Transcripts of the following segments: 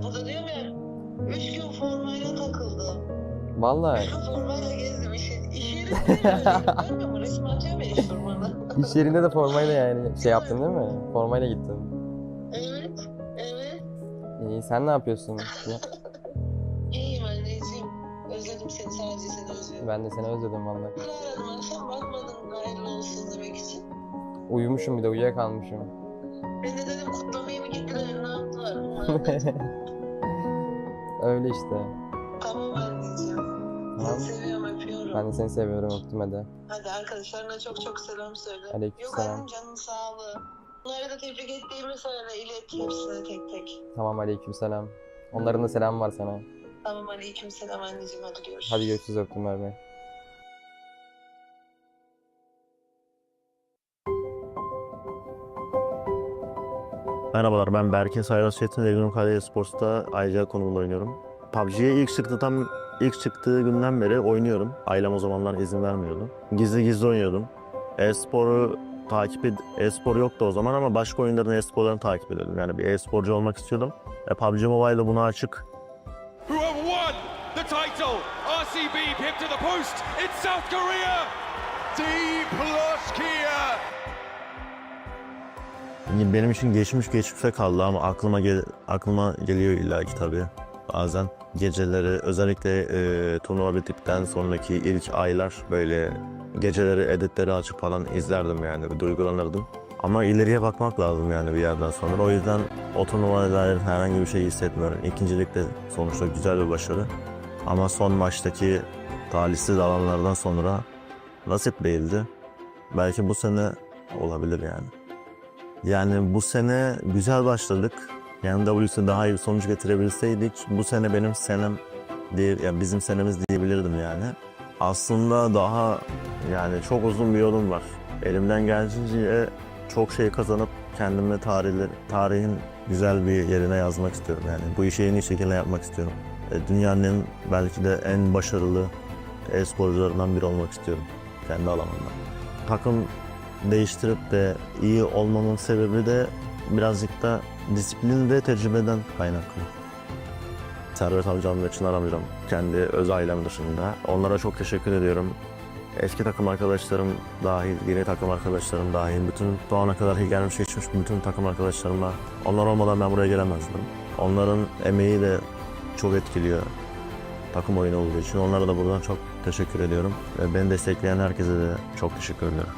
O da diyorum ya, 3 gün formayla takıldım. Vallahi. 3 gün formayla gezdim. İş yerinde de öyleydim. Görmüyor musun? Resmi atıyor beni iş formada. İş yerinde de formayla yani şey yaptın değil mi? Formayla gittin. Evet. Evet. İyi, sen ne yapıyorsun? İyiyim anneciğim. Özledim seni, sadece seni özledim. Ben de seni özledim vallahi. Aradım akşam, bakmadım hayırlı olsun demek için. Uyumuşum, bir de uyuyakalmışım. Ben de dedim kutlamaya mı gittiler, ne yaptılar bunlar dedim. Öyle işte. Tamam anneciğim. Tamam. Seni seviyorum, öpüyorum. Ben de seni seviyorum, öptüm hadi. Hadi arkadaşlarına çok çok selam söyle. Aleykümselam. Yok annem, canın sağlığı. Bunları da tebrik ettiğimi söyle, ilet hepsine tek tek. Tamam, aleykümselam. Onların da selamı var sana. Tamam, aleykümselam anneciğim, hadi görüşürüz. Hadi görüşürüz, öptüm, bay bay. Merhabalar, ben Berke Sayras Çetin. Esports'ta Erangel konumunda oynuyorum. PUBG'ye ilk çıktığı günden beri oynuyorum. Ailem o zamanlar izin vermiyordu. Gizli gizli oynuyordum. E-spor yoktu o zaman ama başka oyunların e-sporlarını takip ediyordum. Yani bir e-sporcu olmak istiyordum. PUBG Mobile'da buna açık. Who have won the title? RCB picked to the post in South Korea. D+Kia. Benim için geçmişe kaldı ama aklıma geliyor illaki tabii. Bazen geceleri, özellikle turnuva bittikten sonraki ilk aylar böyle geceleri editleri açıp falan izlerdim, yani bir duygulanırdım. Ama ileriye bakmak lazım yani bir yerden sonra. O yüzden o turnuvaya dair herhangi bir şey hissetmiyorum. İkincilikte sonuçta güzel bir başarı. Ama son maçtaki talihsiz alanlardan sonra nasip değildi. Belki bu sene olabilir yani. Yani bu sene güzel başladık. Yani WC'de daha iyi bir sonuç getirebilseydik bu sene benim senem değil, yani bizim senemiz diyebilirdim yani. Aslında daha yani çok uzun bir yolum var. Elimden geldiğince çok şey kazanıp kendimi tarihin güzel bir yerine yazmak istiyorum yani. Bu işi en iyi şekilde yapmak istiyorum. Dünyanın belki de en başarılı e-sporcularından biri olmak istiyorum kendi alanımda. Takım değiştirip de iyi olmamın sebebi de birazcık da disiplin ve tecrübeden kaynaklı. Servet amcam ve Çınar amcam kendi öz ailem dışında. Onlara çok teşekkür ediyorum. Eski takım arkadaşlarım dahil, yeni takım arkadaşlarım dahil, bütün bu ana kadar gelmiş geçmiş bütün takım arkadaşlarımla, onlar olmadan ben buraya gelemezdim. Onların emeği de çok etkiliyor takım oyunu olduğu için. Onlara da buradan çok teşekkür ediyorum. Ve beni destekleyen herkese de çok teşekkür ediyorum.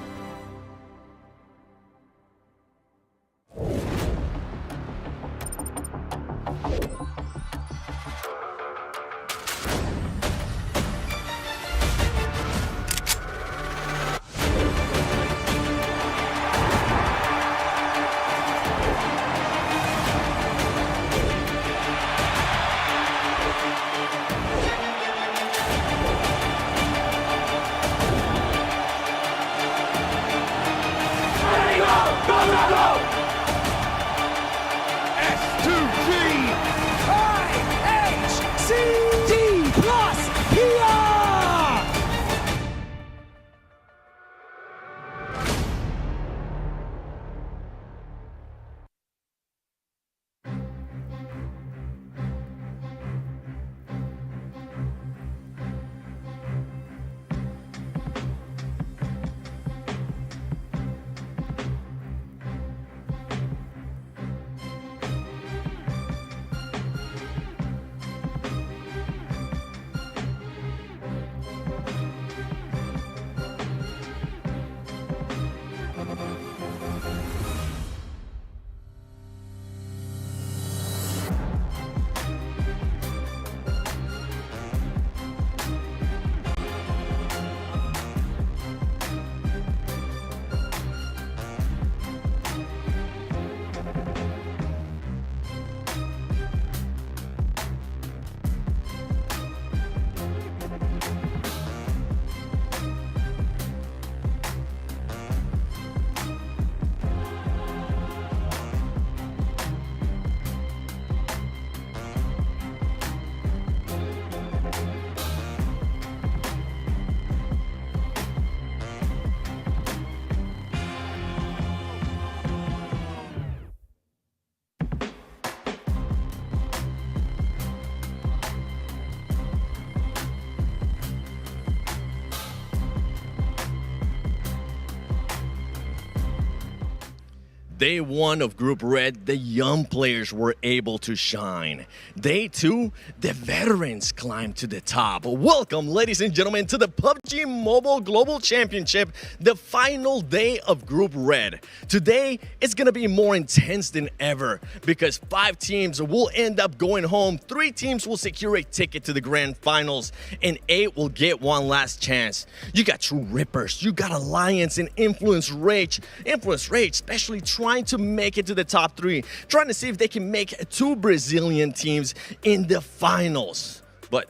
Day 1 of Group Red, the young players were able to shine. Day 2, the veterans climbed to the top. Welcome, ladies and gentlemen, to the PUBG Mobile Global Championship, the final day of Group Red. Today, it's gonna be more intense than ever because 5 teams will end up going home, 3 teams will secure a ticket to the Grand Finals, and 8 will get one last chance. You got True Rippers, you got Alliance, and Influence Rage, especially trying to make it to the top 3, trying to see if they can make 2 Brazilian teams in the finals. But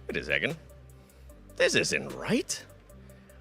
wait a second, this isn't right.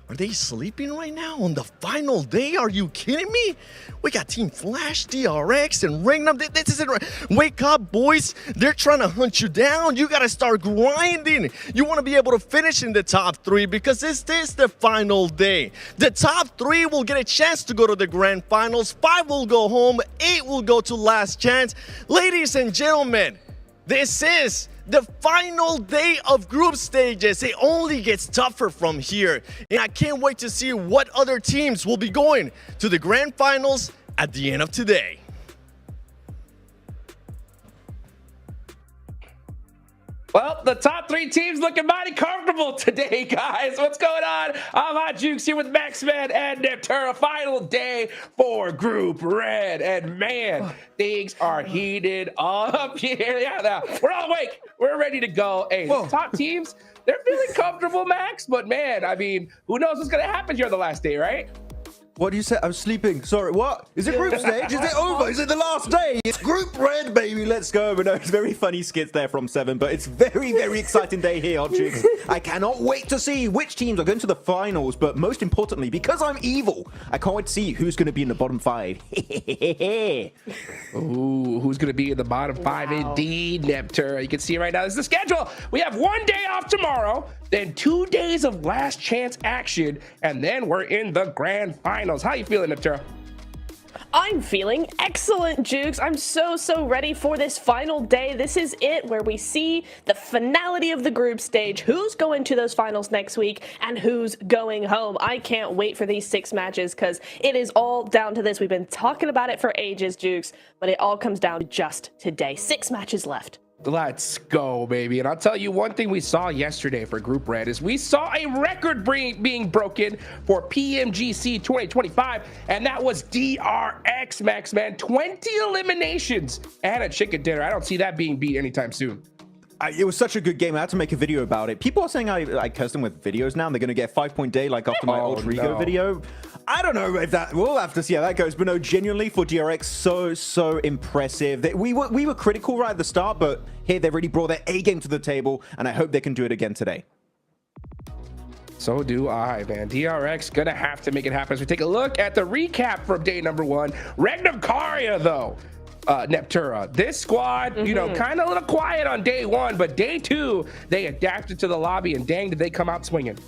Are they sleeping right now on the final day? Are you kidding me? We got Team Flash, DRX, and Ringnum. This isn't right. Wake up, boys. They're trying to hunt you down. You got to start grinding. You want to be able to finish in the top 3 because this is the final day. The top 3 will get a chance to go to the Grand Finals. 5 will go home. 8 will go to last chance. Ladies and gentlemen, this is the final day of group stages. It only gets tougher from here. And I can't wait to see what other teams will be going to the Grand Finals at the end of today. Well, the top 3 teams looking mighty comfortable today, guys. What's going on? I'm Hot Jukes here with Maxman and Neptura. Final day for Group Red. And man, things are heated up here. Yeah, now we're all awake. We're ready to go. Hey, the top teams, they're feeling comfortable, Max. But man, I mean, who knows what's going to happen here on the last day, right? What do you say? I'm sleeping. Sorry, what? Is it group stage? Is it over? Is it the last day? It's Group Red, baby. Let's go. But no, it's very funny skits there from 7, but it's very, very exciting day here, Hot Chicks. I cannot wait to see which teams are going to the finals, but most importantly, because I'm evil, I can't wait to see who's going to be in the bottom 5. Ooh, who's going to be in the bottom 5? Indeed, Neptura. You can see right now, this is the schedule. We have 1 day off tomorrow, then 2 days of last chance action, and then we're in the Grand Finals. How you feeling, Neptura? I'm feeling excellent, Jukes. I'm so ready for this final day. This is it, where we see the finality of the group stage, who's going to those finals next week and who's going home. I can't wait for these 6 matches because it is all down to this. We've been talking about it for ages, Jukes, but it all comes down to just today. 6 matches left. Let's go, baby. And I'll tell you one thing we saw yesterday for Group Red is we saw a record being broken for PMGC 2025, and that was DRX, Max, man. 20 eliminations and a chicken dinner. I don't see that being beat anytime soon. It was such a good game. I had to make a video about it. People are saying I cursed them with videos now, and they're going to get 5-point day like after my Ultra Ego video. I don't know if that, we'll have to see how that goes. But no, genuinely for DRX, so impressive. We were critical right at the start, but here they really brought their A game to the table, and I hope they can do it again today. So do I, man. DRX gonna have to make it happen. As we take a look at the recap from day number 1, Regnum Karia, though. Neptura, this squad, you know, kind of a little quiet on day 1, but day 2, they adapted to the lobby, and dang, did they come out swinging.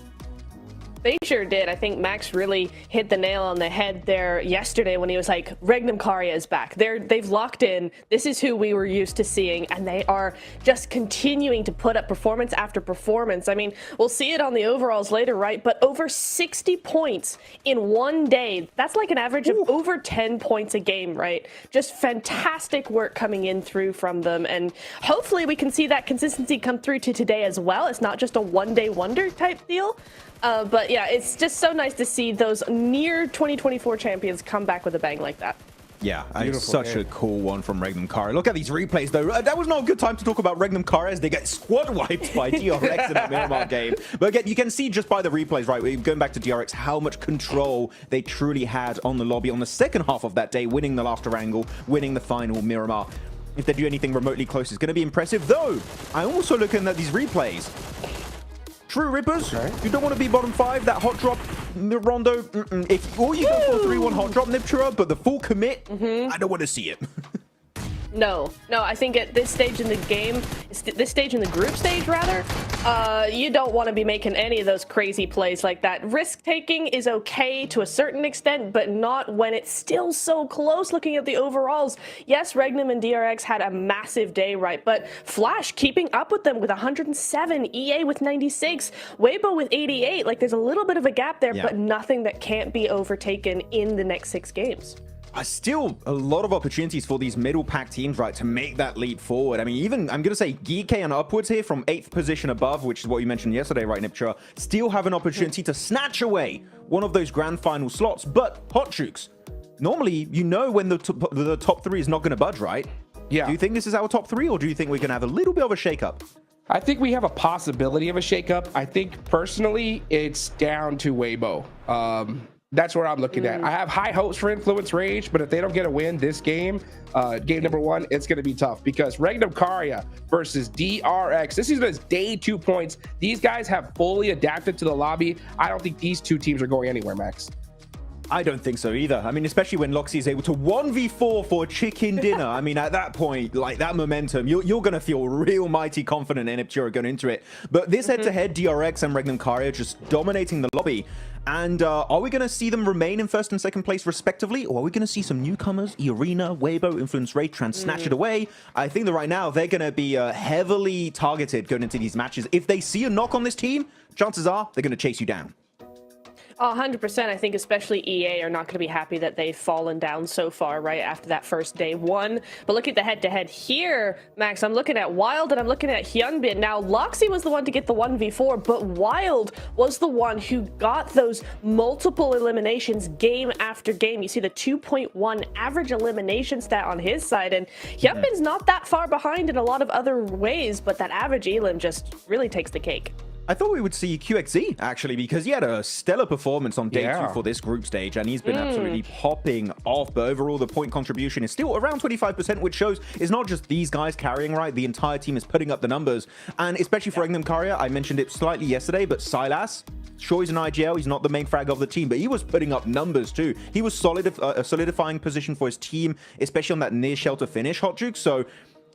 They sure did. I think Max really hit the nail on the head there yesterday when he was like, Regnum Karia is back. They've locked in. This is who we were used to seeing, and they are just continuing to put up performance after performance. I mean, we'll see it on the overalls later, right? But over 60 points in 1 day. That's like an average of over 10 points a game, right? Just fantastic work coming in through from them, and hopefully we can see that consistency come through to today as well. It's not just a one-day wonder type deal. But yeah, it's just so nice to see those near 2024 champions come back with a bang like that. Yeah, such a cool one from Regnum Karia. Look at these replays, though. That was not a good time to talk about Regnum Karia as they get squad wiped by DRX in that Miramar game. But again, you can see just by the replays, right, going back to DRX, how much control they truly had on the lobby on the second half of that day, winning the last Erangel, winning the final Miramar. If they do anything remotely close, it's going to be impressive. Though, I'm also looking at these replays. True Rippers, you don't want to be bottom 5. That hot drop, Rondo, if all you go for 3-1 hot drop, Neptura, but the full commit, I don't want to see it. No, I think at this stage in the game, this stage in the group stage rather, you don't want to be making any of those crazy plays like that. Risk taking is okay to a certain extent, but not when it's still so close. Looking at the overalls, yes, Regnum and DRX had a massive day, right? But Flash keeping up with them with 107, EA with 96, Weibo with 88. Like, there's a little bit of a gap there, but nothing that can't be overtaken in the next 6 games. Still a lot of opportunities for these middle pack teams, right, to make that leap forward. I mean, even I'm going to say Geek and upwards here from 8th position above, which is what you mentioned yesterday, right, Niptra, still have an opportunity to snatch away one of those grand final slots. But Hot Jukes, normally, you know when the top 3 is not going to budge, right? Yeah. Do you think this is our top 3, or do you think we're going to have a little bit of a shakeup? I think we have a possibility of a shakeup. I think personally, it's down to Weibo. That's where I'm looking at. I have high hopes for Influence Rage, but if they don't get a win this game, game number 1, it's going to be tough because Regnum Karya versus DRX. This is his day 2 points. These guys have fully adapted to the lobby. I don't think these two teams are going anywhere, Max. I don't think so either. I mean, especially when Loxy is able to 1v4 for chicken dinner. I mean, at that point, like that momentum, you're going to feel real mighty confident in Iptura going into it. But this head-to-head, DRX and Regnum Karya just dominating the lobby. And are we going to see them remain in 1st and 2nd place respectively? Or are we going to see some newcomers, Arena, Weibo, Influence Rage, try and snatch it away? I think that right now they're going to be heavily targeted going into these matches. If they see a knock on this team, chances are they're going to chase you down. 100%. I think especially EA are not going to be happy that they've fallen down so far right after that first day 1. But look at the head-to-head here, Max. I'm looking at Wild and I'm looking at Hyunbin. Now, Loxy was the one to get the 1v4, but Wild was the one who got those multiple eliminations game after game. You see the 2.1 average elimination stat on his side, and Hyunbin's not that far behind in a lot of other ways, but that average elim just really takes the cake. I thought we would see QXZ, actually, because he had a stellar performance on day 2 for this group stage, and he's been absolutely popping off. But overall, the point contribution is still around 25%, which shows it's not just these guys carrying, right? The entire team is putting up the numbers. And especially for Regnum Karya, I mentioned it slightly yesterday, but Silas, sure, he's an IGL, he's not the main frag of the team, but he was putting up numbers too. He was solidifying position for his team, especially on that near shelter finish, Hot Juke. So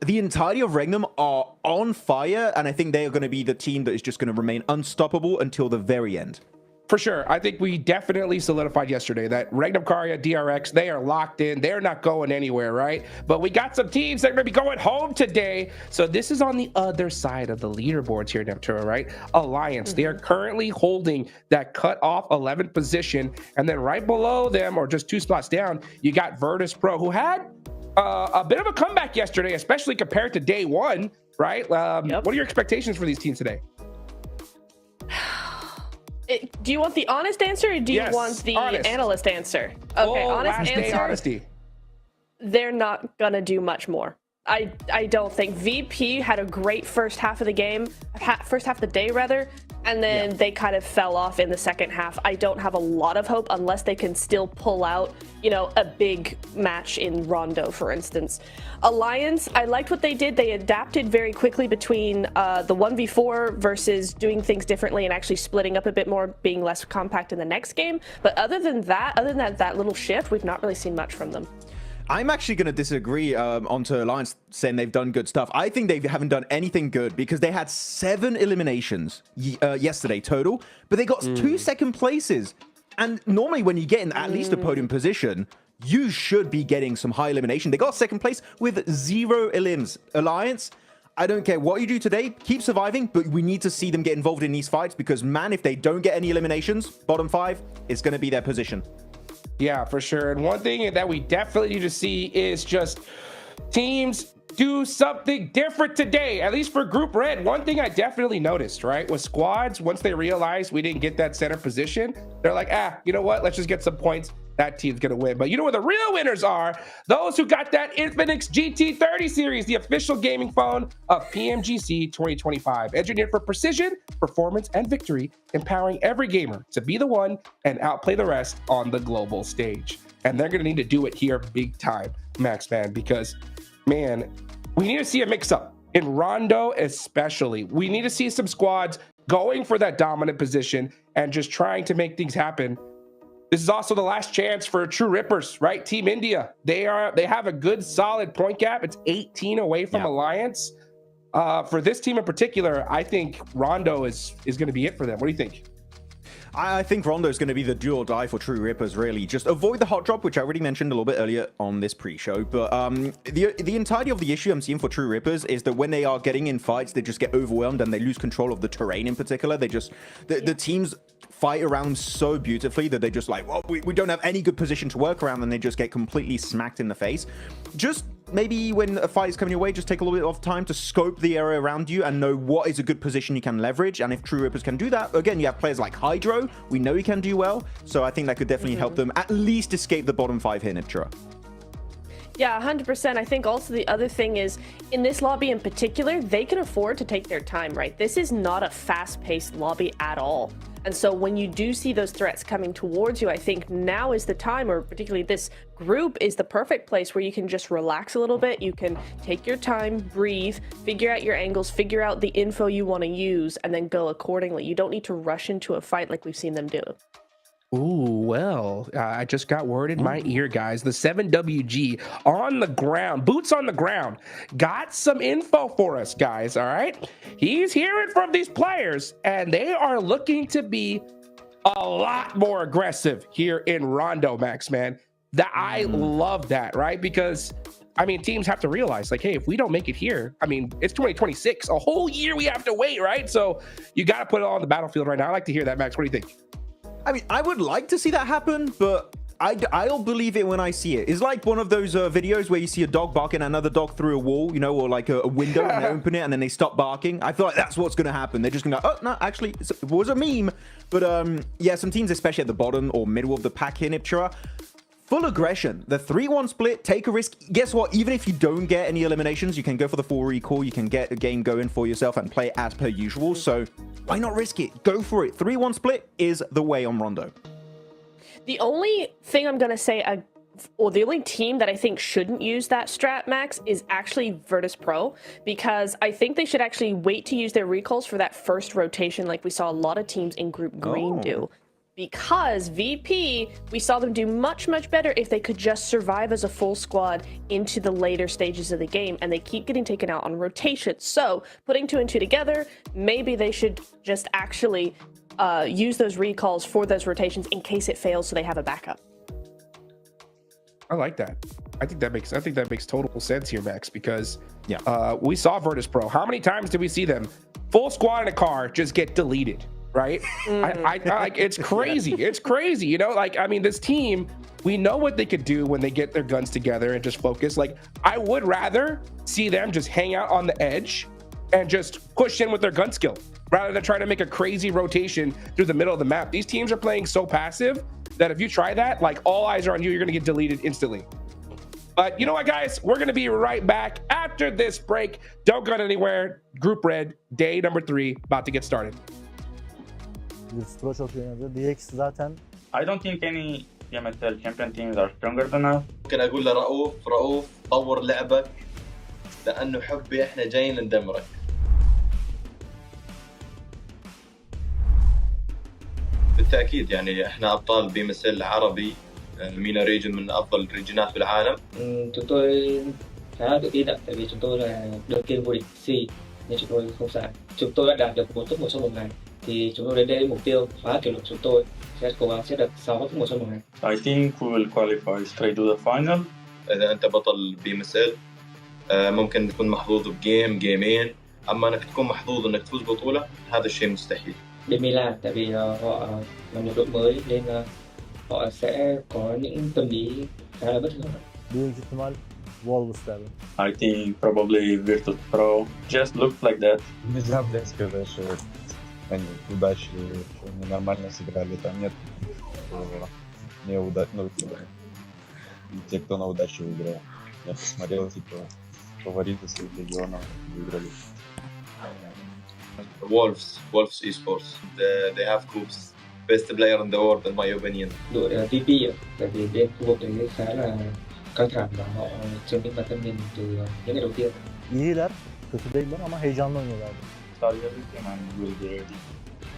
the entirety of Regnum are on fire, and I think they are going to be the team that is just going to remain unstoppable until the very end. For sure. I think we definitely solidified yesterday that Regnum Karya, DRX, they are locked in. They're not going anywhere, right? But we got some teams that are going to be going home today. So this is on the other side of the leaderboards here, Neptura, right? Alliance. They are currently holding that cut-off 11th position. And then right below them, or just 2 spots down, you got Virtus Pro, who had a bit of a comeback yesterday, especially compared to day 1, right? What are your expectations for these teams today? Do you want the honest answer, or do you want the analyst answer? Okay, honest answer. Honesty. They're not gonna do much more. I don't think. VP had a great first half of the game, first half of the day rather, and then they kind of fell off in the second half. I don't have a lot of hope unless they can still pull out, you know, a big match in Rondo, for instance. Alliance, I liked what they did. They adapted very quickly between the 1v4 versus doing things differently and actually splitting up a bit more, being less compact in the next game. But other than that little shift, we've not really seen much from them. I'm actually going to disagree onto Alliance saying they've done good stuff. I think they haven't done anything good because they had 7 eliminations yesterday total, but they got 2 second places. And normally when you get in at least a podium position, you should be getting some high elimination. They got 2nd place with 0 elims. Alliance, I don't care what you do today, keep surviving, but we need to see them get involved in these fights because, man, if they don't get any eliminations, bottom 5, it's going to be their position. Yeah, for sure. And one thing that we definitely need to see is just teams do something different today, at least for Group Red. One thing I definitely noticed, right, was squads, once they realized we didn't get that center position, they're like, you know what, let's just get some points. That team's gonna win. But you know where the real winners are? Those who got that Infinix GT30 series, the official gaming phone of PMGC 2025. Engineered for precision, performance, and victory, empowering every gamer to be the one and outplay the rest on the global stage. And they're gonna need to do it here big time, Max, man, because, man, we need to see a mix-up. In Rondo especially, we need to see some squads going for that dominant position and just trying to make things happen. This is also the last chance for True Rippers, right? Team India, they have a good solid point gap. It's 18 away from Alliance. For this team in particular, I think Rondo is going to be it for them. What do you think? I think Rondo is going to be the do or die for True Rippers, really. Just avoid the hot drop, which I already mentioned a little bit earlier on this pre-show. But the entirety of the issue I'm seeing for True Rippers is that when they are getting in fights, they just get overwhelmed and they lose control of the terrain in particular. They just, the teams fight around so beautifully that they just like, well, we don't have any good position to work around, and they just get completely smacked in the face. Just maybe when a fight is coming your way, just take a little bit of time to scope the area around you and know what is a good position you can leverage. And if True Rippers can do that, again, you have players like Hydro. We know he can do well. So I think that could definitely help them at least escape the bottom 5 here, Niptura. Yeah, 100%. I think also the other thing is, in this lobby in particular, they can afford to take their time, right? This is not a fast-paced lobby at all. And so when you do see those threats coming towards you, I think now is the time, or particularly this group is the perfect place where you can just relax a little bit. You can take your time, breathe, figure out your angles, figure out the info you want to use, and then go accordingly. You don't need to rush into a fight like we've seen them do. Ooh, well, I just got word in my ear, guys. The 7WG on the ground, boots on the ground, got some info for us, guys, all right? He's hearing from these players, and they are looking to be a lot more aggressive here in Rondo, Max, man. I love that, right? Because, I mean, teams have to realize, like, hey, if we don't make it here, I mean, it's 2026, a whole year we have to wait, right? So you got to put it on the battlefield right now. I like to hear that, Max. What do you think? I mean, I would like to see that happen, but I'll believe it when I see it. It's like one of those videos where you see a dog barking at another dog through a wall, you know, or like a window, and they open it and then they stop barking. I feel like that's what's going to happen. They're just going to go, oh, no, actually, it was a meme. But yeah, some teams, especially at the bottom or middle of the pack here, Niptura, full aggression. The 3-1 split, take a risk. Guess what? Even if you don't get any eliminations, you can go for the full recall. You can get a game going for yourself and play as per usual. So why not risk it? Go for it. 3-1 split is the way on Rondo. The only thing I'm going to say, or the only team that I think shouldn't use that strat, Max, is actually Virtus Pro, because I think they should actually wait to use their recalls for that first rotation like we saw a lot of teams in Group Green do. Because VP, we saw them do much, much better if they could just survive as a full squad into the later stages of the game, and they keep getting taken out on rotation. So putting 2 and 2 together, maybe they should just actually use those recalls for those rotations in case it fails, so they have a backup. I like that. I think that makes total sense here, Max, because we saw Virtus Pro. How many times did we see them full squad in a car just get deleted? Right? It's crazy. It's crazy. You know, like, I mean, this team, we know what they could do when they get their guns together and just focus. Like, I would rather see them just hang out on the edge and just push in with their gun skill rather than trying to make a crazy rotation through the middle of the map. These teams are playing so passive that if you try that, like, all eyes are on you. You're going to get deleted instantly. But you know what, guys? We're going to be right back after this break. Don't go anywhere. Group Red, day number 3, about to get started. Pro çok iyi oynadı. DX zaten I don't think any PMSL champion teams are stronger than us. ممكن اقول لرؤوف طور لعبك لانه حبي احنا جايين ندمرك. بالتاكيد يعني احنا ابطال PMSL عربي. مينا ريجن من افضل الريجنات بالعالم. Chúng tôi khá là tự tin ạ, tại vì chúng tôi là đội kiên vô địch C nên chúng tôi không sợ. Chúng tôi đã đạt được 4 top 1 trong một ngày. Thì chúng tôi đến đây mục tiêu phá kỷ lục chúng tôi sẽ cố gắng sẽ được 6 top 1 trong một ngày. I think we will qualify straight to the final. إذا أنت بطل PMSL ممكن تكون محظوظ بجيم جيمين، أما إنك تكون محظوظ إنك تفوز بطولة هذا الشيء مستحيل. Bên Milan, tại vì họ là một đội mới nên họ sẽ có những tâm lý khá là bất thường. büyük ihtimal Wolves derdim. I think probably Virtus Pro just looks like that. Нельзя, блядь, сказать, что они удачи, что они нормально сыграли, там нет неудачных, ну, те, кто на удачу выиграл. Я посмотрел, типа, фавориты своих регионов выиграли. Wolves Esports, they have cups. Best player in the world in my opinion. Đội VP tại vì bên khu vực đấy khá là căng thẳng và họ chứng minh bản thân mình từ những ngày đầu tiên. İyiler, kötü değiller ama heyecanlı oynuyorlar.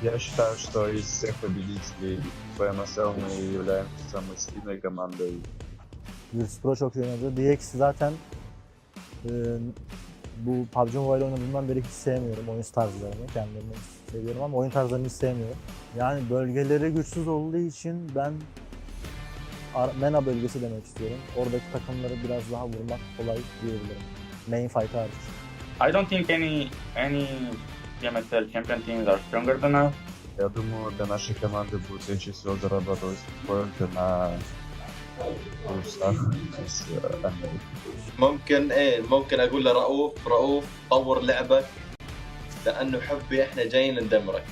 Я считаю, что из всех победителей PMSL мы являемся самой сильной командой. Virtus Pro çok iyi oynadı. DX zaten bu PUBG Mobile oynadığımdan beri hiç sevmiyorum oyun tarzlarını. Kendilerini seviyorum ama oyun tarzlarını hiç sevmiyorum. Yani bölgeleri güçsüz olduğu için ben MENA bölgesi demek istiyorum. Oradaki takımları biraz daha vurmak kolay diyebilirim. Main fight hariç. I don't think any PMSL champion teams are stronger than us. Я думаю, для нашей команды будет легче всего зарабатывать поинты на плюсах с Америки. ممكن اقول لرؤوف طور لعبك لانه حبي احنا جايين ندمرك.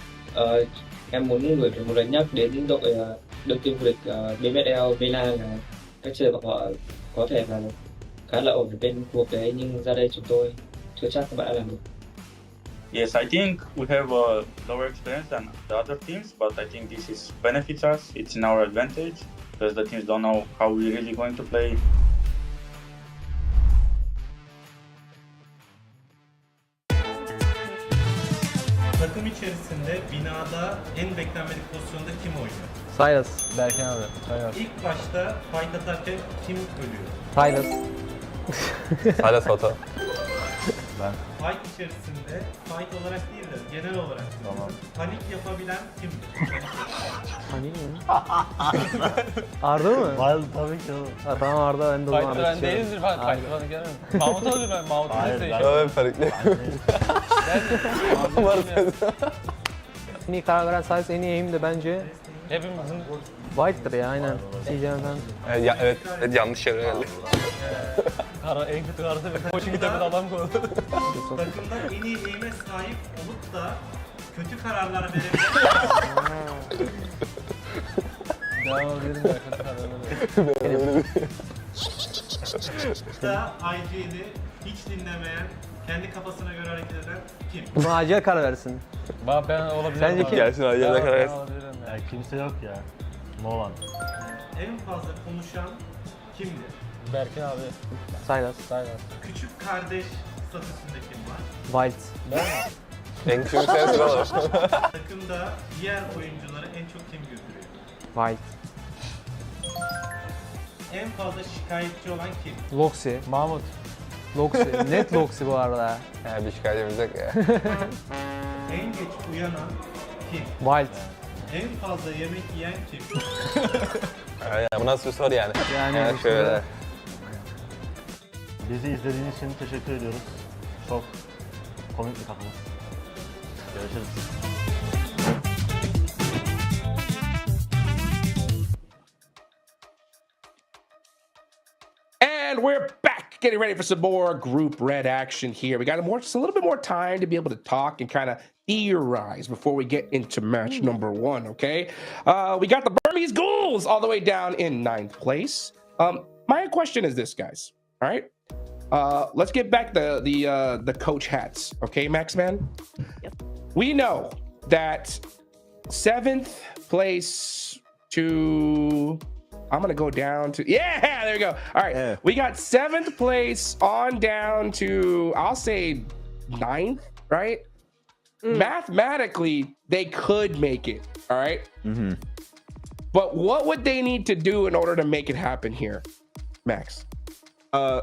Em muốn một lần nhắc đến đội tuyển vô địch BMSL Milan là cách chơi của họ có thể là khá là ổn ở bên cuộc đấy, nhưng ra đây chúng tôi chưa chắc các bạn đã làm được. Yes, I think we have a lower experience than the other teams, but I think this is benefits us. It's in our advantage because the teams don't know how we're really going to play. Takım içerisinde binada en beklenmedik pozisyonda kim oynuyor? Silas. Berken abi. Silas. İlk başta fight atarken kim ölüyor? Silas. Silas Foto. Ben. Fight içerisinde fight olarak değil de genel olarak Tamam. panik yapabilen kimdir? Panik mi? Arda mı? Wild tabii ki oğlum. Ha, tamam Arda, ben de onu Fight'ı ben değildir ben. Fight'ı bana gelmem. Mahmut olur ben. Mahmut'u seçiyorum. Ben panikli. En iyi karar veren Silas, en iyi aim de bence Hepimizin White'dır ya, aynen. CJ'den. evet yanlış yere geldi. En kötü kararı da koçun kitabını adam koydu. Takımda en iyi aim'e sahip olup da kötü kararlar verebilen Devam edelim ya kötü kararları. da IG'li hiç dinlemeyen, kendi kafasına göre hareket eden kim? Buna acil karar versin. Ben olabilirim. Sence kim? Gelsin acele karar versin. Ya kimse yok ya. Nolan. En fazla konuşan kimdir? Berken abi. Silas. Küçük kardeş statüsünde kim var? Wild. En küçük sensin olur. Takımda diğer oyuncuları en çok kim götürüyor? Wild. En fazla şikayetçi olan kim? Loxi. Mahmut. Loxi. Net Loxi bu arada. Bir şikayetimiz yok ya. En geç uyanan kim? Wild. En fazla yemek yiyen kim? Bu nasıl bir soru yani? Yani şöyle. Bizi izlediğiniz için teşekkür ediyoruz. Çok komik bir takımız. Görüşürüz. And we're back, getting ready for some more Group Red action here. We got just a little bit more time to be able to talk and kind of theorize before we get into match number one, okay? We got the Burmese Ghouls all the way down in 9th place. My question is this, guys, all right? Let's get back the coach hats, okay, Max Man? Yep. We know that 7th place to... I'm going to go down to... Yeah, there we go. All right. Yeah. We got 7th place on down to, I'll say, 9th, right? Mathematically, they could make it, all right? Mm-hmm. But what would they need to do in order to make it happen here, Max? Win?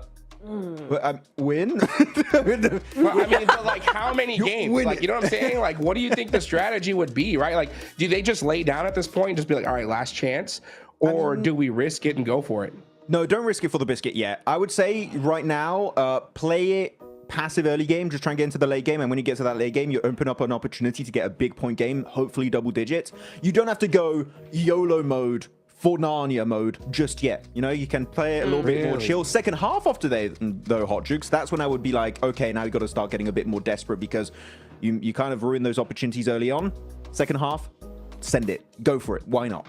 Well, I mean, but like, how many games? Like, you know what I'm saying? Like, what do you think the strategy would be, right? Like, do they just lay down at this point and just be like, all right, last chance? Or do we risk it and go for it? No, don't risk it for the biscuit yet. I would say right now, play it passive early game, just try and get into the late game, and when you get to that late game, you open up an opportunity to get a big point game, hopefully double digits. You don't have to go YOLO mode, for Narnia mode just yet. You know, you can play it a little bit more chill. Second half of today, though, Hot Jukes, that's when I would be like, okay, now you got to start getting a bit more desperate because you kind of ruin those opportunities early on. Second half, send it. Go for it. Why not?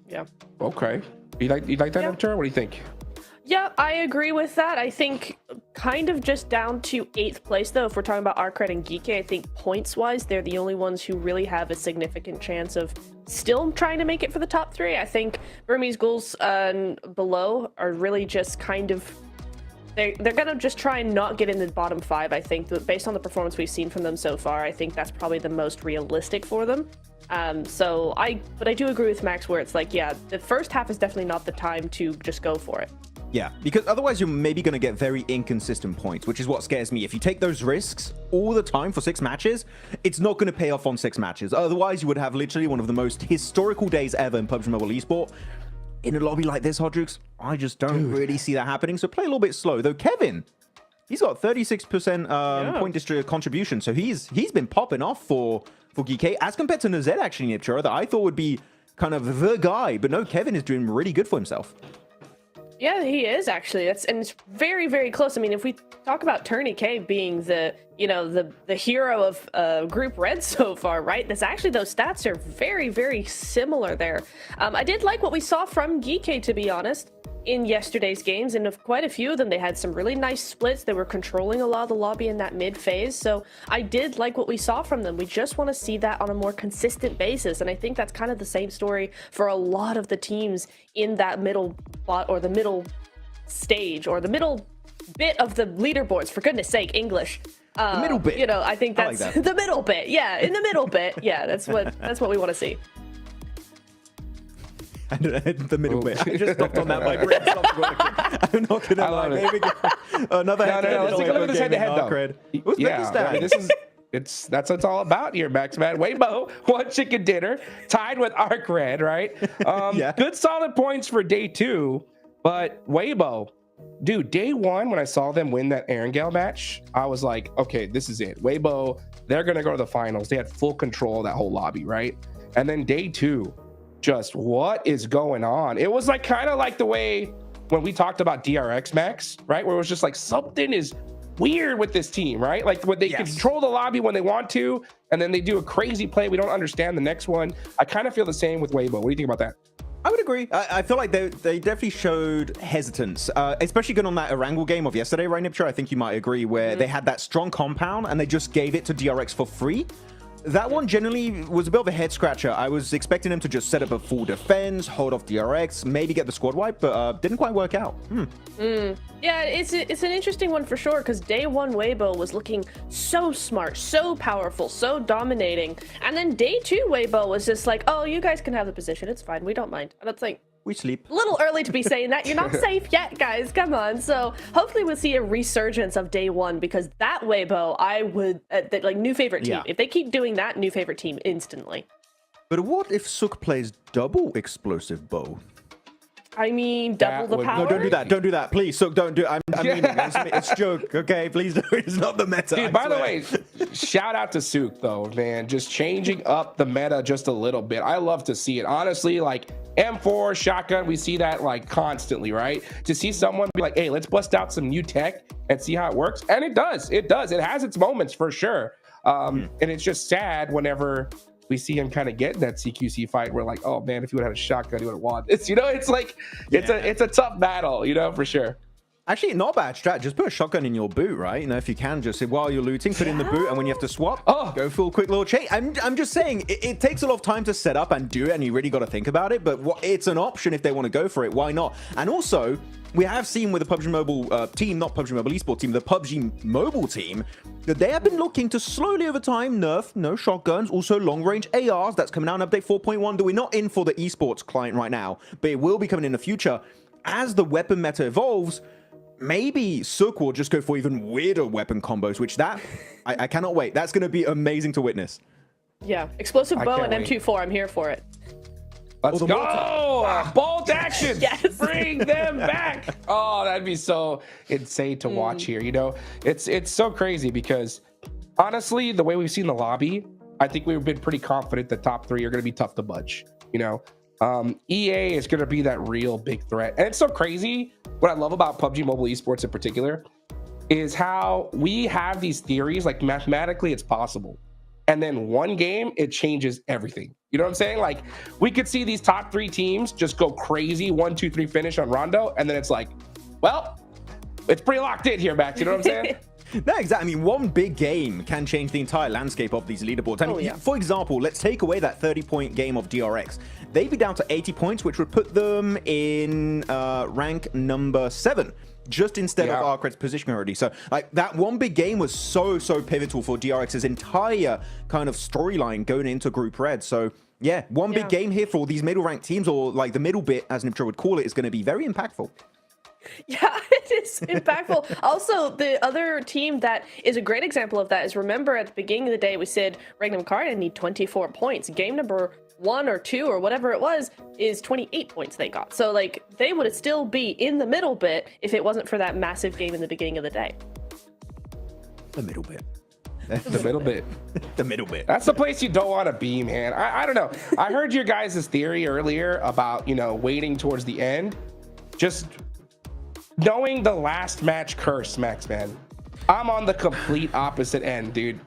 Yeah. Okay. You like that, Artur? What do you think? Yeah, I agree with that. I think kind of just down to 8th place, though. If we're talking about Arcred and Geeke, I think points-wise, they're the only ones who really have a significant chance of still trying to make it for the top 3. I think Burmese Ghouls and below are really just kind of... They're going to just try and not get in the bottom 5, I think. Based on the performance we've seen from them so far, I think that's probably the most realistic for them. But I do agree with Max where it's like, yeah, the first half is definitely not the time to just go for it. Yeah, because otherwise you're maybe going to get very inconsistent points, which is what scares me. If you take those risks all the time for 6 matches, it's not going to pay off on 6 matches. Otherwise, you would have literally one of the most historical days ever in PUBG Mobile Esport. In a lobby like this, Hodrix, I just don't really see that happening. So play a little bit slow. Though Kevin, He's got 36% point district contribution, so he's been popping off for GK as compared to Nazed actually, Nipchura, that I thought would be kind of the guy, but no, Kevin is doing really good for himself. Yeah, he is actually. And it's very, very close. I mean, if we talk about Tourney K being the hero of Group Red so far, right? Those stats are very, very similar there. I did like what we saw from GK, to be honest, in yesterday's games, and of quite a few of them, they had some really nice splits. They were controlling a lot of the lobby in that mid phase, so I did like what we saw from them. We just want to see that on a more consistent basis, and I think that's kind of the same story for a lot of the teams in that middle spot, or the middle stage, or the middle bit of the leaderboards, for goodness sake, English. The middle bit. You know, I think that's I like that. the middle bit. Yeah, in the middle bit. Yeah, that's what we want to see. The middle bit. I just stopped on that. My brain stopped working. I'm not gonna lie. Here we go. Another head. No. Let's take a look at this head-to-head though. That's what it's all about here, Max Man. Weibo, one chicken dinner, tied with Arc Red, right? Good solid points for day 2, but Weibo, dude, day 1 when I saw them win that Erangel match, I was like, okay, this is it. Weibo, they're gonna go to the finals. They had full control of that whole lobby, right? And then day 2. Just what is going on? It was like kind of like the way when we talked about DRX Max, right? Where it was just like something is weird with this team, right? Like when they control the lobby when they want to, and then they do a crazy play we don't understand the next one. I kind of feel the same with Weibo. What do you think about that? I would agree. I feel like they definitely showed hesitance, especially going on that Erangel game of yesterday, right, Nipchura? I think you might agree, where they had that strong compound and they just gave it to DRX for free. That one generally was a bit of a head scratcher. I was expecting him to just set up a full defense, hold off DRX, maybe get the squad wipe, but didn't quite work out. Yeah, it's an interesting one for sure, because day 1 Weibo was looking so smart, so powerful, so dominating, and then day 2 Weibo was just like, oh, you guys can have the position, it's fine, we don't mind. And it's like, we sleep. A little early to be saying that. You're not safe yet, guys. Come on. So hopefully we'll see a resurgence of day 1, because that Weibo, I would, like, new favorite team. Yeah. If they keep doing that, new favorite team instantly. But what if Sook plays double explosive bow? I mean, double the power? No, don't do that. Don't do that. Please, Sook, don't do it. I'm meaning it's a joke, okay? Please don't. It's not the meta. Dude, by the way, shout out to Sook, though, man. Just changing up the meta just a little bit. I love to see it. Honestly, like, M4, shotgun, we see that, like, constantly, right? To see someone be like, hey, let's bust out some new tech and see how it works. And it does. It does. It has its moments, for sure. And it's just sad whenever we see him kind of get in that CQC fight. We're like, oh man, if he would have had a shotgun, he would have won. It's, you know, it's like, it's a tough battle, you know, for sure. Actually, not a bad strat. Just put a shotgun in your boot, right? You know, if you can, just while you're looting, put it in the boot, and when you have to swap, go for a quick little chase. I'm just saying, it takes a lot of time to set up and do it, and you really got to think about it. But it's an option if they want to go for it. Why not? And also, we have seen with the PUBG Mobile team, not PUBG Mobile Esports team, the PUBG Mobile team, that they have been looking to slowly over time nerf no shotguns, also long-range ARs. That's coming out in update 4.1. That we're not in for the esports client right now, but it will be coming in the future as the weapon meta evolves. Maybe Sook will just go for even weirder weapon combos, which I cannot wait. That's going to be amazing to witness. Yeah, explosive bow and M24. I'm here for it. Let's go! Bolt action! Yes! Bring them back! Oh, that'd be so insane to watch here. You know, it's so crazy because honestly, the way we've seen the lobby, I think we've been pretty confident the top 3 are going to be tough to budge. You know, EA is going to be that real big threat. And it's so crazy. What I love about PUBG Mobile Esports in particular is how we have these theories, like mathematically it's possible. And then one game, it changes everything. You know what I'm saying? Like, we could see these top 3 teams just go crazy, 1, 2, 3 finish on Rondo. And then it's like, well, it's pretty locked in here, Max. You know what I'm saying? No, exactly. I mean, one big game can change the entire landscape of these leaderboards. I mean, for example, let's take away that 30-point game of DRX. They'd be down to 80 points, which would put them in rank number 7. Just instead of Arcred's position already. So, like, that one big game was so pivotal for DRX's entire kind of storyline going into Group Red. So, yeah, one big game here for all these middle-ranked teams, or like the middle bit, as Nipchura would call it, is going to be very impactful. Yeah, it is impactful. Also, the other team that is a great example of that is, remember at the beginning of the day, we said Regnum Karya need 24 points. Game number 1 or 2 or whatever it was is 28 points they got. So, like, they would still be in the middle bit if it wasn't for that massive game in the beginning of the day. The middle bit. The middle bit. The middle bit. That's the place you don't want to be, man. I don't know. I heard your guys' theory earlier about, waiting towards the end. Just knowing the last match curse, Max, man. I'm on the complete opposite end, dude.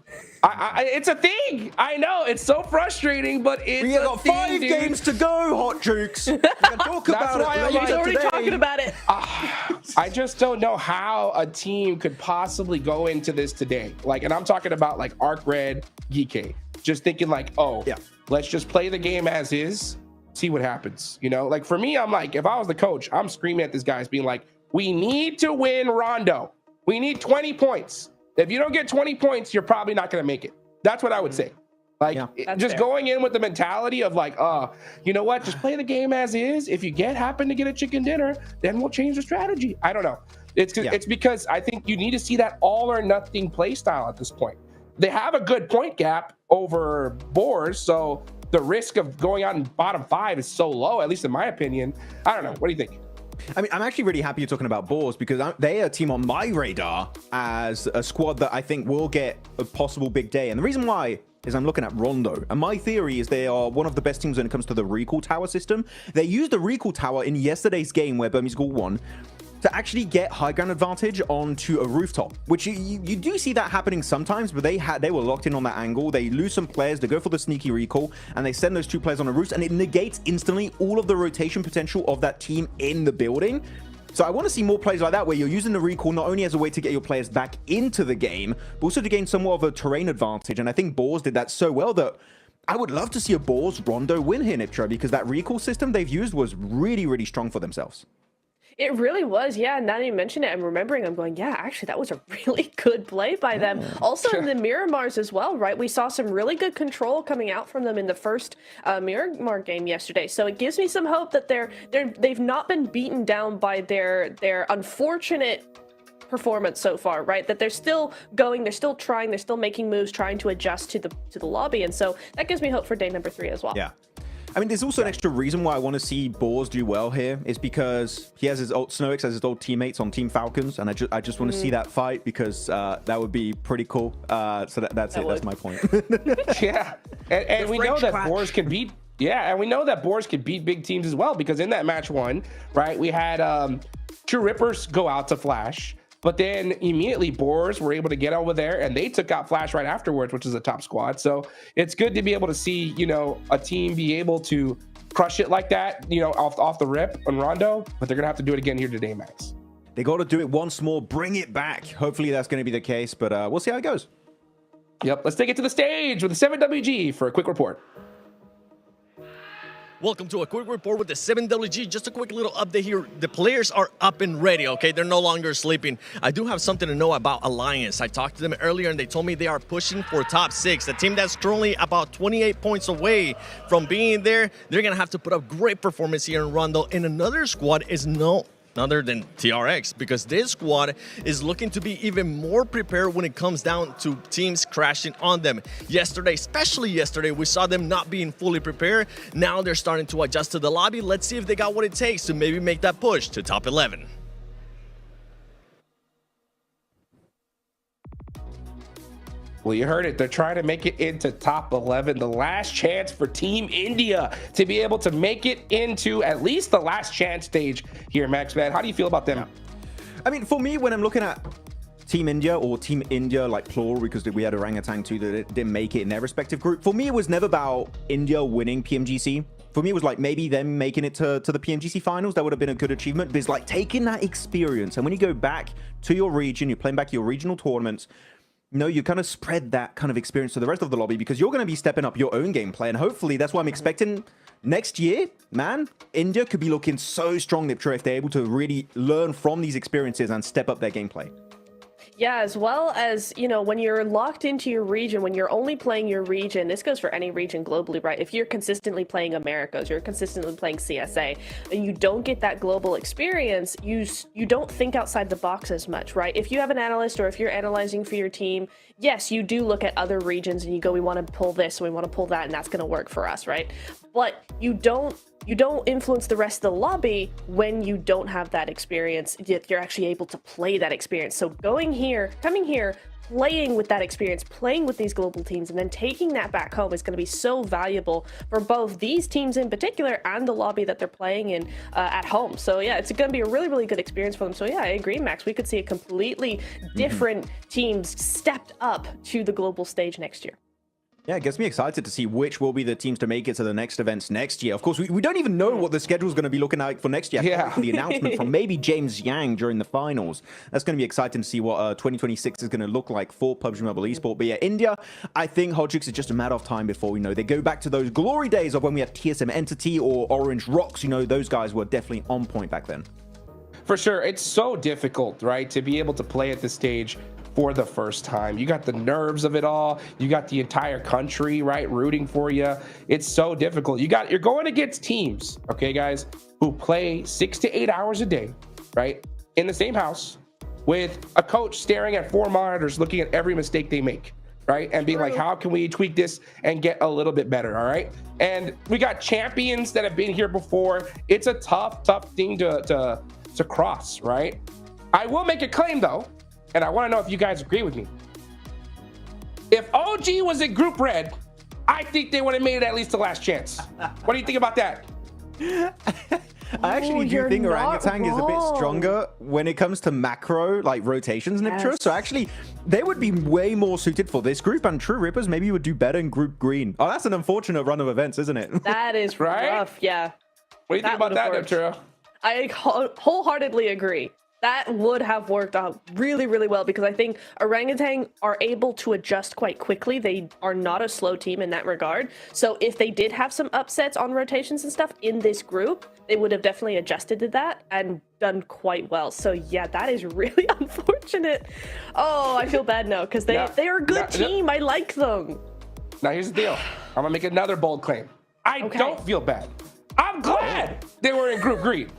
It's a thing. I know it's so frustrating, but it's we got 5 games to go, Hot Jukes. We can talk about it. He's already talking about it. I just don't know how a team could possibly go into this today. And I'm talking about Arc Red, Geekay, just thinking let's just play the game as is, see what happens. For me, I'm if I was the coach, I'm screaming at these guys, being we need to win Rondo. We need 20 points. If you don't get 20 points, you're probably not going to make it. That's what I would say. Just going in with the mentality of you know what? Just play the game as is. If you happen to get a chicken dinner, then we'll change the strategy. I don't know. It's because I think you need to see that all or nothing play style at this point. They have a good point gap over Boars, so the risk of going out in bottom 5 is so low, at least in my opinion. I don't know. What do you think? I mean, I'm actually really happy you're talking about Boars because they are a team on my radar as a squad that I think will get a possible big day. And the reason why is I'm looking at Rondo. And my theory is they are one of the best teams when it comes to the recall tower system. They used the recall tower in yesterday's game where Burmese Ghoul won to actually get high ground advantage onto a rooftop, which you do see that happening sometimes, but they were locked in on that angle. They lose some players, they go for the sneaky recall, and they send those 2 players on a roost, and it negates instantly all of the rotation potential of that team in the building. So I want to see more plays like that, where you're using the recall not only as a way to get your players back into the game, but also to gain somewhat of a terrain advantage. And I think Boars did that so well that I would love to see a Boars Rondo win here, Niptra, because that recall system they've used was really, really strong for themselves. It really was, yeah. Now that you mention it, I'm remembering, I'm going, yeah, actually, that was a really good play by them. Also in the Miramars as well, right? We saw some really good control coming out from them in the first Miramar game yesterday. So it gives me some hope that they've not been beaten down by their unfortunate performance so far, right? That they're still going, they're still trying, they're still making moves, trying to adjust to the lobby. And so that gives me hope for day number 3 as well. Yeah. I mean, there's also an extra reason why I want to see Boars do well here is because he has his old Snowix as his old teammates on Team Falcons, and I just want to see that fight because that would be pretty cool. So that's it. That's my point. Yeah, and we know that Boars can beat. Yeah, and we know that Boars can beat big teams as well because in that match 1, right, we had True Rippers go out to Flash. But then immediately Boars were able to get over there and they took out Flash right afterwards, which is a top squad. So it's good to be able to see, a team be able to crush it like that, off the rip on Rondo, but they're going to have to do it again here today, Max. They got to do it once more, bring it back. Hopefully that's going to be the case, but we'll see how it goes. Yep, let's take it to the stage with the 7WG for a quick report. Welcome to a quick report with the 7WG. Just a quick little update here. The players are up and ready, okay? They're no longer sleeping. I do have something to know about Alliance. I talked to them earlier and they told me they are pushing for top 6. The team that's currently about 28 points away from being there, they're going to have to put up great performance here in Rondo. And another squad is no other than TRX, because this squad is looking to be even more prepared when it comes down to teams crashing on them. Especially yesterday, we saw them not being fully prepared. Now they're starting to adjust to the lobby. Let's see if they got what it takes to maybe make that push to top 11. Well, you heard it. They're trying to make it into top 11. The last chance for Team India to be able to make it into at least the last chance stage here, Max, man. How do you feel about them? I mean, for me, when I'm looking at Team India or Team India, like plural, because we had Orangutan too that didn't make it in their respective group. For me, it was never about India winning PMGC. For me, it was like maybe them making it to the PMGC finals. That would have been a good achievement. But it's like taking that experience. And when you go back to your region, you're playing back your regional tournaments, you kind of spread that kind of experience to the rest of the lobby because you're going to be stepping up your own gameplay. And hopefully that's what I'm expecting next year, man. India could be looking so strong, Niptra, if they're able to really learn from these experiences and step up their gameplay. Yeah, as well as, when you're locked into your region, when you're only playing your region, this goes for any region globally, right? If you're consistently playing Americas, you're consistently playing CSA, and you don't get that global experience, you don't think outside the box as much, right? If you have an analyst or if you're analyzing for your team, yes, you do look at other regions and you go, we want to pull this, we want to pull that, and that's going to work for us, right? But you don't influence the rest of the lobby when you don't have that experience, yet you're actually able to play that experience. So coming here, playing with that experience, playing with these global teams, and then taking that back home is going to be so valuable for both these teams in particular and the lobby that they're playing in at home. So yeah, it's going to be a really, really good experience for them. So yeah, I agree, Max. We could see a completely different teams stepped up to the global stage next year. Yeah, it gets me excited to see which will be the teams to make it to the next events next year. Of course, we don't even know what the schedule is going to be looking like for next year. Yeah. The announcement from maybe James Yang during the finals. That's going to be exciting to see what 2026 is going to look like for PUBG Mobile Esports. But yeah, India, I think Hodgix is just a matter of time before we know they go back to those glory days of when we had TSM Entity or Orange Rocks. You know, those guys were definitely on point back then. For sure. It's so difficult, right, to be able to play at this stage for the first time. You got the nerves of it all. You got the entire country, right, rooting for you. It's so difficult. You're going against teams, okay, guys, who play 6 to 8 hours a day, right, in the same house with a coach staring at 4 monitors, looking at every mistake they make, right, and being like, how can we tweak this and get a little bit better, all right? And we got champions that have been here before. It's a tough thing to cross, right? I will make a claim, though, and I want to know if you guys agree with me. If OG was in Group Red, I think they would have made it at least the last chance. What do you think about that? I actually do think Orangutan is a bit stronger when it comes to macro, like rotations, Niptra. So actually, they would be way more suited for this group, and True Rippers maybe would do better in Group Green. Oh, that's an unfortunate run of events, isn't it? That is rough, yeah. What do you think about that, Niptra? I wholeheartedly agree. That would have worked out really, really well because I think Orangutan are able to adjust quite quickly. They are not a slow team in that regard. So if they did have some upsets on rotations and stuff in this group, they would have definitely adjusted to that and done quite well. So yeah, that is really unfortunate. Oh, I feel bad now because they are a good team. I like them. Now here's the deal. I'm gonna make another bold claim. I don't feel bad. I'm glad they were in Group Green.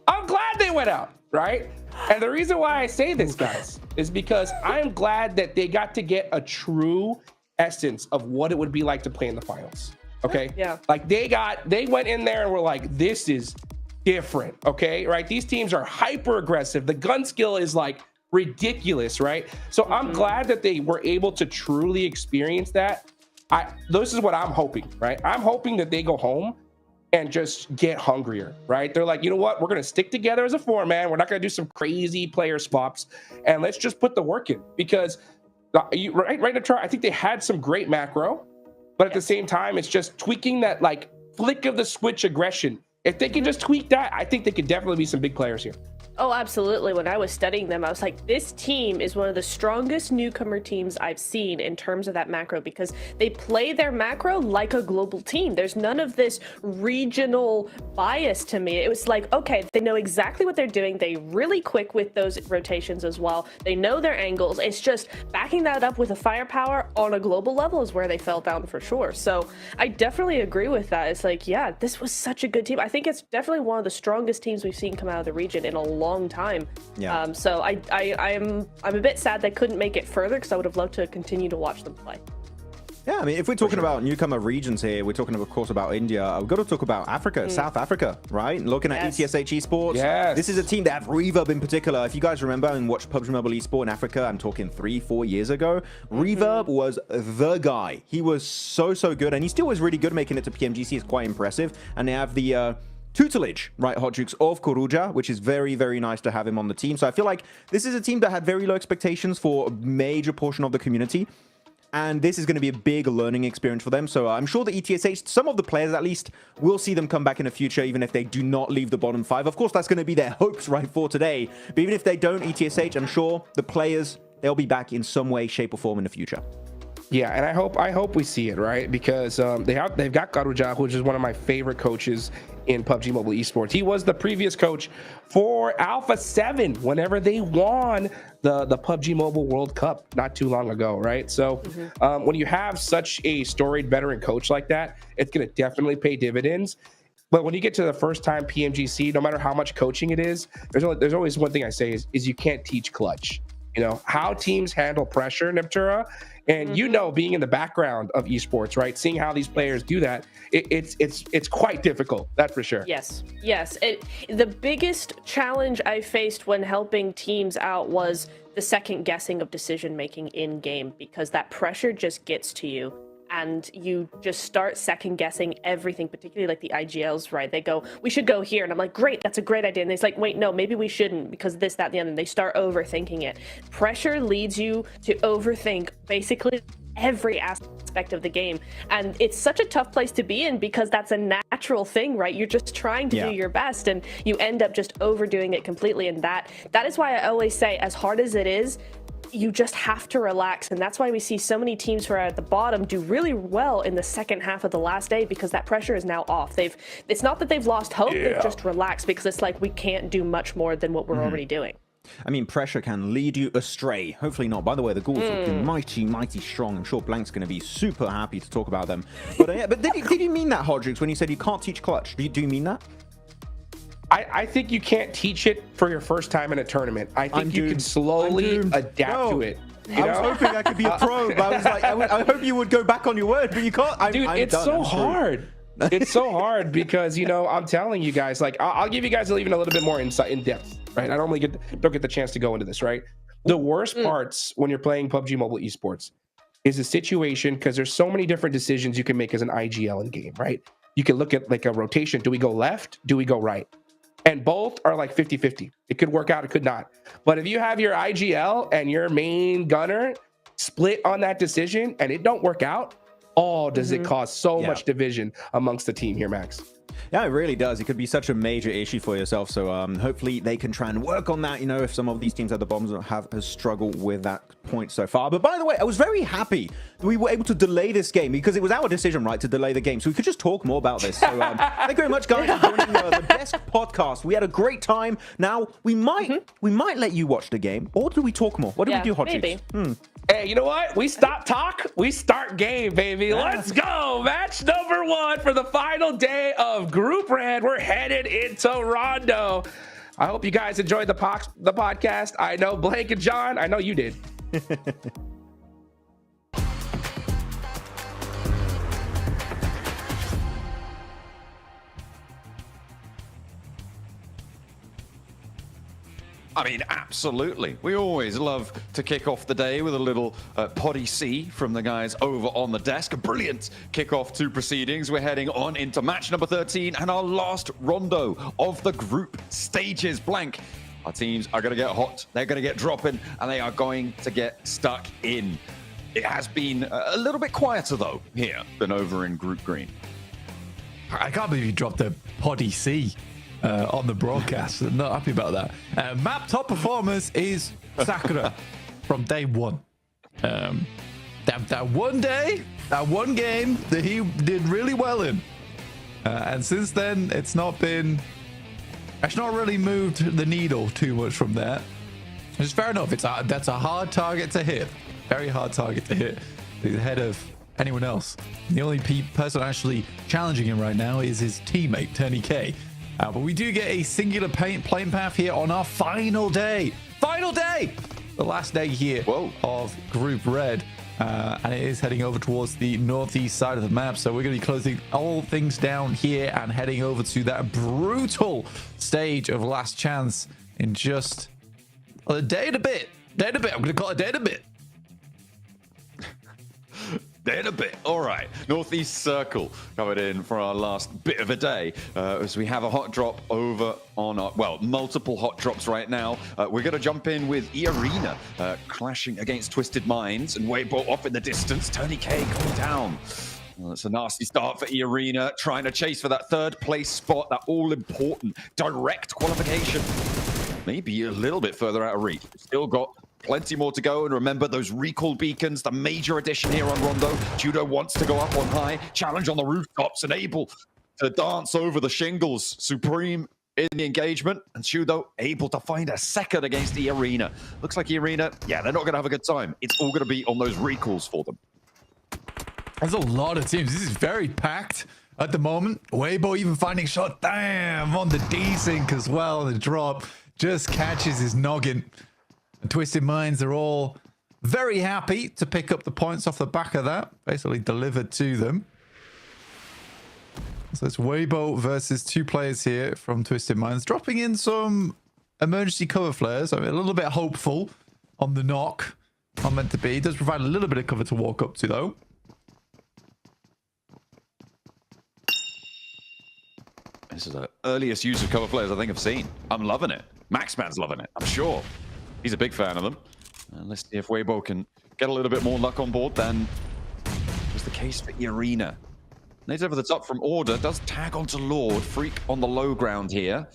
I'm glad they went out, right? And the reason why I say this, guys, is because I'm glad that they got to get a true essence of what it would be like to play in the finals. Okay? Yeah. Like they went in there and were like, this is different. Okay? Right? These teams are hyper aggressive. The gun skill is like ridiculous, right? So I'm glad that they were able to truly experience that. This is what I'm hoping, right? I'm hoping that they go home and just get hungrier, right? They're like, you know what? We're going to stick together as a 4-man. We're not going to do some crazy player swaps, and let's just put the work in because, right, Natara, I think they had some great macro, but at the same time, it's just tweaking that like flick of the switch aggression. If they can just tweak that, I think they could definitely be some big players here. Oh, absolutely. When I was studying them, I was like, this team is one of the strongest newcomer teams I've seen in terms of that macro because they play their macro like a global team. There's none of this regional bias to me. It was like, okay, they know exactly what they're doing. They're really quick with those rotations as well. They know their angles. It's just backing that up with a firepower on a global level is where they fell down for sure. So I definitely agree with that. It's like, yeah, this was such a good team. I think it's definitely one of the strongest teams we've seen come out of the region in a long time. Yeah. So I'm a bit sad they couldn't make it further because I would have loved to continue to watch them play. Yeah, I mean, if we're talking about newcomer regions here, we're talking, of course, about India. We've got to talk about Africa, South Africa, right? Looking at ETSH Esports. Yes. This is a team that have Reverb in particular. If you guys remember and watched PUBG Mobile Esports in Africa, I'm talking 3-4 years ago, Reverb was the guy. He was so good, and he still was really good making it to PMGC. It's quite impressive. And they have the tutelage, right, Hot Jukes, of Koruja, which is very, very nice to have him on the team. So I feel like this is a team that had very low expectations for a major portion of the community. And this is going to be a big learning experience for them. So I'm sure the ETSH, some of the players at least, will see them come back in the future, even if they do not leave the bottom 5. Of course, that's going to be their hopes, right, for today. But even if they don't ETSH, I'm sure the players, they'll be back in some way, shape, or form in the future. Yeah, and I hope we see it, right? Because they've got Karuja, which is one of my favorite coaches in PUBG Mobile Esports. He was the previous coach for Alpha 7 whenever they won the PUBG Mobile World Cup not too long ago, right? So when you have such a storied veteran coach like that, it's going to definitely pay dividends. But when you get to the first time PMGC, no matter how much coaching it is, there's always one thing I say is you can't teach clutch. You know, how teams handle pressure, Neptura. And you know, being in the background of esports, right? Seeing how these players do that, it's quite difficult. That's for sure. Yes. The biggest challenge I faced when helping teams out was the second guessing of decision making in game, because that pressure just gets to you. And you just start second guessing everything, particularly like the IGLs, right? They go, we should go here. And I'm like, great, that's a great idea. And it's like, wait, no, maybe we shouldn't because this, that, and the other. And they start overthinking it. Pressure leads you to overthink basically every aspect of the game. And it's such a tough place to be in because that's a natural thing, right? You're just trying to do your best and you end up just overdoing it completely. And that is why I always say, as hard as it is, you just have to relax. And that's why we see so many teams who are at the bottom do really well in the second half of the last day, because that pressure is now off. It's not that they've lost hope, they've just relaxed, because it's like we can't do much more than what we're already doing. I mean, pressure can lead you astray. Hopefully not. By the way, the Ghouls are mighty strong. I'm sure Blank's going to be super happy to talk about them. But did you mean that, Hodrix, when you said you can't teach clutch? Do you mean that? I think you can't teach it for your first time in a tournament. I think you can slowly adapt to it. I was hoping I could be a pro, but I was like, I hope you would go back on your word, but you can't. It's so hard. It's so hard because, you know, I'm telling you guys, like, I'll give you guys even a little bit more insight in depth, right? I don't get the chance to go into this, right? The worst parts when you're playing PUBG Mobile Esports is a situation, because there's so many different decisions you can make as an IGL in game, right? You can look at like a rotation. Do we go left? Do we go right? And both are like 50-50. It could work out, it could not. But if you have your IGL and your main gunner split on that decision and it don't work out, does it cause so much division amongst the team here, Max? Yeah, it really does. It could be such a major issue for yourself. So hopefully they can try and work on that, you know, if some of these teams at the bottom have struggled with that point so far. But by the way, I was very happy that we were able to delay this game, because it was our decision, right, to delay the game. So we could just talk more about this. So thank you very much, guys, for joining the best podcast. We had a great time. Now, we might let you watch the game, or do we talk more? What do we do, Hot maybe. Hey, you know what? We stop talk, we start game, baby. Let's go. Match number 1 for the final day of Group Red. We're headed into Rondo. I hope you guys enjoyed the podcast. I know Blake and John, I know you did. I mean, absolutely. We always love to kick off the day with a little potty C from the guys over on the desk. A brilliant kickoff to proceedings. We're heading on into match number 13 and our last rondo of the group stages. Blank. Our teams are going to get hot. They're going to get dropping, and they are going to get stuck in. It has been a little bit quieter, though, here than over in Group Green. I can't believe you dropped a potty C on the broadcast. I'm not happy about that. Map top performance is Sakura from day one. That one day, that one game that he did really well in. And since then, it's not really moved the needle too much from there. It's fair enough. That's a hard target to hit. Very hard target to hit. He's ahead of anyone else. The only person actually challenging him right now is his teammate, Tony K. But we do get a singular playing path here on our final day. Final day! The last day here of Group Red. And it is heading over towards the northeast side of the map. So we're going to be closing all things down here and heading over to that brutal stage of Last Chance in just a day and a bit. Day and a bit. I'm going to call it a day and a bit. Day and a bit. All right. Northeast Circle coming in for our last bit of a day as we have a hot drop over on our, multiple hot drops right now. We're going to jump in with E-Arena clashing against Twisted Minds and Weibo off in the distance. Tony K going down. Well, it's a nasty start for E-Arena, trying to chase for that third place spot, that all-important direct qualification. Maybe a little bit further out of reach. Still got plenty more to go, and remember those recall beacons, the major addition here on Rondo. Judo wants to go up on high, challenge on the rooftops, and able to dance over the shingles. Supreme in the engagement, and Judo able to find a second against E-Arena. Looks like E-Arena, they're not going to have a good time. It's all going to be on those recalls for them. There's a lot of teams. This is very packed at the moment. Weibo even finding shot. Damn, on the desync as well. The drop just catches his noggin. And Twisted Minds are all very happy to pick up the points off the back of that, basically delivered to them. So it's Weibo versus 2 players here from Twisted Minds, dropping in some emergency cover flares. I mean, a little bit hopeful on the knock. Not meant to be. It does provide a little bit of cover to walk up to, though. This is the earliest use of cover flares I think I've seen. I'm loving it. Maxman's loving it, I'm sure. He's a big fan of them. Let's see if Weibo can get a little bit more luck on board than was the case for Arena. Nades over the top from Order, does tag onto Lord. Freak on the low ground here.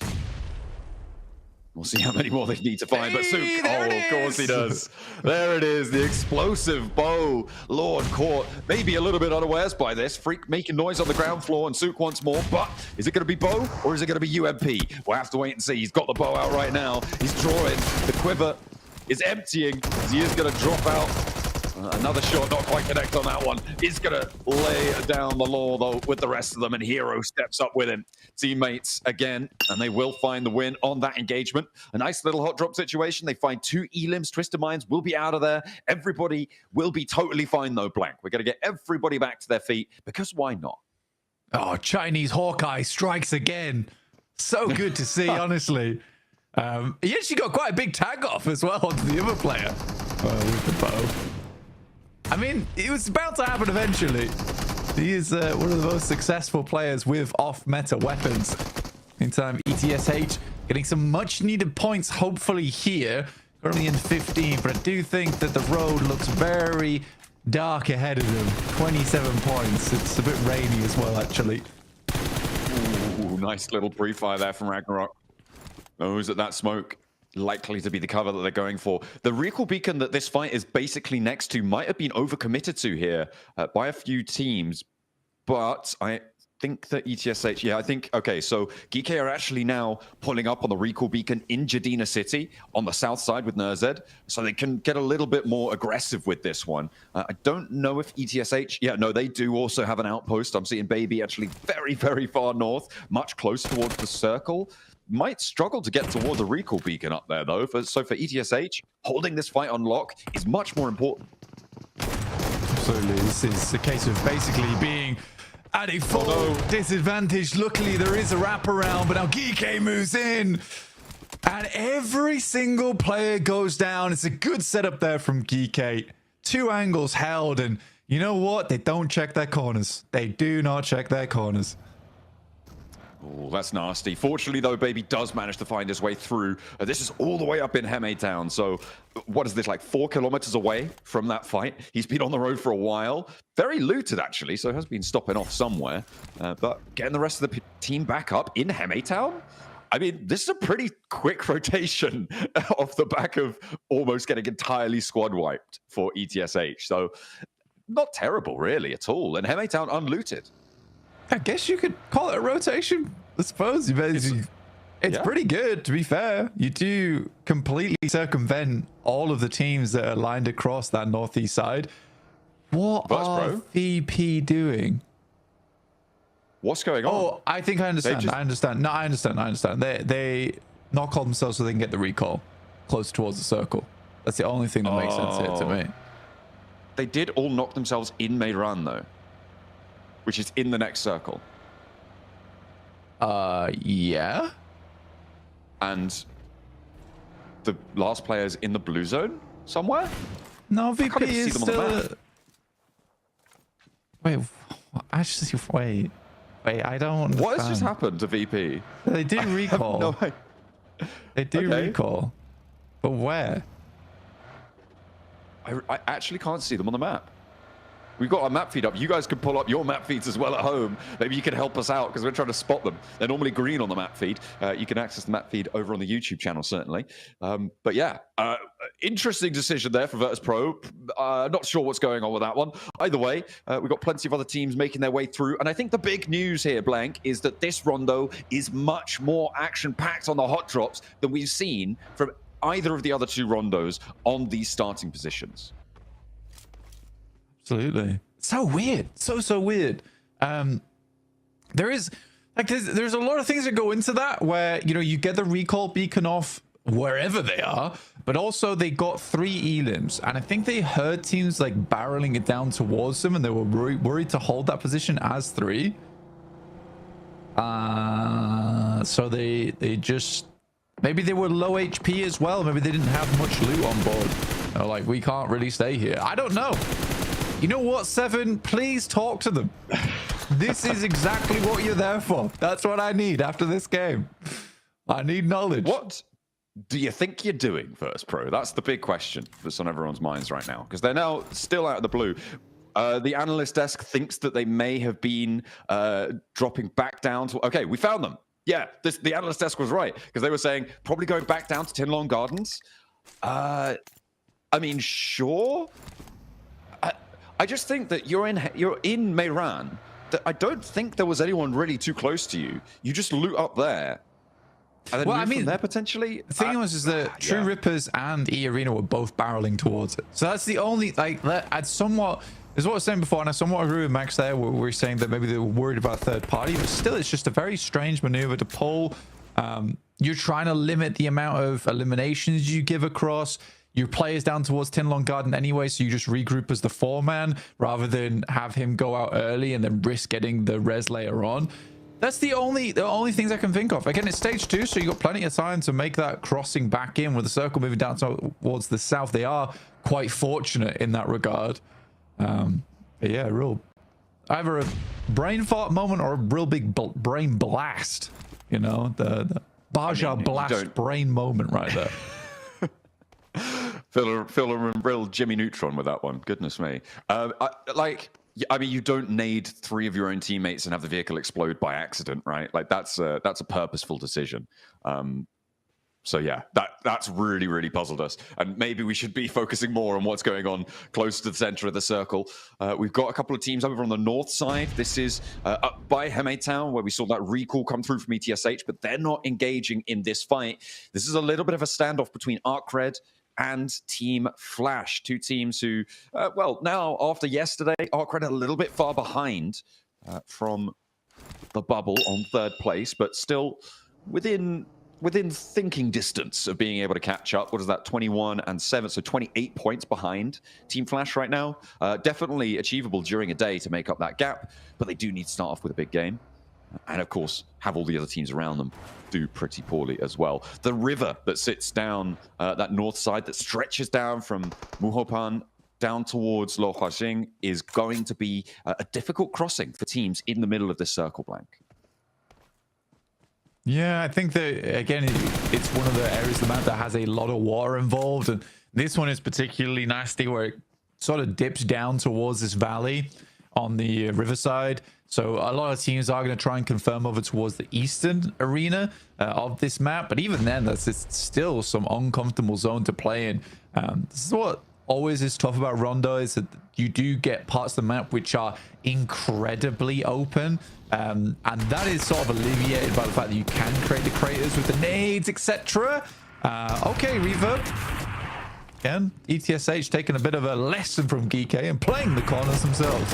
We'll see how many more they need to find, but Sook, of course he does. There it is, the explosive bow. Lord caught, maybe a little bit unawares by this. Freak making noise on the ground floor, and Sook once more, but is it going to be bow, or is it going to be UMP? We'll have to wait and see. He's got the bow out right now. He's drawing. The quiver is emptying, as he is going to drop out. Another shot, not quite connect on that one. He's going to lay down the law, though, with the rest of them, and Hero steps up with him. Teammates again, and they will find the win on that engagement. A nice little hot drop situation. They find 2 elims. Twisted Minds will be out of there. Everybody will be totally fine, though, Blank. We're going to get everybody back to their feet, because why not? Oh, Chinese Hawkeye strikes again. So good to see, honestly. He actually got quite a big tag off as well onto the other player with the bow. I mean, it was about to happen eventually. He is one of the most successful players with off-meta weapons. Meantime, ETSH getting some much-needed points, hopefully here. Currently in 15, but I do think that the road looks very dark ahead of them. 27 points. It's a bit rainy as well, actually. Ooh, nice little pre-fire there from Ragnarok. Knows that smoke likely to be the cover that they're going for. The recall beacon that this fight is basically next to might have been overcommitted to here by a few teams, but I think that ETSH, yeah, I think, okay, so Geek are actually now pulling up on the recall beacon in Jadina City on the south side with Nerzed, so they can get a little bit more aggressive with this one. I don't know if ETSH, yeah, no, they do also have an outpost. I'm seeing Baby actually very, very far north, much closer towards the circle. Might struggle to get toward the recall beacon up there, though. So for ETSH, holding this fight on lock is much more important. Absolutely. This is a case of basically being at a full disadvantage. Luckily, there is a wraparound, but now Geek moves in. And every single player goes down. It's a good setup there from Geek. 2 angles held, and you know what? They don't check their corners. They do not check their corners. Oh, that's nasty. Fortunately, though, Baby does manage to find his way through. This is all the way up in Heme Town. So what is this, like 4 kilometers away from that fight? He's been on the road for a while. Very looted, actually, so has been stopping off somewhere. But getting the rest of the team back up in Heme Town? I mean, this is a pretty quick rotation off the back of almost getting entirely squad wiped for ETSH. So not terrible, really, at all. And Heme Town unlooted. I guess you could call it a rotation, I suppose. It's pretty good, to be fair. You do completely circumvent all of the teams that are lined across that northeast side. What are VP doing? What's going on? Oh, I think I understand. I understand. No, I understand. They not call themselves so they can get the recall close towards the circle. That's the only thing that makes sense here to me. They did all knock themselves in Meiran, though, which is in the next circle. Yeah. And the last player's in the blue zone somewhere? No, VP I can't even is see them on the still... map. Wait, actually, wait, I don't understand. What has just happened to VP? They do recall. No way. They do recall. But where? I actually can't see them on the map. We've got our map feed up. You guys can pull up your map feeds as well at home. Maybe you can help us out because we're trying to spot them. They're normally green on the map feed. You can access the map feed over on the YouTube channel, certainly. But yeah, interesting decision there for Virtus Pro. Not sure what's going on with that one. Either way, we've got plenty of other teams making their way through. And I think the big news here, Blank, is that this Rondo is much more action-packed on the hot drops than we've seen from either of the other 2 Rondos on these starting positions. Absolutely. So weird. So weird. There is like there's a lot of things that go into that where, you know, you get the recall beacon off wherever they are, but also they got 3 elims, and I think they heard teams like barreling it down towards them, and they were worried to hold that position as 3. So they just, maybe they were low HP as well. Maybe they didn't have much loot on board. They're like, we can't really stay here. I don't know. You know what, Seven? Please talk to them. This is exactly what you're there for. That's what I need after this game. I need knowledge. What do you think you're doing, First Pro? That's the big question that's on everyone's minds right now, because they're now still out of the blue. The analyst desk thinks that they may have been dropping back down to... Okay, we found them. Yeah, the analyst desk was right, because they were saying probably going back down to Tinlong Gardens. I mean, sure. I just think that you're in Mehran. That I don't think there was anyone really too close to you. You just loot up there. And then Well, move I mean, from there potentially. The thing was is that True Rippers and E Arena were both barreling towards it. So that's the only, like, that I'd somewhat, is what I was saying before, and I somewhat agree with Max there, where we're saying that maybe they were worried about third party, but still it's just a very strange maneuver to pull. You're trying to limit the amount of eliminations you give across. Your player's down towards Tinlong Garden anyway, so you just regroup as the 4-man rather than have him go out early and then risk getting the res later on. That's the only things I can think of. Again, it's stage 2, so you've got plenty of time to make that crossing back in with the circle moving down towards the south. They are quite fortunate in that regard. But yeah, either a brain fart moment or a real big brain blast. You know, the Baja blast brain moment right there. Feel a real Jimmy Neutron with that one. Goodness me. I mean, you don't need 3 of your own teammates and have the vehicle explode by accident, right? Like that's a purposeful decision. So yeah, that's really, really puzzled us. And maybe we should be focusing more on what's going on close to the center of the circle. We've got a couple of teams over on the north side. This is up by Heme Town, where we saw that recall come through from ETSH, but they're not engaging in this fight. This is a little bit of a standoff between ArcRed and Team Flash, 2 teams who, well, now after yesterday, ArcRed a little bit far behind from the bubble on 3rd place, but still within thinking distance of being able to catch up. What is that? 21 and 7, so 28 points behind Team Flash right now. Definitely achievable during a day to make up that gap, but they do need to start off with a big game. And of course, have all the other teams around them do pretty poorly as well. The river that sits down that north side that stretches down from Muhopan down towards Lo Huajing is going to be a difficult crossing for teams in the middle of this circle blank. Yeah, I think that, again, it's one of the areas of the map that has a lot of water involved. And this one is particularly nasty where it sort of dips down towards this valley on the riverside. So a lot of teams are going to try and confirm over towards the eastern arena of this map. But even then, it's still some uncomfortable zone to play in. This is what always is tough about Rondo, is that you do get parts of the map which are incredibly open. And that is sort of alleviated by the fact that you can create the craters with the nades, etc. Okay, Reverb. Again, ETSH taking a bit of a lesson from Geek and playing the corners themselves.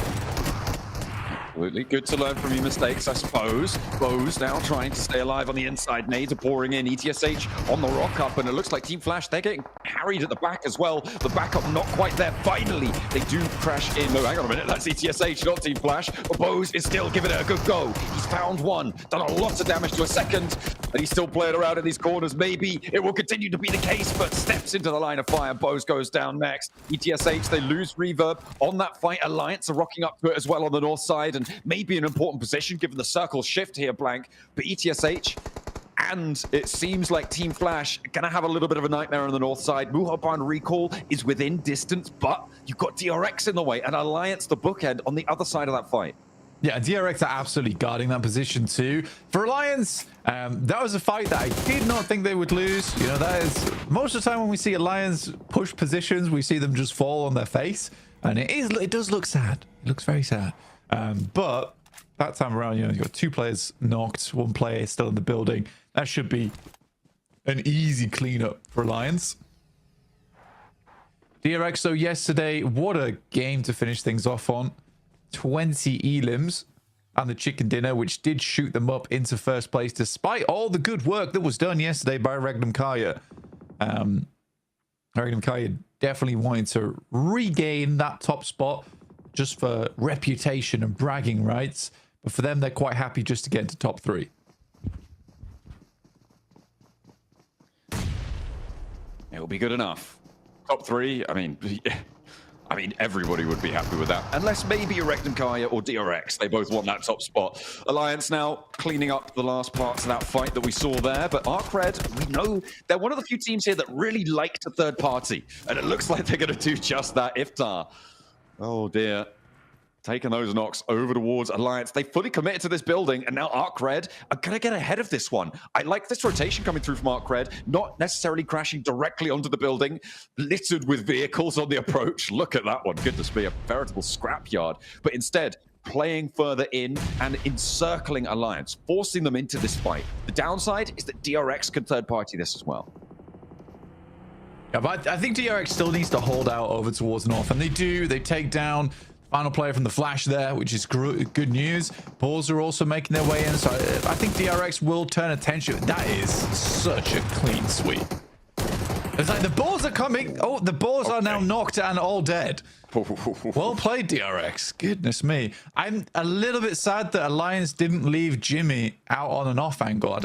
Absolutely. Good to learn from your mistakes, I suppose. Bows now trying to stay alive on the inside. Nades are pouring in. ETSH on the rock up, and it looks like Team Flash, they're getting carried at the back as well. The backup not quite there. Finally, they do crash in. No, hang on a minute. That's ETSH, not Team Flash. But Bows is still giving it a good go. He's found one, done a lot of damage to a second, and he's still playing around in these corners. Maybe it will continue to be the case, but steps into the line of fire. Bows goes down next. ETSH, they lose Reverb on that fight. Alliance are rocking up to it as well on the north side, and maybe an important position given the circle shift here, Blank. But ETSH, and it seems like Team Flash gonna have a little bit of a nightmare on the north side. Muhopan recall is within distance, but you've got DRX in the way, and Alliance the bookend on the other side of that fight. Yeah, DRX are absolutely guarding that position too. For Alliance, that was a fight that I did not think they would lose. You know, that is most of the time when we see Alliance push positions, we see them just fall on their face, and it does look sad. It looks very sad. But that time around, you know, you've got 2 players knocked, 1 player is still in the building. That should be an easy cleanup for Alliance. DRX, so yesterday, what a game to finish things off on. 20 elims and the chicken dinner, which did shoot them up into first place despite all the good work that was done yesterday by Regnum Kaya. Magnum Kaya definitely wanting to regain that top spot just for reputation and bragging rights. But for them, they're quite happy just to get into top 3. It'll be good enough. Top 3, I mean, everybody would be happy with that. Unless maybe Erangel Kaya or DRX. They both want that top spot. Alliance now cleaning up the last parts of that fight that we saw there. But Arc Red, we know they're one of the few teams here that really like to third party. And it looks like they're going to do just that. Iftar. Oh, dear. Taking those knocks over towards Alliance. They fully committed to this building, and now Arc Red are going to get ahead of this one. I like this rotation coming through from Arc Red, not necessarily crashing directly onto the building, littered with vehicles on the approach. Look at that one. Goodness me, a veritable scrapyard. But instead, playing further in and encircling Alliance, forcing them into this fight. The downside is that DRX can third party this as well. Yeah, but I think DRX still needs to hold out over towards North, and they do. They take down final player from the Flash there, which is good news. Balls are also making their way in, so I think DRX will turn attention. That is such a clean sweep. It's like the balls are coming. Oh, the balls are now knocked and all dead. Well played, DRX. Goodness me. I'm a little bit sad that Alliance didn't leave Jimmy out on an off angle.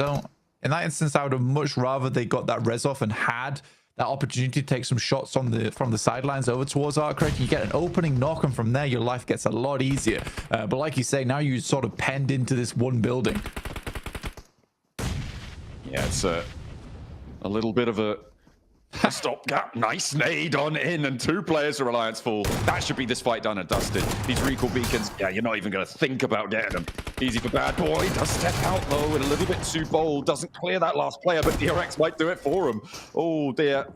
In that instance, I would have much rather they got that res off and had that opportunity to take some shots from the sidelines over towards Arc Red. You get an opening knock, and from there your life gets a lot easier. But like you say, now you sort of penned into this one building. Yeah, it's a little bit of a stopgap. Nice nade on in, and 2 players are Alliance full. That should be this fight done and dusted. These recall beacons, yeah, you're not even going to think about getting them. Easy for Bad Boy. Does step out though, and a little bit too bold. Doesn't clear that last player, but DRX might do it for him. Oh dear.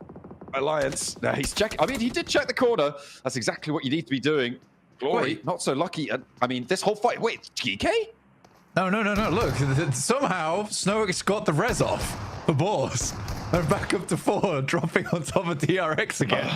Alliance. He's checking. I mean, he did check the corner. That's exactly what you need to be doing. Glory, wait, not so lucky. I mean, this whole fight. Wait, GK? No. Look, somehow Snowick's got the res off for Boars. And back up to 4, dropping on top of DRX again.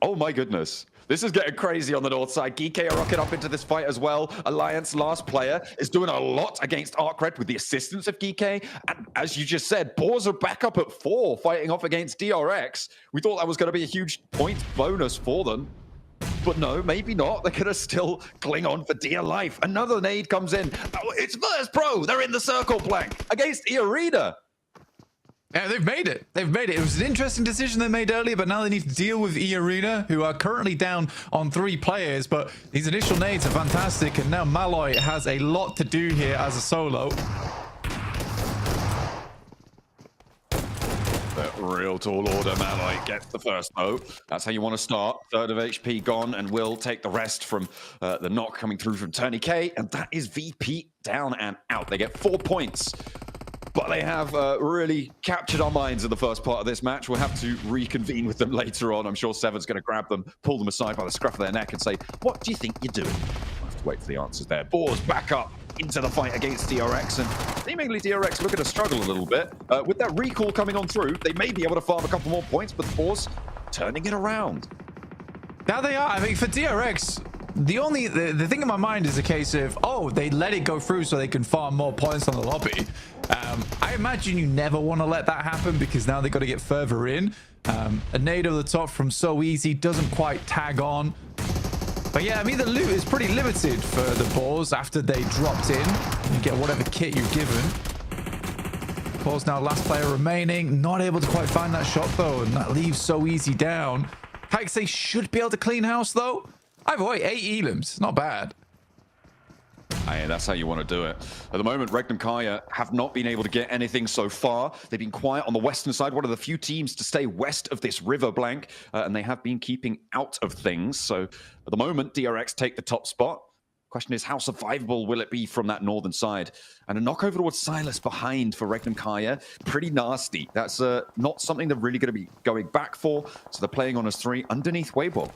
Oh my goodness. This is getting crazy on the north side. Geeke are rocking up into this fight as well. Alliance last player is doing a lot against Arc Red with the assistance of Geeke. And as you just said, Boars are back up at 4, fighting off against DRX. We thought that was going to be a huge point bonus for them. But no, maybe not. They're going to still cling on for dear life. Another nade comes in. Oh, it's Verse Pro. They're in the circle blank against Arena. Yeah, they've made it. They've made it. It was an interesting decision they made earlier, but now they need to deal with Arena, who are currently down on 3 players. But these initial nades are fantastic, and now Malloy has a lot to do here as a solo. But real tall order, Malloy gets the first though. That's how you want to start. 3rd of HP gone, and will take the rest from the knock coming through from Turney K, and that is VP down and out. They get 4 points. But they have really captured our minds in the first part of this match. We'll have to reconvene with them later on. I'm sure Seven's going to grab them, pull them aside by the scruff of their neck and say, what do you think you're doing? We'll have to wait for the answers there. Boars back up into the fight against DRX, and seemingly DRX looking to struggle a little bit. With that recall coming on through, they may be able to farm a couple more points, but the Boars turning it around. Now they are. I mean, for DRX, the thing in my mind is a case of, oh, they let it go through so they can farm more points on the lobby. I imagine you never want to let that happen, because now they've got to get further in. A nade over the top from So Easy doesn't quite tag on. But yeah, I mean, the loot is pretty limited for the Boars after they dropped in. You get whatever kit you're given. Boars now last player remaining. Not able to quite find that shot though, and that leaves So Easy down. They should be able to clean house though. Either way, 8 elims, not bad. Hey, that's how you want to do it. At the moment, Erangel Kaya have not been able to get anything so far. They've been quiet on the western side, one of the few teams to stay west of this river blank, and they have been keeping out of things. So at the moment, DRX take the top spot. Question is, how survivable will it be from that northern side? And a knock over towards Silas behind for Erangel Kaya. Pretty nasty. That's not something they're really going to be going back for. So they're playing on as 3 underneath Weibo.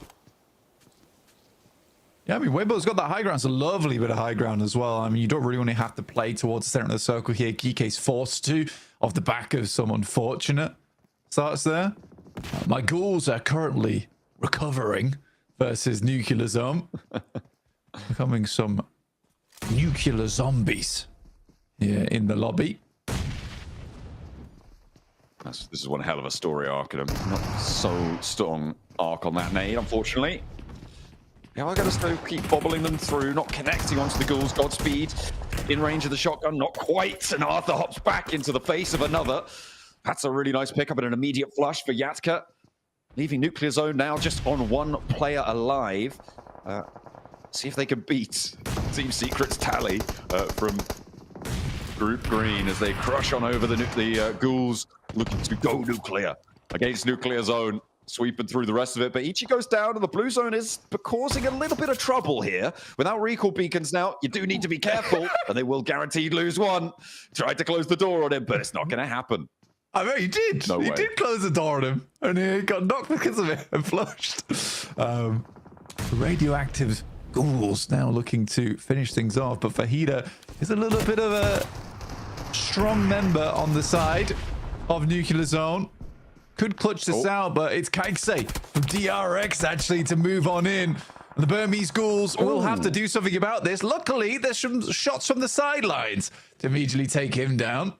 Yeah, I mean, Weibo's got that high ground. It's a lovely bit of high ground as well. I mean, you don't really want to have to play towards the center of the circle here. Geeke's forced to, off the back of some unfortunate starts there. My ghouls are currently recovering versus Nuclear Zone. Becoming some nuclear zombies here in the lobby. This is one hell of a story arc, and a not so strong arc on that nade, unfortunately. Yeah, I gotta still keep bobbling them through, not connecting onto the ghouls. Godspeed in range of the shotgun, not quite. And Arthur hops back into the face of another. That's a really nice pickup and an immediate flush for Yatka. Leaving Nuclear Zone now just on one player alive. See if they can beat Team Secret's tally from Group Green as they crush on over the ghouls, looking to go nuclear against Nuclear Zone, sweeping through the rest of it. But Ichi goes down, and the blue zone is causing a little bit of trouble here. Without recall beacons now, you do need to be careful, and they will guaranteed lose one. Tried to close the door on him, but it's not going to happen. I mean, he did. No he way. did close the door on him, and he got knocked because of it and flushed. Radioactive ghouls now looking to finish things off, but Fajita is a little bit of a strong member on the side of Nuclear Zone. Could clutch this out, but it's Kaikse from DRX actually to move on in. And the Burmese ghouls will have to do something about this. Luckily, there's some shots from the sidelines to immediately take him down.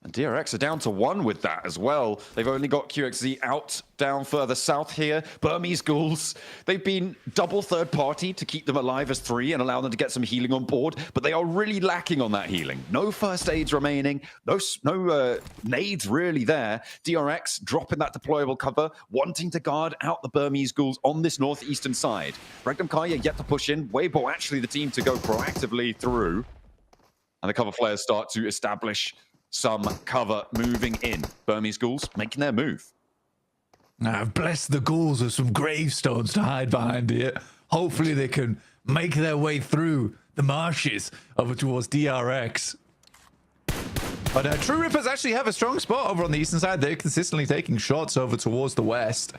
And DRX are down to 1 with that as well. They've only got QXZ out down further south here. Burmese ghouls, they've been double third party to keep them alive as 3 and allow them to get some healing on board, but they are really lacking on that healing. No first aids remaining, no nades really there. DRX dropping that deployable cover, wanting to guard out the Burmese ghouls on this northeastern side. Regnum Kaya yet to push in. Weibo actually the team to go proactively through. And the cover flares start to establish some cover moving in. Burmese ghouls making their move. I've blessed the ghouls with some gravestones to hide behind here. Hopefully they can make their way through the marshes over towards DRX. But True Rippers actually have a strong spot over on the eastern side. They're consistently taking shots over towards the west.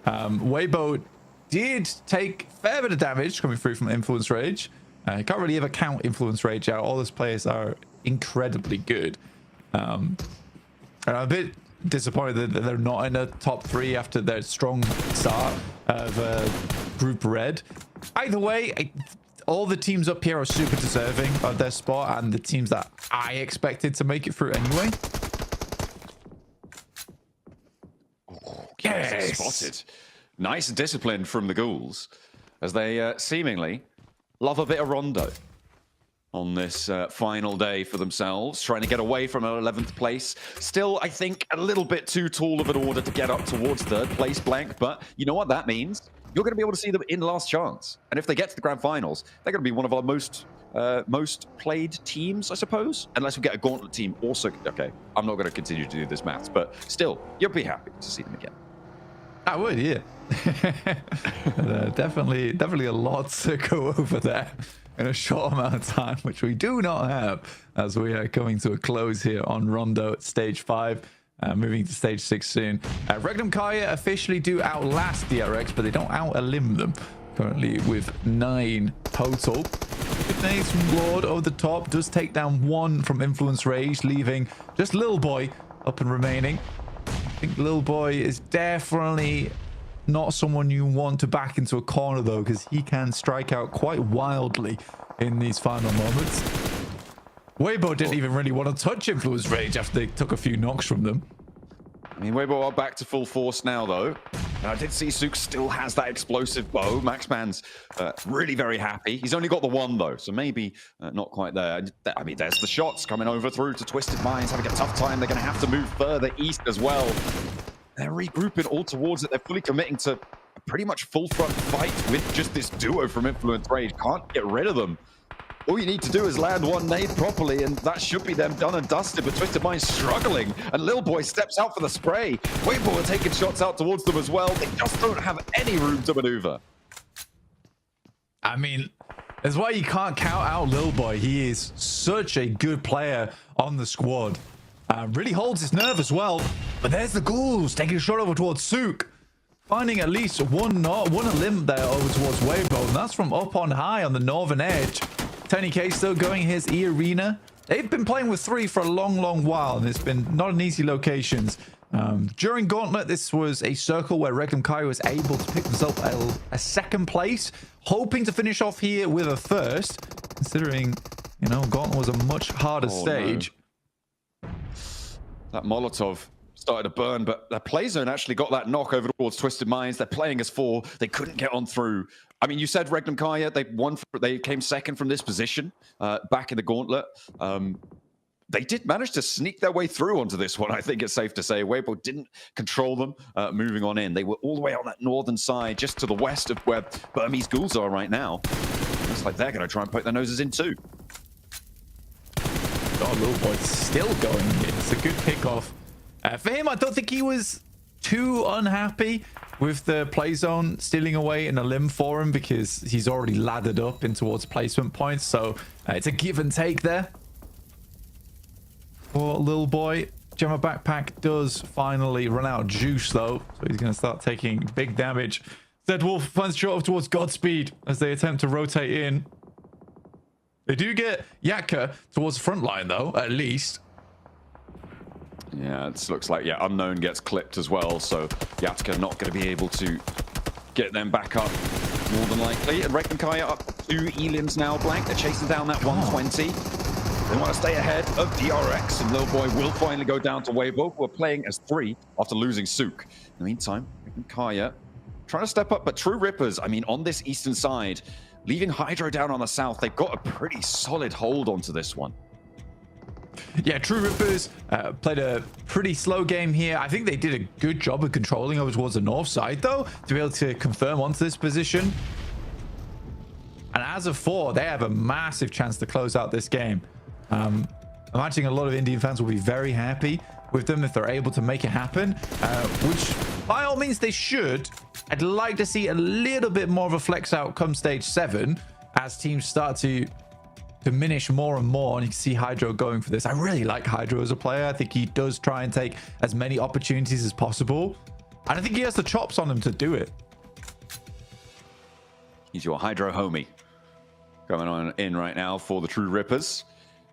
Weibo did take a fair bit of damage coming through from Influence Rage. You can't really ever count Influence Rage out. All those players are incredibly good. And I'm a bit disappointed that they're not in the top 3 after their strong start of Group Red. Either way, all the teams up here are super deserving of their spot, and the teams that I expected to make it through anyway. Yes. Spotted. Nice discipline from the ghouls as they seemingly love a bit of Rondo on this final day for themselves, trying to get away from an 11th place. Still, I think, a little bit too tall of an order to get up towards 3rd place blank, but you know what that means? You're going to be able to see them in last chance. And if they get to the Grand Finals, they're going to be one of our most played teams, I suppose. Unless we get a gauntlet team also. Okay, I'm not going to continue to do this maths, but still, you'll be happy to see them again. I would, yeah. Definitely a lot to go over there in a short amount of time, which we do not have, as we are coming to a close here on Rondo at stage 5, moving to stage 6 soon. Regnum Kaya officially do outlast DRX, but they don't out-elim them, currently with 9 total. Good nades from Lord over the top, does take down 1 from Influence Rage, leaving just Lil Boy up and remaining. I think Lil Boy is definitely not someone you want to back into a corner, though, because he can strike out quite wildly in these final moments. Weibo didn't even really want to touch Influence Rage after they took a few knocks from them. I mean, Weibo are back to full force now, though. And I did see Sook still has that explosive bow. Maxman's really very happy. He's only got the 1, though, so maybe not quite there. I mean, there's the shots coming over through to Twisted Minds, having a tough time. They're going to have to move further east as well. They're regrouping all towards it. They're fully committing to a pretty much full front fight with just this duo from Influence Rage. Can't get rid of them. All you need to do is land 1 nade properly, and that should be them done and dusted. But Twisted Mind's struggling, and Lil Boy steps out for the spray. Weibo are taking shots out towards them as well. They just don't have any room to maneuver. I mean, that's why you can't count out Lil Boy. He is such a good player on the squad. Really holds his nerve as well. But there's the ghouls taking a shot over towards Sook, finding at least one elim there over towards Weibo, and that's from up on high on the northern edge. Tony Case though going his E-Arena. They've been playing with 3 for a long while, and it's been not an easy locations. During Gauntlet, this was a circle where Regnum Kai was able to pick himself a 2nd place, hoping to finish off here with a 1st, considering, you know, Gauntlet was a much harder stage. No. That Molotov started to burn, but their play zone actually got that knock over towards Twisted Minds. They're playing as 4. They couldn't get on through. I mean, you said Regnum Kaya, they came second from this position back in the gauntlet. They did manage to sneak their way through onto this one, I think it's safe to say. Weibo didn't control them moving on in. They were all the way on that northern side, just to the west of where Burmese ghouls are right now. Looks like they're going to try and poke their noses in too. Oh, little boy's still going. It's a good pickoff. For him, I don't think he was too unhappy with the play zone stealing away in a limb for him, because he's already laddered up in towards placement points. So it's a give and take there for little boy. Gemma Backpack does finally run out of juice though, so he's going to start taking big damage. Zedwolf finds short up towards Godspeed as they attempt to rotate in. They do get Yatka towards the front line though, at least. Yeah, it looks like, Unknown gets clipped as well, so Yatka not going to be able to get them back up, more than likely. And Regnum Kaya up 2 elims now, Blank. They're chasing down that 120. They want to stay ahead of DRX, and Little Boy will finally go down to Weibo, who are playing as 3 after losing Sook. In the meantime, Regnum Kaya trying to step up, but True Rippers, I mean, on this eastern side, leaving Hydro down on the south, they've got a pretty solid hold onto this one. Yeah, True Rippers played a pretty slow game here. I think they did a good job of controlling over towards the north side, though, to be able to confirm onto this position. And as of 4, they have a massive chance to close out this game. I'm imagining a lot of Indian fans will be very happy with them if they're able to make it happen, which by all means they should. I'd like to see a little bit more of a flex out come stage 7 as teams start to diminish more and more, and you can see Hydro going for this. I really like Hydro as a player. I think he does try and take as many opportunities as possible, and I think he has the chops on him to do it. He's your Hydro homie going on in right now for the True Rippers.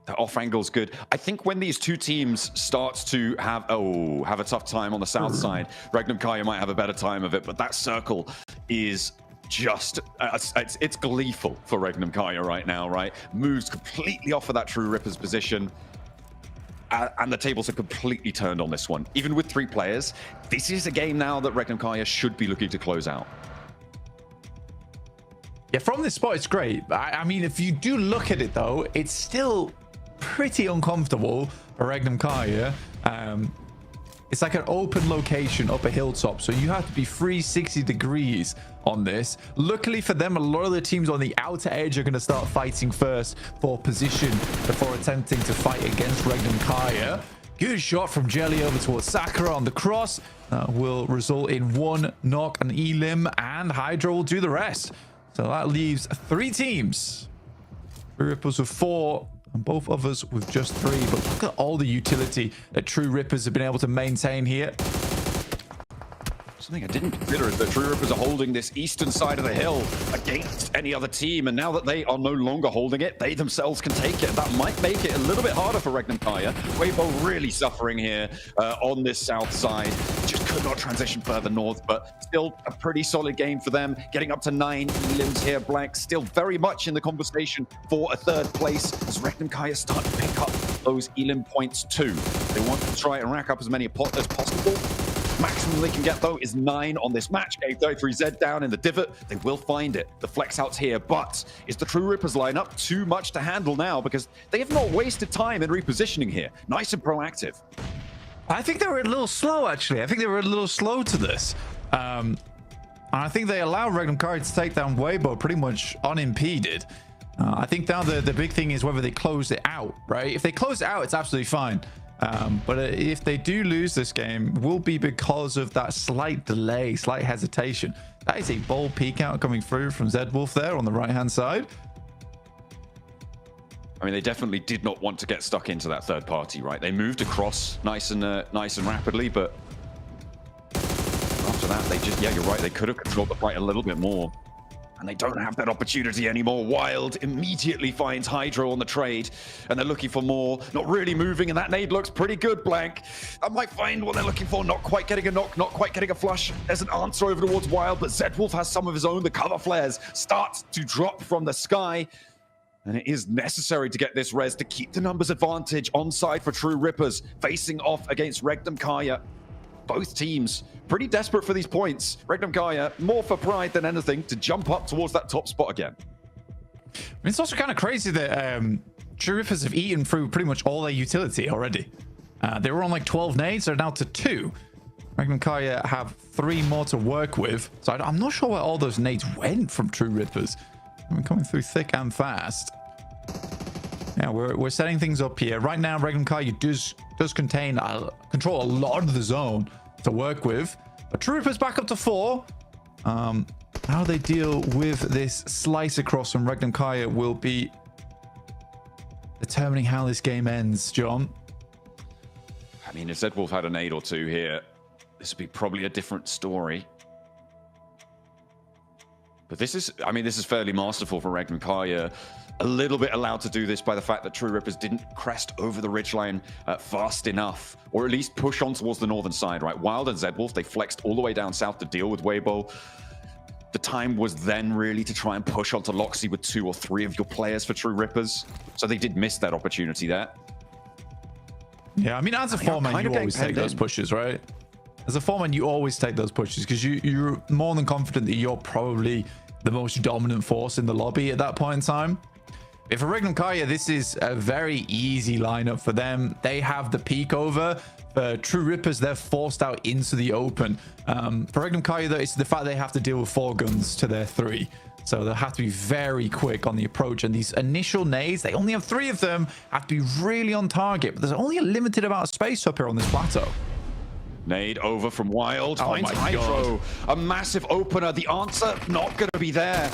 The off angle's good. I think when these two teams start to have a tough time on the south side, Regnum Kaya might have a better time of it, but that circle is just it's gleeful for Regnum Kaya right now, right? Moves completely off of that True Rippers position, and the tables are completely turned on this one. Even with 3 players, this is a game now that Regnum Kaya should be looking to close out. Yeah, from this spot, it's great. I mean, if you do look at it though, it's still pretty uncomfortable for Regnum Kaya. It's like an open location up a hilltop, so you have to be 360 degrees on this. Luckily for them, a lot of the teams on the outer edge are going to start fighting first for position before attempting to fight against Regnum Kaya. Good shot from Jelly over towards Sakura on the cross. Will result in 1 knock and elim, and Hydro will do the rest. So that leaves 3 teams. True Rippers with 4, and both others with just 3. But look at all the utility that True Rippers have been able to maintain here. Something I didn't consider is that True Rippers are holding this eastern side of the hill against any other team, and now that they are no longer holding it, they themselves can take it. That might make it a little bit harder for Regnum Kaya. Weibo really suffering here on this south side. Just could not transition further north, but still a pretty solid game for them. Getting up to 9 elims here. Blank still very much in the conversation for a 3rd place as Regnum Kaya start to pick up those elim points too. They want to try and rack up as many as possible. Maximum they can get, though, is 9 on this match. K33Z down in the divot. They will find it. The flex out's here, but is the True Rippers lineup too much to handle now? Because they have not wasted time in repositioning here. Nice and proactive. I think they were a little slow, actually. I think they were a little slow to this. And I think they allowed Regnum Kaya to take down Weibo pretty much unimpeded. I think now the big thing is whether they close it out, right? If they close it out, it's absolutely fine. But if they do lose this game, it will be because of that slight delay, slight hesitation. That is a bold peek out coming through from Zedwolf there on the right-hand side. I mean, they definitely did not want to get stuck into that 3rd party, right? They moved across nice and rapidly, but after that, they just, you're right, they could have controlled the fight a little bit more. And they don't have that opportunity anymore. Wild immediately finds Hydro on the trade, and they're looking for more. Not really moving, and that nade looks pretty good, Blank. I might find what they're looking for. Not quite getting a knock, not quite getting a flush. There's an answer over towards Wild, but Zedwolf has some of his own. The cover flares start to drop from the sky. And it is necessary to get this res to keep the numbers advantage on side for True Rippers, facing off against Regnum Kaya. Both teams pretty desperate for these points. Regnum Kaya more for pride than anything to jump up towards that top spot again. I mean, it's also kind of crazy that True Rippers have eaten through pretty much all their utility already. They were on like 12 nades, they're now to 2. Regnum Kaya have 3 more to work with. So I'm not sure where all those nades went from True Rippers. I mean, coming through thick and fast. Yeah, we're setting things up here. Right now, Regnum Kaya does control a lot of the zone to work with. But True Rippers back up to 4. How they deal with this slice across from Regnum Kaya will be determining how this game ends, John. I mean, if Zedwolf had a nade or 2 here, this would be probably a different story. But this is fairly masterful for Regnum Kaya. A little bit allowed to do this by the fact that True Rippers didn't crest over the ridgeline fast enough, or at least push on towards the northern side, right? Wild and Zedwolf, they flexed all the way down south to deal with Weibo. The time was then really to try and push onto Loxy with 2 or 3 of your players for True Rippers. So they did miss that opportunity there. Yeah, I mean, as a foreman, you always take those pushes, right? As a foreman, you always take those pushes because you're more than confident that you're probably the most dominant force in the lobby at that point in time. If for Regnum Kaya, this is a very easy lineup for them. They have the peak over. For True Rippers, they're forced out into the open. For Regnum Kaya, though, it's the fact they have to deal with 4 guns to their 3. So they'll have to be very quick on the approach. And these initial nades, they only have 3 of them, have to be really on target. But there's only a limited amount of space up here on this plateau. Nade over from Wild. Oh Finds my Hydro. A massive opener. The answer not going to be there.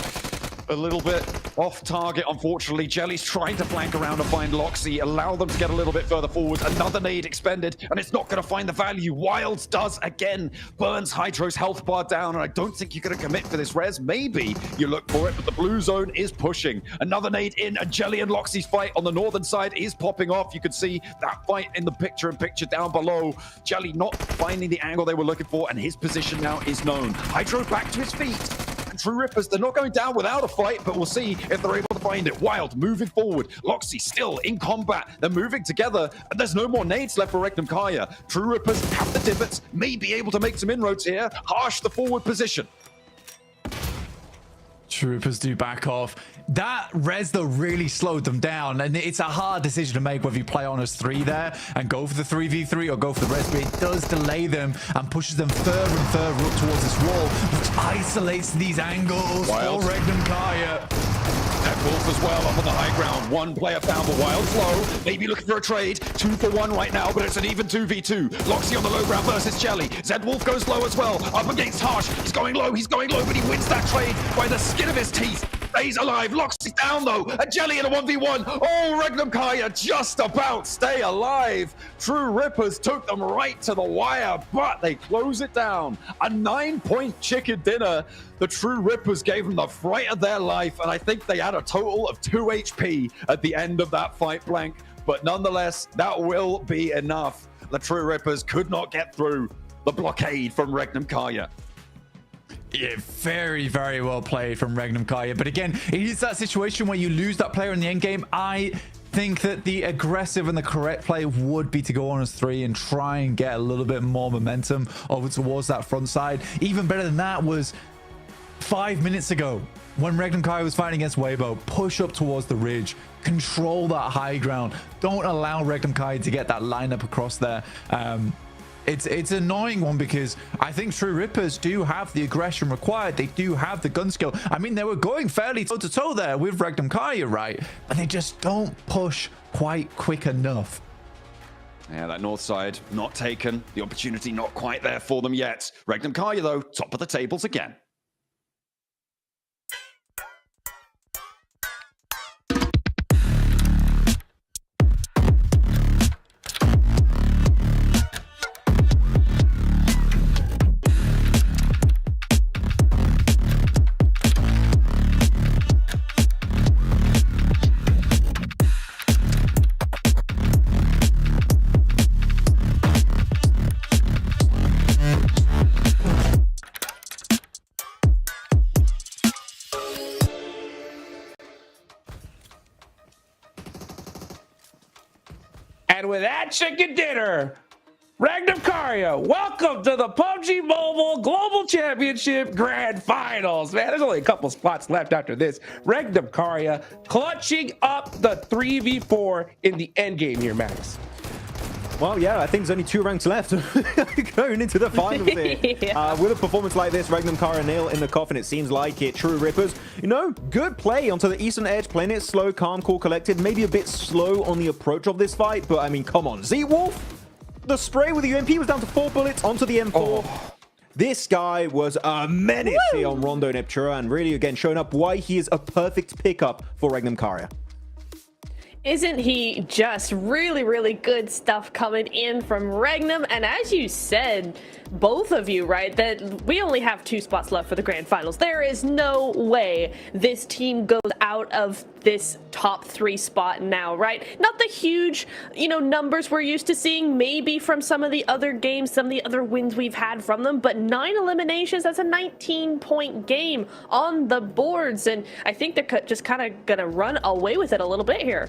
A little bit off target, unfortunately. Jelly's trying to flank around and find Loxy, allow them to get a little bit further forward. Another nade expended, and it's not going to find the value. Wilds does again. Burns Hydro's health bar down, and I don't think you're going to commit for this res. Maybe you look for it, but the blue zone is pushing. Another nade in, and Jelly and Loxy's fight on the northern side is popping off. You can see that fight in the picture-in-picture down below. Jelly not finding the angle they were looking for, and his position now is known. Hydro back to his feet. True Rippers, they're not going down without a fight, but we'll see if they're able to find it. Wild moving forward. Loxy still in combat. They're moving together, and there's no more nades left for Regnum Kaya. True Rippers have the divots, may be able to make some inroads here. Harsh the forward position. True Rippers do back off. That res, though, really slowed them down, and it's a hard decision to make whether you play on as 3 there and go for the 3v3 or go for the res, but it does delay them and pushes them further and further up towards this wall, which isolates these angles Wild. for Regnum Kaya. Wolf as well up on the high ground. 1 player found, but Wild's low. Maybe looking for a trade. 2 for 1 right now, but it's an even 2v2. Loxy on the low ground versus Jelly. Zedwolf goes low as well. Up against Harsh. He's going low, but he wins that trade by the skin of his teeth. Stays alive. Loxy's down though. A Jelly in a 1v1. Oh, Regnum Kaya just about stay alive. True Rippers took them right to the wire, but they close it down. A 9-point chicken dinner. The True Rippers gave them the fright of their life, and I think they had a total of 2 HP at the end of that fight blank. But nonetheless, that will be enough. The True Rippers could not get through the blockade from Regnum Kaya. Yeah, very, very well played from Regnum Kaya. But again, it is that situation where you lose that player in the end game. I think that the aggressive and the correct play would be to go on as 3 and try and get a little bit more momentum over towards that front side. Even better than that was 5 minutes ago when Regnum Kaya was fighting against Weibo. Push up towards the ridge, control that high ground. Don't allow Regnum Kaya to get that lineup across there. It's an annoying one because I think True Rippers do have the aggression required. They do have the gun skill. I mean, they were going fairly toe-to-toe there with Regnum Kaya, right? But they just don't push quite quick enough. Yeah, that north side not taken. The opportunity not quite there for them yet. Regnum Kaya, though, top of the tables again. And with that chicken dinner, Ragnar Karya, welcome to the PUBG Mobile Global Championship Grand Finals. Man, there's only a couple spots left after this. Ragnar Karya clutching up the 3v4 in the end game here, Max. Well, yeah, I think there's only 2 ranks left going into the finals here. Yeah. With a performance like this, Ragnar Karya nail in the coffin, it seems like it. True Rippers, you know, good play onto the Eastern Edge, playing it slow, calm, cool, collected. Maybe a bit slow on the approach of this fight, but I mean, come on. Z-Wolf, the spray with the UMP was down to 4 bullets onto the M4. Oh. This guy was a menace here on Rondo Neptura, and really, again, showing up why he is a perfect pickup for Ragnar Karya. Isn't he just really, really good stuff coming in from Regnum? And as you said, both of you, right, that we only have 2 spots left for the Grand Finals. There is no way this team goes out of this top 3 spot now, right? Not the huge, you know, numbers we're used to seeing maybe from some of the other games, some of the other wins we've had from them, but 9 eliminations, that's a 19-point game on the boards. And I think they're just kind of going to run away with it a little bit here.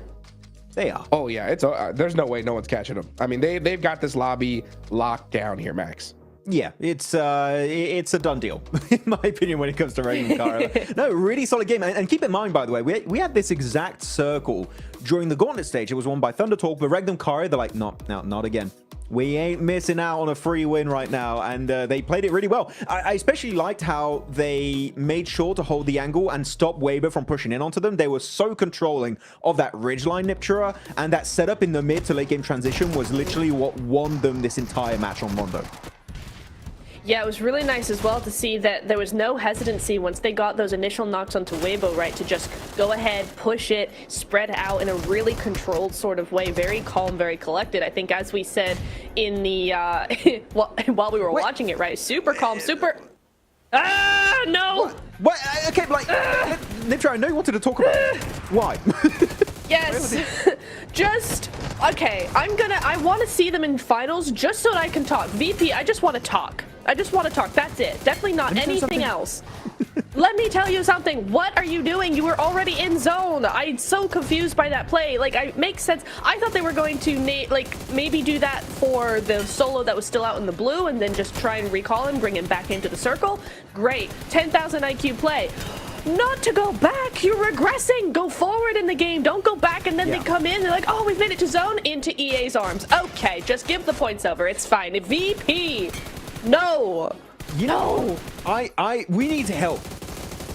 They are. Oh yeah, it's there's no way no one's catching them. I mean, they've got this lobby locked down here, Max. Yeah, it's a done deal, in my opinion, when it comes to Ragnar Karya. No, really solid game. And keep in mind, by the way, we had this exact circle during the Gauntlet stage. It was won by Thunder Talk, but Ragnar Karya, they're like, no, not again. We ain't missing out on a free win right now, and they played it really well. I especially liked how they made sure to hold the angle and stop Weber from pushing in onto them. They were so controlling of that ridgeline Niptura, and that setup in the mid to late game transition was literally what won them this entire match on Rondo. Yeah, it was really nice as well to see that there was no hesitancy once they got those initial knocks onto Weibo, right, to just go ahead, push it, spread out in a really controlled sort of way, very calm, very collected. I think as we said in the, while we were watching it, right, super calm, super... Ah, no! What? Okay, like, Nitra, I know you wanted to talk about it. Why? Yes. Just, okay, I want to see them in finals just so that I can talk. VP, I just want to talk. I just want to talk. That's it. Definitely not anything else. Let me tell you something. What are you doing? You were already in zone. I'm so confused by that play. Like, it makes sense. I thought they were going to, maybe do that for the solo that was still out in the blue and then just try and recall him, bring him back into the circle. Great. 10,000 IQ play. Not to go back. You're regressing. Go forward in the game. Don't go back and then they come in. They're like, oh, we've made it to zone. Into EA's arms. Okay, just give the points over. It's fine. VP. No. You know, we need help.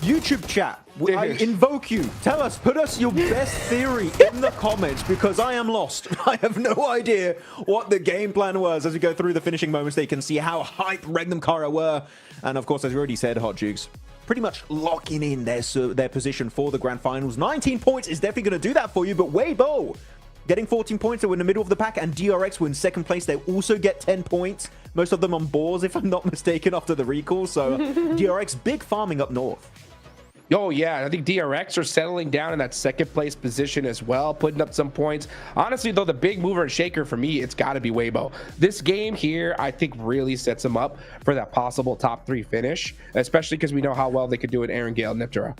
YouTube chat. I invoke you. Tell us, put us your best theory in the comments because I am lost. I have no idea what the game plan was. As we go through the finishing moments, they can see how hyped Ragnar Karya were. And of course, as we already said, Hot Jukes, pretty much locking in their position for the Grand Finals. 19 points is definitely going to do that for you, but Weibo getting 14 points. They were in the middle of the pack, and DRX were in second place. They also get 10 points. Most of them on boards, if I'm not mistaken, after the recall. So DRX, big farming up north. Oh, yeah. I think DRX are settling down in that second place position as well, putting up some points. Honestly, though, the big mover and shaker for me, it's got to be Weibo. This game here, I think, really sets them up for that possible top 3 finish, especially because we know how well they could do it Erangel and Niptura.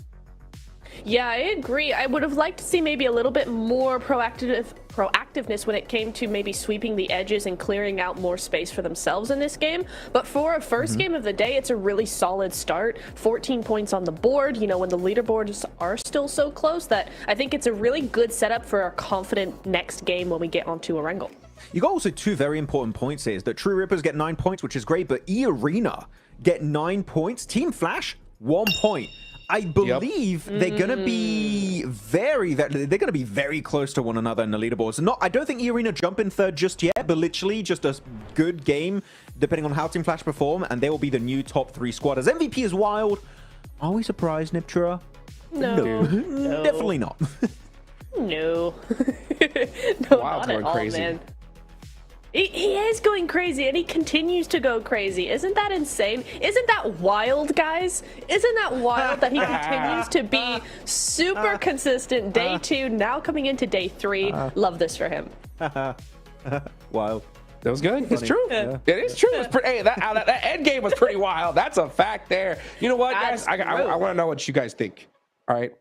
Yeah, I agree. I would have liked to see maybe a little bit more proactiveness when it came to maybe sweeping the edges and clearing out more space for themselves in this game. But for a first game of the day, it's a really solid start. 14 points on the board, you know, when the leaderboards are still so close, that I think it's a really good setup for a confident next game when we get onto Erangel. You got also 2 very important points here. Is that True Rippers get 9 points, which is great, but E-Arena get 9 points. Team Flash, 1 point. I believe they're going to be very close to one another in the leaderboards. I don't think E-Arena jump in third just yet, but literally just a good game, depending on how Team Flash perform, and they will be the new top 3 squad. As MVP is wild. Are we surprised, Niptura? No. Definitely not. No. Wild's going crazy. Man. He is going crazy, and he continues to go crazy. Isn't that insane? Isn't that wild, guys? Isn't that wild that he continues to be super consistent? Day 2, now coming into day 3. Love this for him. Wild. That was good. It's true. Yeah. It is true. It's pretty, hey, that end game was pretty wild. That's a fact there. You know what, guys? I want to know what you guys think. All right.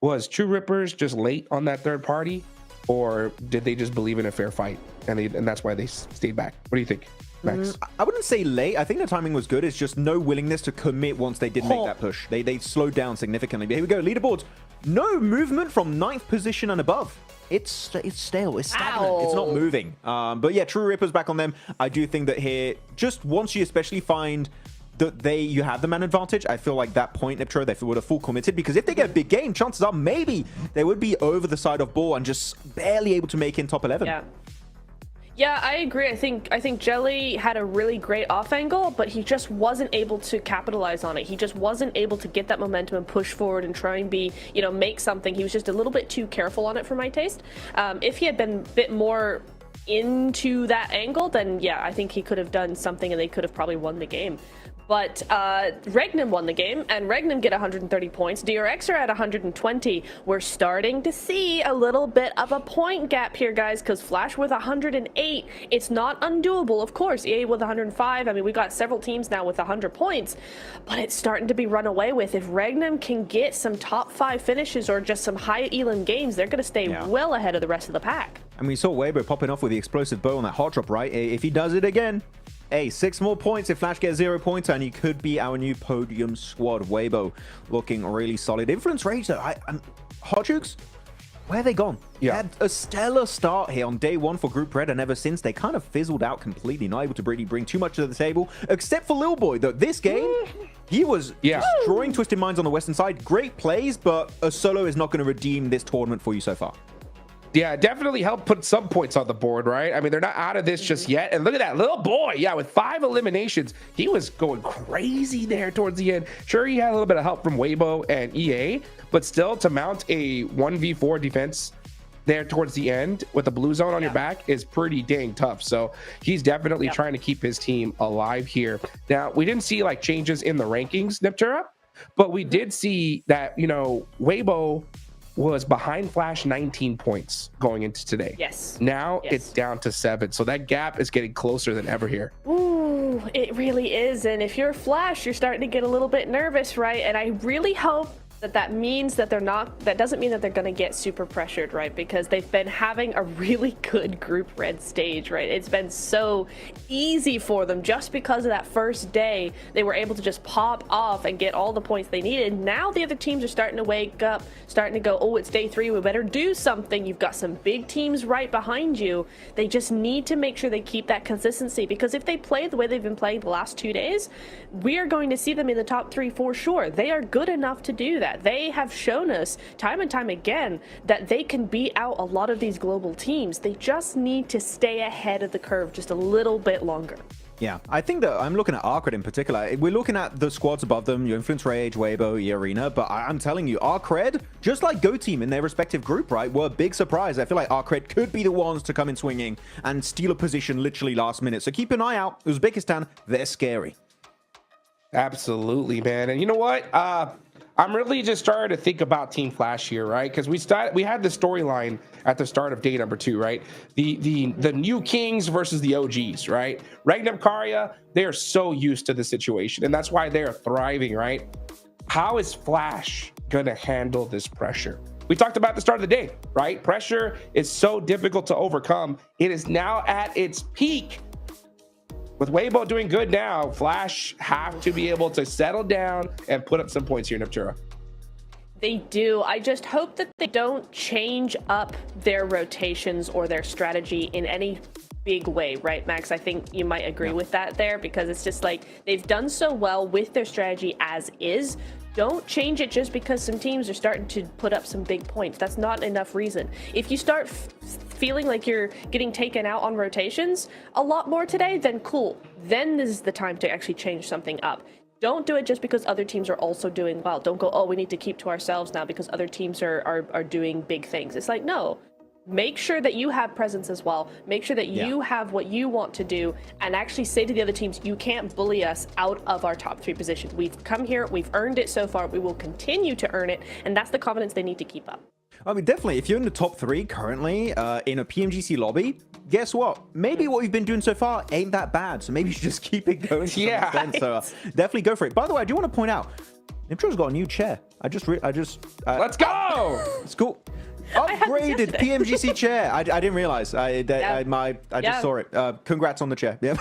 Was True Rippers just late on that third party? or did they just believe in a fair fight and that's why they stayed back? What do you think, Max? I wouldn't say late. I think the timing was good. It's just no willingness to commit once they did make that push. They slowed down significantly. But here we go. Leaderboards. No movement from 9th position and above. It's stale. It's stagnant. It's not moving. But yeah, True Ripper's back on them. I do think that here, just once you especially find that you have the man advantage, I feel like that point, Niptro, they would have full committed, because if they get a big game, chances are maybe they would be over the side of ball and just barely able to make in top 11. Yeah, I agree. I think Jelly had a really great off angle, but he just wasn't able to capitalize on it. He just wasn't able to get that momentum and push forward and try and be, make something. He was just a little bit too careful on it for my taste. If he had been a bit more into that angle, then yeah, I think he could have done something and they could have probably won the game. But Regnum won the game, and Regnum get 130 points. DRX are at 120. We're starting to see a little bit of a point gap here, guys, because Flash with 108, it's not undoable, of course. EA with 105. I mean, we got several teams now with 100 points, but it's starting to be run away with. If Regnum can get some top 5 finishes or just some high elim games, they're going to stay well ahead of the rest of the pack. And we saw Weibo popping off with the explosive bow on that hot drop, right? If he does it again, hey, 6 more points if Flash gets 0 points, and he could be our new podium squad. Weibo looking really solid. Influence Rage, though, Hot Jukes, where are they gone? Yeah. Had a stellar start here on day 1 for Group Red, and ever since, they kind of fizzled out completely, not able to really bring too much to the table, except for Lil Boy, though. This game, he was destroying Twisted Minds on the western side. Great plays, but a solo is not going to redeem this tournament for you so far. Yeah, definitely helped put some points on the board, right? I mean, they're not out of this just yet. And look at that little boy. Yeah, with 5 eliminations, he was going crazy there towards the end. Sure, he had a little bit of help from Weibo and EA, but still to mount a 1v4 defense there towards the end with a blue zone on your back is pretty dang tough. So he's definitely trying to keep his team alive here. Now, we didn't see like changes in the rankings, Niptura, but we did see that, Weibo was behind Flash 19 points going into today. Now it's down to 7. So that gap is getting closer than ever here. Ooh, it really is. And if you're Flash, you're starting to get a little bit nervous, right? And I really hope that means that they're not, that doesn't mean that they're going to get super pressured, right? Because they've been having a really good Group Red stage, right? It's been so easy for them just because of that first day. They were able to just pop off and get all the points they needed. Now the other teams are starting to wake up, starting to go, oh, it's day 3, we better do something. You've got some big teams right behind you. They just need to make sure they keep that consistency, because if they play the way they've been playing the last 2 days, we are going to see them in the top 3 for sure. They are good enough to do that. They have shown us time and time again that they can beat out a lot of these global teams. They just need to stay ahead of the curve just a little bit longer. Yeah, I think that I'm looking at Arcred in particular. We're looking at the squads above them, your Influence Rage, Weibo, Arena, but I'm telling you, Arcred, just like Go Team in their respective group, right, were a big surprise. I feel like Arcred could be the ones to come in swinging and steal a position literally last minute. So keep an eye out. Uzbekistan, they're scary. Absolutely, man. And you know what? I'm really just starting to think about Team Flash here, right? Because we had the storyline at the start of day number 2, right? The new kings versus the OGs, right? Regnum Karya, they are so used to the situation, and that's why they are thriving, right? How is Flash gonna handle this pressure? We talked about at the start of the day, right? Pressure is so difficult to overcome. It is now at its peak. With Weibo doing good now, Flash have to be able to settle down and put up some points here, Niptura. They do. I just hope that they don't change up their rotations or their strategy in any big way, right, Max? I think you might agree with that there, because it's just like they've done so well with their strategy as is. Don't change it just because some teams are starting to put up some big points. That's not enough reason. If you start feeling like you're getting taken out on rotations a lot more today, then cool. Then this is the time to actually change something up. Don't do it just because other teams are also doing well. Don't go, oh, we need to keep to ourselves now because other teams are doing big things. It's like, no. Make sure that you have presence as well. Make sure that you have what you want to do, and actually say to the other teams, you can't bully us out of our top 3 position. We've come here, we've earned it so far, we will continue to earn it, and that's the confidence they need to keep up. I mean, definitely, if you're in the top 3 currently in a PMGC lobby, guess what? Maybe what you've been doing so far ain't that bad, so maybe you should just keep it going to some extent. So definitely go for it. By the way, I do want to point out, Nimtro's got a new chair. Let's go! It's cool. Upgraded PMGC chair. I didn't realize. I just saw it. Congrats on the chair. Yeah.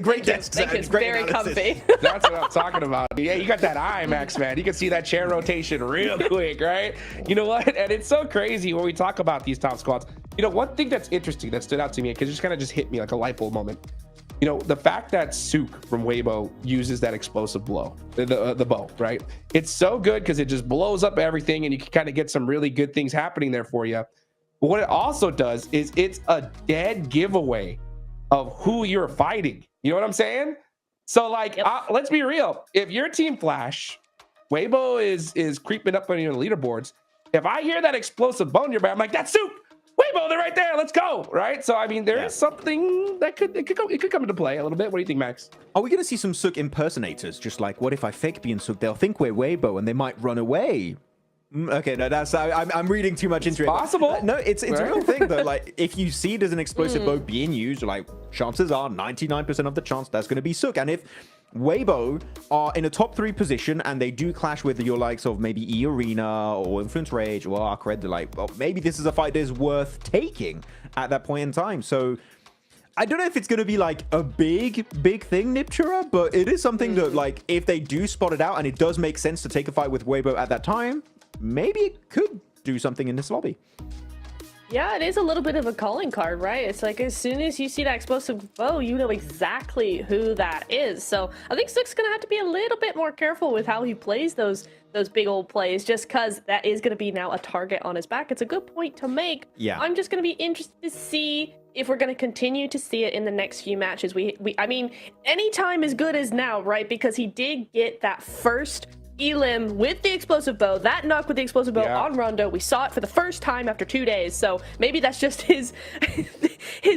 Great desk. It's Great very analysis. comfy. That's what I'm talking about. Yeah, you got that eye, Max, man. You can see that chair rotation real quick, right? You know what? And it's so crazy when we talk about these top squads. You know, one thing that's interesting that stood out to me, because it just kind of just hit me like a light bulb moment. You know, the fact that Sook from Weibo uses that explosive blow, the bow, right? It's so good because it just blows up everything and you can kind of get some really good things happening there for you. But what it also does is it's a dead giveaway of who you're fighting. You know what I'm saying? So like, let's be real. If your team Flash, Weibo is creeping up on you on the leaderboards. If I hear that explosive bow in your back, I'm like, that's Sook. Weibo, they're right there. Let's go. Right. So I mean, there is something that could come into play a little bit. What do you think, Max? Are we going to see some Sook impersonators? Just like, what if I fake being Sook? They'll think we're Weibo and they might run away. Okay, no, that's I'm reading too much into it. Possible. No, it's a real thing though. Like, if you see there's an explosive bow being used, like chances are 99% of the chance that's going to be Sook. And if Weibo are in a top 3 position and they do clash with your likes of maybe E Arena or Influence Rage or Arc Red, they're like, well, maybe this is a fight that is worth taking at that point in time. So I don't know if it's going to be like a big thing, Niptura, but it is something that, like, if they do spot it out and it does make sense to take a fight with Weibo at that time, maybe it could do something in this lobby. Yeah, it is a little bit of a calling card, right? It's like as soon as you see that explosive bow, you know exactly who that is. So I think Sook's gonna have to be a little bit more careful with how he plays those big old plays, just because that is gonna be now a target on his back. It's a good point to make. Yeah. I'm just gonna be interested to see if we're gonna continue to see it in the next few matches. I mean, any time is good as now, right? Because he did get that first Elim with the explosive bow, that knock with the explosive bow on Rondo. We saw it for the first time after 2 days, so maybe that's just his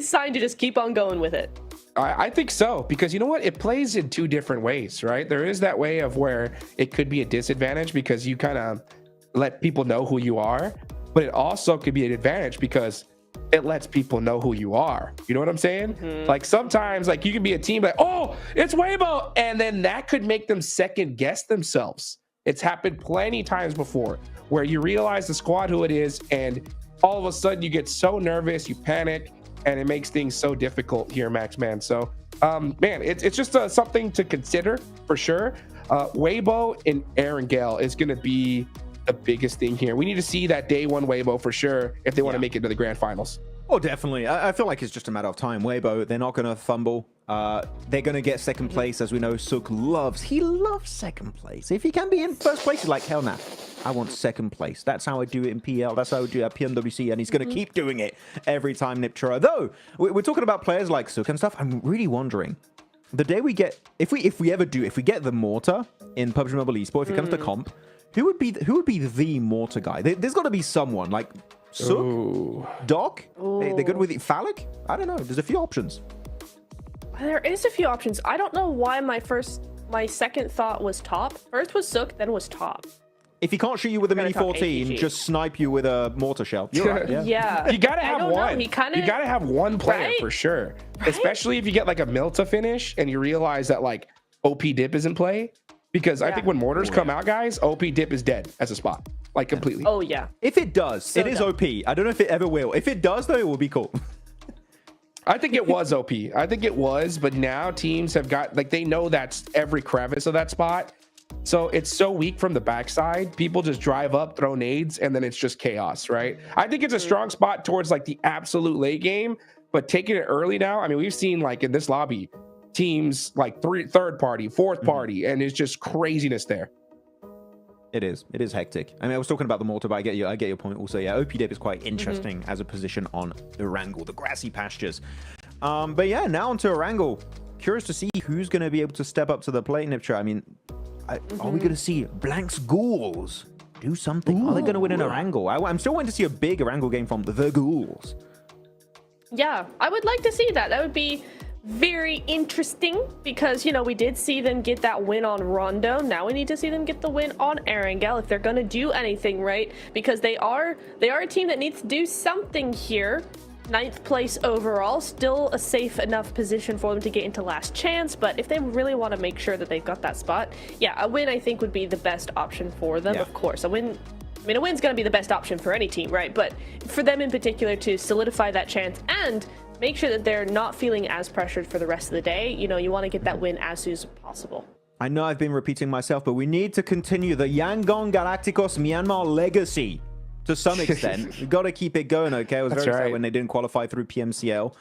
sign to just keep on going with it. I think so, because you know what? It plays in 2 different ways, right? There is that way of where it could be a disadvantage because you kind of let people know who you are, but it also could be an advantage because it lets people know who you are. You know what I'm saying? Like sometimes, like you can be a team like, oh, it's Weibo, and then that could make them second guess themselves. It's happened plenty times before where you realize the squad who it is, and all of a sudden you get so nervous, you panic, and it makes things so difficult here, Max, man. So, man, it's just something to consider for sure. Weibo and Erangel is going to be the biggest thing here. We need to see that day 1 Weibo for sure if they want to make it to the grand finals. Oh, definitely. I feel like it's just a matter of time. Weibo, they're not going to fumble. They're going to get second place. As we know, Sook loves second place. If he can be in first place, he's like, hell nah, I want second place. That's how I do it in PL. That's how I do it at PMWC. And he's going to keep doing it every time, Niptura. Though, we're talking about players like Sook and stuff. I'm really wondering, the day we get, if we get the Mortar in PUBG Mobile Esports, if it comes to comp, who would be the Mortar guy? There's got to be someone like Sook, Doc. They're good with it. Phallic? I don't know. There's a few options. There is a few options. I don't know why my second thought was Top. First was Sook, then was Top. If he can't shoot you with a Mini 14, just snipe you with a mortar shell. You're right, yeah. You gotta have one. You gotta have one player for sure. Right? Especially if you get like a Milta finish and you realize that like OP Dip is in play. Because I think when mortars come out, guys, OP Dip is dead as a spot. Like completely. Oh yeah. If it does, it is OP. I don't know if it ever will. If it does though, it will be cool. I think it was OP. I think it was, but now teams have got, like, they know that's every crevice of that spot. So it's so weak from the backside. People just drive up, throw nades, and then it's just chaos, right? I think it's a strong spot towards like the absolute late game, but taking it early now, I mean, we've seen like in this lobby, teams like third party, fourth party, and it's just craziness there. It is hectic. I mean, I was talking about the mortar, but I get your point also. Yeah, OP Dip is quite interesting as a position on Erangel, the grassy pastures. But yeah, now onto Erangel. Curious to see who's going to be able to step up to the plate, Niptra. I mean, are we going to see Blank's Ghouls do something? Are they going to win an Erangel? I'm still waiting to see a big Erangel game from the Ghouls. Yeah, I would like to see that. That would be very interesting because, you know, we did see them get that win on Rondo. Now we need to see them get the win on Erangel if they're going to do anything, right? Because they are a team that needs to do something here. 9th place overall, still a safe enough position for them to get into last chance, but if they really want to make sure that they've got that spot, yeah, a win I think would be the best option for them. Of course, a win I mean, a win's going to be the best option for any team, right? But for them in particular to solidify that chance and make sure that they're not feeling as pressured for the rest of the day, you know, you want to get that win as soon as possible. I know I've been repeating myself, but we need to continue the Yangon Galacticos Myanmar legacy to some extent. We've got to keep it going, okay? I was very sad when they didn't qualify through PMCL.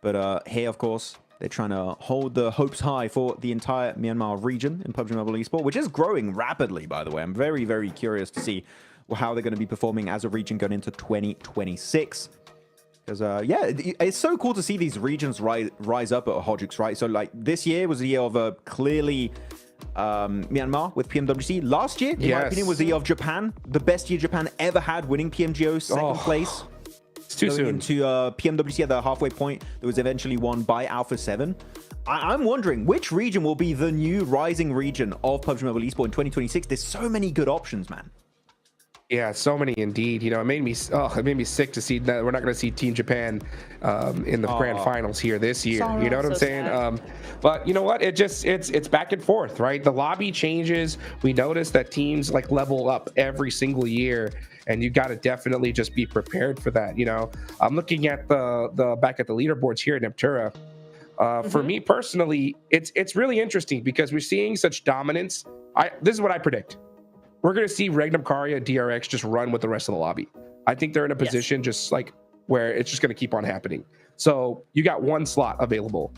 But here, of course, they're trying to hold the hopes high for the entire Myanmar region in PUBG Mobile Esports, which is growing rapidly, by the way. I'm very, very curious to see how they're going to be performing as a region going into 2026. Because, yeah, it's so cool to see these regions rise up at Hodgix, right? So, like, this year was the year of clearly Myanmar with PMWC. Last year, in my opinion, was the year of Japan. The best year Japan ever had, winning PMGO second place. It's too soon. Into PMWC at the halfway point that was eventually won by Alpha 7. I'm wondering which region will be the new rising region of PUBG Mobile Esports in 2026. There's so many good options, man. Yeah, so many indeed. You know, it made me sick to see that we're not going to see Team Japan in the Grand Finals here this year. You know what I'm saying? But you know what? It's back and forth, right? The lobby changes. We notice that teams like level up every single year, and you got to definitely just be prepared for that. You know, I'm looking at the back at the leaderboards here at Neptura. For me personally, it's really interesting because we're seeing such dominance. This is what I predict. We're going to see Regnum Karya, DRX just run with the rest of the lobby. I think they're in a position just like where it's just going to keep on happening. So you got one slot available.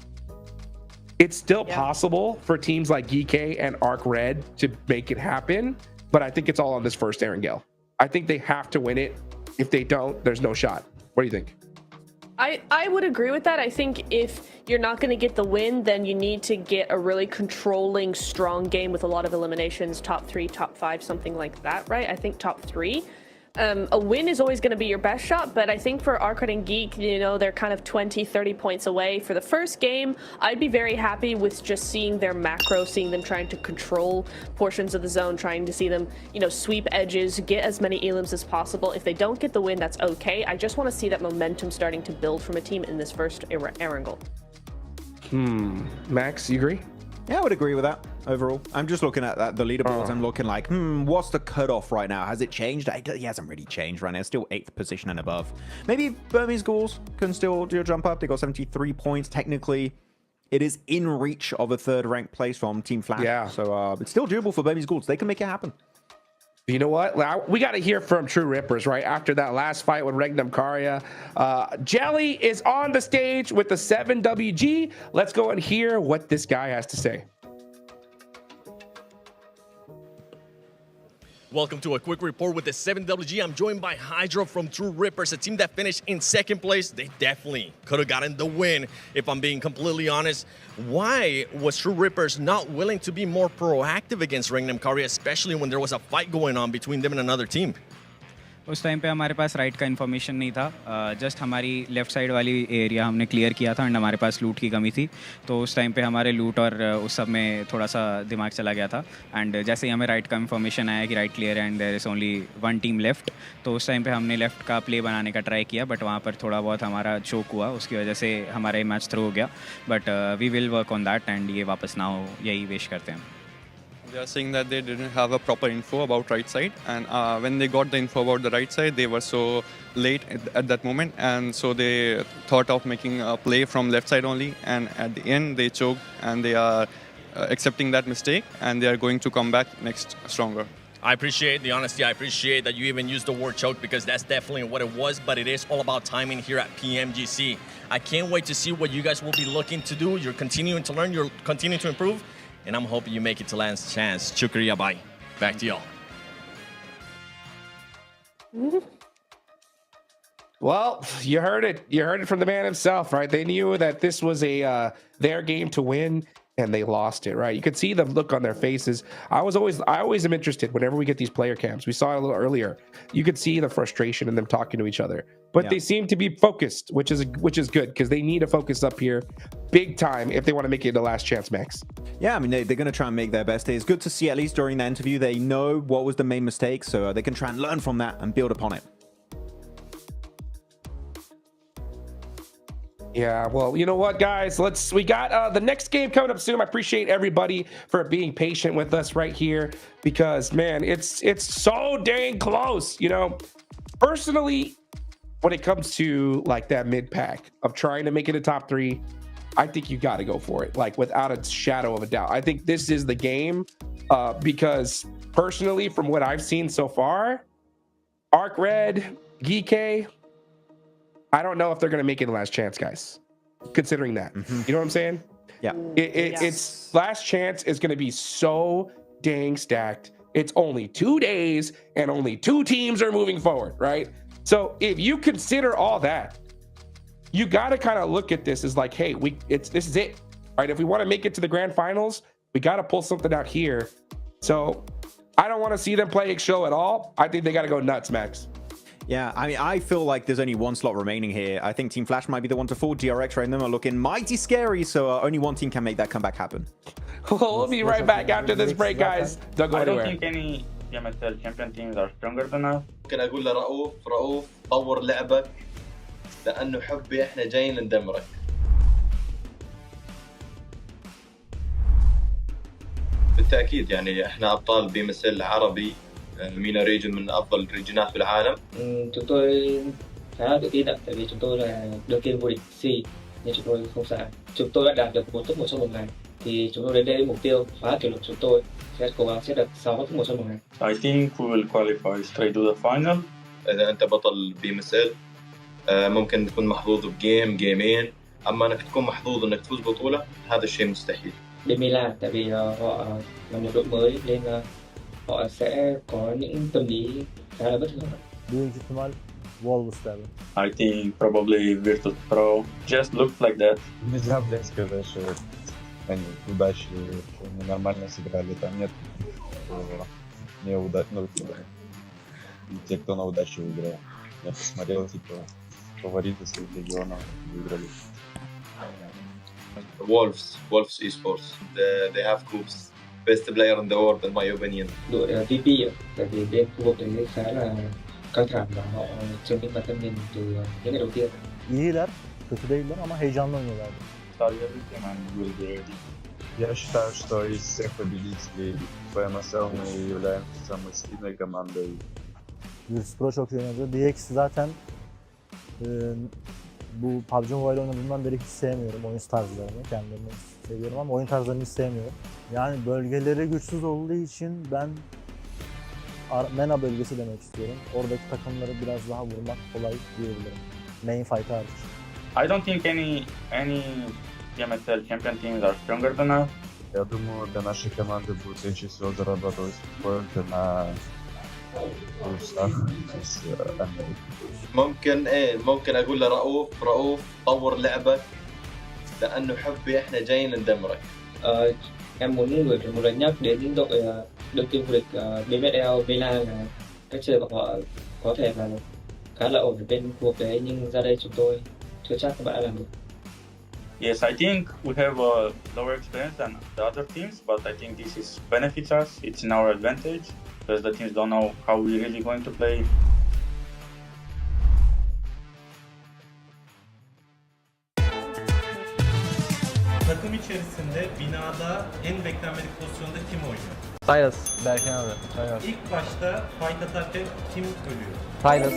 It's still possible for teams like GK and Arc Red to make it happen, but I think it's all on this first Erangel. I think they have to win it. If they don't, there's no shot. What do you think? I would agree with that. I think if you're not going to get the win, then you need to get a really controlling, strong game with a lot of eliminations, top 3, top 5, something like that, right? I think top 3. A win is always going to be your best shot, but I think for Arcade and Geek, you know, they're kind of 20, 30 points away. For the first game, I'd be very happy with just seeing their macro, seeing them trying to control portions of the zone, trying to see them, you know, sweep edges, get as many elims as possible. If they don't get the win, that's okay. I just want to see that momentum starting to build from a team in this first Erangel. Max, you agree? Yeah, I would agree with that overall. I'm just looking at the leaderboards. I'm looking like, what's the cutoff right now? Has it changed? It hasn't really changed right now. It's still 8th position and above. Maybe Burmese Ghouls can still do a jump up. They got 73 points. Technically, it is in reach of a 3rd ranked place from Team Flash. Yeah. So it's still doable for Burmese Ghouls. They can make it happen. You know what? We got to hear from True Rippers, right? After that last fight with Regnum Karya. Jelly is on the stage with the 7WG. Let's go and hear what this guy has to say. Welcome to a quick report with the 7WG. I'm joined by Hydro from True Rippers, a team that finished in 2nd place. They definitely could have gotten the win, if I'm being completely honest. Why was True Rippers not willing to be more proactive against Regnum Karya, especially when there was a fight going on between them and another team? उस time पे हमारे पास right का information नहीं था just हमारी left side वाली area हमने clear किया था एंड हमारे पास लूट की कमी थी तो उस टाइम पे हमारे लूट और उस सब में थोड़ा सा दिमाग चला गया था एंड जैसे ही हमें राइट का इन्फॉर्मेशन आया कि राइट क्लियर है and there is only 1 team left तो उस टाइम पे हमने लेफ़्ट का प्ले बनाने का ट्राई किया बट वहाँ पर थोड़ा बहुत हमारा चोक हुआ उसकी वजह से हमारा मैच थ्रो हो गया but we will work on that एंड ये वापस ना हो यही विश करते हैं They are saying that they didn't have a proper info about right side, and when they got the info about the right side, they were so late at that moment, and so they thought of making a play from left side only, and at the end they choked, and they are accepting that mistake, and they are going to come back next stronger. I appreciate the honesty. I appreciate that you even used the word choke because that's definitely what it was, but it is all about timing here at PMGC. I can't wait to see what you guys will be looking to do. You're continuing to learn, you're continuing to improve, and I'm hoping you make it to last chance. Shukriya, bye. Back to y'all. Well, you heard it. You heard it from the man himself, right? They knew that this was a their game to win, and they lost it, right? You could see the look on their faces. I always am interested whenever we get these player camps. We saw it a little earlier. You could see the frustration in them talking to each other, but they seem to be focused, which is good because they need to focus up here big time if they want to make it the last chance, Max. Yeah, I mean, they're going to try and make their best. It's good to see, at least during the interview, they know what was the main mistake, so they can try and learn from that and build upon it. Yeah, well, you know what, guys? We got the next game coming up soon. I appreciate everybody for being patient with us right here because, man, it's so dang close. You know, personally, when it comes to like that mid pack of trying to make it a top 3, I think you got to go for it, like without a shadow of a doubt. I think this is the game because personally, from what I've seen so far, Arc Red, Geek, I don't know if they're going to make it in Last Chance, guys, considering that. You know what I'm saying? Yeah. It's Last Chance is going to be so dang stacked. It's only 2 days and only 2 teams are moving forward, right? So if you consider all that, you got to kind of look at this as like, hey, this is it, right? If we want to make it to the Grand Finals, we got to pull something out here. So I don't want to see them play show at all. I think they got to go nuts, Max. Yeah, I mean, I feel like there's only 1 slot remaining here. I think Team Flash might be the one to fall. DRX right now are looking mighty scary, so only 1 team can make that comeback happen. We'll be right back after this break, guys. Don't go anywhere. I don't think any PMSL champion teams are stronger than us. ممكن اقول لرؤوف طور لعبك لانه حبي احنا جايين ندمرك. بالتاكيد يعني احنا ابطال PMSL عربي. MENA region من افضل الريجنات بالعالم. Chúng tôi khá là tự tin ạ, tại vì chúng tôi là đương kim vô địch C nên chúng tôi không sợ. Chúng tôi đã đạt được 4 top 1 trong một ngày thì chúng tôi đến đây với mục tiêu phá kỷ lục. Chúng tôi sẽ cố gắng sẽ đạt 6 top 1 trong một ngày. I think we will qualify straight to the final. إذا أنت بطل PMSL ممكن تكون محظوظ بجيم جيمين، أما إنك تكون محظوظ إنك تفوز بطولة هذا الشيء مستحيل. Bên Milan tại vì họ là một đội mới nên họ sẽ có những tâm lý khá là bất thường. Büyük ihtimal Wolves derdim. I think probably Virtus Pro just looks like that. Нельзя, блядь, сказать, что они удачи, что они нормально сыграли. Там нет неудач, ну, те, кто на удачу выиграл. Я посмотрел, типа, фавориты своих регионов выиграли. Wolves Esports. They have cups. Best player in the world in my opinion. Đội VP tại vì bên khu vực đấy khá là căng thẳng và họ chứng minh bản thân mình từ những ngày đầu tiên. İyiler, kötü değiller ama heyecanlı oynuyorlar. Я считаю, что из всех победителей PMSL мы являемся самой сильной командой. Virtus Pro çok iyi oynadı. DX zaten bu PUBG Mobile oynadığımdan beri hiç sevmiyorum oyun tarzlarını. Kendilerini seviyorum ama oyun tarzlarını hiç sevmiyorum. Yani bölgeleri güçsüz olduğu için ben MENA bölgesi demek istiyorum. Oradaki takımları biraz daha vurmak kolay diyebilirim. Main fight hariç. I don't think any PMSL champion teams are stronger than us. Я думаю, для нашей команды будет легче всего зарабатывать поинты на плюсах из Америки. ممكن أقول لرؤوف طور لعبك لأنه حبي إحنا جايين ندمرك. Em muốn một lần nhắc đến đội đương kim vô địch BMSL Milan là cách chơi của họ có thể là khá là ổn ở bên khu vực đấy, nhưng ra đây chúng tôi chưa chắc các bạn đã làm được. Yes, I think we have a lower experience than the other teams, but I think this is benefits us. It's in our advantage because the teams don't know how we're really going to play. Takım içerisinde binada en beklenmedik pozisyonda kim oynuyor? Silas. Berkin abi. Silas. İlk başta fight atarken kim ölüyor? Silas.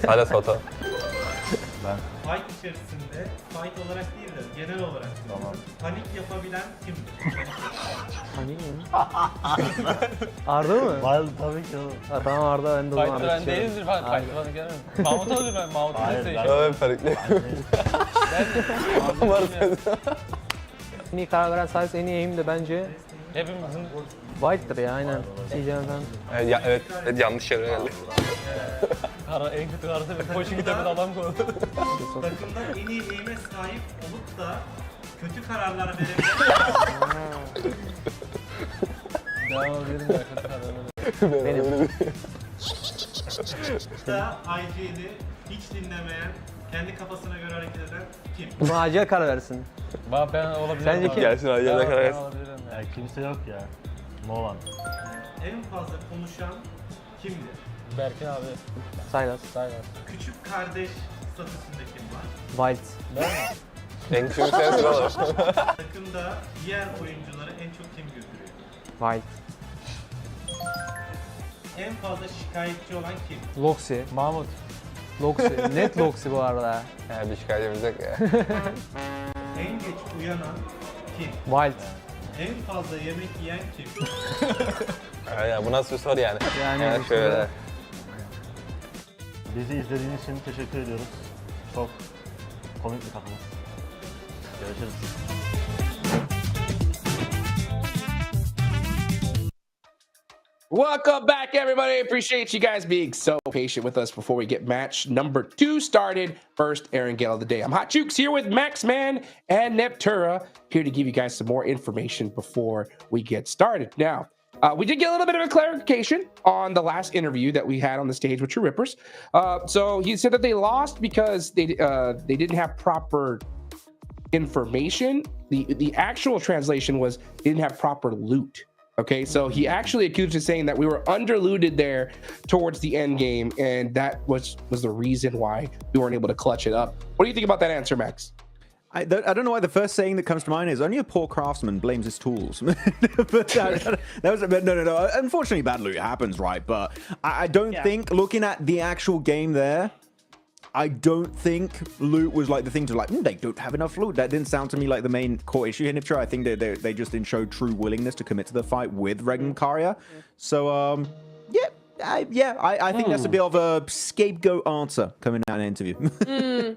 Silas hata. Ben. Fight içerisinde fight olarak değil de genel olarak panik yapabilen kimdir? Panik mi? Arda mı? Wild tabii ki o. Ha, tamam Arda, ben de onu Fight'ı ben değildir. Fight'ı bana gelmem. Mahmut olur ben. Mahmut'u seçeceğim. Evet, farklı. En iyi karar veren Silas, en iyi aim de bence Hepimizin White'dır ya, aynen. CJ'den. evet, yanlış yere geldi. En kötü kararı bir koşu kitabını adam koydu. Takımda en iyi aim'e sahip olup da kötü kararlar verebilen Devam edelim ya kötü kararları. Benim. da IG'li, hiç dinlemeyen, kendi kafasına göre hareket eden kim? Buna acil karar versin. Ben olabilirim. Sence kim? Gelsin acil karar versin. Ya kimse yok ya. No one. En fazla konuşan kimdir? Berkin abi. Silas. Küçük kardeş statüsünde kim var? Wild. En küçük sensin olur. Takımda diğer oyuncuları en çok kim götürüyor? Wild. En fazla şikayetçi olan kim? Loxi. Mahmut. Loxi. Net Loxi bu arada. Yani bir şikayetimiz yok ya. En geç uyanan kim? Wild. En fazla yemek yiyen kim? Aynen, bu nasıl bir soru yani? Yani şöyle. Bizi izlediğiniz için teşekkür ediyoruz. Çok komik bir takımız. Görüşürüz. Welcome back, everybody. Appreciate you guys being so patient with us before we get match number 2 started. First Erangel of the day. I'm Hot Jukes here with Maxman and Neptura, here to give you guys some more information before we get started. Now, we did get a little bit of a clarification on the last interview that we had on the stage with True Rippers. So he said that they lost because they didn't have proper information. The actual translation was they didn't have proper loot. Okay, so he actually accused us saying that we were underlooted there towards the end game, and that was the reason why we weren't able to clutch it up. What do you think about that answer, Max? I don't know why the first saying that comes to mind is only a poor craftsman blames his tools. But no. Unfortunately, bad loot happens, right? But I don't think, looking at the actual game there, I don't think loot was like the thing to like, they don't have enough loot. That didn't sound to me like the main core issue here. I think they just didn't show true willingness to commit to the fight with Regnum Karya. So, I think that's a bit of a scapegoat answer coming out in an interview.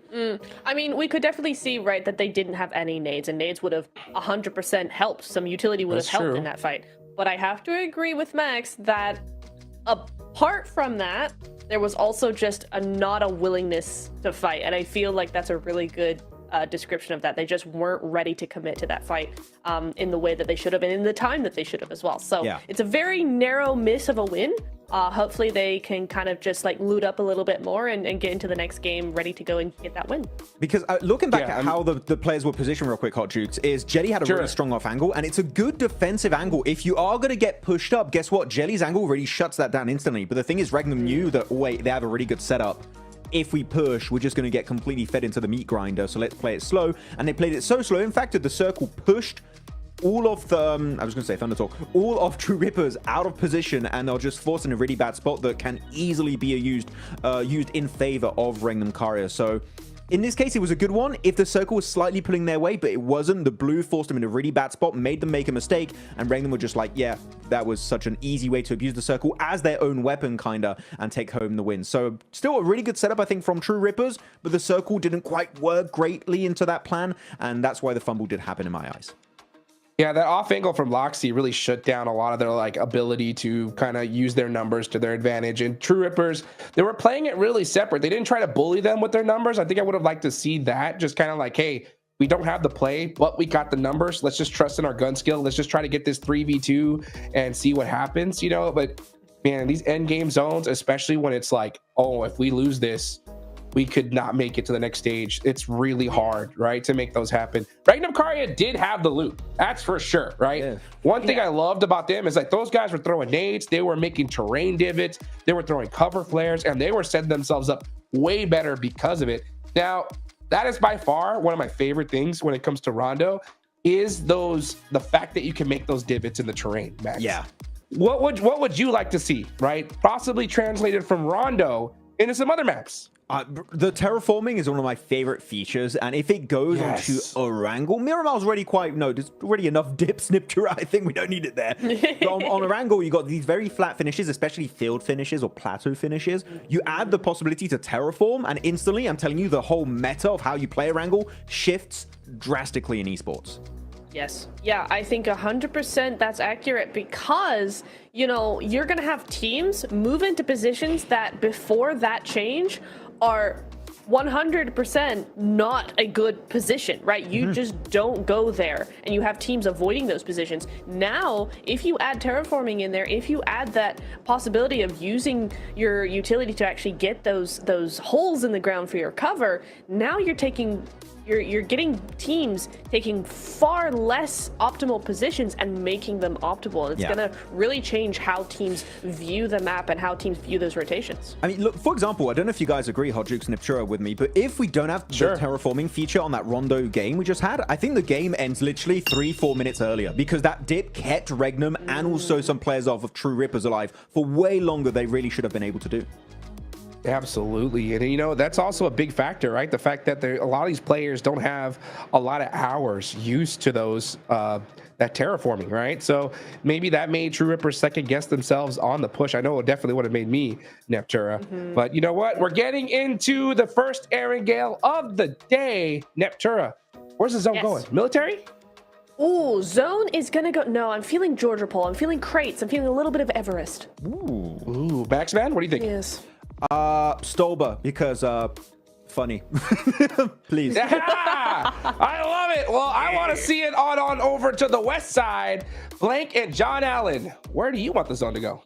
I mean, we could definitely see, right, that they didn't have any nades, and nades would have 100% helped. Some utility would have helped in that fight. But I have to agree with Max that apart from that, there was also just not a willingness to fight. And I feel like that's a really good description of that. They just weren't ready to commit to that fight in the way that they should have and in the time that they should have as well. So it's a very narrow miss of a win. Hopefully they can kind of just like loot up a little bit more and get into the next game ready to go and get that win. Because looking back at how the players were positioned real quick, Hot Jukes, is Jelly had a really strong off angle, and it's a good defensive angle. If you are going to get pushed up, guess what? Jelly's angle really shuts that down instantly. But the thing is, Regnum knew that, wait, they have a really good setup. If we push, we're just going to get completely fed into the meat grinder. So let's play it slow. And they played it so slow. In fact, the circle pushed all of the, I was going to say Thunder Talk, all of True Rippers out of position, and they'll just force in a really bad spot that can easily be used in favor of Regnum Karya. So in this case, it was a good one. If the circle was slightly pulling their way, but it wasn't, the blue forced them in a really bad spot, made them make a mistake, and Regnum were just like, yeah, that was such an easy way to abuse the circle as their own weapon, kinda, and take home the win. So still a really good setup, I think, from True Rippers, but the circle didn't quite work greatly into that plan, and that's why the fumble did happen in my eyes. Yeah, that off angle from Loxy really shut down a lot of their like ability to kind of use their numbers to their advantage. And True Rippers, they were playing it really separate. They didn't try to bully them with their numbers. I think I would have liked to see that, just kind of like, hey, we don't have the play, but we got the numbers. Let's just trust in our gun skill. Let's just try to get this 3v2 and see what happens, you know? But man, these end game zones, especially when it's like, oh, if we lose this, we could not make it to the next stage. It's really hard, right, to make those happen. Regnum Karya did have the loot. That's for sure, right? Yeah. One thing I loved about them is like those guys were throwing nades. They were making terrain divots. They were throwing cover flares, and they were setting themselves up way better because of it. Now, that is by far one of my favorite things when it comes to Rondo is the fact that you can make those divots in the terrain, Max. Yeah. What would you like to see, right? Possibly translated from Rondo into some other maps. The terraforming is one of my favorite features, and if it goes onto Erangel, Miramar's already there's already enough dip snipture. I think we don't need it there. But on Erangel, you got these very flat finishes, especially field finishes or plateau finishes. You add the possibility to terraform, and instantly, I'm telling you, the whole meta of how you play Erangel shifts drastically in esports. Yes. Yeah, I think 100% that's accurate because, you know, you're going to have teams move into positions that before that change are 100% not a good position, right? You just don't go there, and you have teams avoiding those positions. Now, if you add terraforming in there, if you add that possibility of using your utility to actually get those holes in the ground for your cover, now you're getting teams taking far less optimal positions and making them optimal. It's going to really change how teams view the map and how teams view those rotations. I mean, look, for example, I don't know if you guys agree, Hot Jukes and Neptura, with me, but if we don't have the terraforming feature on that Rondo game we just had, I think the game ends literally 3-4 minutes earlier because that dip kept Regnum and also some players of True Rippers alive for way longer they really should have been able to do. Absolutely. And, you know, that's also a big factor, right? The fact that a lot of these players don't have a lot of hours used to those, that terraforming, right? So maybe that made True Rippers second guess themselves on the push. I know it definitely would have made me, Neptura. But you know what? We're getting into the first Erangel of the day. Neptura, where's the zone going? Military? Ooh, zone is gonna go. No, I'm feeling Georgia Pole. I'm feeling crates. I'm feeling a little bit of Everest. Ooh, Baxman, what do you think? Yes. Stolba, because funny. Please. I love it. Well, I want to see it on over to the west side. Blank and John Allen, where do you want the zone to go?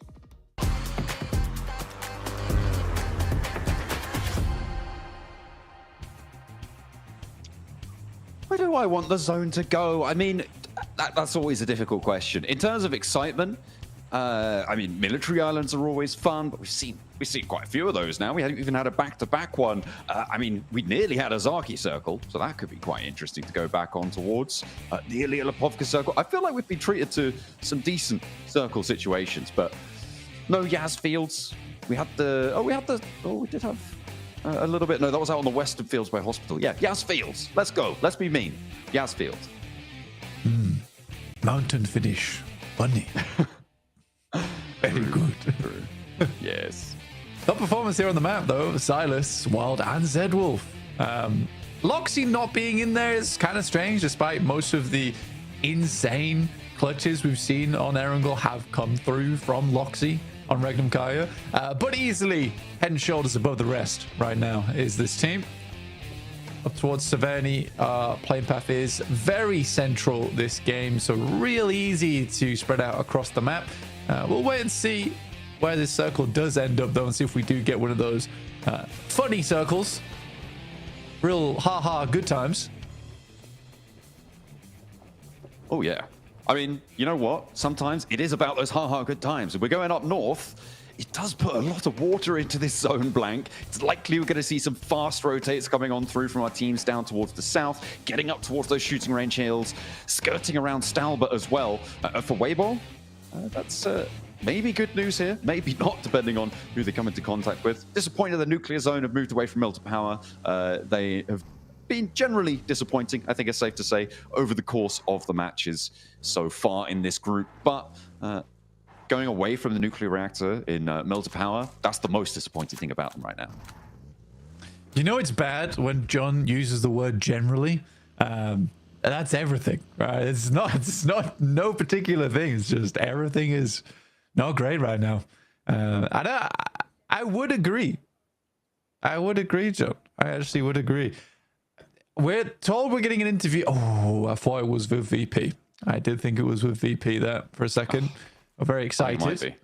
Where do I want the zone to go? I mean, that's always a difficult question. In terms of excitement, I mean, military islands are always fun, but we've seen quite a few of those now. We haven't even had a back-to-back one. I mean, we nearly had a Zaki circle, so that could be quite interesting to go back on towards. Nearly a Lipovka circle. I feel like we've been treated to some decent circle situations, but no Yaz Fields. We did have a little bit. No, that was out on the western fields by Hospital. Yeah, Yaz Fields. Let's go. Let's be mean. Yaz Fields. Mountain finish. Funny. Very good. Yes. Top performance here on the map, though. Silas, Wild, and Zedwolf. Loxy not being in there is kind of strange, despite most of the insane clutches we've seen on Erangel have come through from Loxy on Regnum Kaya. But easily head and shoulders above the rest right now is this team. Up towards Severny, playing path is very central this game, so real easy to spread out across the map. We'll wait and see where this circle does end up, though, and see if we do get one of those funny circles. Real ha-ha good times. Oh, yeah. I mean, you know what? Sometimes it is about those ha-ha good times. If we're going up north, it does put a lot of water into this zone, Blank. It's likely we're going to see some fast rotates coming on through from our teams down towards the south, getting up towards those shooting range hills, skirting around Stalbert as well. For Weibo, that's maybe good news here, maybe not, depending on who they come into contact with. Disappointed the nuclear zone have moved away from Milton Power. They have been generally disappointing, I think it's safe to say, over the course of the matches so far in this group. But going away from the nuclear reactor in Milton Power, that's the most disappointing thing about them right now. You know it's bad when John uses the word generally. That's everything, right? It's not no particular thing. It's just everything is not great right now. I would agree. I would agree, John. I actually would agree. We're told we're getting an interview. Oh, I thought it was with VP. I did think it was with VP there for a second. I'm very excited. It might be.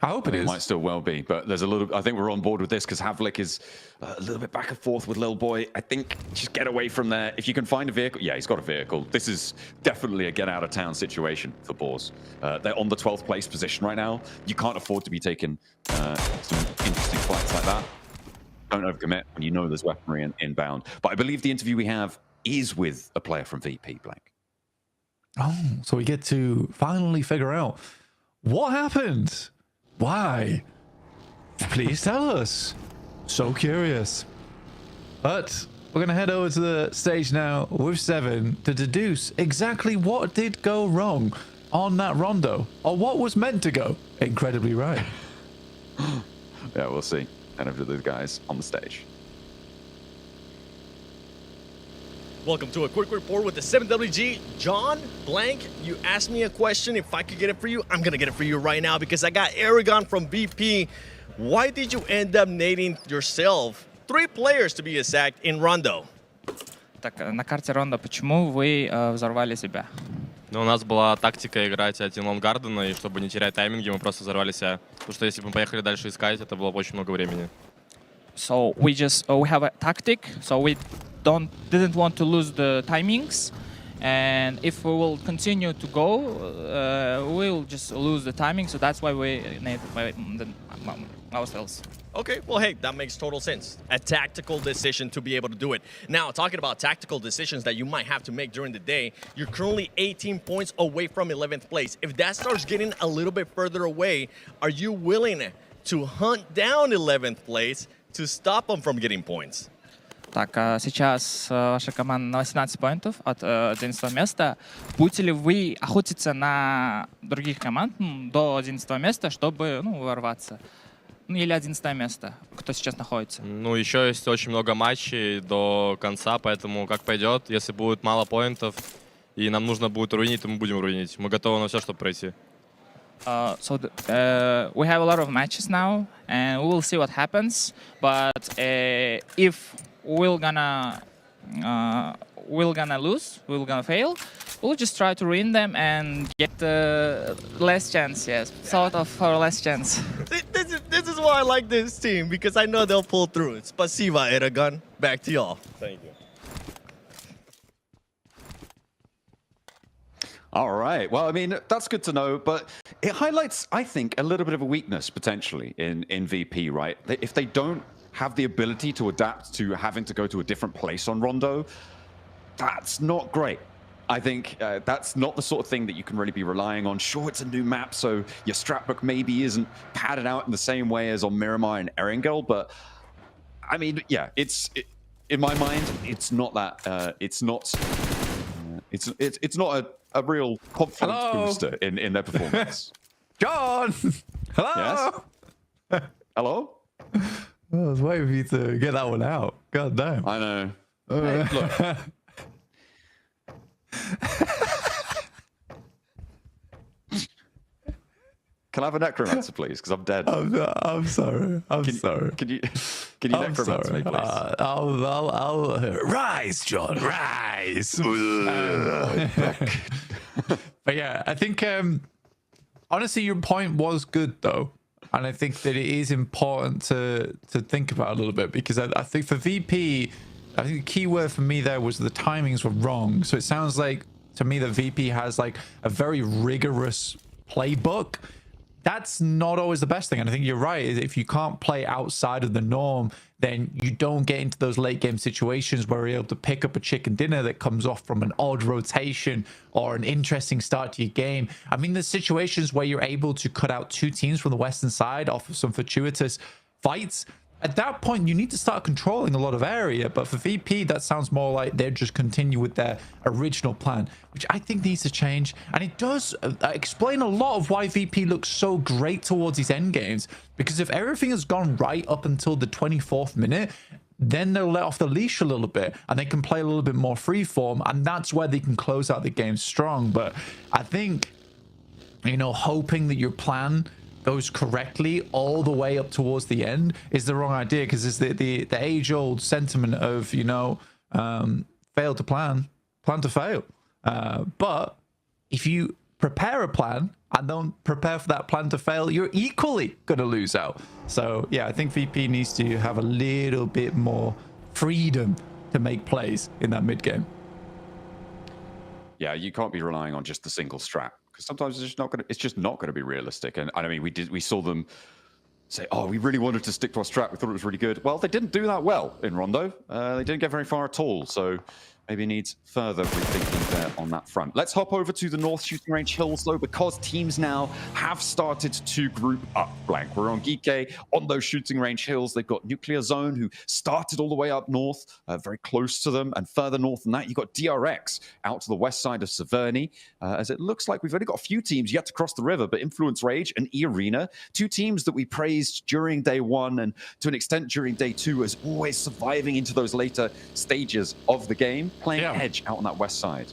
I hope it is. It might still well be, but there's a little. I think we're on board with this because Havlik is a little bit back and forth with Lil Boy. I think just get away from there. If you can find a vehicle, yeah, he's got a vehicle. This is definitely a get out of town situation for Boars. They're on the 12th place position right now. You can't afford to be taking some interesting flights like that. Don't overcommit when you know there's weaponry inbound. But I believe the interview we have is with a player from VP, Blank. Oh, so we get to finally figure out what happened. Why? Please tell us. So curious. But we're going to head over to the stage now with Seven to deduce exactly what did go wrong on that Rondo, or what was meant to go incredibly right. Yeah, we'll see. And over to the guys on the stage. Welcome to a quick report with the 7WG. John, Blank, you asked me a question. If I could get it for you, I'm going to get it for you right now because I got Aragon from BP. Why did you end up nading yourself? 3 players to be exact in Rondo. Так, на карте Рондо, почему вы взорвали себя? Ну, у нас была тактика играть один лонгардена, и чтобы не терять тайминги, мы просто взорвали себя. Потому что если бы мы поехали дальше искать, это было бы очень много времени. So we have a tactic, so we didn't want to lose the timings, And if we will continue to go, we'll just lose the timing. So that's why we need ourselves. Okay, well, hey, that makes total sense. A tactical decision to be able to do it. Now, talking about tactical decisions that you might have to make during the day, you're currently 18 points away from 11th place. If that starts getting a little bit further away, are you willing to hunt down 11th place to stop them from getting points? Так, сейчас ваша команда на 18 поинтов от 11 места. Будете ли вы охотиться на других команд до 11 места, чтобы ворваться? Или 11 место, кто сейчас находится? Ну, еще есть очень много матчей до конца, поэтому как пойдет. Если будет мало поинтов и нам нужно будет руинить, то мы будем руинить. Мы готовы на все, чтобы пройти. We have a lot of matches now, and we will see what happens. But if we're gonna lose, we're gonna fail, we'll just try to ruin them and get less chance, yes, sort of for less chance. This is why I like this team, because I know they'll pull through. Spasiba, Erangel. Back to y'all. Thank you. All right. Well, I mean, that's good to know, but it highlights, I think, a little bit of a weakness potentially in VP, right? If they don't have the ability to adapt to having to go to a different place on Rondo, that's not great. I think that's not the sort of thing that you can really be relying on. Sure, it's a new map, so your strat book maybe isn't padded out in the same way as on Miramar and Erangel, but I mean, yeah, in my mind, it's not that. It's not a real confidence booster in their performance. John, hello. Yes. Hello. I was waiting for you to get that one out. God damn. I know. Hey, look. Can I have a necromancer, please? Because I'm dead. I'm sorry. I'm sorry. Can you necromancer me, please? I'll rise, John. Rise. But yeah, I think honestly, your point was good though, and I think that it is important to think about a little bit, because I think for VP, I think the key word for me there was the timings were wrong. So it sounds like to me that VP has like a very rigorous playbook. That's not always the best thing. And I think you're right. If you can't play outside of the norm, then you don't get into those late game situations where you're able to pick up a chicken dinner that comes off from an odd rotation or an interesting start to your game. I mean, there's situations where you're able to cut out two teams from the Western side off of some fortuitous fights. At that point, you need to start controlling a lot of area. But for VP, that sounds more like they're just continue with their original plan, which I think needs to change. And it does explain a lot of why VP looks so great towards these end games. Because if everything has gone right up until the 24th minute, then they'll let off the leash a little bit and they can play a little bit more freeform. And that's where they can close out the game strong. But I think, you know, hoping that your plan goes correctly all the way up towards the end is the wrong idea, because it's the age-old sentiment of, you know, fail to plan to fail. But if you prepare a plan and don't prepare for that plan to fail, you're equally going to lose out. So yeah, I think VP needs to have a little bit more freedom to make plays in that mid game. Yeah, you can't be relying on just the single strat. Sometimes it's just not going to be realistic. And I mean, we saw them say, oh, we really wanted to stick to our strat. We thought it was really good. Well, they didn't do that well in Rondo. They didn't get very far at all. So maybe needs further rethinking there on that front. Let's hop over to the North Shooting Range Hills, though, because teams now have started to group up. Blank. We're on Geeke on those Shooting Range Hills. They've got Nuclear Zone, who started all the way up north, very close to them. And further north than that, you've got DRX out to the west side of Severny. As it looks like we've only got a few teams yet to cross the river, but Influence Rage and E-Arena, two teams that we praised during day one and to an extent during day two as always surviving into those later stages of the game, playing edge out on that west side.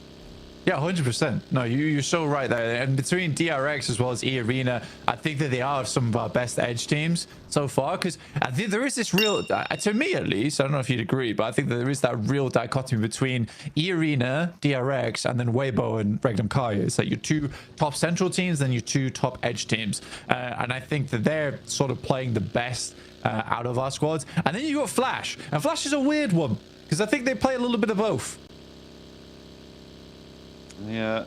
Yeah, 100%. No, you're so right there. And between DRX as well as E-Arena, I think that they are some of our best edge teams so far, because I think there is this real, to me at least, I don't know if you'd agree, but I think that there is that real dichotomy between E-Arena, DRX, and then Weibo and Regnum Karya. It's like your two top central teams, then your two top edge teams. And I think that they're sort of playing the best out of our squads. And then you got Flash. And Flash is a weird one, because I think they play a little bit of both. Yeah.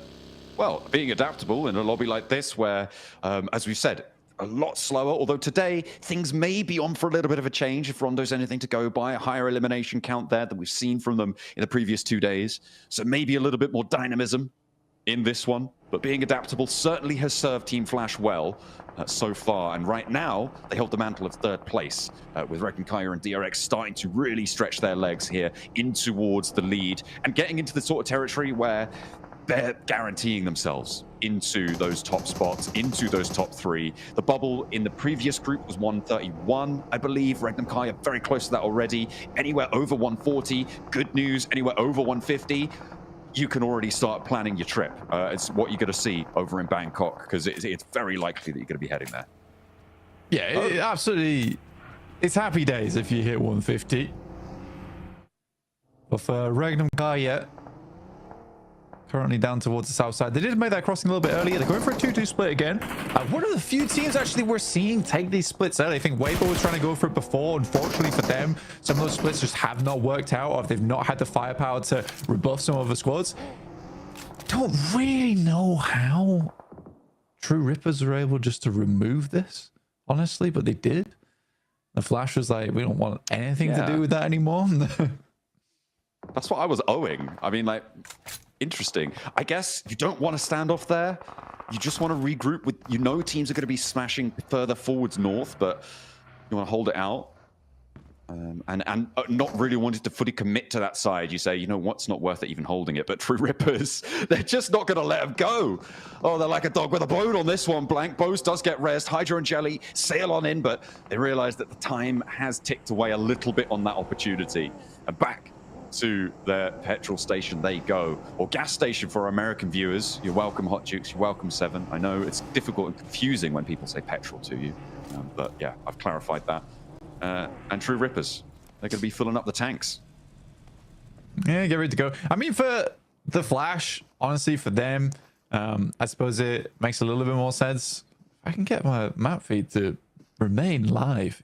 Well, being adaptable in a lobby like this where, as we said, a lot slower, although today things may be on for a little bit of a change if Rondo's anything to go by, a higher elimination count there than we've seen from them in the previous 2 days. So maybe a little bit more dynamism in this one, but being adaptable certainly has served Team Flash well so far. And right now, they hold the mantle of third place with Reckon Kaya and DRX starting to really stretch their legs here in towards the lead and getting into the sort of territory where they're guaranteeing themselves into those top spots, into those top 3. The bubble in the previous group was 131, I believe. Regnum Kai are very close to that already. Anywhere over 140, good news. Anywhere over 150, you can already start planning your trip. It's what you're going to see over in Bangkok, because it's very likely that you're going to be heading there. Yeah, absolutely. It's happy days if you hit 150. But for Regnum Kai, currently down towards the south side. They did make that crossing a little bit earlier. They're going for a 2-2 split again. One of the few teams actually we're seeing take these splits early. I think Weibo was trying to go for it before. Unfortunately for them, some of those splits just have not worked out, or they've not had the firepower to rebuff some of the squads. Don't really know how True Rippers were able just to remove this, honestly, but they did. The Flash was like, we don't want anything to do with that anymore. That's what I was owing. I mean, like, interesting. I guess you don't want to stand off there. You just want to regroup with, teams are going to be smashing further forwards north, but you want to hold it out. And not really wanting to fully commit to that side. You say, you know what's not worth it even holding it. But True Rippers, they're just not going to let them go. Oh, they're like a dog with a bone on this one. Blank Bose does get rest. Hydra and Jelly sail on in, but they realize that the time has ticked away a little bit on that opportunity. And back to their petrol station they go, or gas station for our American viewers. You're welcome, Hot Jukes. You're welcome, Seven. I know it's difficult and confusing when people say petrol to you, but yeah, I've clarified that. And True Rippers, they're going to be filling up the tanks. Yeah, get ready to go. I mean, for the Flash, honestly, for them, I suppose it makes a little bit more sense. I can get my map feed to remain live.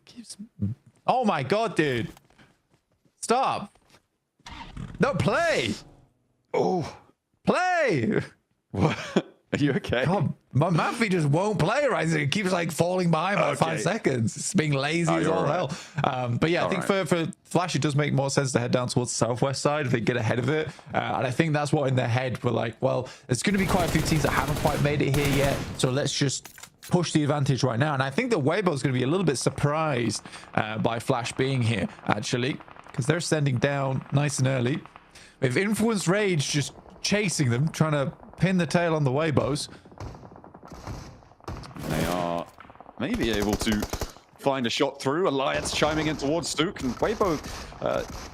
Oh my god, dude. Stop. No, play. Oh, play. What? Are you okay? God, my map feed just won't play right. It keeps like falling behind by 5 seconds. It's being lazy as all hell. But yeah, I think for Flash, it does make more sense to head down towards the southwest side if they get ahead of it. And I think that's what in their head we're like, well, there's going to be quite a few teams that haven't quite made it here yet. So let's just push the advantage right now. And I think that Weibo is going to be a little bit surprised by Flash being here, actually, because they're sending down nice and early. With Influence Rage just chasing them, trying to pin the tail on the Weibos. They are maybe able to find a shot through. Alliance chiming in towards Stook, and Weibo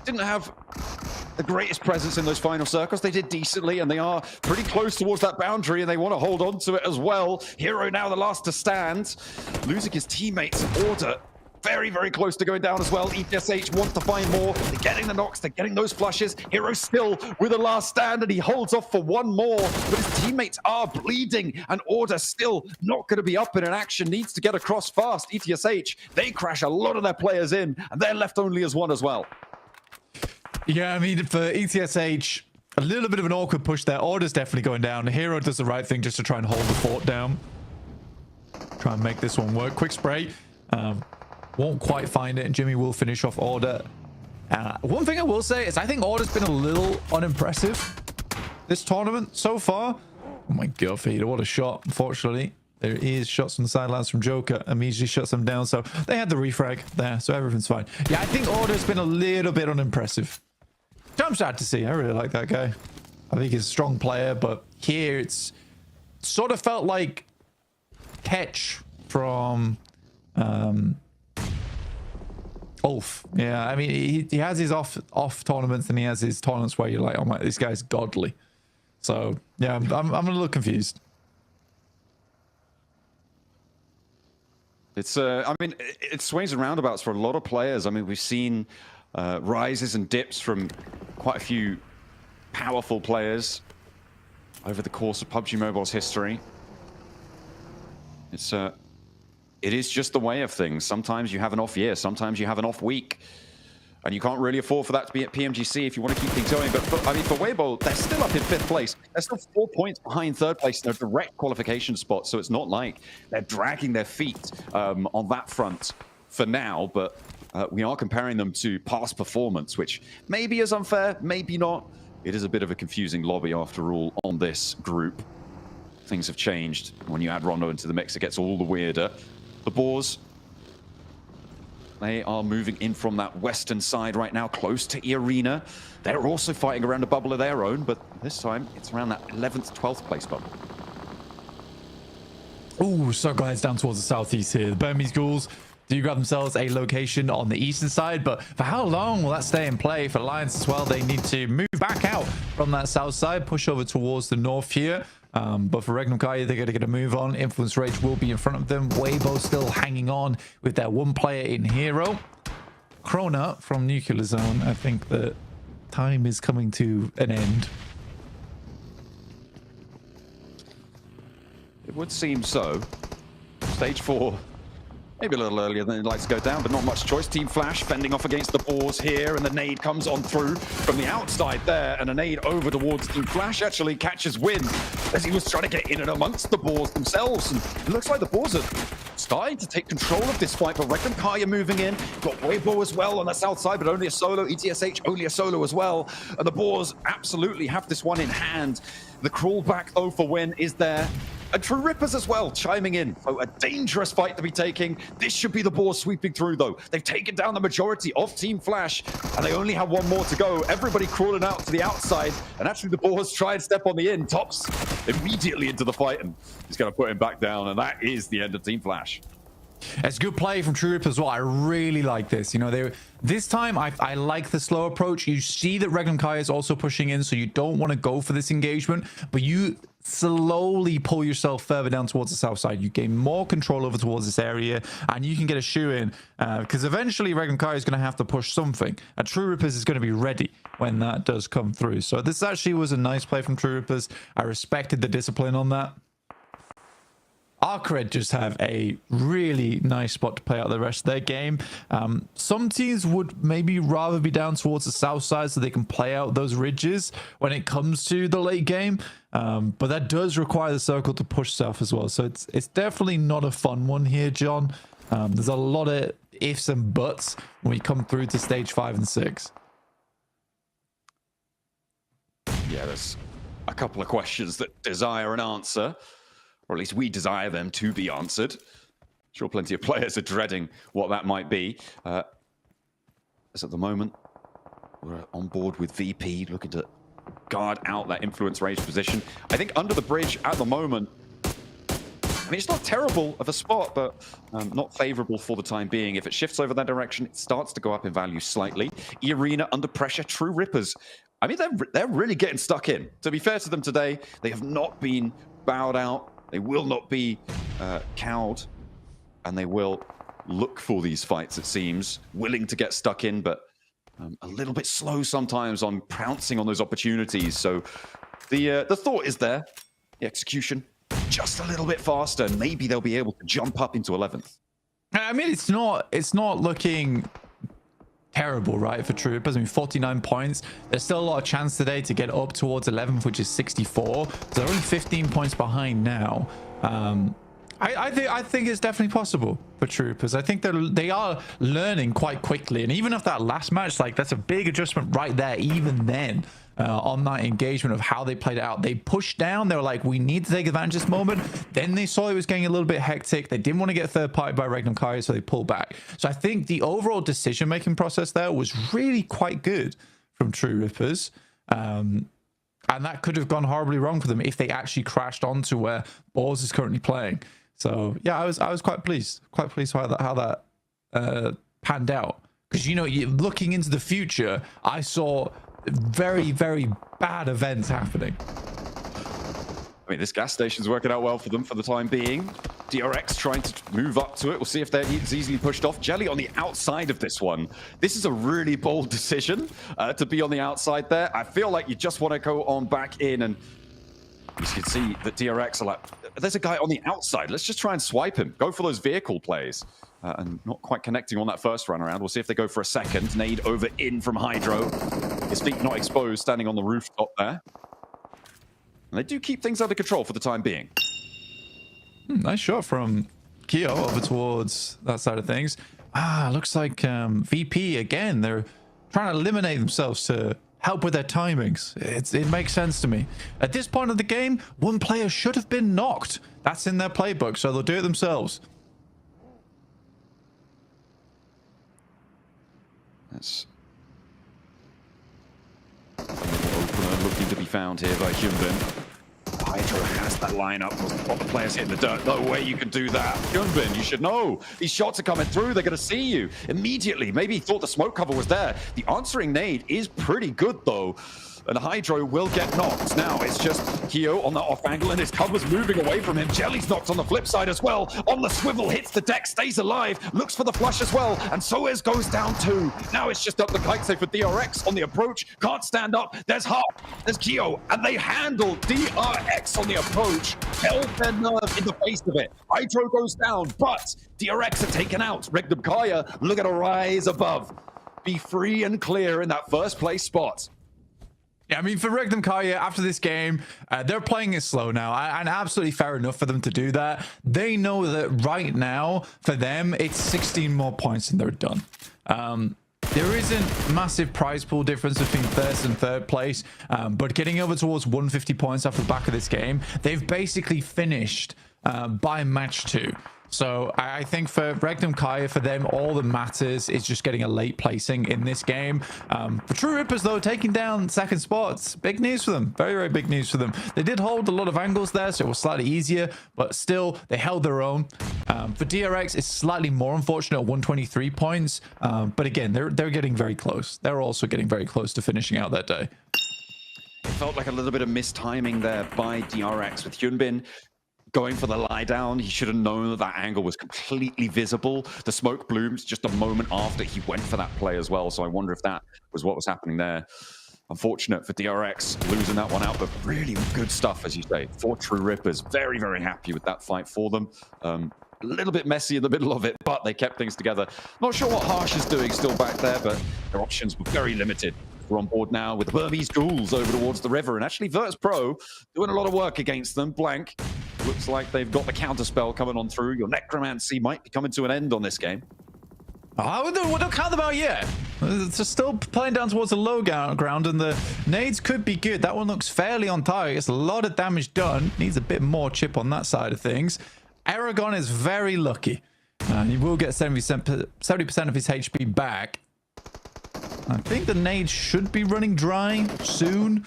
didn't have the greatest presence in those final circles. They did decently, and they are pretty close towards that boundary, and they want to hold on to it as well. Hero now the last to stand, losing his teammates in order. Very, very close to going down as well. ETSH wants to find more. They're getting the knocks. They're getting those flushes. Hero still with a last stand, and he holds off for one more. But his teammates are bleeding, and Order still not going to be up in an action. Needs to get across fast. ETSH, they crash a lot of their players in, and they're left only as one as well. Yeah, I mean, for ETSH, a little bit of an awkward push there. Order's definitely going down. Hero does the right thing just to try and hold the fort down. Try and make this one work. Quick spray. Won't quite find it, and Jimmy will finish off Order. One thing I will say is I think Order's been a little unimpressive this tournament so far. Oh my god, Feder, what a shot. Unfortunately, there is shots from the sidelines from Joker. Immediately shuts them down, so they had the refrag there, so everything's fine. Yeah, I think Order's been a little bit unimpressive. Which I'm sad to see. I really like that guy. I think he's a strong player, but here it's sort of felt like Ketch from Ulf. Yeah, I mean, he has his off tournaments, and he has his tournaments where you're like, oh my, this guy's godly. So yeah, I'm a little confused. It's I mean, it swings and roundabouts for a lot of players. I mean, we've seen rises and dips from quite a few powerful players over the course of PUBG Mobile's history. It is just the way of things. Sometimes you have an off year, sometimes you have an off week. And you can't really afford for that to be at PMGC if you want to keep things going. But for Weibo, they're still up in 5th place. They're still 4 points behind 3rd place. They're direct qualification spot, so it's not like they're dragging their feet on that front for now. But we are comparing them to past performance, which maybe is unfair, maybe not. It is a bit of a confusing lobby after all on this group. Things have changed. When you add Rondo into the mix, it gets all the weirder. The Boars, they are moving in from that western side right now, close to E Arena. They're also fighting around a bubble of their own, but this time it's around that 11th, 12th place bubble. Ooh, Circle heads down towards the southeast here. The Burmese Ghouls do grab themselves a location on the eastern side, but for how long will that stay in play? For Alliance as well, they need to move back out from that south side, push over towards the north here. But for Regnum Kai, they're going to get a move on. Influence Rage will be in front of them. Weibo still hanging on with their one player in Hero. Krona from Nuclear Zone, I think that time is coming to an end. It would seem so. Stage 4. Maybe a little earlier than they'd like to go down, but not much choice. Team Flash fending off against the Boars here, and the nade comes on through from the outside there, and a nade over towards Team Flash actually catches wind as he was trying to get in and amongst the Boars themselves. And it looks like the Boars are starting to take control of this fight, but Regnum Kai are moving in. Got Weibo as well on the south side, but only a solo. ETSH only a solo as well. And the Boars absolutely have this one in hand. The crawl back though for Win is there. And True Rippers as well, chiming in. So a dangerous fight to be taking. This should be the Boars sweeping through, though. They've taken down the majority of Team Flash, and they only have one more to go. Everybody crawling out to the outside, and actually the Boars try and step on the in. Tops immediately into the fight, and he's going to put him back down, and that is the end of Team Flash. It's good play from True Rip as well. I really like this. You know, this time I like the slow approach. You see that Regnum Kai is also pushing in, so you don't want to go for this engagement, but you slowly pull yourself further down towards the south side. You gain more control over towards this area, and you can get a shoe in because eventually Regnum Kai is going to have to push something, and True Rippers is going to be ready when that does come through. So this actually was a nice play from True Rippers. I respected the discipline on that. Arcred just have a really nice spot to play out the rest of their game. Some teams would maybe rather be down towards the south side so they can play out those ridges when it comes to the late game. But that does require the circle to push south as well. So it's definitely not a fun one here, John. There's a lot of ifs and buts when we come through to stage 5 and 6. Yeah, there's a couple of questions that desire an answer. Or at least we desire them to be answered. Sure, plenty of players are dreading what that might be. As at the moment, we're on board with VP, looking to guard out that influence range position. I think under the bridge at the moment, I mean, it's not terrible of a spot, but not favorable for the time being. If it shifts over that direction, it starts to go up in value slightly. E-Arena under pressure, True Rippers. I mean, they're really getting stuck in. To be fair to them today, they have not been bowed out. They will not be cowed, and they will look for these fights, it seems. Willing to get stuck in, but a little bit slow sometimes on pouncing on those opportunities. So the thought is there. The execution just a little bit faster, and maybe they'll be able to jump up into 11th. I mean, it's not looking terrible, right, for True Rippers. I mean, 49 points. There's still a lot of chance today to get up towards 11th, which is 64. So they're only 15 points behind now. I think it's definitely possible for True Rippers. I think they are learning quite quickly. And even if that last match, like, that's a big adjustment right there, even then, on that engagement of how they played it out. They pushed down. They were like, we need to take advantage of this moment. Then they saw it was getting a little bit hectic. They didn't want to get third party by Regnum Kai, so they pulled back. So I think the overall decision-making process there was really quite good from True Rippers. And that could have gone horribly wrong for them if they actually crashed onto where Boars is currently playing. So yeah, I was quite pleased how that panned out. Because, you know, looking into the future, I saw very, very bad events happening. I mean, this gas station's working out well for them for the time being. DRX trying to move up to it. We'll see if they're easily pushed off. Jelly on the outside of this one. This is a really bold decision to be on the outside there. I feel like you just want to go on back in, and you can see that DRX are like, there's a guy on the outside. Let's just try and swipe him. Go for those vehicle plays. and not quite connecting on that first run around. We'll see if they go for a second. Nade over in from Hydro. His feet not exposed, standing on the rooftop there. And they do keep things under control for the time being. Nice shot from Keo over towards that side of things. Looks like VP again. They're trying to eliminate themselves to help with their timings. It makes sense to me. At this point of the game, one player should have been knocked. That's in their playbook, so they'll do it themselves. That's opener looking to be found here by Hyunbin. Hydro has that lineup. What the players hitting the dirt. No way you can do that. Hyunbin, you should know. These shots are coming through. They're going to see you immediately. Maybe he thought the smoke cover was there. The answering nade is pretty good, though. And Hydro will get knocked. Now it's just Keo on the off angle, and his cover's moving away from him. Jelly's knocked on the flip side as well. On the swivel, hits the deck, stays alive, looks for the flush as well, and Soez goes down too. Now it's just up the kite safe for DRX on the approach. Can't stand up. There's Harp, there's Keo, and they handle DRX on the approach. Held their nerve in the face of it. Hydro goes down, but DRX are taken out. Regnum Kaya looking to rise above. Be free and clear in that first place spot. Yeah, I mean, for Regnum Kaya, after this game, they're playing it slow now, and absolutely fair enough for them to do that. They know that right now, for them, it's 16 more points and they're done. There isn't massive prize pool difference between first and third place, but getting over towards 150 points off the back of this game, they've basically finished by match 2. So I think for Regnum Kaya, for them, all that matters is just getting a late placing in this game. For True Rippers, though, taking down second spots, big news for them. Very, very big news for them. They did hold a lot of angles there, so it was slightly easier, but still, they held their own. For DRX, it's slightly more unfortunate at 123 points, but again, they're getting very close. They're also getting very close to finishing out that day. It felt like a little bit of mistiming there by DRX with Hyunbin going for the lie down. He should have known that that angle was completely visible. The smoke blooms just a moment after he went for that play as well. So I wonder if that was what was happening there. Unfortunate for DRX losing that one out, but really good stuff, as you say. 4 True Rippers, very, very happy with that fight for them. A little bit messy in the middle of it, but they kept things together. Not sure what Harsh is doing still back there, but their options were very limited. We're on board now with the Burmese Ghouls over towards the river, and actually Virtus Pro doing a lot of work against them. Blank. Looks like they've got the counterspell coming on through. Your Necromancy might be coming to an end on this game. We don't count them out yet. It's still playing down towards the low ground, and the nades could be good. That one looks fairly on target. It's a lot of damage done. Needs a bit more chip on that side of things. Aragon is very lucky. He will get 70% of his HP back. I think the nade should be running dry soon.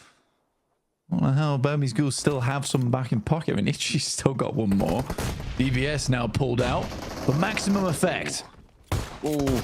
What the hell? Burmese Ghouls still have some back in pocket. I mean, Ichi's still got one more. BBS now pulled out for maximum effect. Ooh,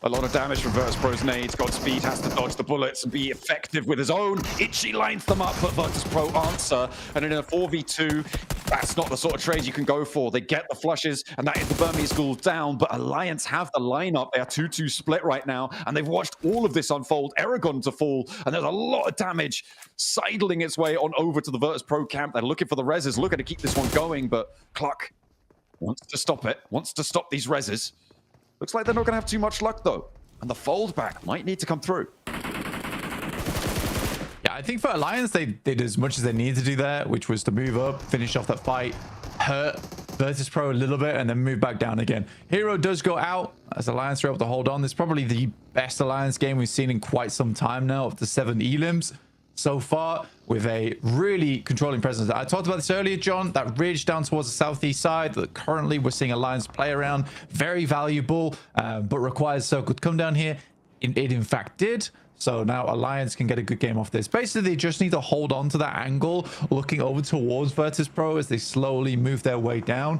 a lot of damage from Virtus Pro's nades. Godspeed has to dodge the bullets and be effective with his own. Ichi lines them up, but Virtus Pro answer. And in a 4v2, that's not the sort of trade you can go for. They get the flushes, and that is the Burmese Ghouls down. But Alliance have the lineup. They are 2-2 split right now, and they've watched all of this unfold. Eragon to fall, and there's a lot of damage sidling its way on over to the Virtus Pro camp. They're looking for the reses, looking to keep this one going, but Cluck wants to stop it, wants to stop these reses. Looks like they're not going to have too much luck, though. And the fold back might need to come through. Yeah, I think for Alliance, they did as much as they needed to do there, which was to move up, finish off that fight, hurt Virtus Pro a little bit, and then move back down again. Hero does go out as Alliance are able to hold on. This is probably the best Alliance game we've seen in quite some time now, of the 7 elims so far, with a really controlling presence. I talked about this earlier, John, that ridge down towards the southeast side that currently we're seeing Alliance play around. Very valuable, but requires Circle to come down here. It in fact did. So now Alliance can get a good game off this. Basically, they just need to hold on to that angle, looking over towards Virtus Pro as they slowly move their way down.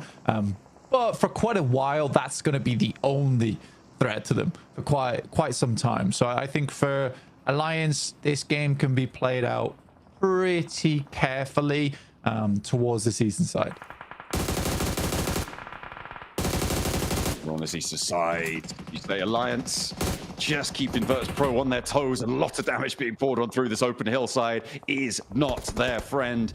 But for quite a while, that's going to be the only threat to them for quite some time. So I think for Alliance, this game can be played out pretty carefully towards the season side. We're on this eastern side. You say Alliance just keeping Virtus Pro on their toes. A lot of damage being poured on through this open hillside is not their friend.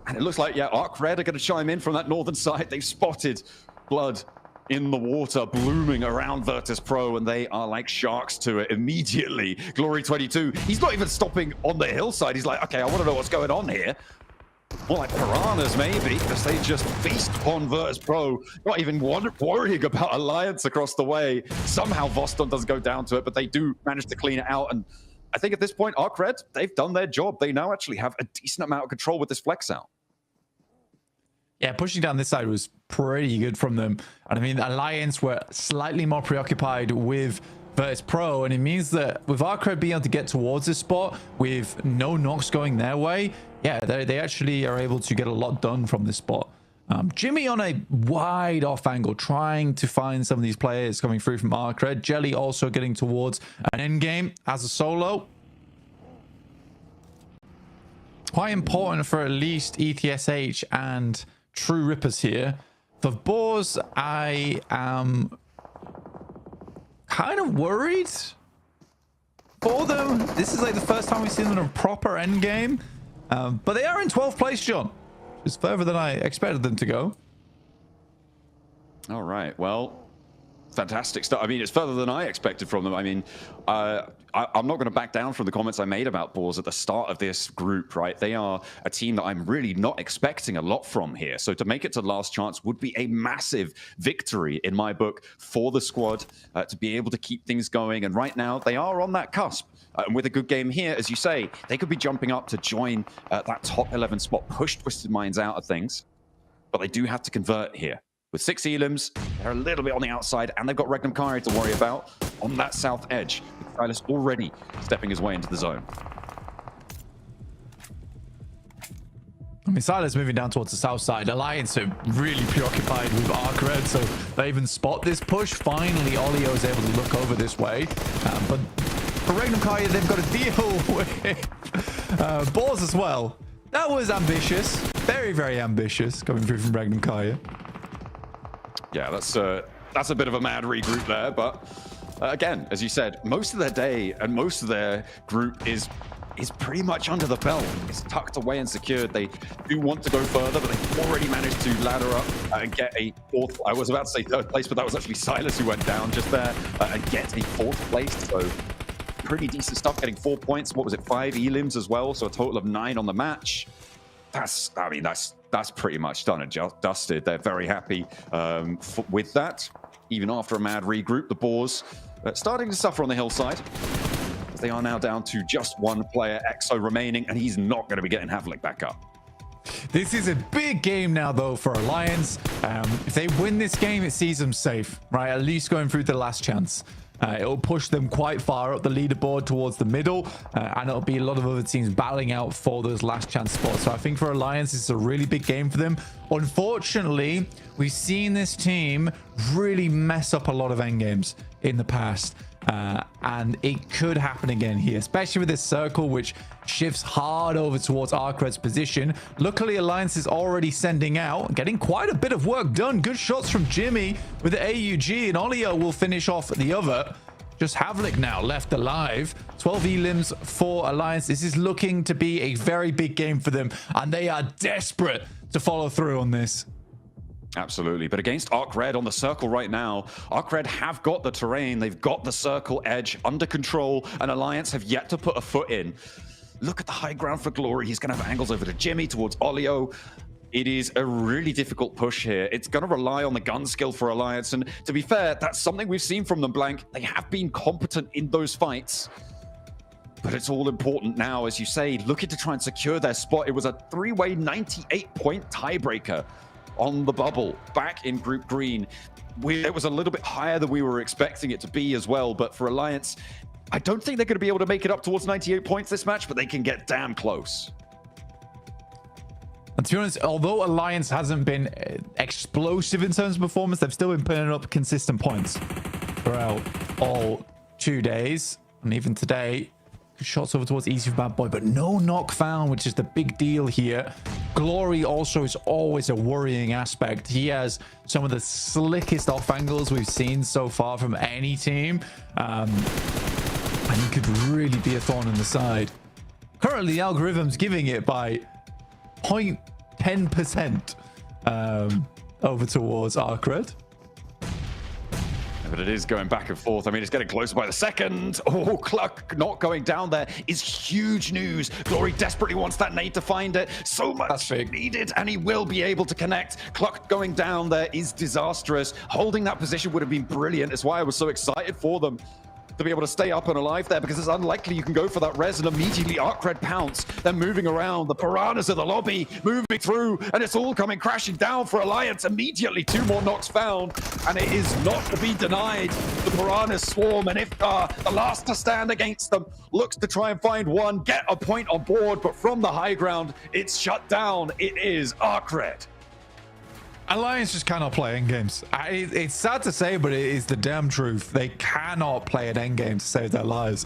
And it looks like, yeah, Arc Red are going to chime in from that northern side. They've spotted Blood in the water, blooming around Virtus Pro, and they are like sharks to it immediately. Glory 22, he's not even stopping on the hillside. He's like, okay, I want to know what's going on here. More like piranhas, maybe, because they just feast upon Virtus Pro, not even worrying about Alliance across the way. Somehow Voston doesn't go down to it, but they do manage to clean it out. And I think at this point, ArcRed, they've done their job. They now actually have a decent amount of control with this flex out. Yeah, pushing down this side was pretty good from them. And I mean, Alliance were slightly more preoccupied with Virtus Pro, and it means that with ArcRed being able to get towards this spot with no knocks going their way, yeah, they actually are able to get a lot done from this spot. Jimmy on a wide off angle, trying to find some of these players coming through from ArcRed. Jelly also getting towards an end game as a solo. Quite important for at least ETSH and True Rippers here. For Boars, I am kind of worried for them. This is like the first time we've seen them in a proper end game. But they are in 12th place, John. It's further than I expected them to go. All right. Well, fantastic stuff. I mean, it's further than I expected from them. I mean, I'm not going to back down from the comments I made about Boars at the start of this group, right? They are a team that I'm really not expecting a lot from here. So to make it to last chance would be a massive victory in my book for the squad to be able to keep things going. And right now they are on that cusp. And with a good game here, as you say, they could be jumping up to join that top 11 spot, push Twisted Minds out of things. But they do have to convert here. With 6 elims, they're a little bit on the outside, and they've got Regnum Kyrie to worry about on that south edge. With Silas already stepping his way into the zone. I mean, Silas moving down towards the south side. Alliance are really preoccupied with ArcRed, so they even spot this push. Finally, Olio is able to look over this way. But for Regnum Kyrie, they've got to deal with Boars as well. That was ambitious. Very, very ambitious coming through from Regnum Kyrie. Yeah, that's a bit of a mad regroup there, but again, as you said, most of their day and most of their group is pretty much under the belt. It's tucked away and secured. They do want to go further, but they've already managed to ladder up and get a 4th. I was about to say 3rd place, but that was actually Silas who went down just there and get a 4th place. So pretty decent stuff, getting 4 points. What was it, 5 elims as well? So a total of 9 on the match. That's pretty much done and dusted. They're very happy with that. Even after a mad regroup, the Boars starting to suffer on the hillside. They are now down to just 1 player, Exo, remaining, and he's not going to be getting Havlik back up. This is a big game now, though, for Alliance. If they win this game, it sees them safe, right? At least going through the last chance. It'll push them quite far up the leaderboard towards the middle, and it'll be a lot of other teams battling out for those last chance spots. So I think for Alliance, it's a really big game for them. Unfortunately, we've seen this team really mess up a lot of endgames in the past. And it could happen again here, especially with this circle, which shifts hard over towards ArcRed's position. Luckily, Alliance is already sending out, getting quite a bit of work done. Good shots from Jimmy with the AUG, and Olio will finish off the other. Just Havlik now left alive. 12 elims for Alliance. This is looking to be a very big game for them, and they are desperate to follow through on this. Absolutely, but against ArcRed on the circle right now, ArcRed have got the terrain, they've got the circle edge under control, and Alliance have yet to put a foot in. Look at the high ground for Glory. He's going to have angles over to Jimmy, towards Olio. It is a really difficult push here. It's going to rely on the gun skill for Alliance, and to be fair, that's something we've seen from them, Blank. They have been competent in those fights. But it's all important now, as you say, looking to try and secure their spot. It was a 3-way 98-point tiebreaker on the bubble back in Group Green. It was a little bit higher than we were expecting it to be as well, but for Alliance, I don't think they're going to be able to make it up towards 98 points this match, but they can get damn close. And to be honest, although Alliance hasn't been explosive in terms of performance, they've still been putting up consistent points throughout all 2 days, and even today. Shots over towards Easy for Bad Boy, but no knock found, which is the big deal here. Glory also is always a worrying aspect. He has some of the slickest off angles we've seen so far from any team, and he could really be a thorn in the side. Currently, the algorithm's giving it by 0.10% over towards ArcRed. but it is going back and forth. I mean, it's getting closer by the second. Oh, Cluck not going down there is huge news. Glory desperately wants that nade to find it. So much needed, and he will be able to connect. Cluck going down there is disastrous. Holding that position would have been brilliant. That's why I was so excited for them to be able to stay up and alive there, because it's unlikely you can go for that res and immediately Arcred pounce. They're moving around. The Piranhas of the lobby moving through, and it's all coming crashing down for Alliance. Immediately 2 more knocks found, and it is not to be denied. The Piranhas swarm, and Iftar, the last to stand against them, looks to try and find one, get a point on board, but from the high ground, it's shut down. It is Arcred. Alliance just cannot play endgames. It's sad to say, but it is the damn truth. They cannot play an endgame to save their lives.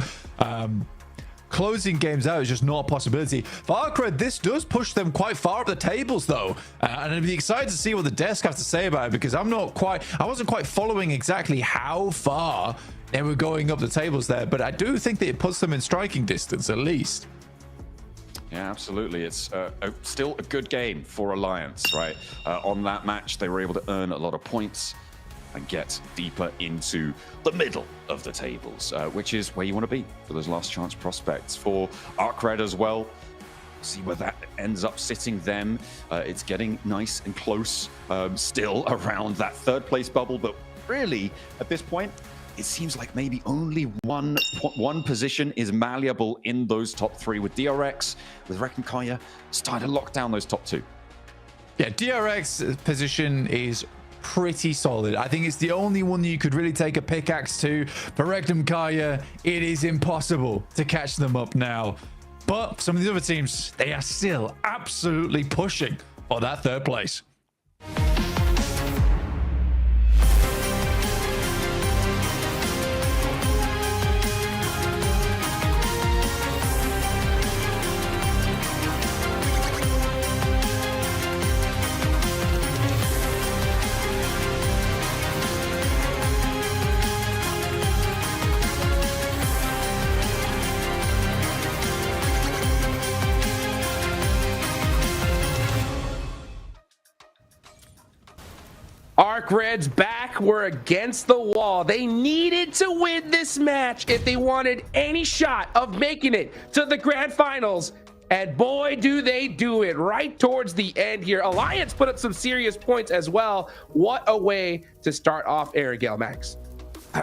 Closing games out is just not a possibility. For Arcred, this does push them quite far up the tables, though. And I'd be excited to see what the desk have to say about it, because I wasn't quite following exactly how far they were going up the tables there, but I do think that it puts them in striking distance, at least. Yeah, absolutely. It's still a good game for Alliance, right? On that match, they were able to earn a lot of points and get deeper into the middle of the tables, which is where you want to be for those last chance prospects. For Arcred as well, see where that ends up sitting them. It's getting nice and close still around that 3rd place bubble, but really, at this point, it seems like maybe only one position is malleable in those top 3, with DRX, with Reckon Kaya starting to lock down those top 2. Yeah, DRX position is pretty solid. I think it's the only one that you could really take a pickaxe to. For Regnum Kaya, it is impossible to catch them up now. But some of the other teams, they are still absolutely pushing for that 3rd place. Arcred's back. We're against the wall. They needed to win this match if they wanted any shot of making it to the Grand Finals. And boy, do they do it right towards the end here. Alliance put up some serious points as well. What a way to start off Erangel, Max.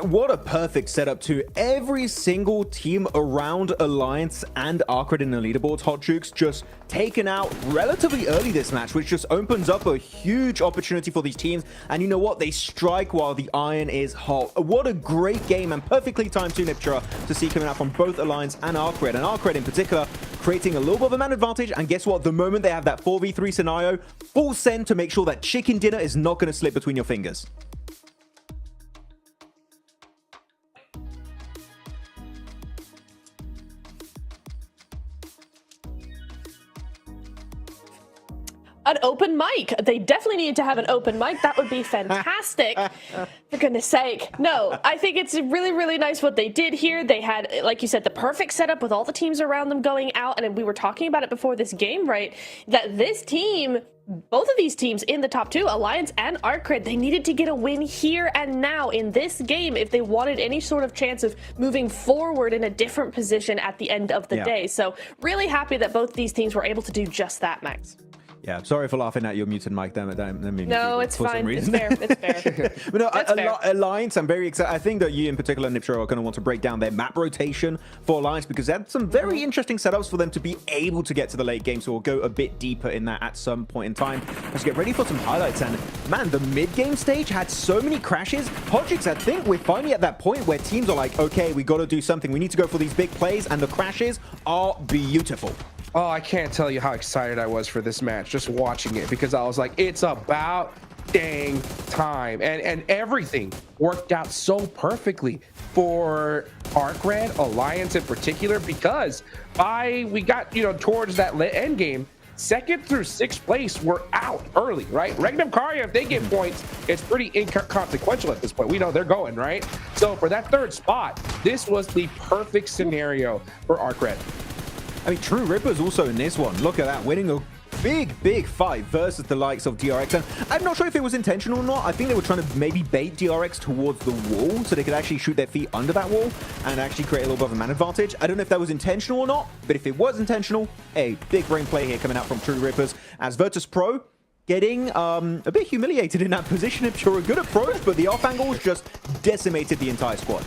What a perfect setup too. Every single team around Alliance and Arcred in the leaderboards, Hot Jukes, just taken out relatively early this match, which just opens up a huge opportunity for these teams. And you know what? They strike while the iron is hot. What a great game, and perfectly timed too, Niptra, to see coming out from both Alliance and Arcred. And Arcred in particular, creating a little bit of a man advantage. And guess what? The moment they have that 4v3 scenario, full send to make sure that chicken dinner is not going to slip between your fingers. An open mic. They definitely need to have an open mic. That would be fantastic. For goodness sake. No, I think it's really, really nice what they did here. They had, like you said, the perfect setup with all the teams around them going out. And we were talking about it before this game, right? That this team, both of these teams in the top 2, Alliance and Arcred, they needed to get a win here and now in this game if they wanted any sort of chance of moving forward in a different position at the end of the day. So really happy that both these teams were able to do just that, Max. Yeah, sorry for laughing at your muted mic there. No, it's fine. It's fair. It's fair. But no, Alliance, I'm very excited. I think that you in particular, Niptra, are going to want to break down their map rotation for Alliance, because they had some very interesting setups for them to be able to get to the late game. So we'll go a bit deeper in that at some point in time. Let's get ready for some highlights. And man, the mid-game stage had so many crashes. Hodgix, I think we're finally at that point where teams are like, okay, we got to do something. We need to go for these big plays, and the crashes are beautiful. Oh, I can't tell you how excited I was for this match, just watching it, because I was like, it's about dang time. And everything worked out so perfectly for Arcred, Alliance in particular, because we got, towards that end game, 2nd through 6th place were out early, right? Regnum Karya, if they get points, it's pretty inconsequential at this point. We know they're going, right? So for that 3rd spot, this was the perfect scenario for Arcred. I mean, True Ripper's also in this one. Look at that, winning a big fight versus the likes of DRX. And I'm not sure if it was intentional or not. I think they were trying to maybe bait DRX towards the wall so they could actually shoot their feet under that wall and actually create a little bit of a man advantage. I don't know if that was intentional or not, but if it was intentional, a big brain play here coming out from True Rippers as Virtus Pro getting a bit humiliated in that position. If you're a good approach, but the off angles just decimated the entire squad.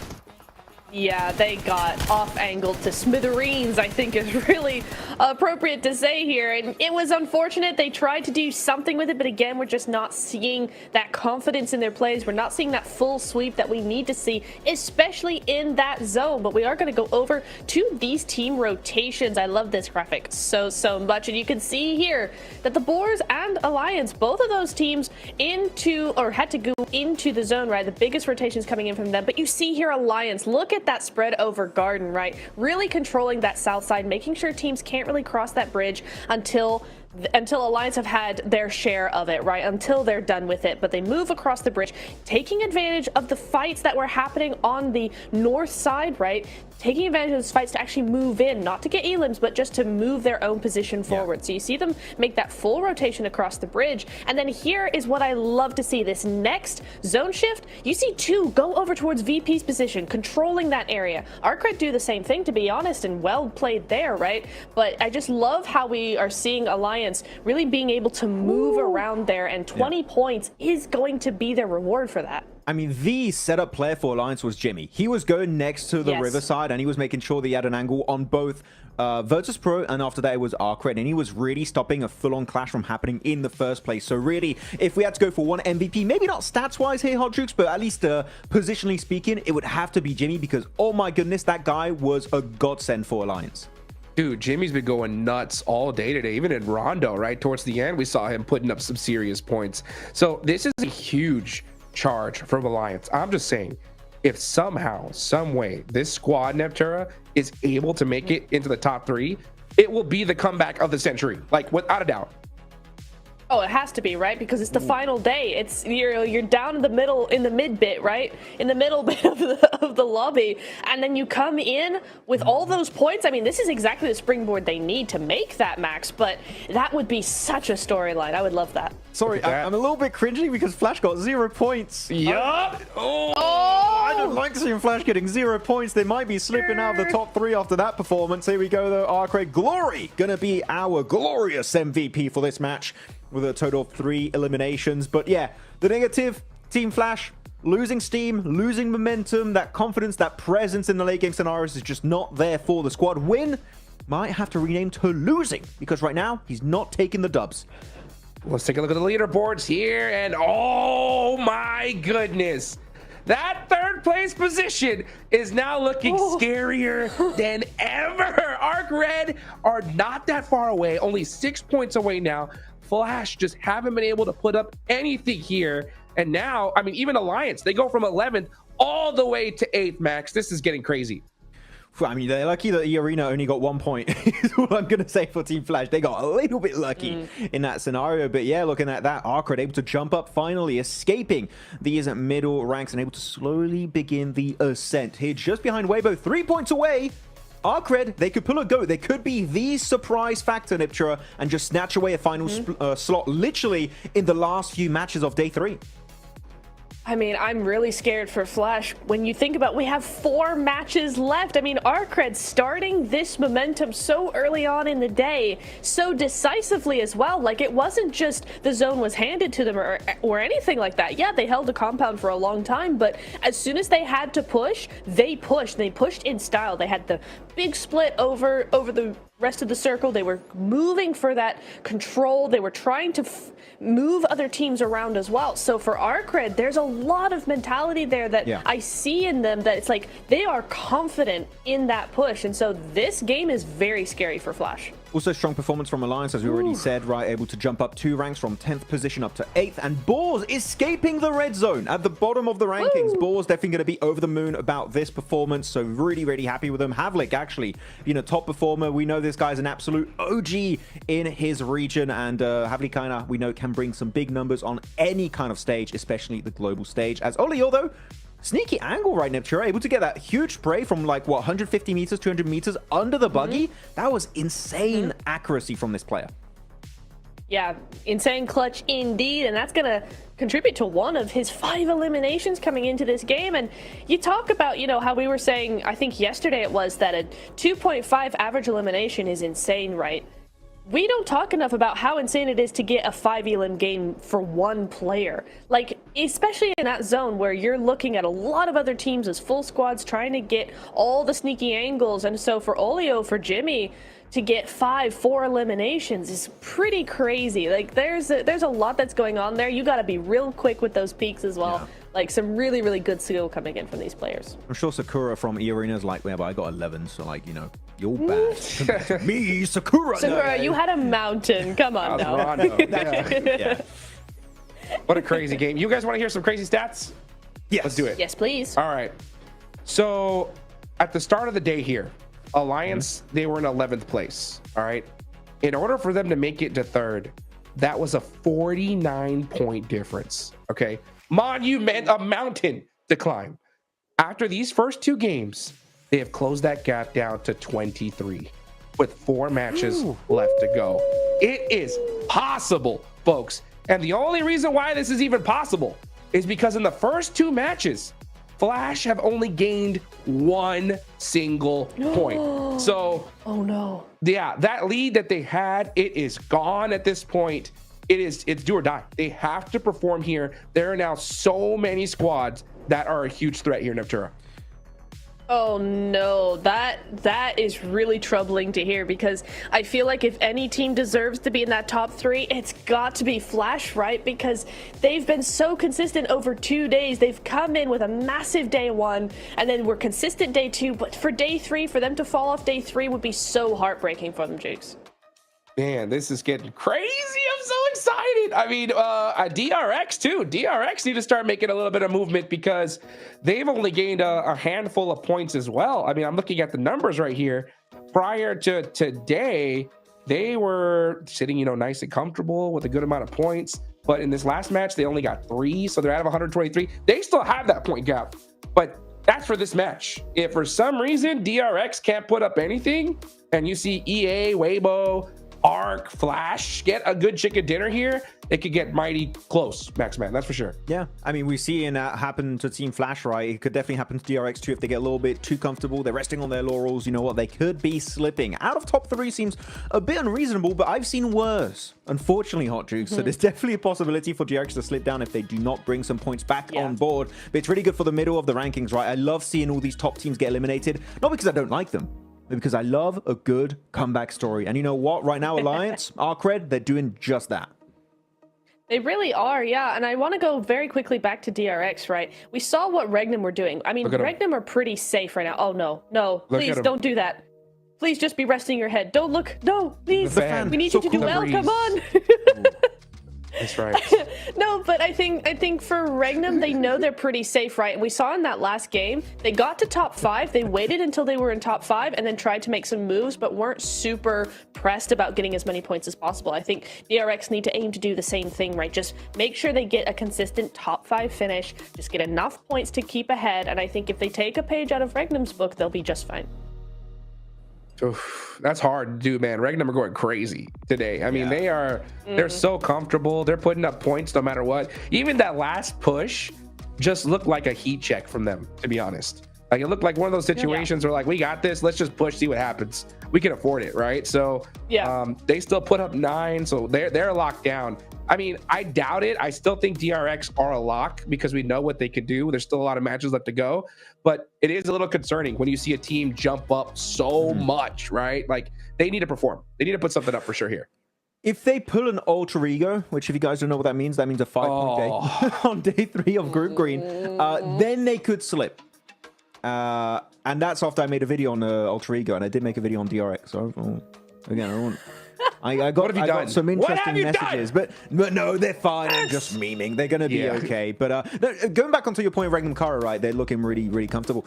Yeah, they got off-angled to smithereens, I think is really appropriate to say here. And it was unfortunate. They tried to do something with it, but again, we're just not seeing that confidence in their plays. We're not seeing that full sweep that we need to see, especially in that zone. But we are going to go over to these team rotations. I love this graphic so much. And you can see here that the Boars and Alliance, both of those teams had to go into the zone, right? The biggest rotations coming in from them. But you see here Alliance, look at that spread over Garden, right? Really controlling that south side, making sure teams can't really cross that bridge until Alliance have had their share of it, right? Until they're done with it. But they move across the bridge, taking advantage of the fights that were happening on the north side, right? Taking advantage of those fights to actually move in, not to get elims, but just to move their own position forward. So you see them make that full rotation across the bridge. And then here is what I love to see. This next zone shift, you see two go over towards VP's position, controlling that area. Arcred do the same thing, to be honest, and well played there, right? But I just love how we are seeing Alliance really being able to move around there, and 20 points is going to be their reward for that. I mean, the setup player for Alliance was Jimmy. He was going next to the riverside, and he was making sure that he had an angle on both Virtus Pro, and after that it was Arcred, and he was really stopping a full-on clash from happening in the first place. So really, if we had to go for one MVP, maybe not stats-wise here, Hot Jukes, but at least positionally speaking, it would have to be Jimmy, because, oh my goodness, that guy was a godsend for Alliance. Dude, Jimmy's been going nuts all day today. Even in Rondo, right towards the end, we saw him putting up some serious points. So this is a huge charge from Alliance. I'm just saying, if somehow, some way, this squad, Neptura, is able to make it into the top 3, it will be the comeback of the century, like without a doubt. Oh, it has to be, right? Because it's the final day. It's you're down in the middle, in the mid bit, right? In the middle bit of the lobby, and then you come in with all those points. I mean, this is exactly the springboard they need to make that, Max. But that would be such a storyline. I would love that. Sorry, I'm a little bit cringy because Flash got 0 points. Yup. I don't like seeing Flash getting 0 points. They might be slipping out of the top 3 after that performance. Here we go, though. Arcade Glory gonna be our glorious MVP for this match, with a total of 3 eliminations. But yeah, the negative, Team Flash losing steam, losing momentum, that confidence, that presence in the late game scenarios is just not there for the squad. Win might have to rename to losing, because right now he's not taking the dubs. Let's take a look at the leaderboards here, and oh my goodness, that 3rd place position is now looking scarier than ever. Arc Red are not that far away, only 6 points away now. Flash just haven't been able to put up anything here. And now, I mean, even Alliance, they go from 11th all the way to 8th, Max. This is getting crazy. I mean, they're lucky that the arena only got 1 point, is all I'm going to say for Team Flash. They got a little bit lucky in that scenario. But yeah, looking at that, Arcred able to jump up, finally escaping these middle ranks and able to slowly begin the ascent. Here, just behind Weibo, 3 points away. Arcred, they could pull a go. They could be the surprise factor, Niptura, and just snatch away a final slot literally in the last few matches of day 3. I mean, I'm really scared for Flash. When you think about, we have 4 matches left. I mean, Arcred starting this momentum so early on in the day, so decisively as well. Like, it wasn't just the zone was handed to them or anything like that. Yeah, they held a compound for a long time, but as soon as they had to push, they pushed. They pushed in style. They had the big split over the rest of the circle. They were moving for that control. They were trying to move other teams around as well. So for Arcred, there's a lot of mentality there that I see in them, that it's like they are confident in that push. And so this game is very scary for Flash. Also strong performance from Alliance, as we already said, right? Able to jump up 2 ranks from 10th position up to 8th. And Boars escaping the red zone at the bottom of the rankings. Boars definitely going to be over the moon about this performance. So really, really happy with them. Havlik actually being a top performer. We know this guy's an absolute OG in his region. And Havlik kind of, we know, can bring some big numbers on any kind of stage, especially the global stage. As Olio, though, sneaky angle right, Neptura, able to get that huge spray from like, what, 150 meters, 200 meters under the buggy. That was insane accuracy from this player. Yeah, insane clutch indeed, and that's gonna contribute to one of his 5 eliminations coming into this game. And you talk about, you know, how we were saying, I think yesterday it was, that a 2.5 average elimination is insane, right? We don't talk enough about how insane it is to get a 5 elim game for one player. Like, especially in that zone where you're looking at a lot of other teams as full squads trying to get all the sneaky angles. And so for Olio, for Jimmy, to get 4 eliminations is pretty crazy. Like, there's a lot that's going on there. You got to be real quick with those peaks as well. Yeah. Like, some really, really good skill coming in from these players. I'm sure Sakura from E-Arena's like, yeah, but I got 11, so, like, you know, you're bad. Me, Sakura. Sakura, you had a mountain. Come on now. Rondo. Yeah. What a crazy game. You guys want to hear some crazy stats? Yes. Let's do it. Yes, please. All right. So, at the start of the day here, Alliance, they were in 11th place. All right. In order for them to make it to 3rd, that was a 49-point difference. Okay. A mountain to climb. After these first 2 games, they have closed that gap down to 23 with 4 matches left to go. It is possible, folks. And the only reason why this is even possible is because in the first 2 matches, Flash have only gained 1 single point. So, oh no. Yeah, that lead that they had, it is gone at this point. It's do or die. They have to perform here. There are now so many squads that are a huge threat here in Neptura. Oh no, that is really troubling to hear, because I feel like if any team deserves to be in that top 3, it's got to be Flash, right? Because they've been so consistent over 2 days. They've come in with a massive day 1, and then we're consistent day 2. But for day 3, for them to fall off day 3 would be so heartbreaking for them, Jakes. Man, this is getting crazy. I'm so excited. I mean, DRX too. DRX need to start making a little bit of movement because they've only gained a handful of points as well. I mean, I'm looking at the numbers right here. Prior to today, they were sitting, you know, nice and comfortable with a good amount of points. But in this last match, they only got 3, so they're out of 123. They still have that point gap, but that's for this match. If for some reason DRX can't put up anything, and you see EA, Weibo, Arc, Flash get a good chicken dinner here, it could get mighty close, Maxman. That's for sure. Yeah, I mean, we've seen that happen to Team Flash, right? It could definitely happen to DRX too if they get a little bit too comfortable. They're resting on their laurels. You know what? They could be slipping. Out of top 3 seems a bit unreasonable, but I've seen worse, unfortunately, Hot Juice. So there's definitely a possibility for DRX to slip down if they do not bring some points back on board. But it's really good for the middle of the rankings, right? I love seeing all these top teams get eliminated, not because I don't like them, because I love a good comeback story. And you know what? Right now, Alliance, our cred, they're doing just that. They really are, yeah. And I want to go very quickly back to DRX, right? We saw what Regnum were doing. I mean, Regnum are pretty safe right now. Oh, no. Please don't do that. Please just be resting your head. Don't look. No, please. We need you to do well. Come on. That's right. No, but I think for Regnum, they know they're pretty safe, right? And we saw in that last game, they got to top 5. They waited until they were in top 5 and then tried to make some moves, but weren't super pressed about getting as many points as possible. I think DRX need to aim to do the same thing, right? Just make sure they get a consistent top 5 finish, just get enough points to keep ahead. And I think if they take a page out of Regnum's book, they'll be just fine. Oof, that's hard to do, man. Regnum are going crazy today. I mean, they're so comfortable. They're putting up points no matter what. Even that last push just looked like a heat check from them, to be honest. Like, it looked like one of those situations where, like, we got this. Let's just push, see what happens. We can afford it, right? So they still put up 9, so they're locked down. I mean, I doubt it. I still think DRX are a lock because we know what they can do. There's still a lot of matches left to go, but it is a little concerning when you see a team jump up so much, right? Like, they need to perform. They need to put something up for sure here. If they pull an alter ego, which if you guys don't know what that means a 5-point day on day 3 of Group Green, then they could slip. And that's after I made a video on alter ego, and I did make a video on DRX. So again, I got some interesting messages, but no, they're fine. I'm just memeing. They're going to be okay. But no, going back onto your point, Regnum Kara, right? They're looking really, really comfortable.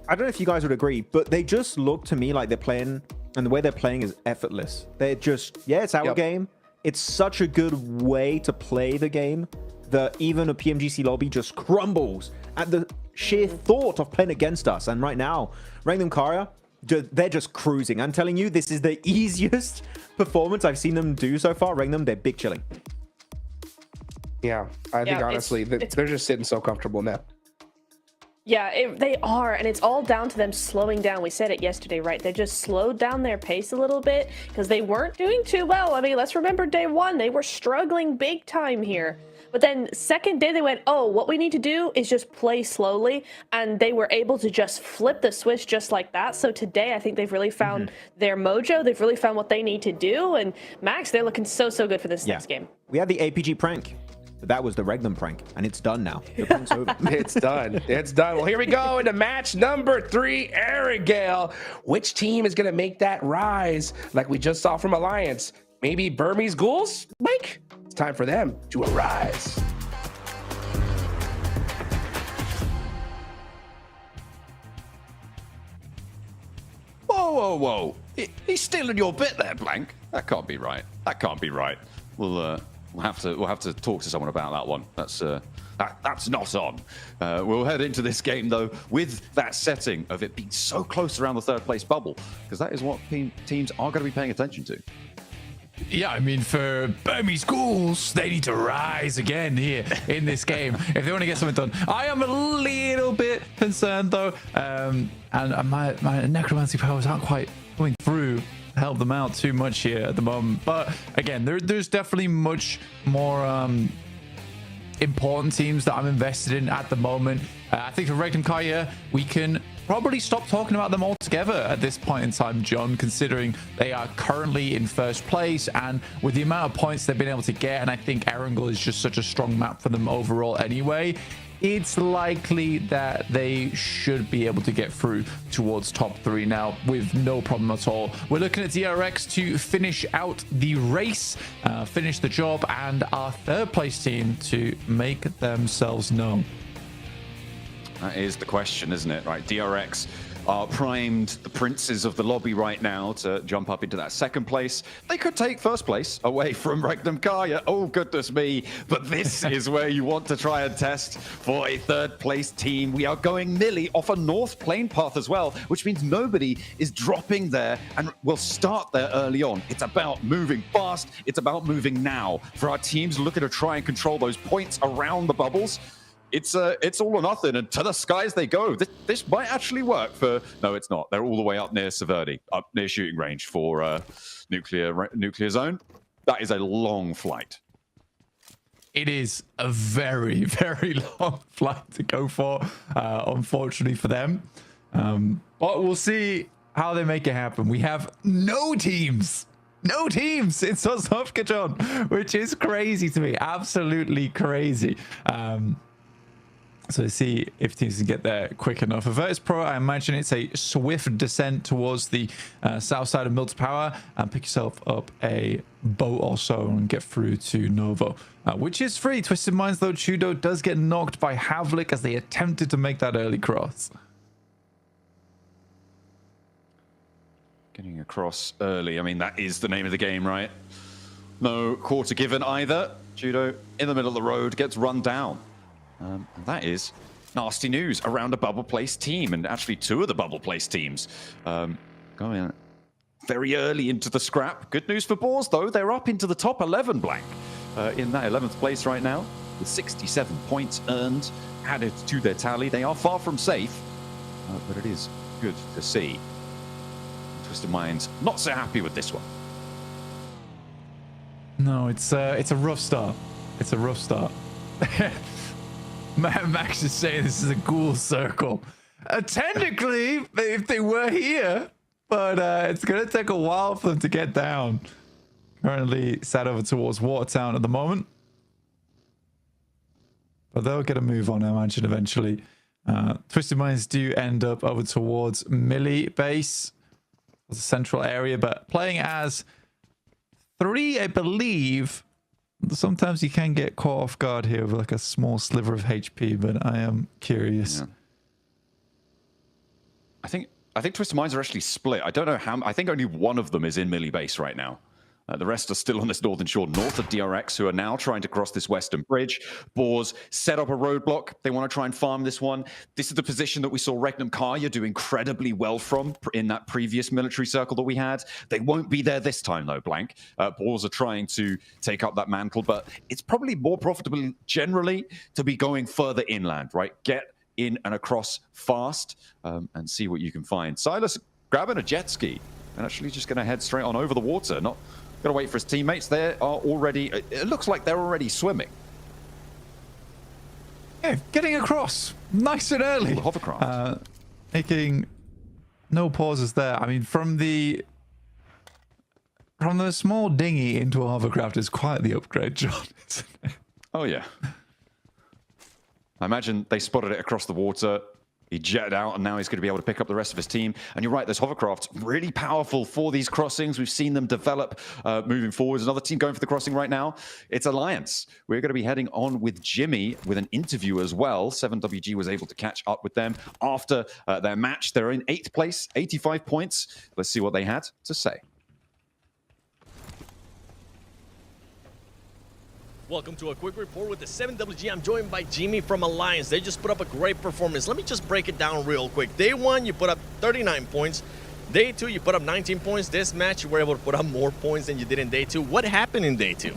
I don't know if you guys would agree, but they just look to me like they're playing, and the way they're playing is effortless. They're just, it's our game. It's such a good way to play the game that even a PMGC lobby just crumbles at the sheer thought of playing against us. And right now, Regnum Kara, they're just cruising. I'm telling you, this is the easiest performance I've seen them do so far. Regnum, they're big chilling. Yeah, I think honestly, they're just sitting so comfortable now. Yeah, they are, and it's all down to them slowing down. We said it yesterday, right? They just slowed down their pace a little bit because they weren't doing too well. I mean, let's remember day one, they were struggling big time here. But then second day they went, oh, what we need to do is just play slowly, and they were able to just flip the switch just like that. So today I think they've really found their mojo. They've really found what they need to do, and Max, they're looking so good for this next game. We had the APG prank. But that was the Regnum prank, and it's done now. The prank's over. It's done. It's done. Well, here we go into match number 3, Erangel. Which team is going to make that rise like we just saw from Alliance? Maybe Burmese Ghouls, Mike? It's time for them to arise. Whoa. He's stealing your bit there, Blank. That can't be right. That can't be right. We'll have to talk to someone about that one. That's not on. We'll head into this game though with that setting of it being so close around the third place bubble, because that is what teams are going to be paying attention to. Yeah, I mean, for Burmese Ghouls, they need to rise again here in this game if they want to get something done. I am a little bit concerned though, and my necromancy powers aren't quite coming through. Help them out too much here at the moment, but again, there's definitely much more important teams that I'm invested in at the moment. I think for Regnum Karya, we can probably stop talking about them altogether at this point in time, John, considering they are currently in first place, and with the amount of points they've been able to get, and I think Erangel is just such a strong map for them overall anyway, it's likely that they should be able to get through towards top 3 now with no problem at all. We're looking at DRX to finish out the race, finish the job, and our third place team to make themselves known. That is the question, isn't it? Right, DRX are primed, the princes of the lobby right now, to jump up into that second place. They could take first place away from Regnum Karya. Oh, goodness me. But this is where you want to try and test for a third place team. We are going Millie off a north plane path as well, which means nobody is dropping there and will start there early on. It's about moving fast. It's about moving now. For our teams looking to try and control those points around the bubbles, it's all or nothing, and to the skies they go. This might actually work for... No, it's not. They're all the way up near Severdi, up near shooting range for nuclear zone. That is a long flight. It is a very, very long flight to go for, unfortunately for them. But we'll see how they make it happen. We have no teams in South Africa, John, which is crazy to me. Absolutely crazy. So let's see if teams can get there quick enough. For Virtus Pro, I imagine it's a swift descent towards the south side of Milton Power and pick yourself up a boat or so and get through to Novo, which is free. Twisted Minds, though, Chudo does get knocked by Havlik as they attempted to make that early cross. Getting across early. I mean, that is the name of the game, right? No quarter given either. Judo in the middle of the road gets run down. That is nasty news around a bubble place team, and actually 2 of the bubble place teams going very early into the scrap. Good news for Boars, though. They're up into the top 11, Blank, in that 11th place right now, with 67 points earned, added to their tally. They are far from safe, but it is good to see. Twisted Minds not so happy with this one. No, it's a rough start. It's a rough start. Max is saying this is a ghoul circle. Technically, if they were here, but it's going to take a while for them to get down. Currently sat over towards Watertown at the moment. But they'll get a move on, I imagine, eventually. Twisted Minds do end up over towards Millie base. It's a central area, but playing as 3, I believe. Sometimes you can get caught off guard here with like a small sliver of HP, but I am curious. Yeah. I think Twisted Minds are actually split. I don't know how. I think only one of them is in Millie base right now. The rest are still on this northern shore, north of DRX, who are now trying to cross this western bridge. Boars set up a roadblock. They want to try and farm this one. This is the position that we saw Regnum Karya do incredibly well from in that previous military circle that we had. They won't be there this time, though, Blank. Boars are trying to take up that mantle, but it's probably more profitable generally to be going further inland, right? Get in and across fast and see what you can find. Silas grabbing a jet ski and actually just going to head straight on over the water, not got to wait for his teammates. They are already, it looks like they're already swimming. Yeah, getting across nice and early. The hovercraft. Making no pauses there. I mean, from the small dinghy into a hovercraft is quite the upgrade, John. Oh, yeah. I imagine they spotted it across the water. He jetted out, and now he's going to be able to pick up the rest of his team. And you're right, those hovercrafts, really powerful for these crossings. We've seen them develop moving forwards. Another team going for the crossing right now. It's Alliance. We're going to be heading on with Jimmy with an interview as well. 7WG was able to catch up with them after their match. They're in 8th place, 85 points. Let's see what they had to say. Welcome to a quick report with the 7WG. I'm joined by Jimmy from Alliance. They just put up a great performance. Let me just break it down real quick. Day 1, you put up 39 points. Day 2, you put up 19 points. This match, you were able to put up more points than you did in Day 2. What happened in Day 2?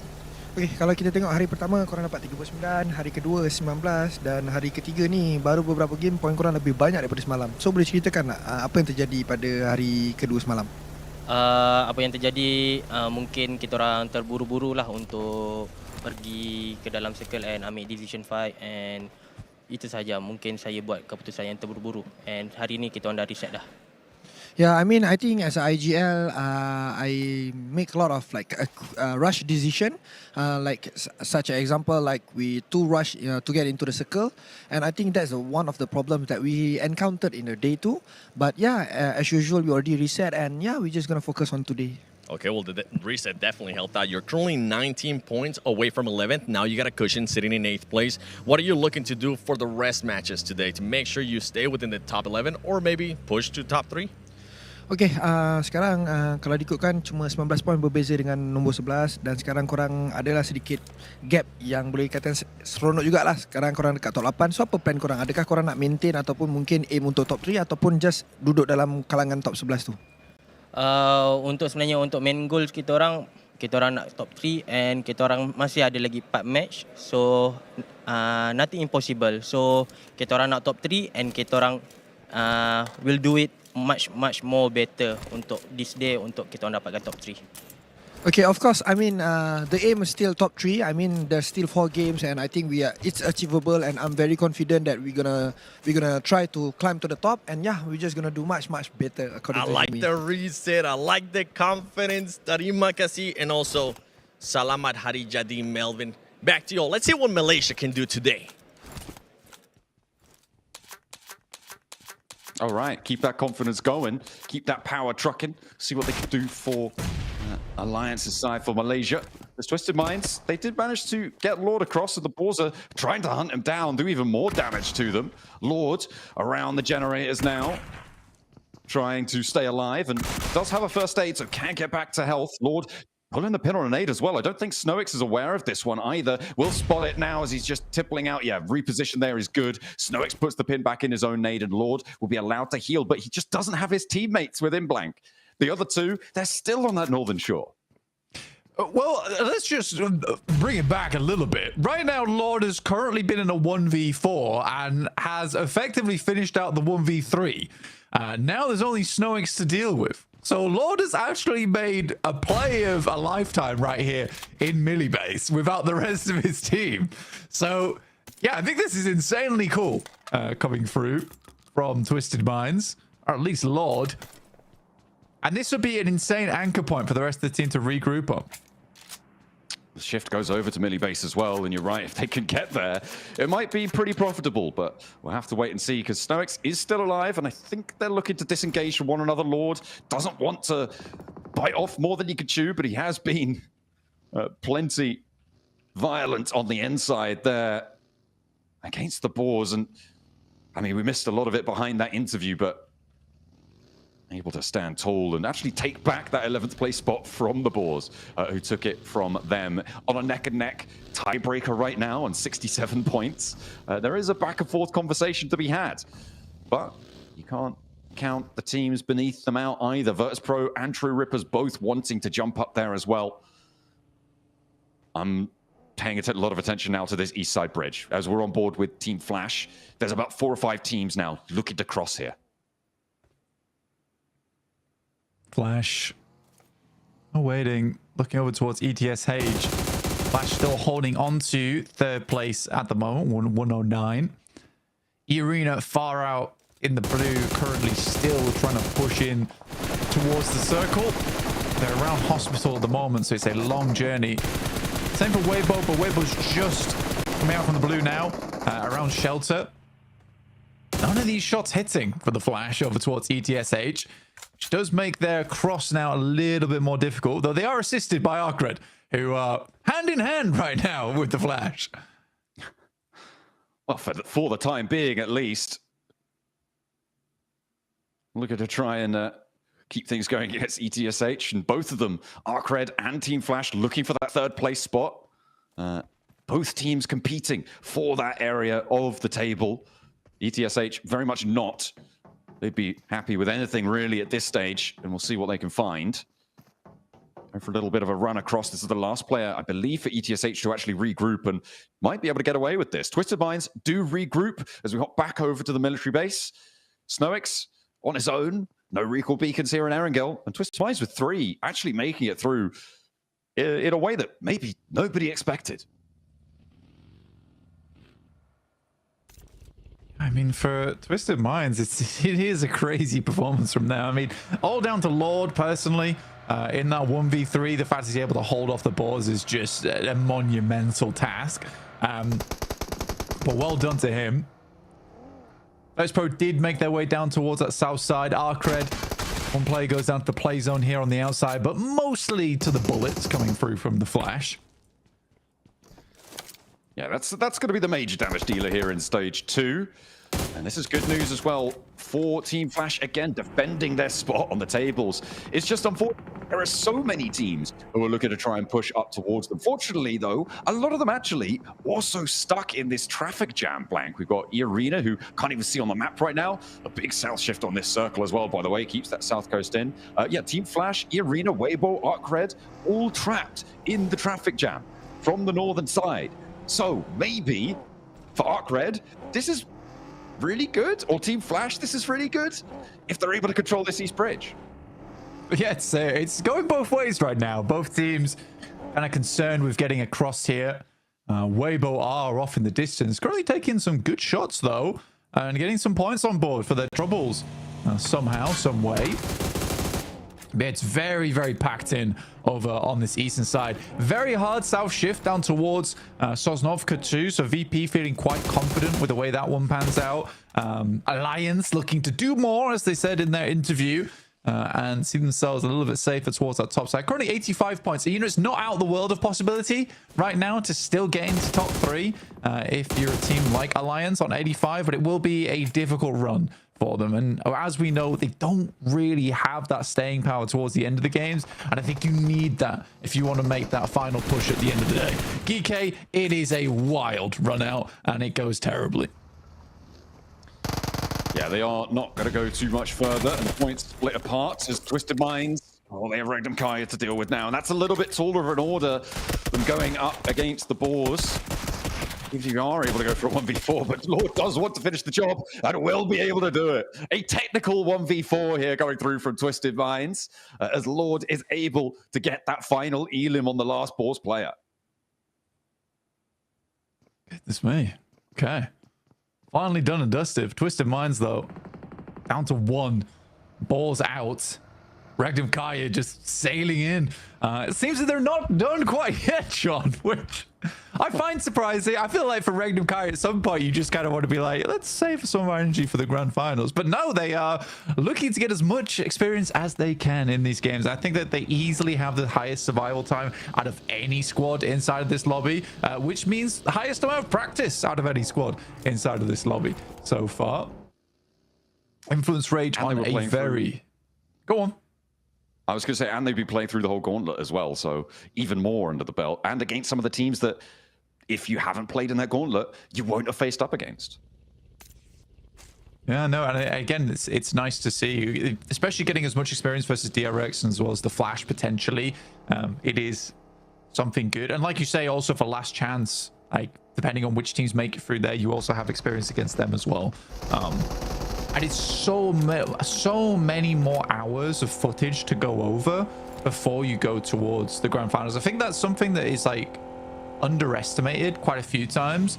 Okay, kalau kita tengok hari pertama korang dapat 39, hari kedua 19 dan hari ketiga ni baru beberapa game poin korang lebih banyak daripada semalam. So boleh ceritakan apa yang terjadi pada hari kedua semalam? Apa yang terjadi, mungkin kita orang terburu-buru lah untuk pergi ke dalam circle and ambil decision fight, and itu saja. Mungkin saya buat keputusan yang terburu-buru, and hari ni kita orang dah reset dah. Yeah, I mean, I think as a IGL, I make a lot of like a rush decision, like such an example, like we too rush to get into the circle, and I think that's one of the problems that we encountered in the day 2. But yeah, as usual, we already reset, and yeah, we're just gonna focus on today. Okay, well, the reset definitely helped out. You're currently 19 points away from 11th. Now you got a cushion sitting in 8th place. What are you looking to do for the rest matches today to make sure you stay within the top 11 or maybe push to top 3? Okay, sekarang kalau diikutkan cuma 19 poin berbeza dengan nombor 11 dan sekarang korang adalah sedikit gap yang boleh dikatakan seronok jugalah. Sekarang korang dekat top 8. So apa plan korang? Adakah korang nak maintain ataupun mungkin aim untuk top 3 ataupun just duduk dalam kalangan top 11 tu? Sebenarnya untuk main goals kita orang nak top 3 and kita orang masih ada lagi 4 match. So nothing impossible. So kita orang nak top 3 and kita orang will do it much more better untuk this day untuk kita orang dapatkan top 3. Okay, of course. I mean, the aim is still top 3. I mean, there's still 4 games, and I think it's achievable. And I'm very confident that we're gonna try to climb to the top. And yeah, we're just gonna do much better. According to me. I like the reset. I like the confidence. Terima kasih, and also Salamat Hari Jadi, Melvin. Back to you all. Let's see what Malaysia can do today. All right, keep that confidence going. Keep that power trucking. See what they can do for Alliance's side for Malaysia. The Twisted Minds, they did manage to get Lord across, and the Boars are trying to hunt him down, do even more damage to them. Lord around the generators now, trying to stay alive, and does have a first aid, so can get back to health. Lord pulling the pin on an aid as well. I don't think Snowix is aware of this one either. We'll spot it now as he's just tippling out. Yeah, reposition there is good. Snowix puts the pin back in his own nade, and Lord will be allowed to heal, but he just doesn't have his teammates with him, Blank. The other two, they're still on that northern shore. Well, let's just bring it back a little bit. Right now, Lord has currently been in a 1v4 and has effectively finished out the 1v3. Now there's only Snowix to deal with. So Lord has actually made a play of a lifetime right here in Millibase without the rest of his team. So, yeah, I think this is insanely cool coming through from Twisted Minds, or at least Lord. And this would be an insane anchor point for the rest of the team to regroup on. The shift goes over to Millibase as well, and you're right, if they can get there, it might be pretty profitable, but we'll have to wait and see, because Snowix is still alive, and I think they're looking to disengage from one another. Lord doesn't want to bite off more than he could chew, but he has been plenty violent on the inside there against the Boars, and I mean, we missed a lot of it behind that interview, but able to stand tall and actually take back that 11th place spot from the Boars, who took it from them on a neck-and-neck tiebreaker right now on 67 points. There is a back-and-forth conversation to be had, but you can't count the teams beneath them out either. Virtus.pro and True Rippers both wanting to jump up there as well. I'm paying a lot of attention now to this East Side Bridge. As we're on board with Team Flash, there's about 4 or 5 teams now looking to cross here. Flash waiting, looking over towards ETSH. Flash still holding on to 3rd place at the moment, 109. Arena far out in the blue, currently still trying to push in towards the circle. They're around hospital at the moment, so it's a long journey. Same for Weibo, but Weibo's just coming out from the blue now, around shelter. None of these shots hitting for the Flash over towards ETSH, which does make their cross now a little bit more difficult, though they are assisted by Arcred, who are hand in hand right now with the Flash. Well, for the time being, at least. Looking to try and keep things going against ETSH, and both of them, Arcred and Team Flash, looking for that 3rd place spot. Both teams competing for that area of the table. ETSH very much not. They'd be happy with anything really at this stage, and we'll see what they can find. Going for a little bit of a run across. This is the last player, I believe, for ETSH to actually regroup and might be able to get away with this. Twisted Minds do regroup as we hop back over to the military base. Snowix on his own. No recall beacons here in Erangel. And Twisted Minds with 3 actually making it through in a way that maybe nobody expected. I mean, for Twisted Minds, it is a crazy performance from them. I mean, all down to Lord, personally. In that 1v3, the fact he's able to hold off the Boars is just a monumental task. But well done to him. Virtus.pro did make their way down towards that south side. Arcred, one player goes down to the play zone here on the outside, but mostly to the bullets coming through from the Flash. Yeah, that's going to be the major damage dealer here in stage 2. And this is good news as well for Team Flash, again, defending their spot on the tables. It's just unfortunate. There are so many teams who are looking to try and push up towards them. Fortunately, though, a lot of them actually also stuck in this traffic jam blank. We've got Arena, who can't even see on the map right now. A big south shift on this circle as well, by the way, keeps that south coast in. Yeah, Team Flash, Arena, Weibo, Arcred, all trapped in the traffic jam from the northern side. So maybe for Arcred, this is really good, or Team Flash, this is really good, if they're able to control this East Bridge. Yeah, it's going both ways right now. Both teams kind of concerned with getting across here. Weibo are off in the distance, currently taking some good shots though, and getting some points on board for their troubles somehow, some way. But it's very, very packed in over on this eastern side. Very hard south shift down towards Sosnovka too. So VP feeling quite confident with the way that one pans out. Alliance looking to do more, as they said in their interview, and see themselves a little bit safer towards that top side. Currently 85 points. You know, it's not out of the world of possibility right now to still get into top 3 if you're a team like Alliance on 85, but it will be a difficult run for them. And as we know, they don't really have that staying power towards the end of the games, and I think you need that if you want to make that final push at the end of the day. Geeky, it is a wild run out, and it goes terribly. Yeah, they are not going to go too much further, and the points split apart as Twisted Minds, they have Regnum Kaya to deal with now, and that's a little bit taller of an order than going up against the Boars. If you are able to go for a 1v4, but Lord does want to finish the job and will be able to do it. A technical 1v4 here going through from Twisted Minds as Lord is able to get that final elim on the last Boars player. Goodness me. Okay. Finally done and dusted. Twisted Minds, though, down to 1. Balls out. Regnum Kaya just sailing in. It seems that they're not done quite yet, Sean, which I find surprising. I feel like for Regnum Kaya, at some point, you just kind of want to be like, let's save some of our energy for the Grand Finals. But no, they are looking to get as much experience as they can in these games. I think that they easily have the highest survival time out of any squad inside of this lobby, which means the highest amount of practice out of any squad inside of this lobby so far. Influence Rage on a very... Go on. I was going to say, and they'd be playing through the whole gauntlet as well, so even more under the belt, and against some of the teams that, if you haven't played in that gauntlet, you won't have faced up against. Yeah, no, and again, it's nice to see, especially getting as much experience versus DRX as well as the Flash potentially. It is something good, and like you say, also for last chance, like depending on which teams make it through there, you also have experience against them as well. And it's so many more hours of footage to go over before you go towards the Grand Finals. I think that's something that is like underestimated quite a few times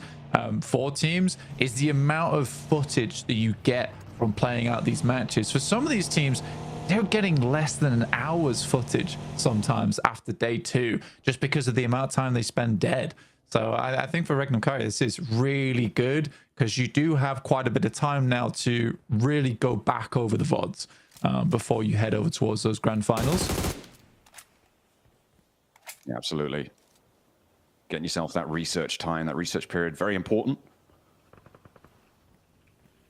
for teams, is the amount of footage that you get from playing out these matches. For some of these teams, they're getting less than an hour's footage sometimes after day 2, just because of the amount of time they spend dead. So I think for Regnum Kari, this is really good, because you do have quite a bit of time now to really go back over the VODs before you head over towards those Grand Finals. Yeah, absolutely. Getting yourself that research time, that research period, very important.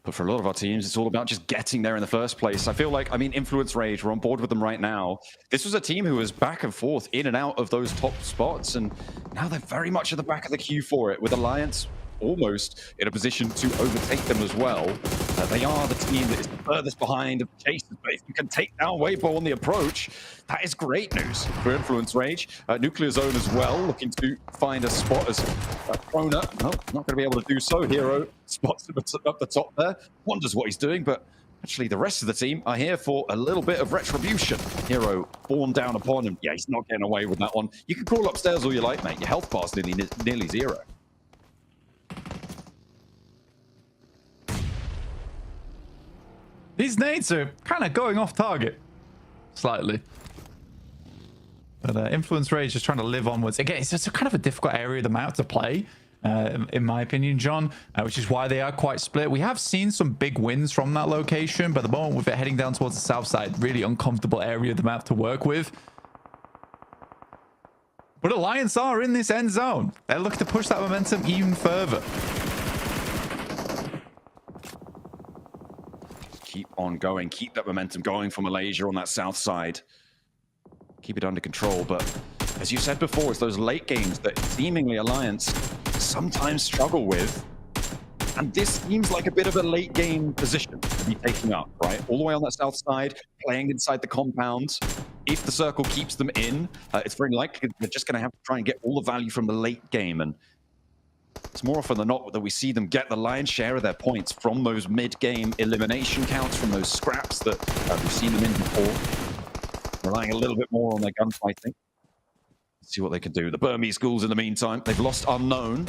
But for a lot of our teams, it's all about just getting there in the first place. I feel like, I mean, Influence Rage, we're on board with them right now. This was a team who was back and forth in and out of those top spots, and now they're very much at the back of the queue for it, with Alliance almost in a position to overtake them as well. They are the team that is the furthest behind of the chasers, but if you can take down Weibo on the approach, that is great news for Influence Rage. Nuclear Zone as well, looking to find a spot as Krona. No, not going to be able to do so. Hero spots him up the top there, wonders what he's doing, but actually the rest of the team are here for a little bit of retribution. Hero borne down upon him. Yeah, he's not getting away with that one. You can crawl upstairs all you like, mate. Your health bar's nearly zero. These nades are kind of going off target slightly. But Influence Rage is trying to live onwards. Again, it's just a kind of a difficult area of the map to play, in my opinion, John, which is why they are quite split. We have seen some big wins from that location, but at the moment with it heading down towards the south side, really uncomfortable area of the map to work with. But Alliance are in this end zone. They're looking to push that momentum even further. Keep on going, keep that momentum going for Malaysia on that south side. Keep it under control, but as you said before, it's those late games that seemingly Alliance sometimes struggle with. And this seems like a bit of a late game position to be taking up, right? All the way on that south side, playing inside the compound. If the circle keeps them in, it's very likely they're just going to have to try and get all the value from the late game. And it's more often than not that we see them get the lion's share of their points from those mid-game elimination counts, from those scraps that we've seen them in before. Relying a little bit more on their gunfighting. Let's see what they can do. The Burmese ghouls, in the meantime, they've lost Unknown.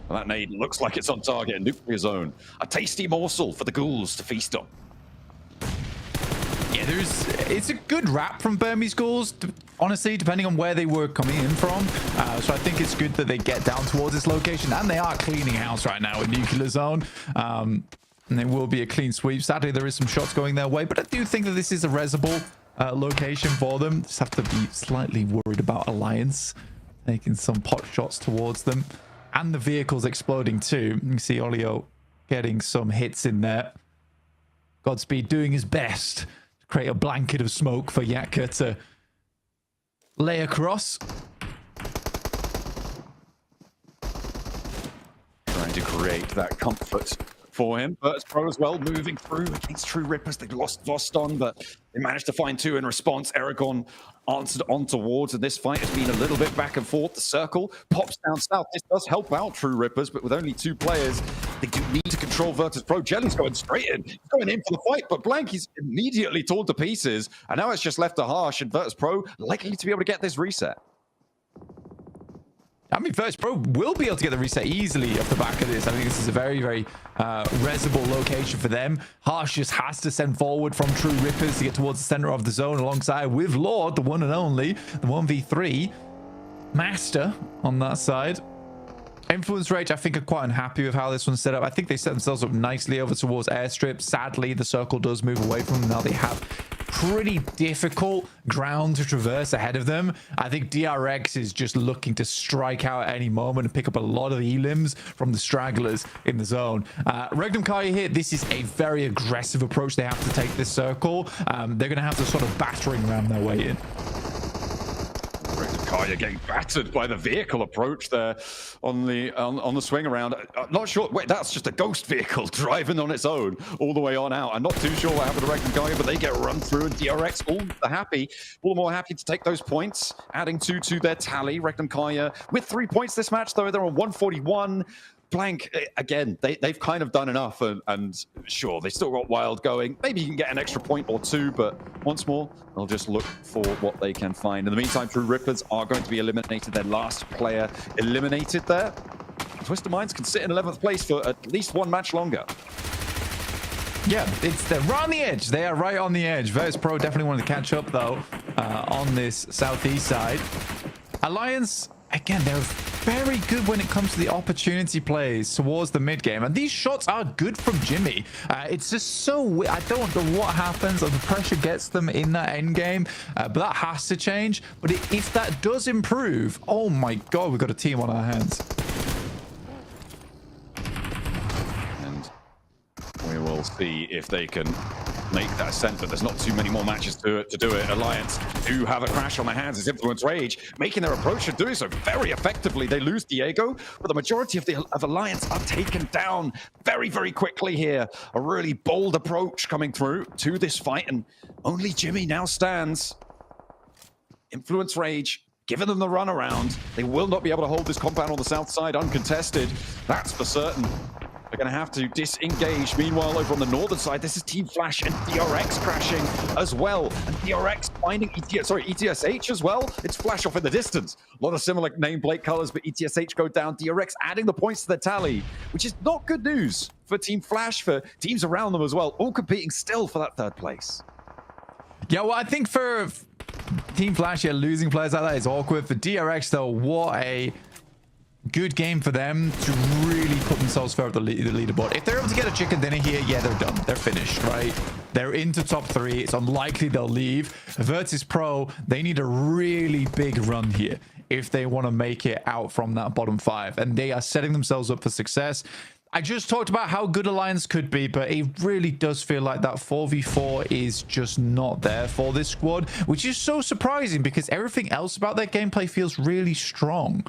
Well, that nade looks like it's on target. Nuclear Zone. A tasty morsel for the ghouls to feast on. Yeah, it's a good wrap from Burmese ghouls, honestly, depending on where they were coming in from. So I think it's good that they get down towards this location, and they are cleaning house right now in Nuclear Zone. And it will be a clean sweep. Sadly, there is some shots going their way, but I do think that this is a resable location for them. Just have to be slightly worried about Alliance taking some pot shots towards them, and the vehicles exploding too. You can see Olio getting some hits in there. Godspeed doing his best to create a blanket of smoke for Yatka to lay across. Trying to create that comfort for him. Virtus Pro as well, moving through against True Rippers. They lost Voston, but they managed to find 2 in response. Eragon answered on towards, and this fight has been a little bit back and forth. The circle pops down south. This does help out True Rippers, but with only 2 players, they do need to control Virtus Pro. Jelly's going straight in. He's going in for the fight, but Blanky's immediately torn to pieces, and now it's just left to Harsh, and Virtus Pro likely to be able to get this reset. I mean, Virtus Pro will be able to get the reset easily off the back of this. I think this is a very, very resable location for them. Harsh just has to send forward from True Rippers to get towards the center of the zone alongside with Lord, the one and only, the 1v3 master on that side. Influence Rage, I think, are quite unhappy with how this one's set up. I think they set themselves up nicely over towards Airstrip. Sadly, the circle does move away from them. Now they have pretty difficult ground to traverse ahead of them. I think DRX is just looking to strike out at any moment and pick up a lot of elims from the stragglers in the zone. Regnum Kaya here, this is a very aggressive approach they have to take this circle. They're going to have to sort of battering ram their way in. Kaya getting battered by the vehicle approach there on the swing around. Not sure. Wait, that's just a ghost vehicle driving on its own all the way on out. I'm not too sure what happened to Regnum Kaya, but they get run through, and DRX all the more happy to take those points, adding 2 to their tally. Regnum Kaya with 3 points this match, though. They're on 141. Blank, again, they've kind of done enough, and sure, they still got Wild going. Maybe you can get an extra point or 2, but once more, they'll just look for what they can find. In the meantime, True Rippers are going to be eliminated. Their last player eliminated there. Twisted Minds can sit in 11th place for at least 1 match longer. Yeah, they're right on the edge. They are right on the edge. Virtus Pro definitely wanted to catch up, though, on this southeast side. Alliance, again, they're very good when it comes to the opportunity plays towards the mid game, and these shots are good from Jimmy. It's just so I don't know what happens or the pressure gets them in that end game, but that has to change. But if that does improve, oh my god, we've got a team on our hands. And we will see if they can make that ascent, but there's not too many more matches to do it. Alliance do have a crash on their hands as Influence Rage making their approach and doing so very effectively. They lose Diego, but the majority of Alliance are taken down very, very quickly here. A really bold approach coming through to this fight, and only Jimmy now stands. Influence Rage giving them the run around. They will not be able to hold this compound on the south side uncontested. That's for certain. They're going to have to disengage. Meanwhile, over on the northern side, this is Team Flash and DRX crashing as well. And DRX finding ETSH as well. It's Flash off in the distance. A lot of similar nameplate colors, but ETSH go down. DRX adding the points to their tally, which is not good news for Team Flash, for teams around them as well, all competing still for that 3rd place. Yeah, well, I think for Team Flash, yeah, losing players like that is awkward. For DRX, though, what a good game for them to really put themselves further the leaderboard. If they're able to get a chicken dinner here, yeah, they're done. They're finished, right? They're into top 3. It's unlikely they'll leave. Virtus Pro, they need a really big run here if they want to make it out from that bottom 5. And they are setting themselves up for success. I just talked about how good Alliance could be, but it really does feel like that 4v4 is just not there for this squad, which is so surprising because everything else about their gameplay feels really strong.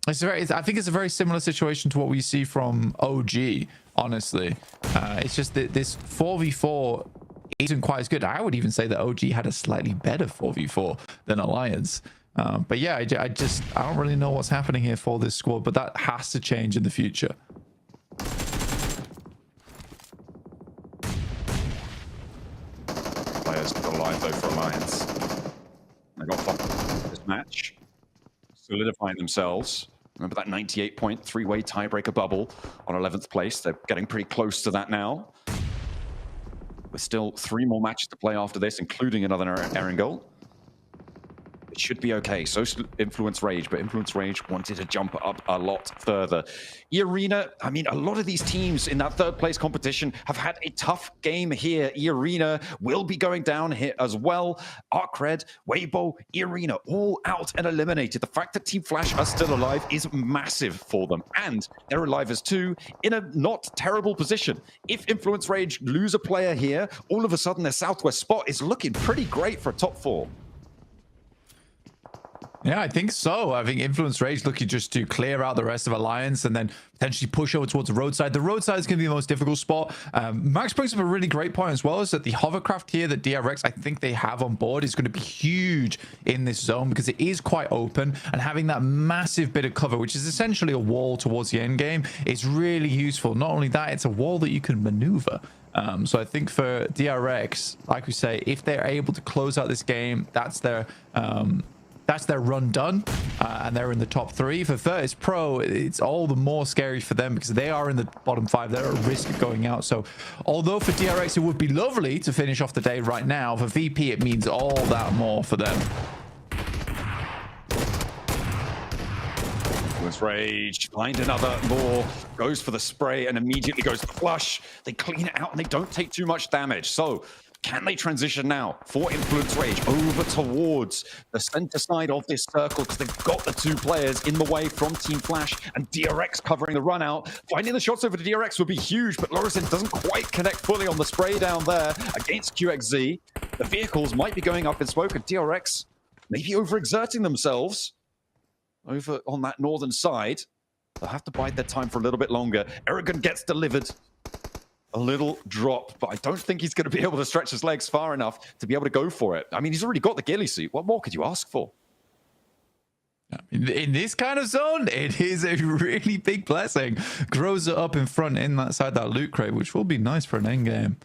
I think it's a very similar situation to what we see from OG, honestly. It's just that this 4v4 isn't quite as good. I would even say that OG had a slightly better 4v4 than Alliance. But yeah, I don't really know what's happening here for this squad, but that has to change in the future. Players still alive though for Alliance. They got fun this match, solidifying themselves. Remember that 98-point 3-way tiebreaker bubble on 11th place. They're getting pretty close to that now. With still 3 more matches to play after this, including another Erangel. It should be okay. So Influence Rage, but Influence Rage wanted to jump up a lot further. E-Arena, I mean, a lot of these teams in that 3rd place competition have had a tough game here. E-Arena will be going down here as well. Arcred, Weibo, E-Arena, all out and eliminated. The fact that Team Flash are still alive is massive for them. And they're alive as 2 in a not terrible position. If Influence Rage lose a player here, all of a sudden their southwest spot is looking pretty great for a top 4. Yeah, I think so. I think Influence Rage looking just to clear out the rest of Alliance and then potentially push over towards the roadside. The roadside is going to be the most difficult spot. Max brings up a really great point as well, is that the hovercraft here that DRX, I think they have on board, is going to be huge in this zone because it is quite open, and having that massive bit of cover, which is essentially a wall towards the end game, is really useful. Not only that, it's a wall that you can maneuver. So I think for DRX, like we say, if they're able to close out this game, that's their run done, and they're in the top 3. For Virtus Pro, it's all the more scary for them because they are in the bottom 5. They're at risk of going out. So although for DRX it would be lovely to finish off the day right now, for VP it means all that more for them. Rage, find another more, goes for the spray and immediately goes for the flush. They clean it out and they don't take too much damage. So Can they transition now for Influence Rage over towards the center side of this circle, because they've got the two players in the way from Team Flash, and DRX covering the run out. Finding the shots over to DRX would be huge, but Lorison doesn't quite connect fully on the spray down there against QXZ. The vehicles might be going up in smoke, and DRX maybe overexerting themselves over on that northern side. They'll have to bide their time for a little bit longer. Erangel gets delivered. A little drop, but I don't think he's going to be able to stretch his legs far enough to be able to go for it. I mean, he's already got the ghillie suit. What more could you ask for? In this kind of zone, it is a really big blessing. Groza up in front inside that loot crate, which will be nice for an endgame.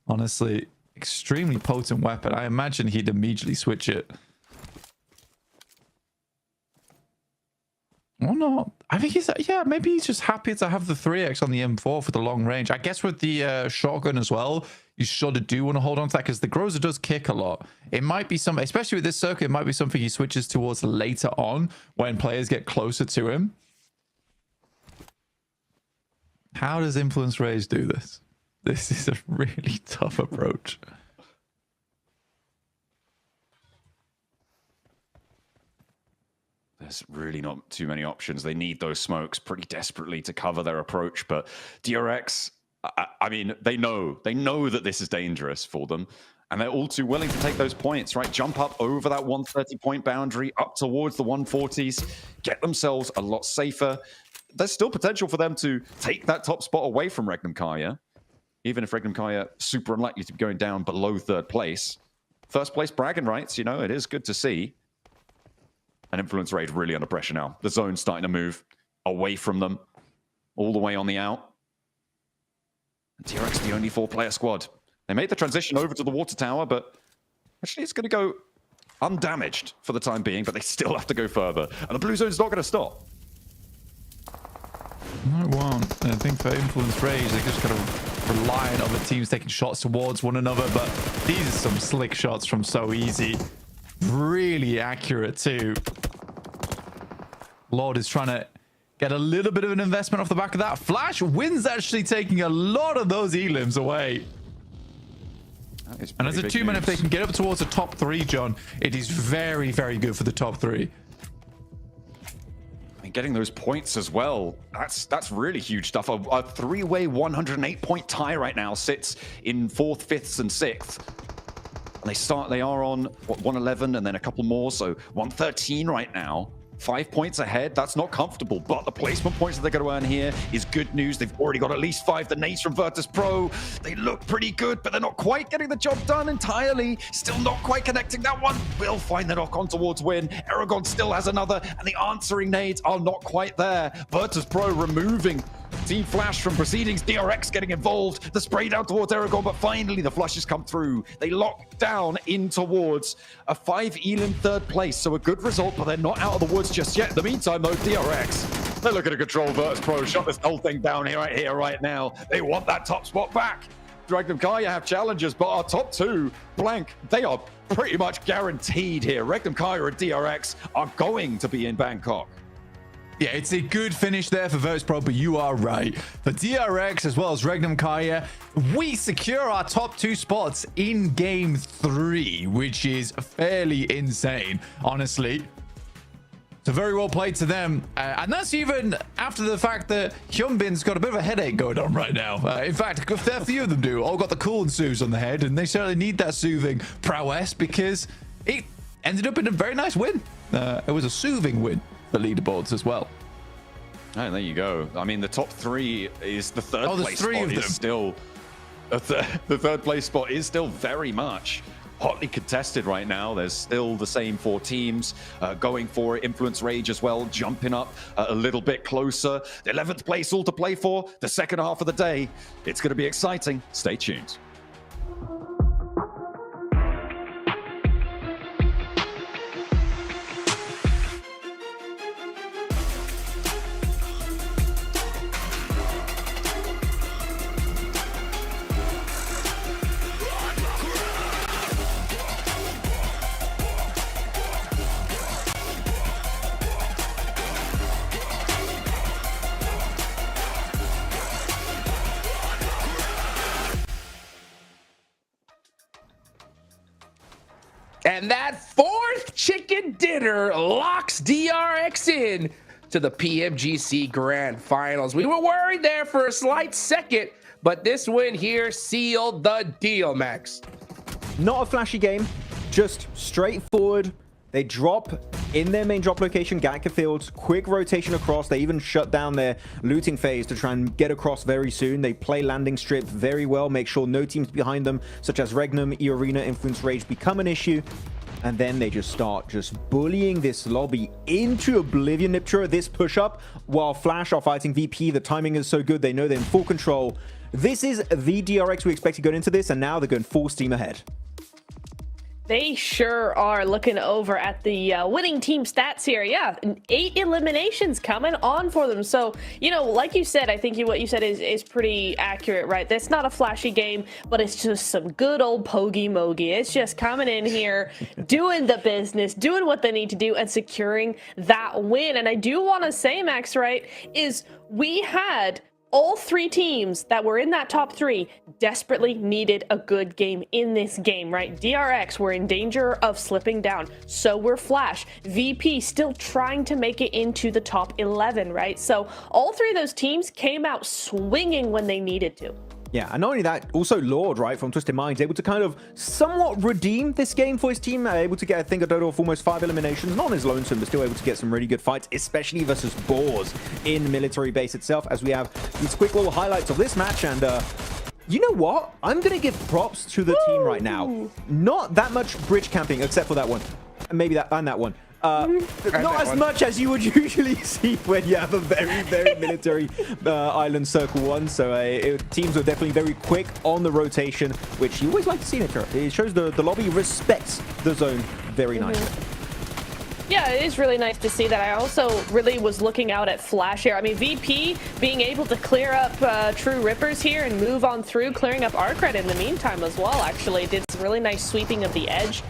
Honestly, extremely potent weapon. I imagine he'd immediately switch it. Oh no, I think he's, yeah, maybe he's just happy to have the 3x on the M4 for the long range. I guess with the shotgun as well, you sort of do want to hold on to that, because the Groza does kick a lot. It might be something, especially with this circuit, it might be something he switches towards later on when players get closer to him. How does Influence Rage do this? This is a really tough approach. There's really not too many options. They need those smokes pretty desperately to cover their approach. But DRX, I mean, they know that this is dangerous for them. And they're all too willing to take those points, right? Jump up over that 130-point boundary, up towards the 140s, get themselves a lot safer. There's still potential for them to take that top spot away from Regnum Kaya, even if Regnum Kaya super unlikely to be going down below third place. First place bragging rights, you know, it is good to see. And Influence Rage really under pressure now. The zone's starting to move away from them, all the way on the out. And DRX, the only 4-player squad. They made the transition over to the water tower, but actually it's going to go undamaged for the time being, but they still have to go further. And the blue zone's not going to stop. No, it won't. I think for Influence Rage, they're just kind of relying on other teams taking shots towards one another, but these are some slick shots from So Easy. Really accurate too. Lord is trying to get a little bit of an investment off the back of that. Flash wins, actually taking a lot of those elims away. And as a 2-man, if they can get up towards the top 3, John, it is very, very good for the top 3. I mean, getting those points as well, that's really huge stuff. A 3-way 108-point tie right now sits in 4th, 5th, and 6th. They are on, what, 111 and then a couple more, so 113 right now. 5 points ahead. That's not comfortable, but the placement points that they're going to earn here is good news. They've already got at least 5. The nades from Virtus Pro, they look pretty good, but they're not quite getting the job done entirely. Still not quite connecting. That one will find the knock on towards win. Erangel still has another, and the answering nades are not quite there. Virtus Pro removing Team Flash from proceedings. DRX getting involved. The spray down towards Erangel, but finally the flushes come through. They lock down in towards a 5 elim 3rd place, so a good result, but they're not out of the woods just yet. In the meantime, though, DRX, they're looking to control Virtus Pro, shut this whole thing down here, right now. They want that top spot back. Regnum Kaya have challenges, but our top 2, blank, they are pretty much guaranteed here. Regnum Kaya and DRX are going to be in Bangkok. Yeah, it's a good finish there for Virtus Pro, but you are right. For DRX as well as Regnum Kaya, we secure our top 2 spots in Game 3, which is fairly insane, honestly. So very well played to them. And that's even after the fact that Hyunbin's got a bit of a headache going on right now. In fact, a fair few of them do. All got the cool and soothes on the head, and they certainly need that soothing prowess because it ended up in a very nice win. It was a soothing win. The leaderboards as well. And there you go. I mean, the top 3 is the 3rd place 3 spot of them. is still the 3rd place spot is still very much hotly contested right now. There's still the same 4 teams going for it. Influence Rage as well, jumping up a little bit closer. The 11th place all to play for the second half of the day. It's going to be exciting. Stay tuned. And that fourth chicken dinner locks DRX in to the PMGC Grand Finals. We were worried there for a slight second, but this win here sealed the deal, Max. Not a flashy game, just straightforward. They drop in their main drop location, Gatka Fields, quick rotation across. They even shut down their looting phase to try and get across very soon. They play landing strip very well, make sure no teams behind them, such as Regnum, E-Arena, Influence Rage, become an issue. And then they just start bullying this lobby into oblivion. Niptura, this push-up, while Flash are fighting VP. The timing is so good, they know they're in full control. This is the DRX we expected going into this, and now they're going full steam ahead. They sure are looking over at the winning team stats here. Yeah, 8 eliminations coming on for them. So, you know, like you said, I think what you said is pretty accurate, right? That's not a flashy game, but it's just some good old pogey mogi. It's just coming in here, doing the business, doing what they need to do, and securing that win. And I do want to say, Max, right, is we had all 3 teams that were in that top 3 desperately needed a good game in this game, right? DRX were in danger of slipping down. So were Flash. VP still trying to make it into the top 11, right? So all 3 of those teams came out swinging when they needed to. Yeah, and not only that, also Lord, right, from Twisted Minds, able to kind of somewhat redeem this game for his team, able to get, I think, a total of almost 5 eliminations, not on his lonesome, but still able to get some really good fights, especially versus Boars in military base itself, as we have these quick little highlights of this match. And you know what? I'm going to give props to the team right now. Not that much bridge camping, except for that one. Maybe that and that one. Not as much as you would usually see when you have a very military island circle one. So teams are definitely very quick on the rotation, which you always like to see, Nitra. It shows the lobby respects the zone very nicely. Yeah, it is really nice to see that. I also really was looking out at Flash here. I mean, VP being able to clear up True Rippers here and move on through, clearing up Arcred in the meantime as well, actually. Did some really nice sweeping of the edge.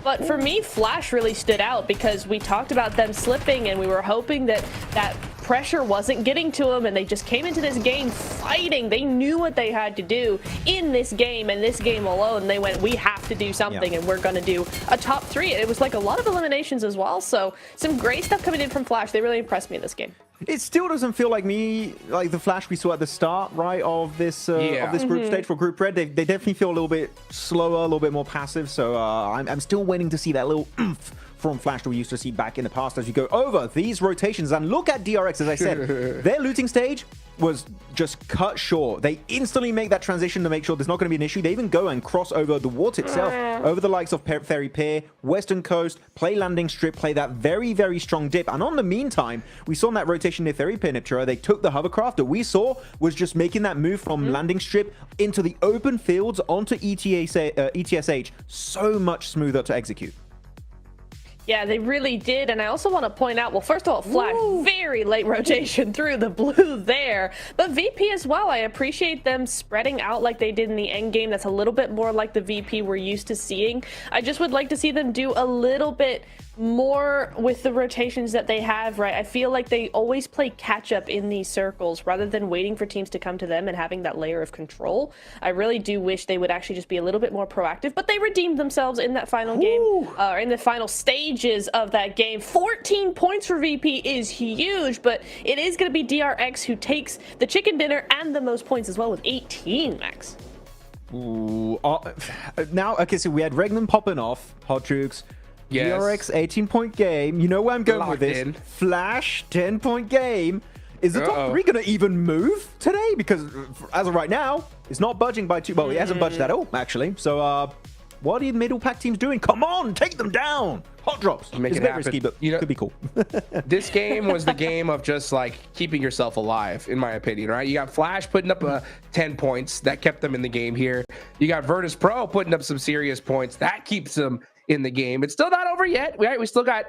But for me, Flash really stood out because we talked about them slipping and we were hoping that that pressure wasn't getting to them, and they just came into this game fighting. They knew what they had to do in this game, and this game alone, they went, we have to do something, and we're going to do a top 3. It was like a lot of eliminations as well, so some great stuff coming in from Flash. They really impressed me in this game. It still doesn't feel like the Flash we saw at the start, right, of this group stage for Group Red. They definitely feel a little bit slower, a little bit more passive, so I'm still waiting to see that little oomph from Flash that we used to see back in the past as you go over these rotations. And look at DRX, as I said, their looting stage was just cut short. They instantly make that transition to make sure there's not going to be an issue. They even go and cross over the wart itself, over the likes of Ferry Pier, Western Coast, play landing strip, play that very strong dip. And on the meantime, we saw in that rotation near Ferry Pier, Niptura, they took the hovercraft that we saw was just making that move from landing strip into the open fields onto ETSH so much smoother to execute. Yeah, they really did. And I also want to point out, well, first of all, Flash, very late rotation through the blue there. But VP as well, I appreciate them spreading out like they did in the end game. That's a little bit more like the VP we're used to seeing. I just would like to see them do a little bit more with the rotations that they have, right? I feel like they always play catch up in these circles rather than waiting for teams to come to them and having that layer of control. I really do wish they would actually just be a little bit more proactive, but they redeemed themselves in that final game, or in the final stages of that game. 14 points for VP is huge, but it is going to be DRX who takes the chicken dinner and the most points as well with 18, Max. Ooh, now, okay, so we had Regnum popping off, Hot Jukes. Yes. DRX 18-point game. You know where I'm going with this. Flash 10-point game. Is the top 3 going to even move today? Because as of right now, it's not budging by 2. Well, it hasn't budged at all, actually. So, what are the middle pack teams doing? Come on, take them down. Hot drops. Make it's it a bit happen. risky, but could be cool. This game was the game of just like keeping yourself alive, in my opinion, right? You got Flash putting up 10 points. That kept them in the game here. You got Virtus Pro putting up some serious points. That keeps them in the game. It's still not over yet. We still got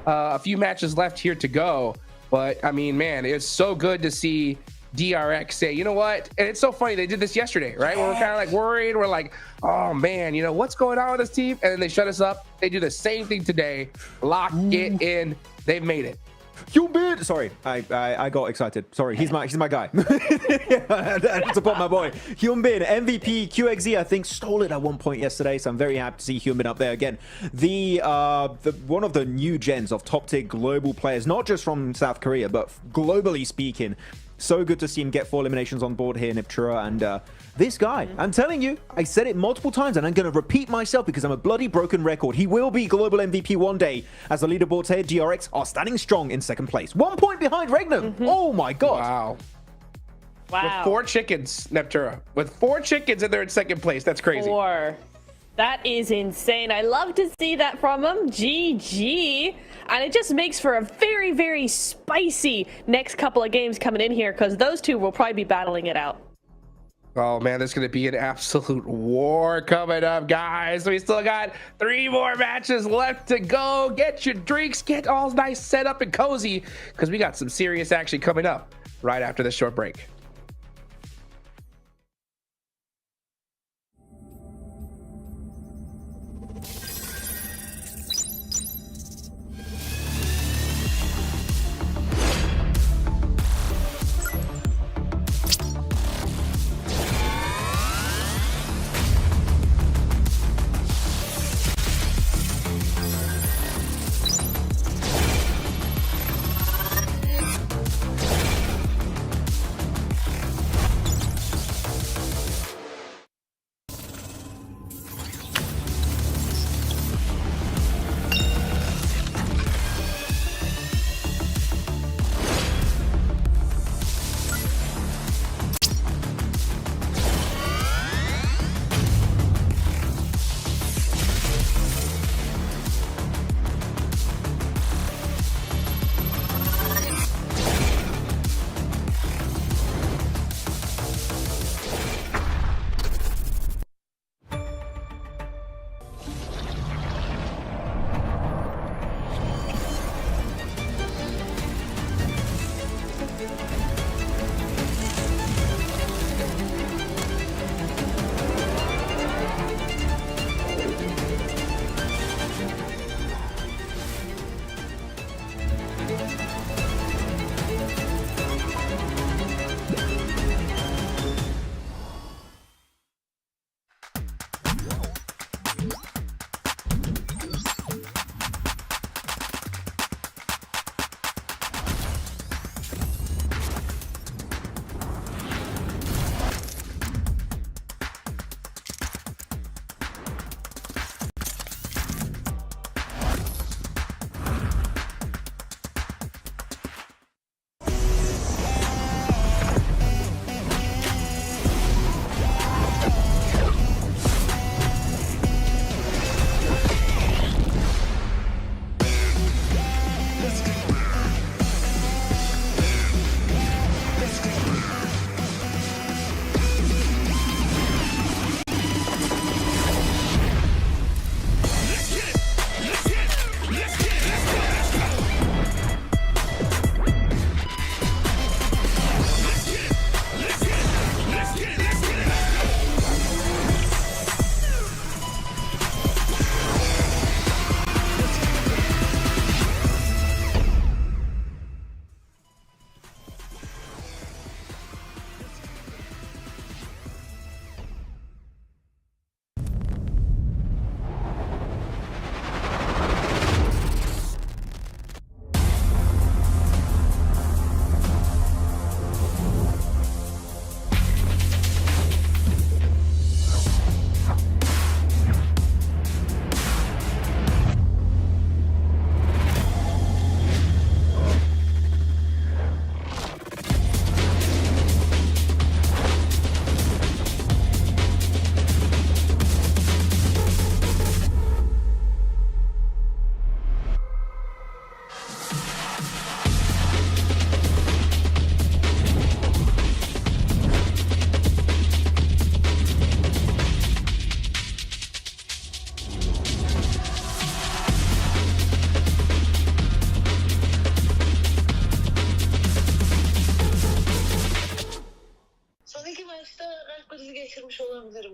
a few matches left here to go. But, I mean, man, it's so good to see DRX say, you know what? And it's so funny. They did this yesterday, right? Where we're kind of like worried. We're like, oh, man, you know, what's going on with this team? And then they shut us up. They do the same thing today. Lock it in. They've made it. Hyunbin! Sorry, I got excited. Sorry, he's my guy. I had to support my boy. Hyunbin, MVP, QXZ, I think, stole it at one point yesterday, so I'm very happy to see Hyunbin up there again. The one of the new gens of top-tier global players, not just from South Korea, but globally speaking. So good to see him get 4 eliminations on board here, Niptura, and this guy, I'm telling you, I said it multiple times, and I'm going to repeat myself because I'm a bloody broken record. He will be global MVP one day, as the leaderboards here, DRX are standing strong in 2nd place. 1 point behind Regnum. Oh my god. Wow. Wow. With 4 chickens, Neptura. With 4 chickens and they're in 2nd place. That's crazy. 4. That is insane. I love to see that from him. GG. And it just makes for a very, very spicy next couple of games coming in here, because those two will probably be battling it out. Oh man, there's gonna be an absolute war coming up, guys. We still got 3 more matches left to go. Get your drinks, get all nice set up and cozy, because we got some serious action coming up right after this short break.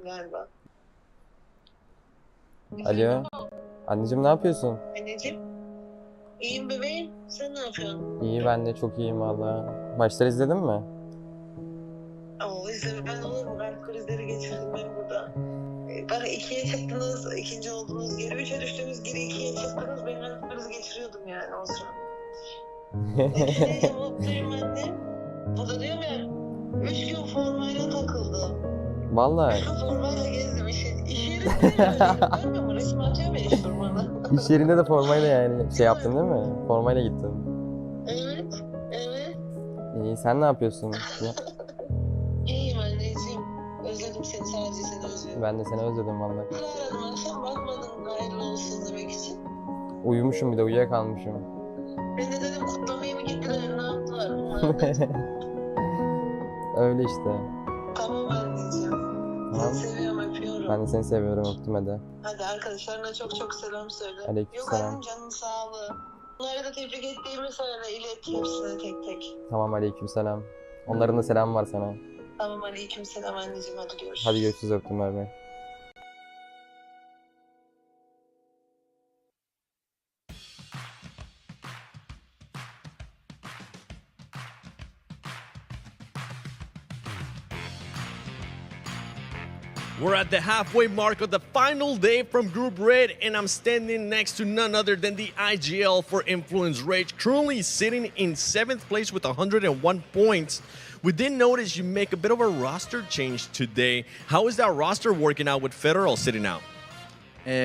galiba. Alo. Anneciğim ne yapıyorsun? Anneciğim. İyiyim bebeğim. Sen ne yapıyorsun? İyi, ben de çok iyiyim valla. Maçları izledin mi? Oo, izlemeden olur mu? Ben krizleri geçirdim ben burada. Bana 2'ye çıktınız, ikinci oldunuz, geri 3'e düştünüz, geri 2'ye çıktınız. Ben kriz geçiriyordum yani o sıra. Neyse mutluyum ben de. Bu da diyorum ya, 3 gün formayla takıldım. Vallahi. Formayla gezdim iş yerinde. Görmüyor musun? Resim atıyor ya iş durmadan. İş yerinde de formayla yani şey yaptın değil mi? Formayla gittin. Evet, evet. İyi, sen ne yapıyorsun? İyiyim anneciğim. Özledim seni, sadece seni özledim. Ben de seni özledim valla. Aradım akşam, bakmadın hayırlı olsun demek için. Uyumuşum, bir de uyuyakalmışım. Ben de dedim kutlamaya mı gittiler, ne yaptılar? Öyle işte. Tamam anneciğim. Tamam. Seni seviyorum, öpüyorum. Ben de seni seviyorum, öptüm hadi. Hadi arkadaşlarına çok çok selam söyle. Aleykümselam. Yok annem, canın sağlığı. Bunları da tebrik ettiğimi söyle, ilet hepsine tek tek. Tamam, aleykümselam. Onların da selamı var sana. Tamam, aleykümselam anneciğim, hadi görüşürüz. Hadi görüşürüz, öptüm, bay bay. We're at the halfway mark of the final day from Group Red, and I'm standing next to none other than the IGL for Influence Rage, currently sitting in 7th place with 101 points. We did notice you make a bit of a roster change today. How is that roster working out with Federal sitting out?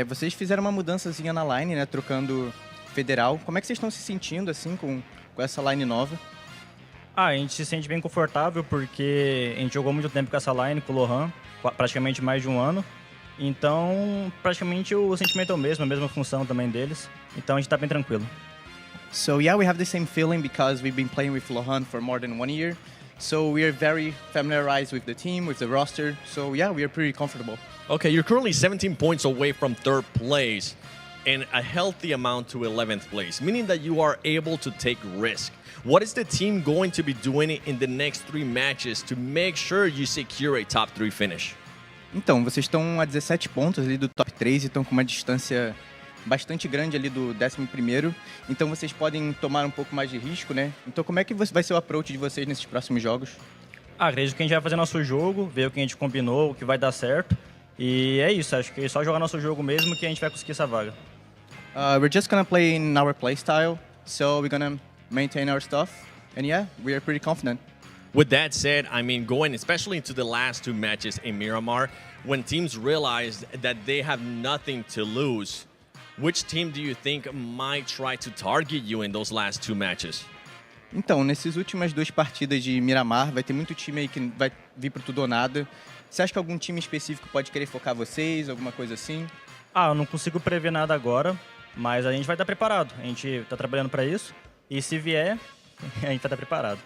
Vocês fizeram uma mudançazinha na line, né, trocando Federal. Como é que vocês estão se sentindo assim com essa line nova? A gente se sente bem confortável porque a gente jogou muito tempo com essa line, com o Lohan, praticamente mais de um ano. Então, praticamente o sentimento é o mesmo, a mesma função também deles. Então a gente tá bem tranquilo. So yeah, we have the same feeling because we've been playing with Lohan for more than 1 year. So we are very familiarized with the team, with the roster. So yeah, we are pretty comfortable. Okay, you're currently 17 points away from 3rd place and a healthy amount to 11th place, meaning that you are able to take risk. What is the team going to be doing in the next 3 matches to make sure you secure a top 3 finish? Então, vocês estão a 17 pontos ali do top 3 e estão com uma distância bastante grande ali do 11º. Então vocês podem tomar um pouco mais de risco, né? Então como é que vai ser o approach de vocês nesses próximos jogos? Acredito que a gente vai fazer nosso jogo, ver o que a gente combinou, o que vai dar certo. E é isso, acho que é só jogar nosso jogo mesmo que a gente vai conseguir essa vaga. We're just gonna play in our play style, so we're gonna maintain our stuff, and yeah, we are pretty confident. With that said, I mean, going especially into the last 2 matches in Miramar, when teams realized that they have nothing to lose, which team do you think might try to target you in those last 2 matches? Então, nessas últimas 2 partidas de Miramar, vai ter muito time aí que vai vir pro tudo ou nada. Você acha que algum time específico pode querer focar vocês, alguma coisa assim? Eu não consigo prever nada agora, mas a gente vai estar preparado. A gente está trabalhando para isso e se vier, a gente vai estar preparado.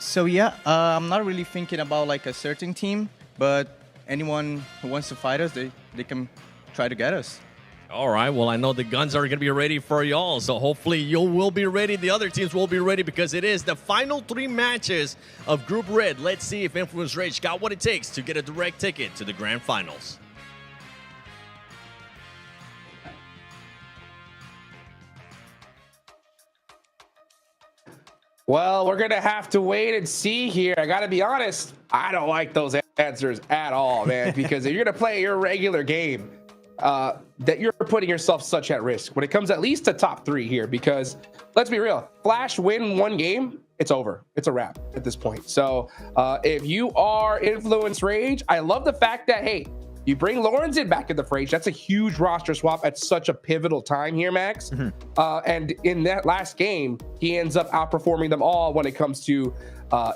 So yeah, I'm not really thinking about like a certain team, but anyone who wants to fight us, they can try to get us. All right, well, I know the guns are going to be ready for y'all, so hopefully you will be ready. The other teams will be ready because it is the final 3 matches of Group Red. Let's see if Influence Rage got what it takes to get a direct ticket to the Grand Finals. Well, we're going to have to wait and see here. I got to be honest, I don't like those answers at all, man, because if you're going to play your regular game, that you're putting yourself such at risk when it comes at least to top 3 here, because let's be real, Flash win 1 game, it's over. It's a wrap at this point. So if you are Influence Rage, I love the fact that, hey, you bring Lawrence in back in the fray. That's a huge roster swap at such a pivotal time here, Max. And in that last game, he ends up outperforming them all when it comes to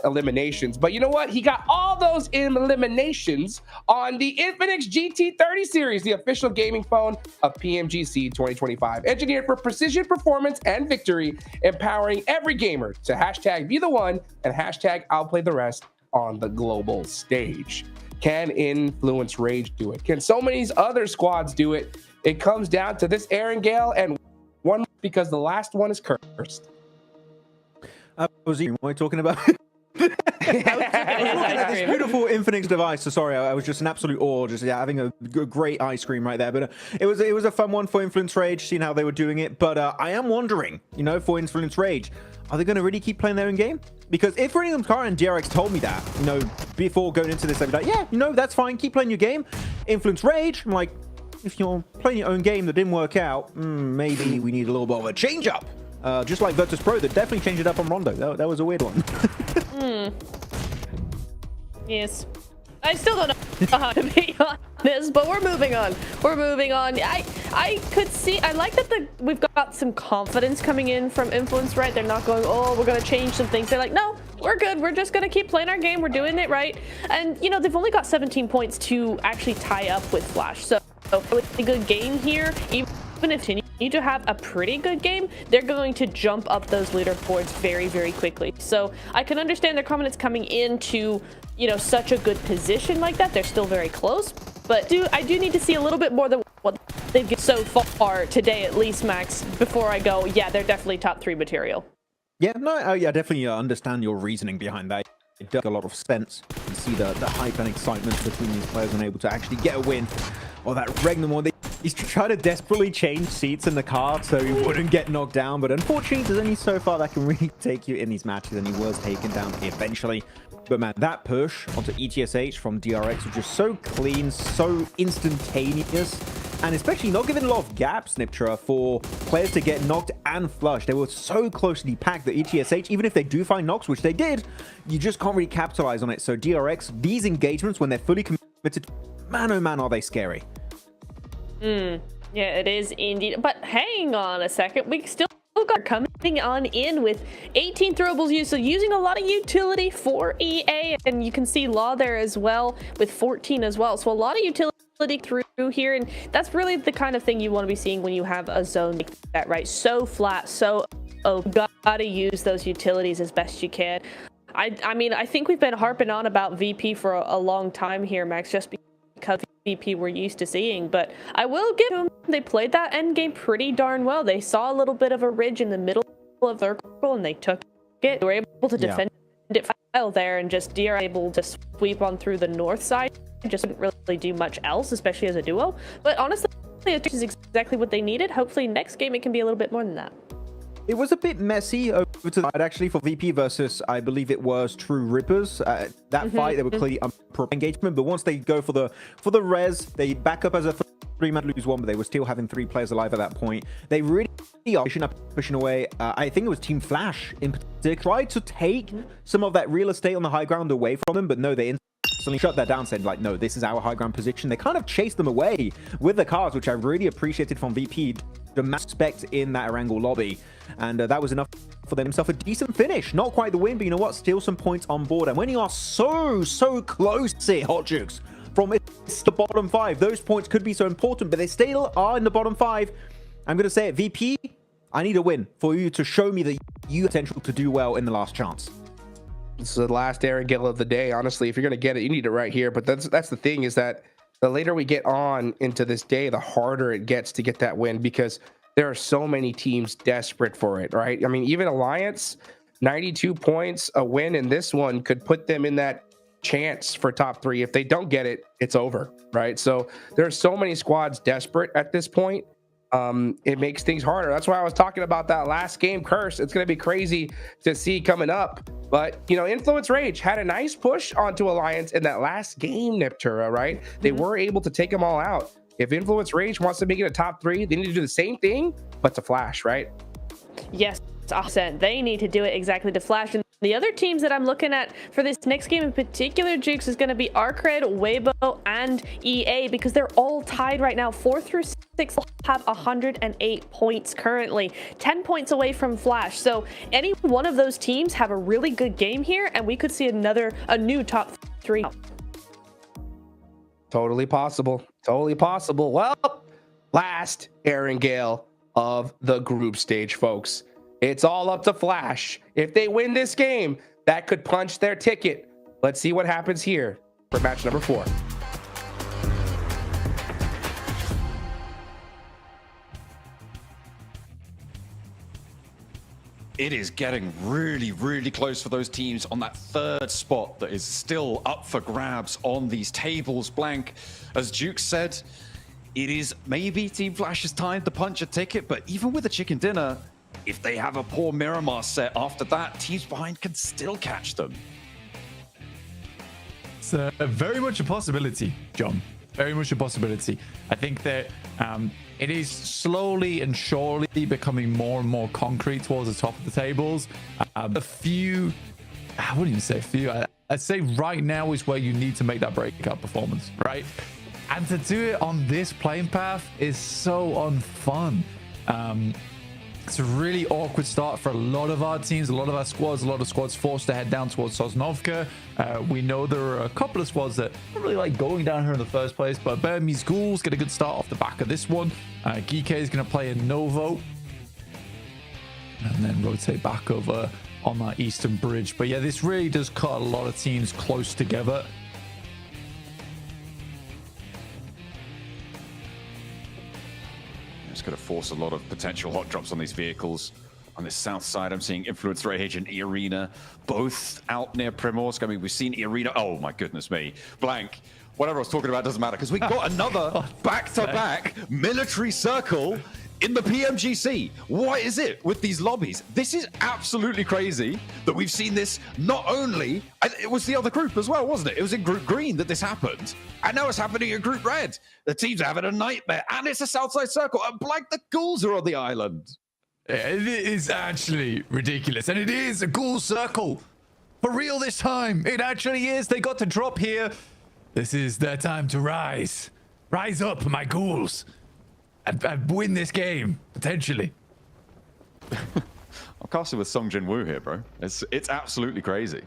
eliminations. But you know what? He got all those eliminations on the Infinix GT30 series, the official gaming phone of PMGC 2025. Engineered for precision, performance, and victory, empowering every gamer to hashtag be the one and hashtag outplay the rest on the global stage. Can Influence Rage do it? Can so many other squads do it? It comes down to this Erangel and one because the last one is cursed. Was he talking about? Looking at this beautiful Infinix device. So sorry, I was just in absolute awe, just having a great ice cream right there. But it was a fun one for Influence Rage, seeing how they were doing it. But I am wondering, for Influence Rage, are they going to really keep playing their own game? Because if Random Car and DRX told me that, before going into this, I'd be like, yeah, that's fine, keep playing your game. Influence Rage, I'm like, if you're playing your own game that didn't work out, maybe we need a little bit of a change up. Just like Virtus Pro, that definitely changed it up on Rondo. That was a weird one. Yes. I still don't know how to be honest, but we're moving on. We're moving on. I could see, I like that we've got some confidence coming in from Influence, right? They're not going, oh, we're going to change some things. They're like, no, we're good. We're just going to keep playing our game. We're doing it right. And, they've only got 17 points to actually tie up with Flash. So with a good game here, even if they need to have a pretty good game, they're going to jump up those leaderboards very, very quickly. So I can understand their confidence coming into such a good position like that. They're still very close, but I do need to see a little bit more than what they've got so far today, at least, Max, before I go, yeah, they're definitely top 3 material. Yeah, no, I definitely understand your reasoning behind that. It does make a lot of sense. You can see the hype and excitement between these players and able to actually get a win. Or that Regnum, he's trying to desperately change seats in the car so he wouldn't get knocked down, but unfortunately, there's only so far that can really take you in these matches, and he was taken down eventually. But man, that push onto ETSH from DRX was just so clean, so instantaneous, and especially not giving a lot of gaps, Niptra, for players to get knocked and flushed. They were so closely packed that ETSH, even if they do find knocks, which they did, you just can't really capitalize on it. So DRX, these engagements, when they're fully committed, man, oh man, are they scary. Yeah, it is indeed. But hang on a second, we still got coming on in with 18 throwables used, so using a lot of utility for EA, and you can see Law there as well with 14 as well. So a lot of utility through here, and that's really the kind of thing you want to be seeing when you have a zone like that, right? So flat, so gotta use those utilities as best you can. I mean, I think we've been harping on about VP for a long time here, Max, just because VP we're used to seeing, but I will give them, they played that end game pretty darn well. They saw a little bit of a ridge in the middle of their circle and they took it. They were able to defend it well there, and just DR able to sweep on through the north side. Just didn't really do much else, especially as a duo. But honestly, this is exactly what they needed. Hopefully next game it can be a little bit more than that. It was a bit messy over to the side, actually, for VP versus, I believe it was True Rippers. That fight, they were clearly pro engagement, but once they go for the res, they back up as a 3-man lose 1, but they were still having 3 players alive at that point. They really are pushing away. I think it was Team Flash in particular tried to take some of that real estate on the high ground away from them, but no, they instantly shut that down, said like, no, this is our high ground position. They kind of chased them away with the cars, which I really appreciated from VP. The mass spec in that Erangel lobby, and that was enough for themselves a decent finish. Not quite the win, but you know what, still some points on board. And when you are so close here, Hot Jukes, from the bottom 5, those points could be so important, but they still are in the bottom 5. I'm gonna say it, VP, I need a win for you to show me that you have potential to do well in the last chance. It's the last Erangel of the day. Honestly, if you're gonna get it, you need it right here. But that's the thing, is that the later we get on into this day, the harder it gets to get that win, because there are so many teams desperate for it, right? I mean, even Alliance, 92 points, a win in this one could put them in that chance for top 3. If they don't get it, it's over, right? So there are so many squads desperate at this point. It makes things harder. That's why I was talking about that last game curse. It's going to be crazy to see coming up. But, Influence Rage had a nice push onto Alliance in that last game, Niptura, right? They were able to take them all out. If Influence Rage wants to make it a top 3, they need to do the same thing, but to Flash, right? Yes, offset. They need to do it exactly to Flash. And the other teams that I'm looking at for this next game in particular, Jukes, is going to be Arcred, Weibo, and EA, because they're all tied right now. 4 through 6 have 108 points currently, 10 points away from Flash. So any one of those teams have a really good game here, and we could see a new top 3. Totally possible. Totally possible. Well, last Erangel of the group stage, folks. It's all up to Flash. If they win this game, that could punch their ticket. Let's see what happens here for match number 4. it is getting really, really close for those teams on that third spot that is still up for grabs on these tables. Blank, as Duke said, it is maybe Team Flash's time to punch a ticket, but even with a chicken dinner, if they have a poor Miramar set after that, teams behind can still catch them. It's very much a possibility, John. Very much a possibility. I think that it is slowly and surely becoming more and more concrete towards the top of the tables. A few, I wouldn't even say a few, I'd say right now is where you need to make that breakout performance, right? And to do it on this playing path is so unfun. It's a really awkward start for a lot of our teams, a lot of our squads, a lot of squads forced to head down towards Sosnovka. We know there are a couple of squads that don't really like going down here in the first place, but Burmese Ghouls get a good start off the back of this one. Geek is going to play a Novo and then rotate back over on that eastern bridge. But yeah, this really does cut a lot of teams close together. It's going to force a lot of potential hot drops on these vehicles. On this south side, I'm seeing Influence Rage and Irina both out near Primorsk. I mean, we've seen Irina. Oh, my goodness me. Blank. Whatever I was talking about doesn't matter because we got another back-to-back military circle in the PMGC. What is it with these lobbies? This is absolutely crazy that we've seen this not only, it was the other group as well, wasn't it? It was in Group Green that this happened. And now it's happening in Group Red. The teams are having a nightmare. And it's a Southside Circle. And Blank, the Ghouls are on the island. It is actually ridiculous. And it is a Ghoul Circle. For real this time. It actually is. They got to drop here. This is their time to rise. Rise up, my Ghouls. And win this game, potentially. I'm casting with Song Jin Woo here, bro. It's absolutely crazy.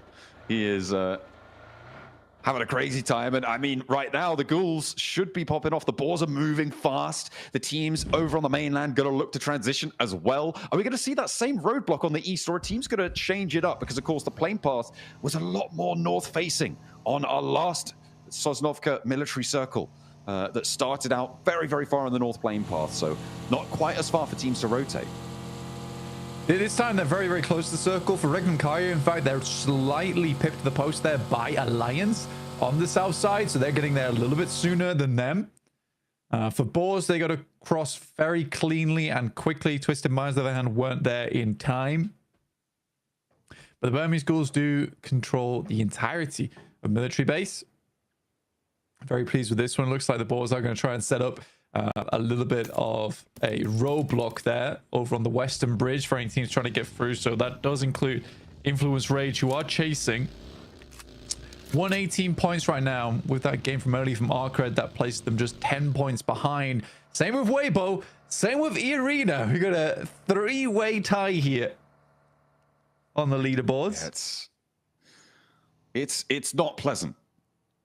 He is having a crazy time. And I mean, right now, the Ghouls should be popping off. The balls are moving fast. The teams over on the mainland going to look to transition as well. Are we going to see that same roadblock on the east, or a team's going to change it up? Because, of course, the plane path was a lot more north-facing on our last Sosnovka military circle. That started out very, very far on the north plane path, so not quite as far for teams to rotate. This time they're very, very close to the circle. For Regnum Karya, in fact, they're slightly pipped to the post there by Alliance on the south side, so they're getting there a little bit sooner than them. For Boars, they got to cross very cleanly and quickly. Twisted Minds, on the other hand, weren't there in time. But the Burmese Ghouls do control the entirety of military base. Very pleased with this one. Looks like the Boars are going to try and set up a little bit of a roadblock there over on the western bridge for any teams trying to get through. So that does include Influence Rage, who are chasing 118 points right now with that game from early from Arcred that placed them just 10 points behind. Same with Weibo, same with Irina. We got a three-way tie here on the leaderboards. Yeah, it's not pleasant.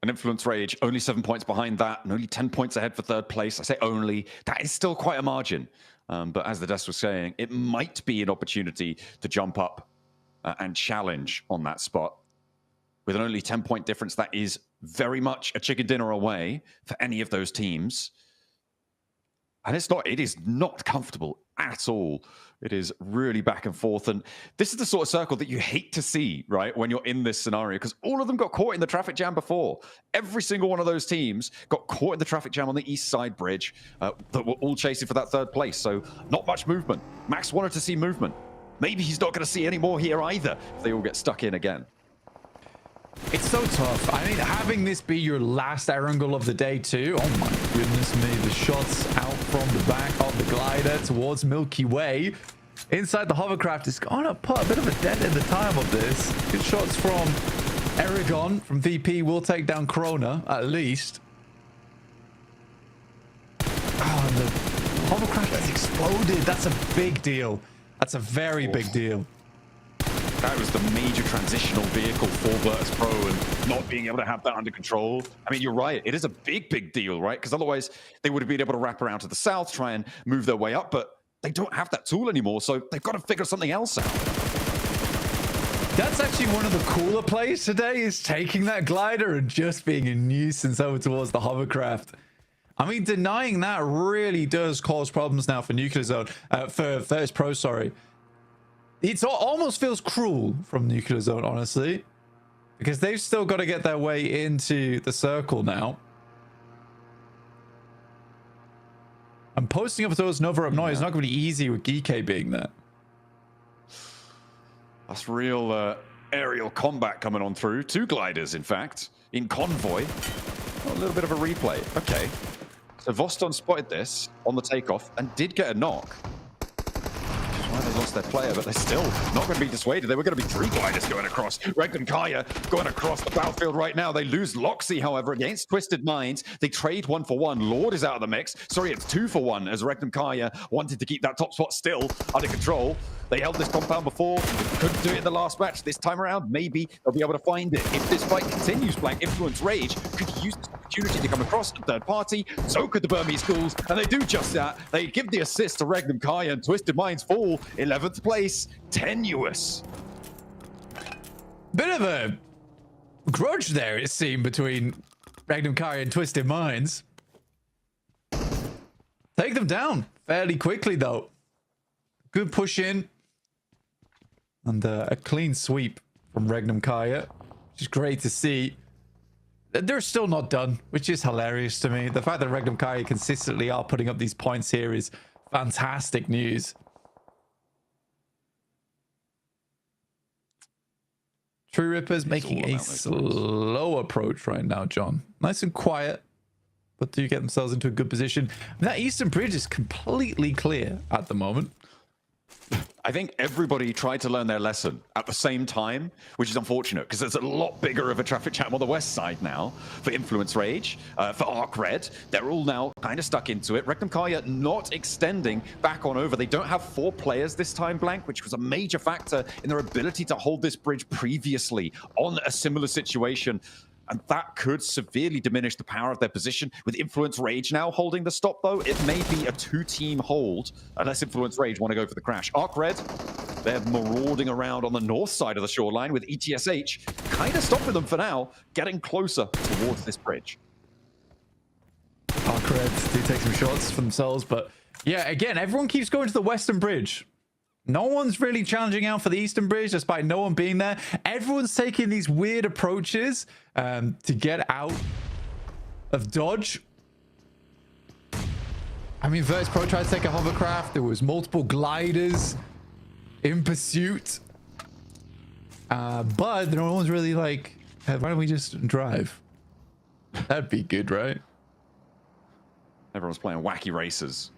An Influence Rage, only 7 points behind that, and only 10 points ahead for third place. I say only. That is still quite a margin. But as the desk was saying, it might be an opportunity to jump up and challenge on that spot. With an only 10-point difference, that is very much a chicken dinner away for any of those teams. And it is not comfortable at all. It is really back and forth. And this is the sort of circle that you hate to see, right, when you're in this scenario, because all of them got caught in the traffic jam before. Every single one of those teams got caught in the traffic jam on the east side bridge that were all chasing for that third place. So not much movement. Max wanted to see movement. Maybe he's not going to see any more here either if they all get stuck in again. It's so tough. I mean, having this be your last Erangel of the day too. Oh my goodness me. The shots out from the back of the glider towards Milky Way. Inside the hovercraft is going to put a bit of a dent in the time of this. Good shots from Erangel from VP. Will take down Corona at least. Oh, and the hovercraft has exploded. That's a big deal. That's a very big deal. That was the major transitional vehicle for Virtus Pro, and not being able to have that under control. I mean, you're right. It is a big, big deal, right? Because otherwise they would have been able to wrap around to the south, try and move their way up, but they don't have that tool anymore, so they've got to figure something else out. That's actually one of the cooler plays today, is taking that glider and just being a nuisance over towards the hovercraft. I mean, denying that really does cause problems now for Nuclear Zone, for Virtus Pro, sorry. It almost feels cruel from Nuclear Zone, honestly, because they've still got to get their way into the circle now. And posting up those Nova up noise is not going to be easy with Geeke being there. That's real aerial combat coming on through. 2 gliders, in fact, in convoy. Oh, a little bit of a replay. Okay. So Voston spotted this on the takeoff and did get a knock. Why they lost their player, but they're still not going to be dissuaded. They were going to be 3 gliders going across. Regden Kaya going across the battlefield right now. They lose Loxy, however, against Twisted Minds. They trade 1 for 1. Lord is out of the mix. Sorry, it's 2 for 1 as Regden Kaya wanted to keep that top spot still under control. They held this compound before. Couldn't do it in the last match. This time around, maybe they'll be able to find it. If this fight continues, Blank, Influence Rage could use this opportunity to come across the third party. So could the Burmese Schools, and they do just that. They give the assist to Regnum Kaya, and Twisted Minds fall 11th place. Tenuous. Bit of a grudge there, it seemed, between Regnum Kaya and Twisted Minds. Take them down fairly quickly, though. Good push in. And a clean sweep from Regnum Kaya, which is great to see. They're still not done, which is hilarious to me. The fact that Regnum Kaya consistently are putting up these points here is fantastic news. True Rippers making a slow approach right now, John. Nice and quiet, but do get themselves into a good position. That Eastern Bridge is completely clear at the moment. I think everybody tried to learn their lesson at the same time, which is unfortunate because there's a lot bigger of a traffic jam on the west side now for Influence Rage, for Arc Red. They're all now kind of stuck into it. Regnum Kaya not extending back on over. They don't have 4 players this time, Blank, which was a major factor in their ability to hold this bridge previously on a similar situation. And that could severely diminish the power of their position. With Influence Rage now holding the stop, though, it may be a 2-team hold, unless Influence Rage want to go for the crash. Arc Red, they're marauding around on the north side of the shoreline with ETSH kind of stopping them for now, getting closer towards this bridge. Arc Red do take some shots for themselves, but yeah, again, everyone keeps going to the western bridge. No one's really challenging out for the Eastern Bridge, despite no one being there. Everyone's taking these weird approaches to get out of dodge. I mean, Virtus Pro tried to take a hovercraft. There was multiple gliders in pursuit. But no one's really like, hey, why don't we just drive? That'd be good, right? Everyone's playing wacky races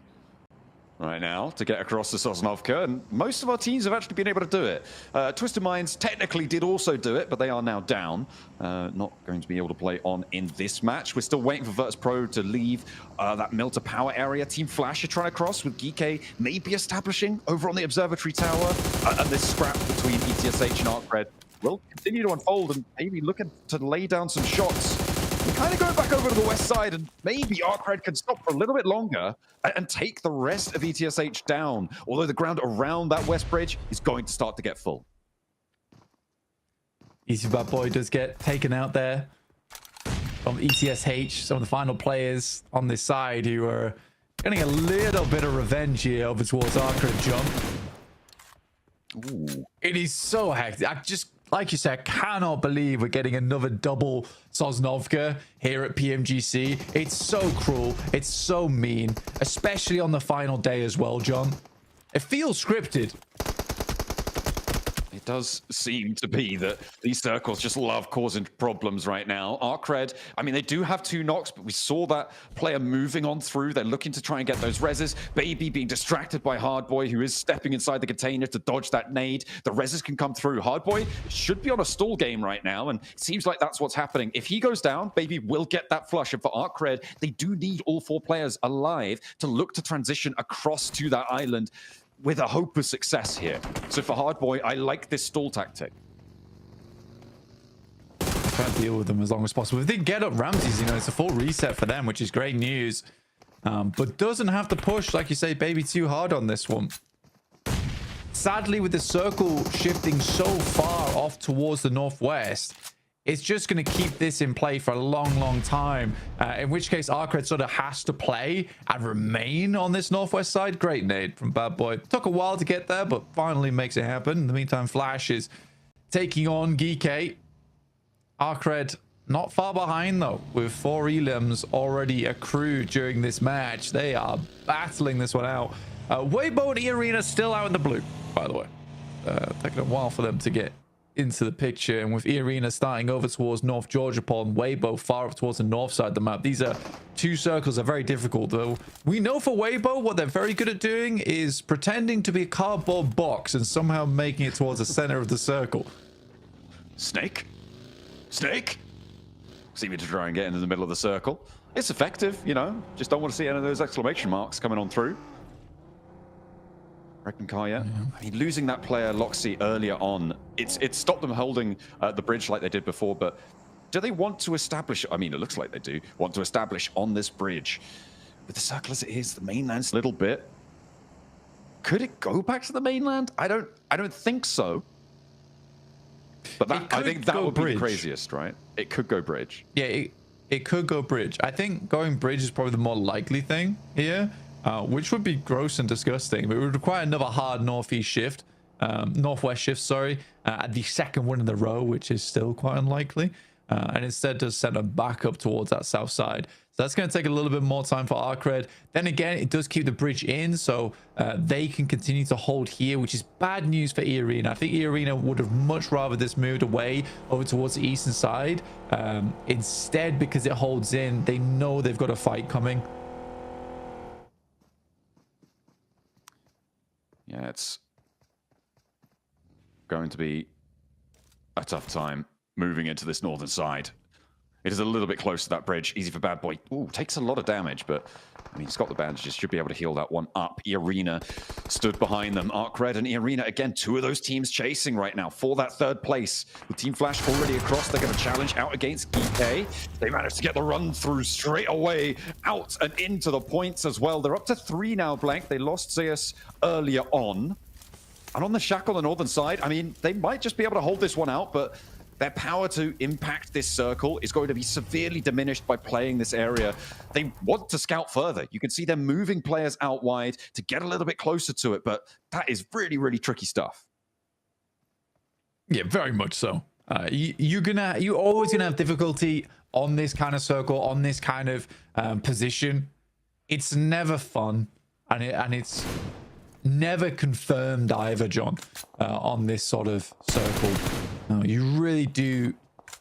right now to get across the Sosnovka, and most of our teams have actually been able to do it. Twisted Minds technically did also do it, but they are now down. Not going to be able to play on in this match. We're still waiting for Virtus Pro to leave that Milter Power area. Team Flash are trying to cross with Geeke maybe establishing over on the Observatory Tower. And this scrap between ETSH and Arc Red will continue to unfold and maybe looking to lay down some shots. We're kind of going back over to the west side, and maybe Arc Red can stop for a little bit longer and take the rest of ETSH down, although the ground around that west bridge is going to start to get full. Easy Bad Boy does get taken out there from ETSH, some of the final players on this side who are getting a little bit of revenge here over towards Arc Red jump. Ooh. It is so hectic. I just, like you said, cannot believe we're getting another double Sosnovka here at PMGC. It's so cruel. It's so mean, especially on the final day as well, John. It feels scripted. It does seem to be that these circles just love causing problems right now. Arc Red, I mean, they do have 2 knocks, but we saw that player moving on through. They're looking to try and get those reses. Baby being distracted by Hardboy, who is stepping inside the container to dodge that nade. The reses can come through. Hardboy should be on a stall game right now, and it seems like that's what's happening. If he goes down, Baby will get that flush. And for Arc Red, they do need all 4 players alive to look to transition across to that island with a hope of success here. So for Hardboy, I like this stall tactic. Try to deal with them as long as possible. If they get up Ramses, you know, it's a full reset for them, which is great news. But doesn't have to push, like you say, Baby, too hard on this one. Sadly, with the circle shifting so far off towards the northwest, it's just going to keep this in play for a long time. In which case, Arcred sort of has to play and remain on this northwest side. Great nade from Bad Boy. Took a while to get there, but finally makes it happen. In the meantime, Flash is taking on Geekate. Arcred not far behind, though, with 4 elims already accrued during this match. They are battling this one out. Weibo and E-Arena still out in the blue, by the way. Taking a while for them to get into the picture, and with E-Arena starting over towards North Georgia Pole and Weibo far up towards the north side of the map. These are 2 circles that are very difficult, though. We know for Weibo what they're very good at doing is pretending to be a cardboard box and somehow making it towards the center of the circle. Snake? Seeming to try and get into the middle of the circle. It's effective, you know. Just don't want to see any of those exclamation marks coming on through. Kaya. I mean, losing that player Loxy earlier on, it stopped them holding the bridge like they did before, but do they want to establish, I mean, it looks like they do, want to establish on this bridge. With the circle as it is, the mainland's a little bit. Could it go back to the mainland? I don't think so. But that, I think that would be the craziest, right? It could go bridge. Yeah, it could go bridge. I think going bridge is probably the more likely thing here. Which would be gross and disgusting, but it would require another hard northeast shift, northwest shift, sorry, at the second one in the row, which is still quite unlikely, and instead does send them back up towards that south side. So that's going to take a little bit more time for Arcred. Then again, it does keep the bridge in, so they can continue to hold here, which is bad news for E-Arena. I think E-Arena would have much rather this moved away over towards the eastern side. Instead, because it holds in, they know they've got a fight coming. Yeah, it's going to be a tough time moving into this northern side. It is a little bit close to that bridge. Easy for Bad Boy. Ooh, takes a lot of damage, but I mean, he's got the bandages. Should be able to heal that one up. E-Arena stood behind them. Arcred and E-Arena, again, 2 of those teams chasing right now for that 3rd place. With Team Flash already across, they're going to challenge out against EK. They managed to get the run through straight away, out and into the points as well. They're up to 3 now, Blank. They lost Zeus earlier on. And on the Shackle, the northern side, I mean, they might just be able to hold this one out, but their power to impact this circle is going to be severely diminished by playing this area. They want to scout further. You can see them moving players out wide to get a little bit closer to it, but that is really tricky stuff. Yeah, very much so. You're always gonna have difficulty on this kind of circle, on this kind of position. It's never fun, and it's never confirmed either, John, on this sort of circle. You really do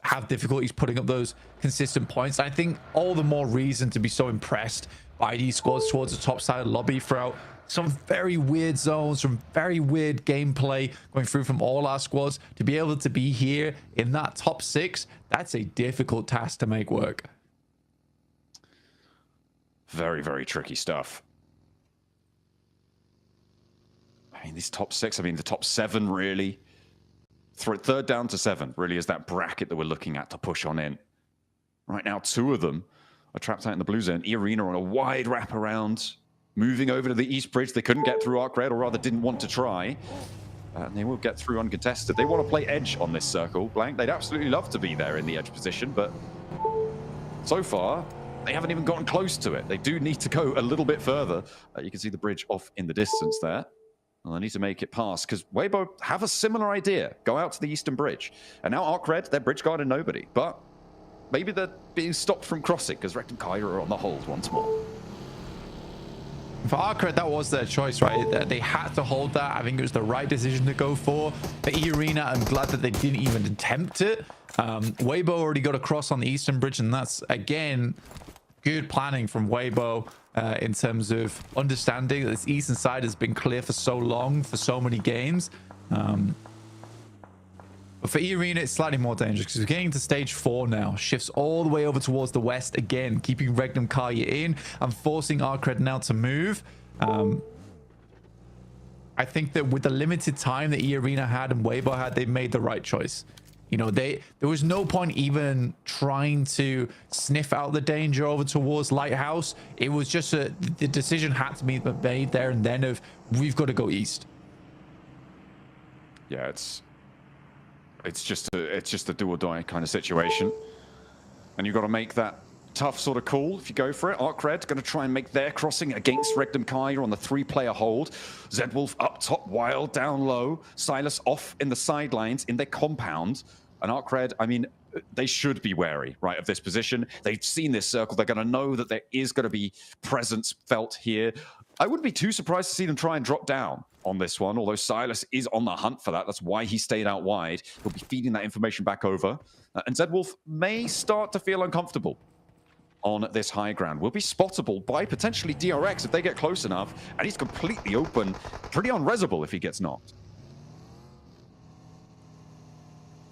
have difficulties putting up those consistent points. I think all the more reason to be so impressed by these squads towards the top side of the lobby throughout some very weird zones, some very weird gameplay going through from all our squads. To be able to be here in that top 6, that's a difficult task to make work. Very tricky stuff. I mean, these top 6, I mean, the top 7 really. 3rd down to 7 really is that bracket that we're looking at to push on in. Right now, 2 of them are trapped out in the blue zone. E-Arena on a wide wraparound, moving over to the east bridge. They couldn't get through Arcred, or rather didn't want to try. And they will get through uncontested. They want to play edge on this circle, Blank. They'd absolutely love to be there in the edge position, but so far, they haven't even gotten close to it. They do need to go a little bit further. You can see the bridge off in the distance there. Well, I need to make it pass, because Weibo have a similar idea. Go out to the eastern bridge. And now Arcred, they're bridge guarding nobody. But maybe they're being stopped from crossing, because Rectum Kyra are on the hold once more. For Arcred, that was their choice, right? They had to hold that. I think it was the right decision to go for. For E-Arena, I'm glad that they didn't even attempt it. Weibo already got across on the eastern bridge, and that's, again, good planning from Weibo. In terms of understanding that this eastern side has been clear for so long, for so many games. But for E-Arena, it's slightly more dangerous because we're getting to stage 4 now. Shifts all the way over towards the west again, keeping Regnum Karya in and forcing Arcred now to move. I think that with the limited time that E-Arena had and Weibo had, they made the right choice. You know, there was no point even trying to sniff out the danger over towards Lighthouse. It was just the decision had to be made there and then of, we've got to go east. Yeah, it's It's just a do or die kind of situation. And you've got to make that tough sort of call if you go for it. ArcRed going to try and make their crossing against Regnum Kaya on the 3-player hold. Zedwolf up top, Wild down low. Silas off in the sidelines in their compound. And ArcRed, I mean, they should be wary, right, of this position. They've seen this circle. They're going to know that there is going to be presence felt here. I wouldn't be too surprised to see them try and drop down on this one, although Silas is on the hunt for that. That's why he stayed out wide. He'll be feeding that information back over. And Zedwolf may start to feel uncomfortable on this high ground. Will be spottable by potentially DRX if they get close enough, and he's completely open, pretty unresable if he gets knocked.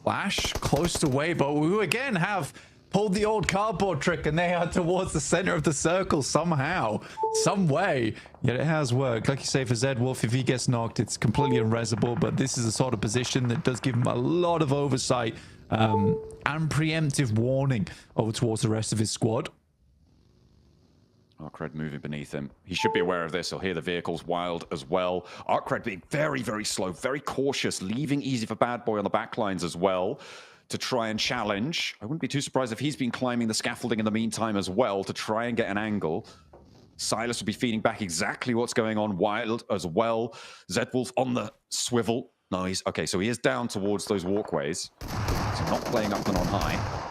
Flash close to Weibo, who again have pulled the old cardboard trick, and they are towards the center of the circle somehow, some way. Yet it has worked. Like you say, for Zedwolf, if he gets knocked, it's completely unresable, but this is a sort of position that does give him a lot of oversight and preemptive warning over towards the rest of his squad. ArcRed moving beneath him. He should be aware of this. He'll hear the vehicles. Wild as well. ArcRed being very, very slow, very cautious, leaving easy for Bad Boy on the backlines as well to try and challenge. I wouldn't be too surprised if he's been climbing the scaffolding in the meantime as well to try and get an angle. Silas will be feeding back exactly what's going on. Wild as well. Zedwolf on the swivel. No, he's okay. So he is down towards those walkways. So not playing up and on high.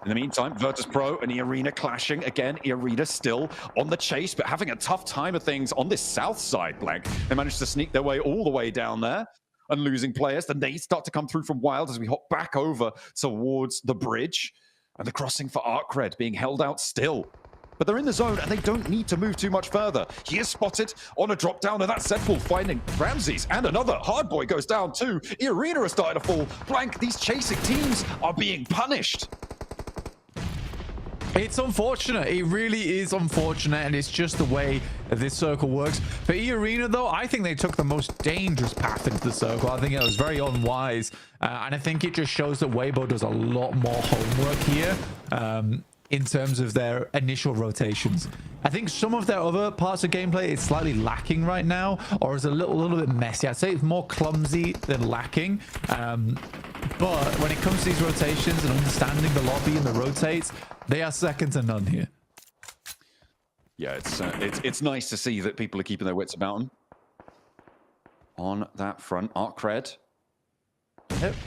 In the meantime, Virtus Pro and Arena clashing again. Arena still on the chase, but having a tough time of things on this south side, Blank. They managed to sneak their way all the way down there and losing players. Then they start to come through from Wild as we hop back over towards the bridge. And the crossing for ArcRed being held out still. But they're in the zone and they don't need to move too much further. He is spotted on a drop down, and that's Zedwolf finding Ramses, and another Hardboy goes down too. Arena is starting to fall. Blank, these chasing teams are being punished. It's unfortunate. It really is unfortunate, and it's just the way this circle works. For E-Arena, though, I think they took the most dangerous path into the circle. I think it was very unwise, and I think it just shows that Weibo does a lot more homework here in terms of their initial rotations. I think some of their other parts of gameplay is slightly lacking right now, or is a little bit messy. I'd say it's more clumsy than lacking. But when it comes to these rotations and understanding the lobby and the rotates, they are second to none here. Yeah, it's nice to see that people are keeping their wits about them. On that front, ArcRed,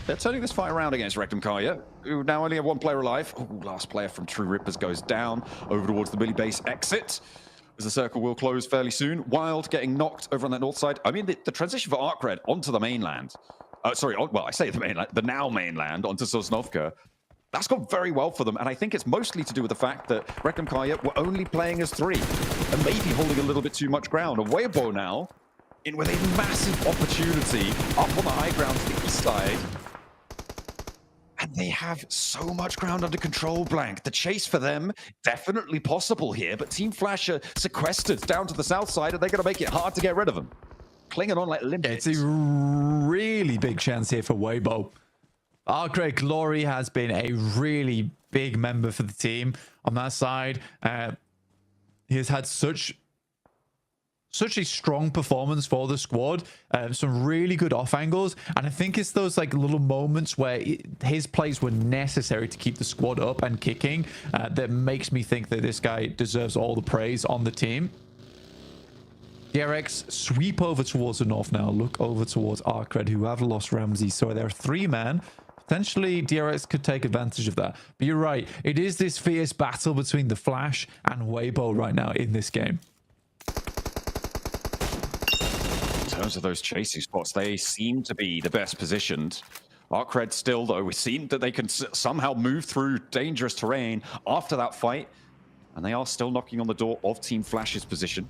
they're turning this fight around against Regnum Kaya, who now only have one player alive. Oh, last player from True Rippers goes down over towards the Millie base exit, as the circle will close fairly soon. Wild getting knocked over on that north side. I mean, the transition for ArcRed onto the mainland. Well, I say the mainland, the now mainland onto Sosnovka. That's gone very well for them, and I think it's mostly to do with the fact that Regnum Kaya were only playing as 3 and maybe holding a little bit too much ground. And Weibo now in with a massive opportunity up on the high ground to the east side. And they have so much ground under control, Blank. The chase for them, definitely possible here, but Team Flash are sequestered down to the south side, and they're going to make it hard to get rid of them. Clinging on like limpets. It's a really big chance here for Weibo. ArcRed Glory has been a really big member for the team on that side. He has had such a strong performance for the squad, some really good off angles, and I think it's those like little moments where his plays were necessary to keep the squad up and kicking that makes me think that this guy deserves all the praise on the team. DRX sweep over towards the north now, look over towards ArcRed, who have lost Ramses, so they're 3-man. Potentially, DRX could take advantage of that. But you're right, it is this fierce battle between the Flash and Weibo right now in this game. In terms of those chasing spots, they seem to be the best positioned. ArcRed still, though, we've seen that they can somehow move through dangerous terrain after that fight, and they are still knocking on the door of Team Flash's position.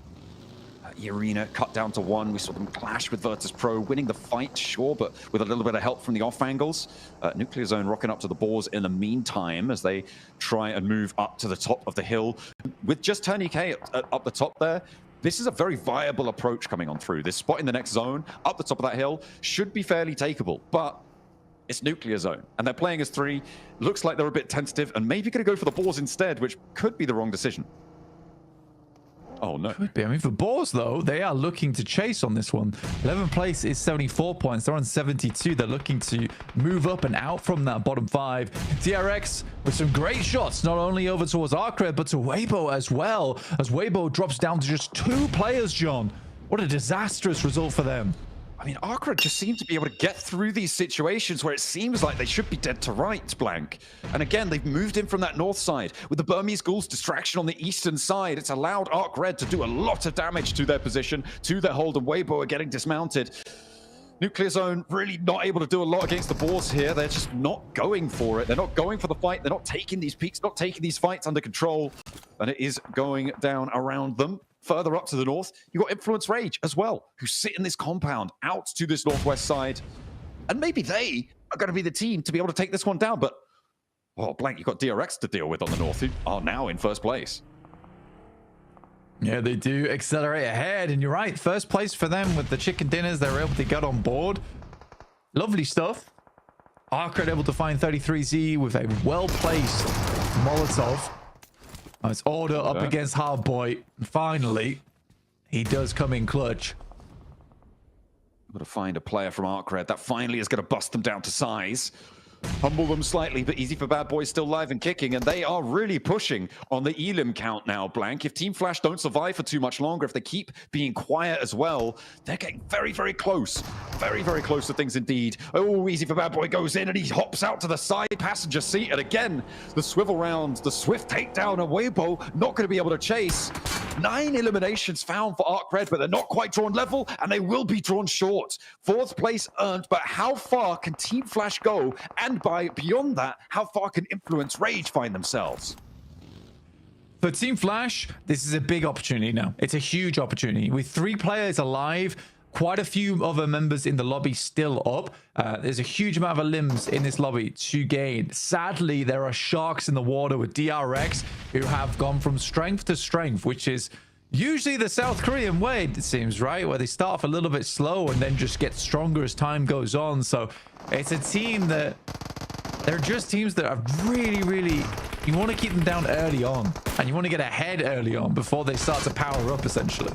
Arena cut down to 1. We saw them clash with Virtus Pro, winning the fight, sure, but with a little bit of help from the off angles. Nuclear Zone rocking up to the boars in the meantime as they try and move up to the top of the hill. With just Tourniquet up the top there, this is a very viable approach coming on through. This spot in the next zone, up the top of that hill, should be fairly takeable, but it's Nuclear Zone, and they're playing as 3. Looks like they're a bit tentative, and maybe going to go for the boars instead, which could be the wrong decision. Oh, no. Could be. I mean, for Boars, though, they are looking to chase on this one. 11th place is 74 points. They're on 72. They're looking to move up and out from that bottom 5. DRX with some great shots, not only over towards Arcred, but to Weibo as well, as Weibo drops down to just 2 players, John. What a disastrous result for them. I mean, Arcred just seem to be able to get through these situations where it seems like they should be dead to rights, Blank. And again, they've moved in from that north side. With the Burmese Ghouls distraction on the eastern side, it's allowed Arcred to do a lot of damage to their position, to their hold, and Weibo are getting dismounted. Nuclear Zone really not able to do a lot against the Boars here. They're just not going for it. They're not going for the fight. They're not taking these peaks, not taking these fights under control. And it is going down around them. Further up to the north, you've got Influence Rage as well, who sit in this compound out to this northwest side. And maybe they are going to be the team to be able to take this one down. But, oh, Blank, you've got DRX to deal with on the north, who are now in first place. Yeah, they do accelerate ahead. And you're right, first place for them with the chicken dinners. They were able to get on board. Lovely stuff. Arcred able to find 33Z with a well-placed Molotov. It's Order up against Hardboy. Finally, he does come in clutch. Got to find a player from Arcred that finally is going to bust them down to size. Humble them slightly, but easy for Bad Boys still live and kicking, and they are really pushing on the Elim count now, Blank. If Team Flash don't survive for too much longer, if they keep being quiet as well, they're getting very, very close. Very, very close to things indeed. Oh, easy for Bad Boy goes in, and he hops out to the side passenger seat, and again, the swivel round, the swift takedown, and Weibo not going to be able to chase. 9 eliminations found for Arcred, but they're not quite drawn level, and they will be drawn short. 4th place earned, but how far can Team Flash go? And beyond that, how far can Influence Rage find themselves? For Team Flash, this is a big opportunity now. It's a huge opportunity. With 3 players alive, quite a few other members in the lobby still up. There's a huge amount of limbs in this lobby to gain. Sadly, there are sharks in the water with DRX who have gone from strength to strength, which is usually the South Korean way, it seems, right? Where they start off a little bit slow and then just get stronger as time goes on. So it's a team that they're just teams that are really, really, you want to keep them down early on and you want to get ahead early on before they start to power up, essentially.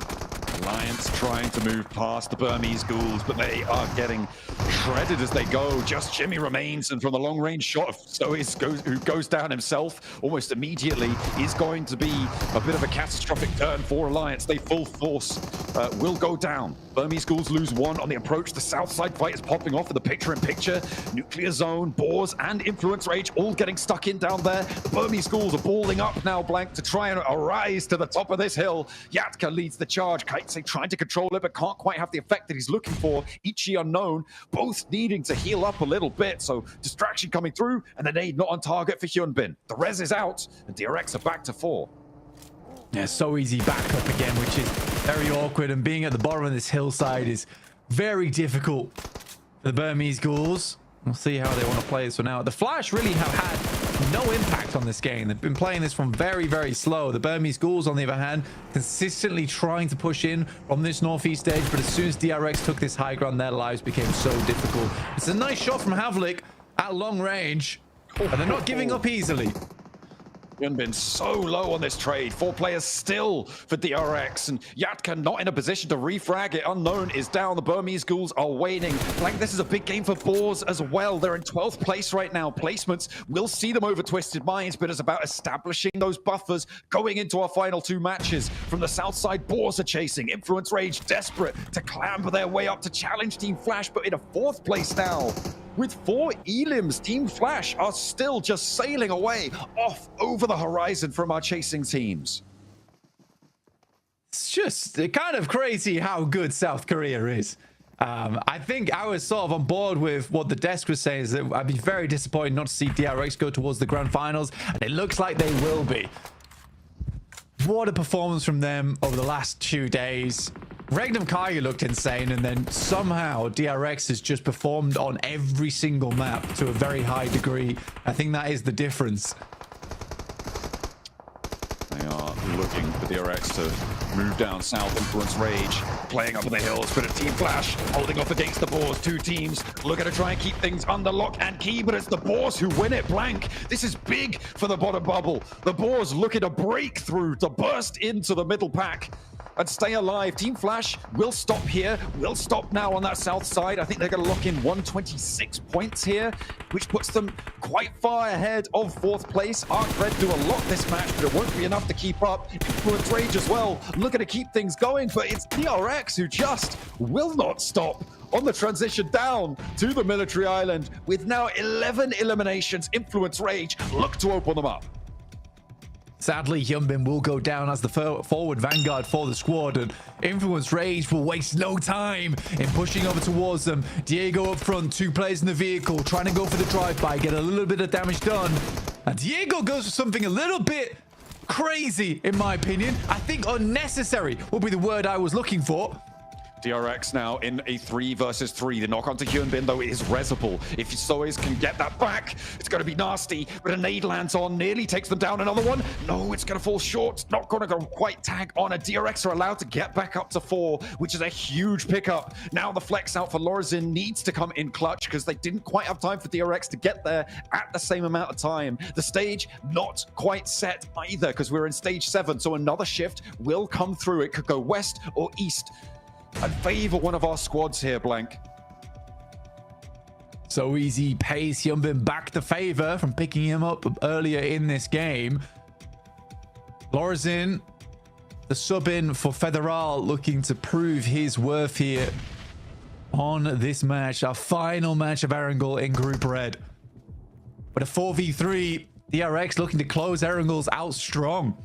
Alliance trying to move past the Burmese Ghouls, but they are getting shredded as they go. Just Jimmy remains, and from the long-range shot of who goes down himself almost immediately, is going to be a bit of a catastrophic turn for Alliance. They full force will go down. Burmese Ghouls lose 1 on the approach. The south side fight is popping off in the picture-in-picture. Nuclear Zone, Boars, and Influence Rage all getting stuck in down there. The Burmese Ghouls are balling up now, Blank, to try and arise to the top of this hill. Yatka leads the charge. Kaitse trying to control it, but can't quite have the effect that he's looking for. Ichi unknown, both needing to heal up a little bit. So distraction coming through, and the nade not on target for Hyunbin. The res is out, and DRX are back to 4. Yeah, so easy back up again, which is very awkward, and being at the bottom of this hillside is very difficult for the Burmese Ghouls. We'll see how they want to play this one out. The Flash really have had no impact on this game. They've been playing this one very, very slow. The Burmese Ghouls, on the other hand, consistently trying to push in from this northeast edge, but as soon as DRX took this high ground, their lives became so difficult. It's a nice shot from Havlik at long range, but they're not giving up easily. Been so low on this trade. 4 players still for DRX, and Yatka not in a position to refrag it. Unknown is down. The Burmese Ghouls are waning. Like, this is a big game for Boars as well. They're in 12th place right now. Placements will see them over Twisted Minds, but it's about establishing those buffers going into our final 2 matches. From the south side, Boars are chasing. Influence Rage desperate to clamber their way up to challenge Team Flash, but in a 4th place now. With 4 Elims, Team Flash are still just sailing away off over the horizon from our chasing teams. It's just kind of crazy how good South Korea is. I think I was sort of on board with what the desk was saying, is that I'd be very disappointed not to see DRX go towards the Grand Finals, and it looks like they will be. What a performance from them over the last 2 days. Regnum Karya looked insane, and then somehow DRX has just performed on every single map to a very high degree. I think that is the difference. They are looking for DRX to Move down south, Influence Rage, playing up in the hills, but a Team Flash holding off against the Boars. Two teams looking to try and keep things under lock and key, but it's the Boars who win it blank. This is big for the bottom bubble. The Boars looking to break through, to burst into the middle pack and stay alive. Team Flash will stop here, will stop now on that south side. I think they're going to lock in 126 points here, which puts them quite far ahead of 4th place. Arc Red do a lot this match, but it won't be enough to keep up. Influence Rage as well, looking to keep things going, but it's DRX who just will not stop on the transition down to the military island. With now 11 eliminations, Influence Rage look to open them up. Sadly, Hyunbin will go down as the forward vanguard for the squad, and Influence Rage will waste no time in pushing over towards them. Diego up front, 2 players in the vehicle, trying to go for the drive-by, get a little bit of damage done. And Diego goes for something a little bit crazy, in my opinion. I think unnecessary would be the word I was looking for. DRX now in a 3 versus 3. The knock onto Hyunbin, though, is resible. If Sois can get that back, it's going to be nasty. But a nade lands on, nearly takes them down. Another one. No, it's going to fall short. Not going to go quite tag on. A DRX are allowed to get back up to 4, which is a huge pickup. Now the flex out for Lorazin needs to come in clutch because they didn't quite have time for DRX to get there at the same amount of time. The stage not quite set either because we're in stage 7. So another shift will come through. It could go west or east and favor one of our squads here, Blank. So easy pays Hyunbin back the favor from picking him up earlier in this game. Lorazin, the sub-in for Federal, looking to prove his worth here on this match, our final match of Erangel in Group Red. But a 4v3, DRX looking to close Erangel's out strong.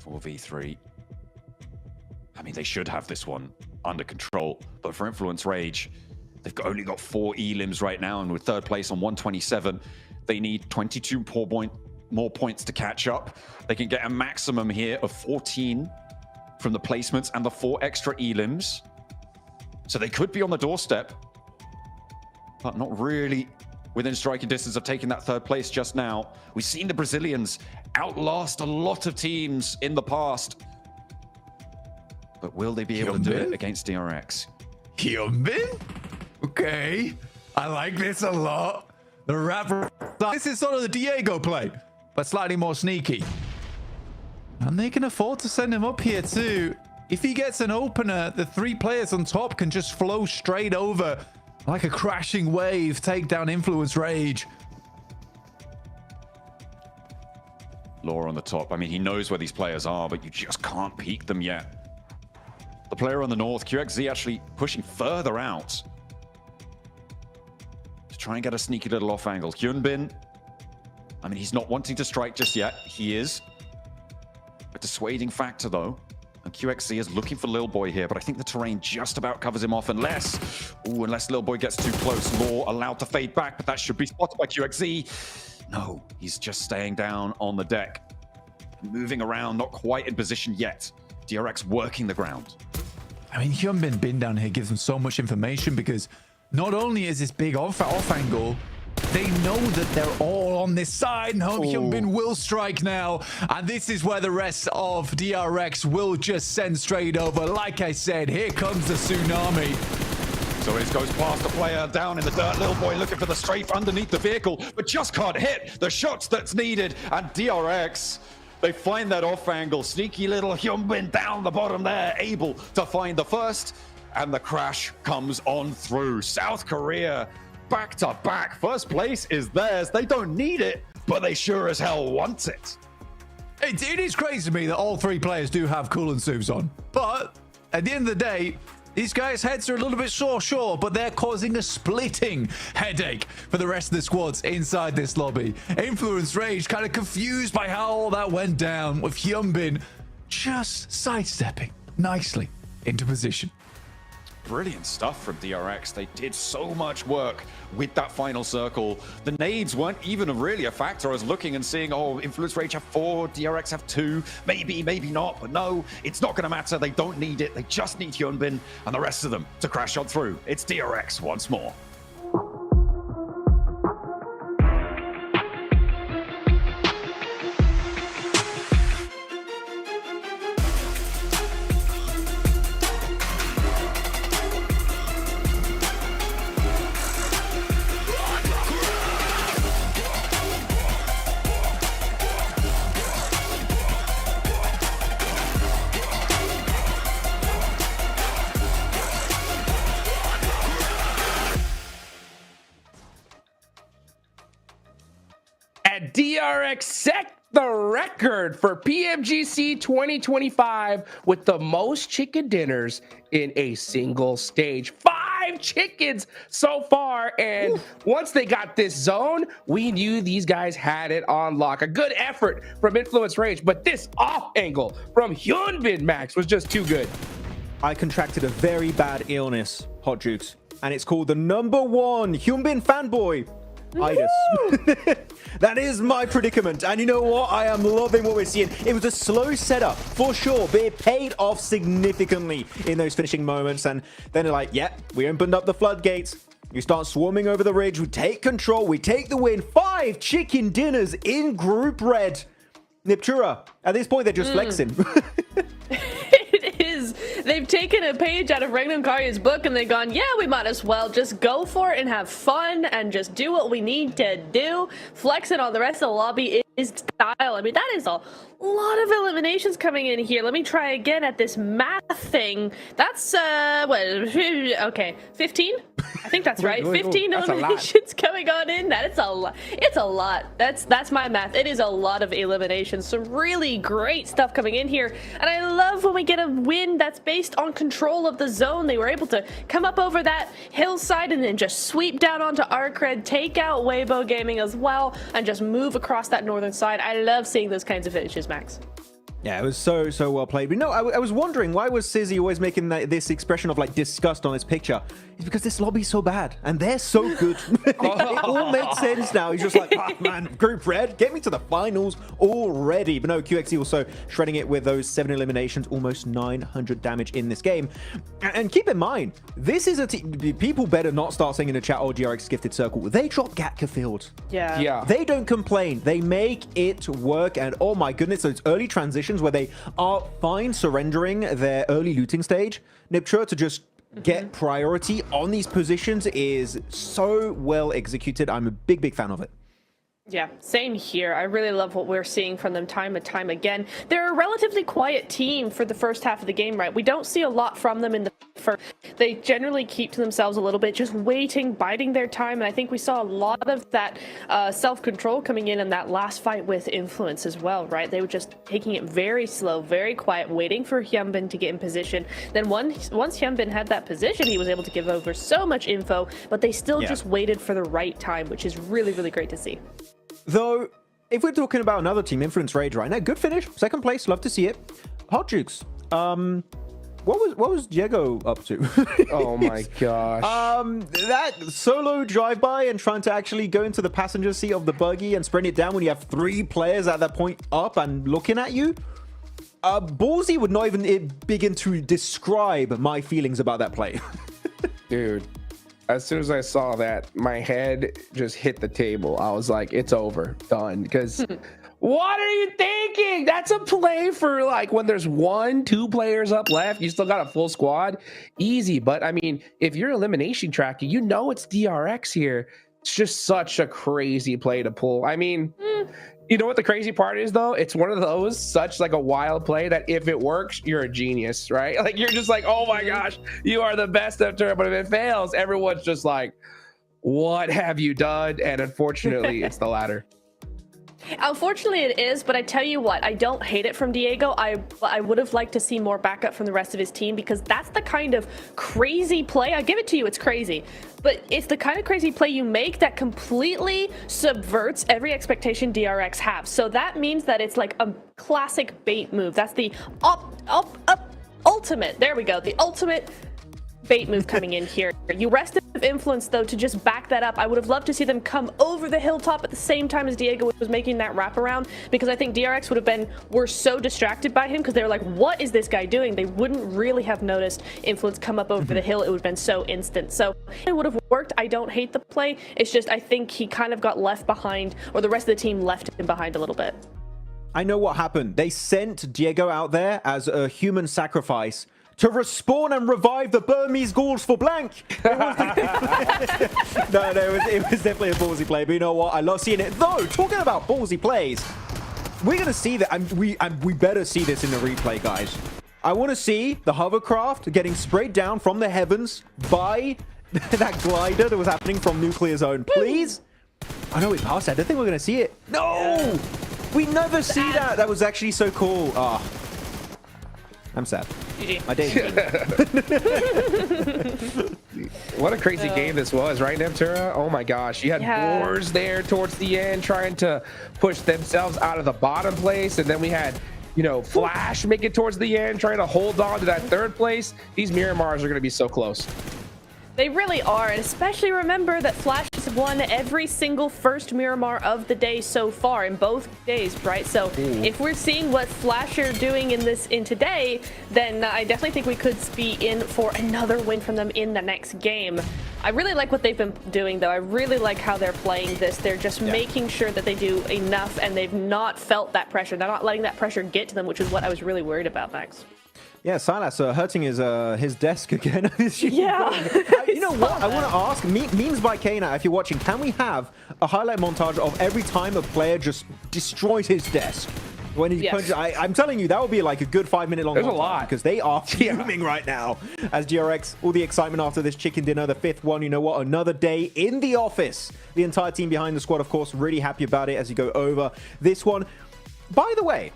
4v3. I mean, they should have this one under control, but for Influence Rage, they've only got 4 elims right now, and with 3rd place on 127, they need 22 more points to catch up. They can get a maximum here of 14 from the placements and the 4 extra elims, so they could be on the doorstep, but not really within striking distance of taking that 3rd place just now. We've seen the Brazilians outlast a lot of teams in the past, but will they be able to do it against DRX? Hyunbin? Okay, I like this a lot. The rapper. This is sort of the Diego play, but slightly more sneaky. And they can afford to send him up here too. If he gets an opener, the 3 players on top can just flow straight over like a crashing wave, take down Influence Rage. Law on the top. I mean, he knows where these players are, but you just can't peek them yet. The player on the north, QXZ, actually pushing further out to try and get a sneaky little off angle. Hyunbin, I mean, he's not wanting to strike just yet. He is. A dissuading factor, though. And QXZ is looking for Lil Boy here, but I think the terrain just about covers him off unless Lil Boy gets too close. Law allowed to fade back, but that should be spotted by QXZ. No, he's just staying down on the deck. Moving around, not quite in position yet. DRX working the ground. I mean, Hyunbin bin down here gives them so much information because not only is this big off angle, they know that they're all on this side, and Hyunbin will strike now. And this is where the rest of DRX will just send straight over. Like I said, here comes the tsunami. So it goes past the player down in the dirt. Lil Boy looking for the strafe underneath the vehicle, but just can't hit the shots that's needed. And DRX, they find that off angle. Sneaky little Hyunbin down the bottom there, able to find the first. And the crash comes on through. South Korea, back to back. 1st place is theirs. They don't need it, but they sure as hell want it. It is crazy to me that all 3 players do have coolant suits on. But at the end of the day, these guys' heads are a little bit sore, sure, but they're causing a splitting headache for the rest of the squads inside this lobby. Influence Rage kind of confused by how all that went down, with Hyunbin just sidestepping nicely into position. Brilliant stuff from DRX. They did so much work with that final circle. The nades weren't even really a factor. I was looking and seeing, oh, Influence Rage have 4, DRX have 2. Maybe, maybe not. But no, it's not going to matter. They don't need it. They just need Hyunbin and the rest of them to crash on through. It's DRX once more. DRX set the record for PMGC 2025 with the most chicken dinners in a single stage. 5 chickens so far, and once they got this zone, we knew these guys had it on lock. A good effort from Influence Rage, but this off angle from Hyunbin Max was just too good. I contracted a very bad illness, Hot Jukes, and it's called the #1 Hyunbin fanboy itis. That is my predicament, and you know what? I am loving what we're seeing. It was a slow setup for sure, but it paid off significantly in those finishing moments. And then they're like, yeah, we opened up the floodgates. You start swarming over the ridge. We take control. We take the win. 5 chicken dinners in Group Red. Niptura, at this point, they're just flexing. It is. They've taken a page out of Regnum Karya's book and they've gone, yeah, we might as well just go for it and have fun and just do what we need to do. Flexing on the rest of the lobby is style. I mean, that is a lot of eliminations coming in here. Let me try again at this math thing. That's, what, okay, 15? I think that's right. 15 eliminations coming on in. That is a lot. It's a lot. That's my math. It is a lot of eliminations. Some really great stuff coming in here. And I love when we get a win that's based on control of the zone. They were able to come up over that hillside and then just sweep down onto Arcred, take out Weibo Gaming as well, and just move across that northern side. I love seeing those kinds of finishes, Max. Yeah, it was so well played. But no, I was wondering, why was Sizzy always making this expression of like disgust on his picture? It's because this lobby's so bad and they're so good. It all makes sense now. He's just like, oh, man, Group Red, get me to the finals already. But no, QXE also shredding it with those 7 eliminations, almost 900 damage in this game. And keep in mind, this is a team. People better not start saying in the chat, oh, DRX Gifted Circle. They drop Gatka Field. Yeah. They don't complain. They make it work. And oh my goodness, those early transitions where they are fine surrendering their early looting stage, Niptura to just get priority on these positions is so well executed. I'm a big fan of it. Yeah, same here. I really love what we're seeing from them time and time again. They're a relatively quiet team for the first half of the game, right? We don't see a lot from them in the first. They generally keep to themselves a little bit, just waiting, biding their time. And I think we saw a lot of that self-control coming in that last fight with Influence as well, right? They were just taking it very slow, very quiet, waiting for Hyunbin to get in position. Then once Hyunbin had that position, he was able to give over so much info, but they still just waited for the right time, which is really, really great to see. Though, if we're talking about another team, Influence Rage right now, good finish, 2nd place, love to see it. Hot Jukes, what was Diego up to? Oh my gosh. That solo drive-by and trying to actually go into the passenger seat of the buggy and spreading it down when you have 3 players at that point up and looking at you. Ballsy would not even begin to describe my feelings about that play. Dude. As soon as I saw that, my head just hit the table. I was like, it's over, done. Because what are you thinking? That's a play for like when there's 1-2 players up left. You still got a full squad. Easy. But I mean, if you're elimination tracking, you know it's DRX here. It's just such a crazy play to pull. I mean, you know what the crazy part is though? It's one of those such like a wild play that if it works, you're a genius, right? Like you're just like, oh my gosh, you are the best of turn. But if it fails, everyone's just like, what have you done? And unfortunately, it's the latter. Unfortunately, it is, but I tell you what, I don't hate it from Diego. I would have liked to see more backup from the rest of his team because that's the kind of crazy play. I give it to you, it's crazy. But it's the kind of crazy play you make that completely subverts every expectation DRX have. So that means that it's like a classic bait move. That's the ultimate, there we go, the ultimate bait move coming in here. You rested Influence though to just back that up. I would have loved to see them come over the hilltop at the same time as Diego was making that wraparound, because I think DRX were so distracted by him because they were like, what is this guy doing? They wouldn't really have noticed Influence come up over the hill. It would have been so instant. So it would have worked. I don't hate the play. It's just I think he kind of got left behind, or the rest of the team left him behind a little bit. I know what happened. They sent Diego out there as a human sacrifice to respawn and revive the Burmese Gauls for blank. It was definitely a ballsy play. But you know what? I love seeing it. Though, talking about ballsy plays, we're going to see that. And we better see this in the replay, guys. I want to see the hovercraft getting sprayed down from the heavens by that glider that was happening from Nuclear Zone. Please? I know we passed that. I don't think we're going to see it. No! We never see that. That was actually so cool. Ah. I'm sad. My day. What a crazy game this was, right, Neptura? Oh my gosh. You had Boars there towards the end trying to push themselves out of the bottom place. And then we had, you know, Flash make it towards the end, trying to hold on to that third place. These Miramars are going to be so close. They really are, and especially remember that Flash has won every single first Miramar of the day so far in both days, right? So if we're seeing what Flash are doing in today, then I definitely think we could be in for another win from them in the next game. I really like what they've been doing, though. I really like how they're playing this. They're just making sure that they do enough, and they've not felt that pressure. They're not letting that pressure get to them, which is what I was really worried about, Max. Yeah, Silas hurting his desk again. Yeah. You know what? I want to ask, memes by Kana, if you're watching, can we have a highlight montage of every time a player just destroys his desk? When he punches, I'm telling you, that would be like a good 5-minute long. There's a lot. Because they are fuming right now. As DRX, all the excitement after this chicken dinner, the 5th one, you know what? Another day in the office. The entire team behind the squad, of course, really happy about it as you go over this one. By the way,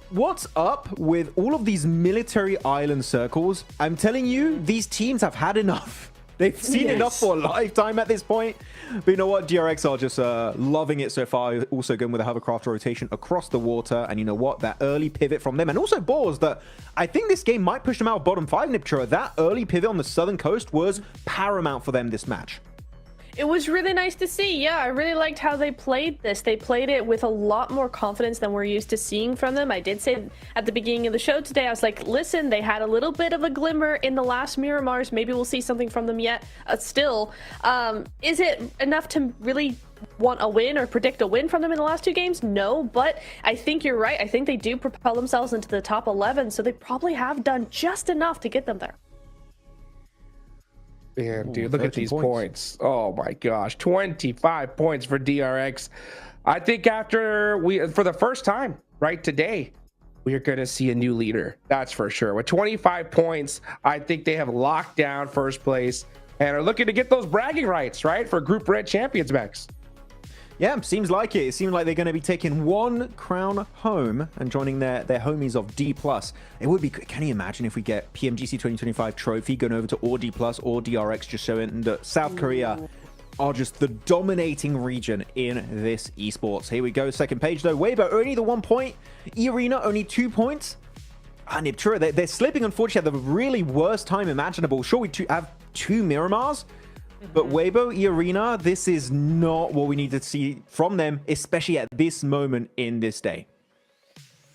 what's up with all of these military island circles? I'm telling you, these teams have had enough. They've seen enough for a lifetime at this point. But you know what? DRX are just loving it so far. Also going with a hovercraft rotation across the water. And you know what? That early pivot from them. And also Boars that I think this game might push them out of bottom 5, Niptura. That early pivot on the southern coast was paramount for them this match. It was really nice to see. Yeah, I really liked how they played this. They played it with a lot more confidence than we're used to seeing from them. I did say at the beginning of the show today, I was like, listen, they had a little bit of a glimmer in the last Miramars. Maybe we'll see something from them yet. Still, is it enough to really want a win or predict a win from them in the last 2 games? No, but I think you're right. I think they do propel themselves into the top 11, so they probably have done just enough to get them there. Man, dude, look at these points. Oh my gosh, 25 points for DRX. I think after for the first time, right, today, we are going to see a new leader. That's for sure. With 25 points, I think they have locked down first place and are looking to get those bragging rights, right, for Group Red champions, Max. Yeah, seems like it. It seems like they're going to be taking 1 crown home and joining their homies of D+. It would be, can you imagine if we get PMGC 2025 trophy going over to or D+, or DRX, just showing that South Korea are just the dominating region in this esports. Here we go, second page though. Weibo only the 1 point. E-Arena only 2 points. And Niptura, they're slipping unfortunately at the really worst time imaginable. Sure, we have 2 Miramars. But Weibo, E-Arena, this is not what we need to see from them, especially at this moment in this day.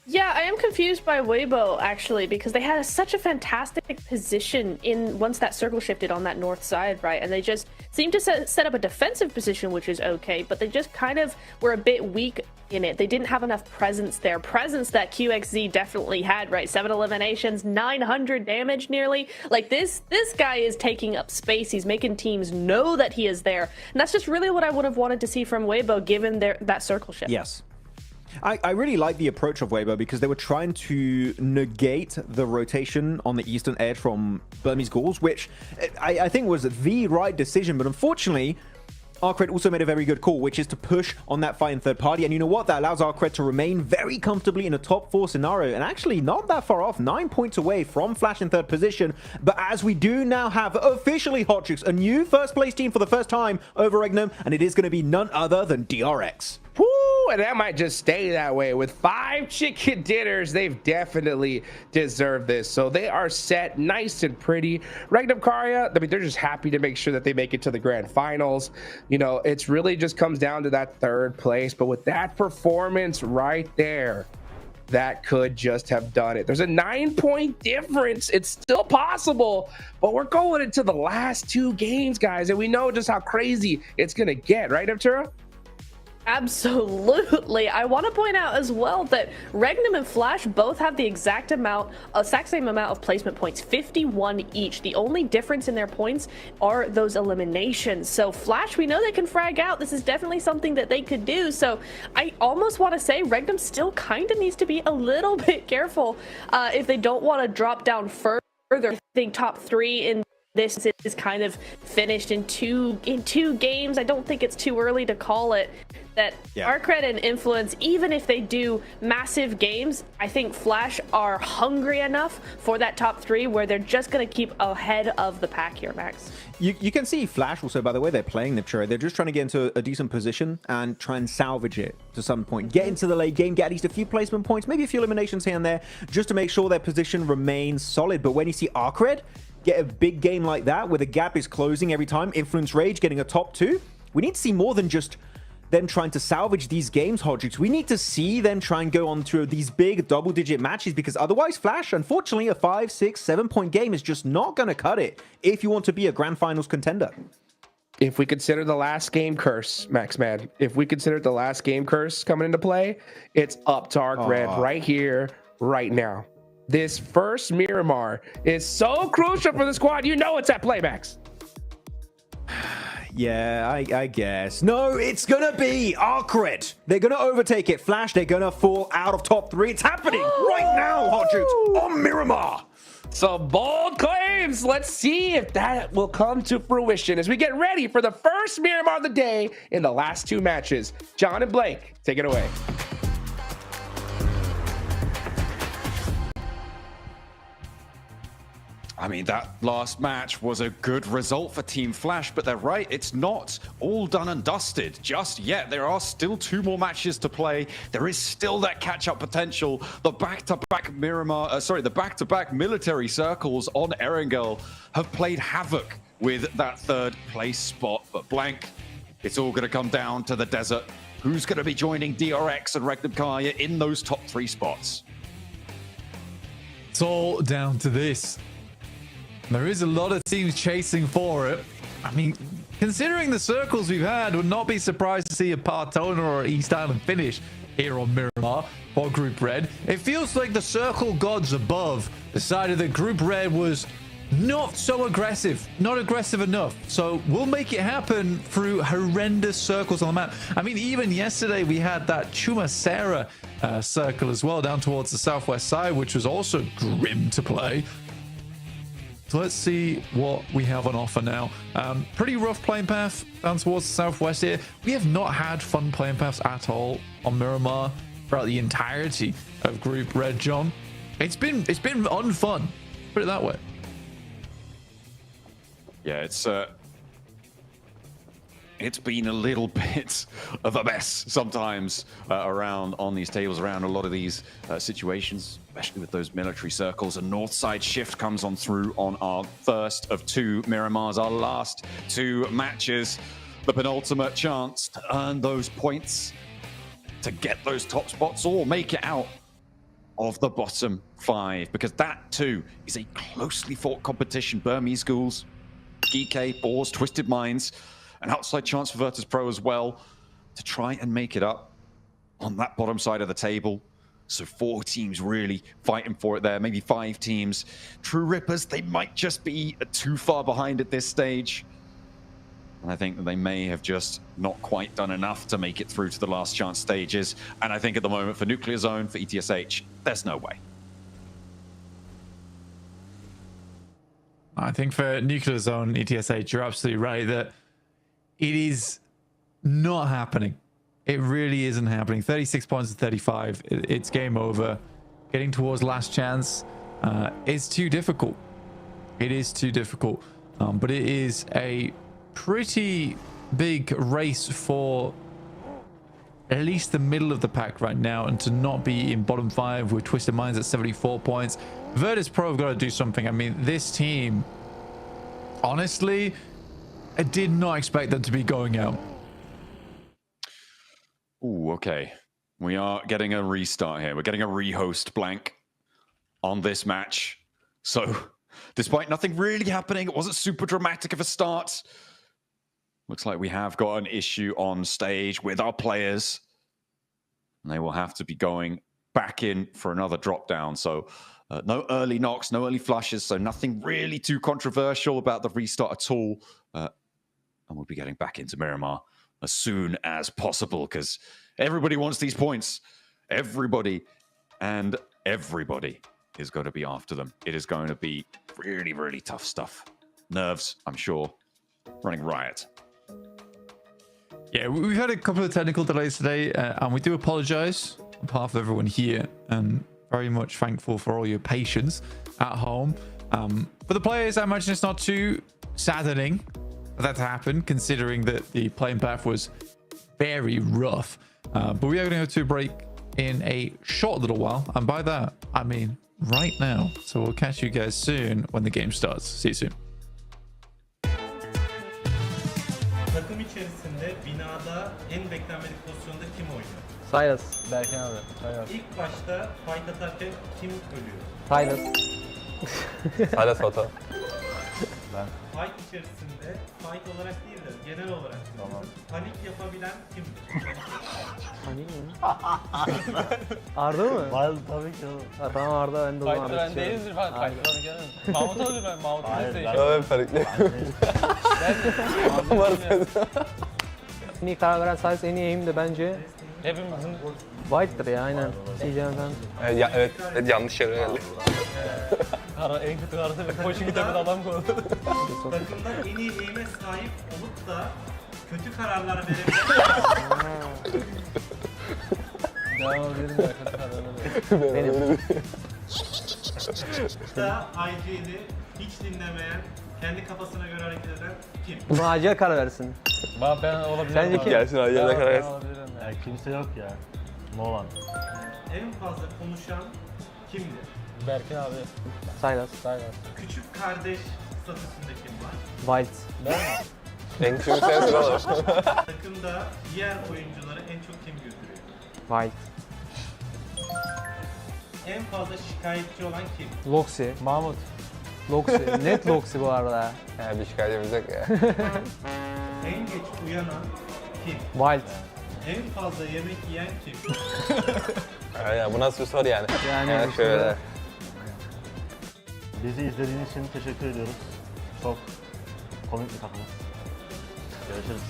Yeah, I am confused by Weibo, actually, because they had such a fantastic position in once that circle shifted on that north side, right? And they just seemed to set up a defensive position, which is okay, but they just kind of were a bit weak in it. They didn't have enough presence there. Presence that QXZ definitely had, right? 7 eliminations, 900 damage nearly. Like, this guy is taking up space. He's making teams know that he is there. And that's just really what I would have wanted to see from Weibo, given that circle shift. Yes. I really like the approach of Weibo because they were trying to negate the rotation on the eastern edge from Burmese Ghouls, which I think was the right decision. But unfortunately, Arcred also made a very good call, which is to push on that fight in third party. And you know what? That allows Arcred to remain very comfortably in a top 4 scenario. And actually not that far off, 9 points away from Flash in third position. But as we do now have officially Hot Chicks, a new first place team for the first time over Regnum. And it is going to be none other than DRX. Woo! And that might just stay that way. With 5 chicken dinners, they've definitely deserved this. So they are set nice and pretty. Regnum Karya, I mean, they're just happy to make sure that they make it to the grand finals. You know, it's really just comes down to that third place. But with that performance right there, that could just have done it. There's a 9-point difference. It's still possible, but we're going into the last 2 games, guys. And we know just how crazy it's going to get, right, Neptura? Absolutely. I want to point out as well that Regnum and Flash both have the exact same amount of placement points, 51 each. The only difference in their points are those eliminations. So Flash, we know they can frag out. This is definitely something that they could do. So I almost want to say Regnum still kind of needs to be a little bit careful if they don't want to drop down further. I think top 3 in this is kind of finished in two games. I don't think it's too early to call it that Arcred and Influence, even if they do massive games, I think Flash are hungry enough for that top 3 where they're just going to keep ahead of the pack here, Max. You can see Flash also, by the way they're playing Niptura. They're just trying to get into a decent position and try and salvage it to some point. Get into the late game, get at least a few placement points, maybe a few eliminations here and there, just to make sure their position remains solid. But when you see Arcred get a big game like that, where the gap is closing every time, Influence Rage getting a top 2, we need to see more than just them trying to salvage these games, Hodrix. We need to see them try and go on to these big double-digit matches, because otherwise, Flash, unfortunately, a 5, 6, 7-point game is just not going to cut it if you want to be a Grand Finals contender. If we consider the last game curse, Max Man, if we consider the last game curse coming into play, it's up to Arcred right here, right now. This first Miramar is so crucial for the squad. You know it's at play, Max. Yeah, I guess. No, it's gonna be Arcred. They're gonna overtake it. Flash, they're gonna fall out of top 3. It's happening right now, Hot Jukes, on Miramar. Some bold claims. Let's see if that will come to fruition as we get ready for the first Miramar of the day in the last 2 matches. John and Blake, take it away. I mean, that last match was a good result for Team Flash, but they're right, it's not all done and dusted just yet. There are still 2 more matches to play. There is still that catch-up potential. The back-to-back military circles on Erangel have played havoc with that 3rd place spot. But Blank, it's all going to come down to the desert. Who's going to be joining DRX and Regnum Kaya in those top 3 spots? It's all down to this. There is a lot of teams chasing for it. I mean, considering the circles we've had, would not be surprised to see a Partona or East Island finish here on Miramar for Group Red. It feels like the circle gods above decided that Group Red was not so aggressive, not aggressive enough. So we'll make it happen through horrendous circles on the map. I mean, even yesterday we had that Chumacera circle as well down towards the southwest side, which was also grim to play. So let's see what we have on offer now. Pretty rough playing path down towards the southwest here. We have not had fun playing paths at all on Miramar throughout the entirety of Group Red, John. It's been unfun, put it that way. Yeah, it's been a little bit of a mess sometimes around on these tables, around a lot of these situations, especially with those military circles. A north side shift comes on through on our first of 2 Miramars, our last 2 matches. The penultimate chance to earn those points, to get those top spots or make it out of the bottom 5, because that too is a closely fought competition. Burmese Ghouls, DK, Boars, Twisted Minds, an outside chance for Virtus Pro as well to try and make it up on that bottom side of the table. So 4 teams really fighting for it there, maybe 5 teams. True Rippers, they might just be too far behind at this stage. And I think that they may have just not quite done enough to make it through to the last chance stages. And I think at the moment for Nuclear Zone, for ETSH, there's no way. I think for Nuclear Zone, ETSH, you're absolutely right that it is not happening. It really isn't happening. 36 points to 35. It's game over. Getting towards last chance is too difficult. It is too difficult. But it is a pretty big race for at least the middle of the pack right now, and to not be in bottom 5 with Twisted Minds at 74 points. Virtus Pro have got to do something. I mean, this team, honestly, I did not expect them to be going out. Ooh, okay. We are getting a restart here. We're getting a rehost, Blank, on this match. So, despite nothing really happening, it wasn't super dramatic of a start. Looks like we have got an issue on stage with our players. And they will have to be going back in for another drop down. So, no early knocks, no early flushes. So, nothing really too controversial about the restart at all. And we'll be getting back into Miramar as soon as possible, because everybody wants these points. Everybody and everybody is going to be after them. It is going to be really, really tough stuff nerves, I'm sure, running riot. Yeah, we've had a couple of technical delays today, and we do apologize on behalf of everyone here, and very much thankful for all your patience at home. For the players, I imagine it's not too saddening for that to happen, considering that the playing path was very rough. But we are going to go to a break in a short little while, and by that, I mean right now. So we'll catch you guys soon when the game starts. See you soon. Takım içerisinde binada en beklenmedik pozisyonda kim oynuyor? Silas. Berken abi. Silas. İlk başta fight atarken kim ölüyor? Silas. Silas foto. Ben. Fight içerisinde fight olarak değil de genel olarak panik yapabilen kimdir? Panik mi? Arda mı? Wild tabii ki oğlum. Ha, tamam Arda, ben de onu Fight'ı ben değildir falan. Fight'ı canım. Mahmut olur ben. Mahmut'u Hayır, da farklı. En iyi karar veren Silas, en iyi aim de bence Hepimizin White'dır ya, aynen. CJ'den. evet yanlış yere geldi. En kötü kararı ve koşu kitabını adam koydu. Takımda en iyi aim'e sahip olup da kötü kararlar verebilen Devam edelim ya kötü kararları. Benim. da IG'li hiç dinlemeyen, kendi kafasına göre hareket eden kim? Buna acil karar versin. Ben olabilirim. Sence kim? Gelsin acele karar versin. Ya kimse yok ya. No one. En fazla konuşan kimdir? Berkin abi. Silas. Küçük kardeş statüsünde kim var? White. Ben mi? En küçük sensin oğlum. Takımda diğer oyuncuları en çok kim güldürüyor? White. En fazla şikayetçi olan kim? Loxi. Mahmut. Loxi. Net Loxi bu arada. Ya bir şikayetimiz yok ya. En geç uyanan kim? Wild. En fazla yemek yiyen kim? Ya bu nasıl bir soru yani? Yani şöyle. Bizi izlediğiniz için teşekkür ediyoruz. Çok komik bir takımız. Görüşürüz.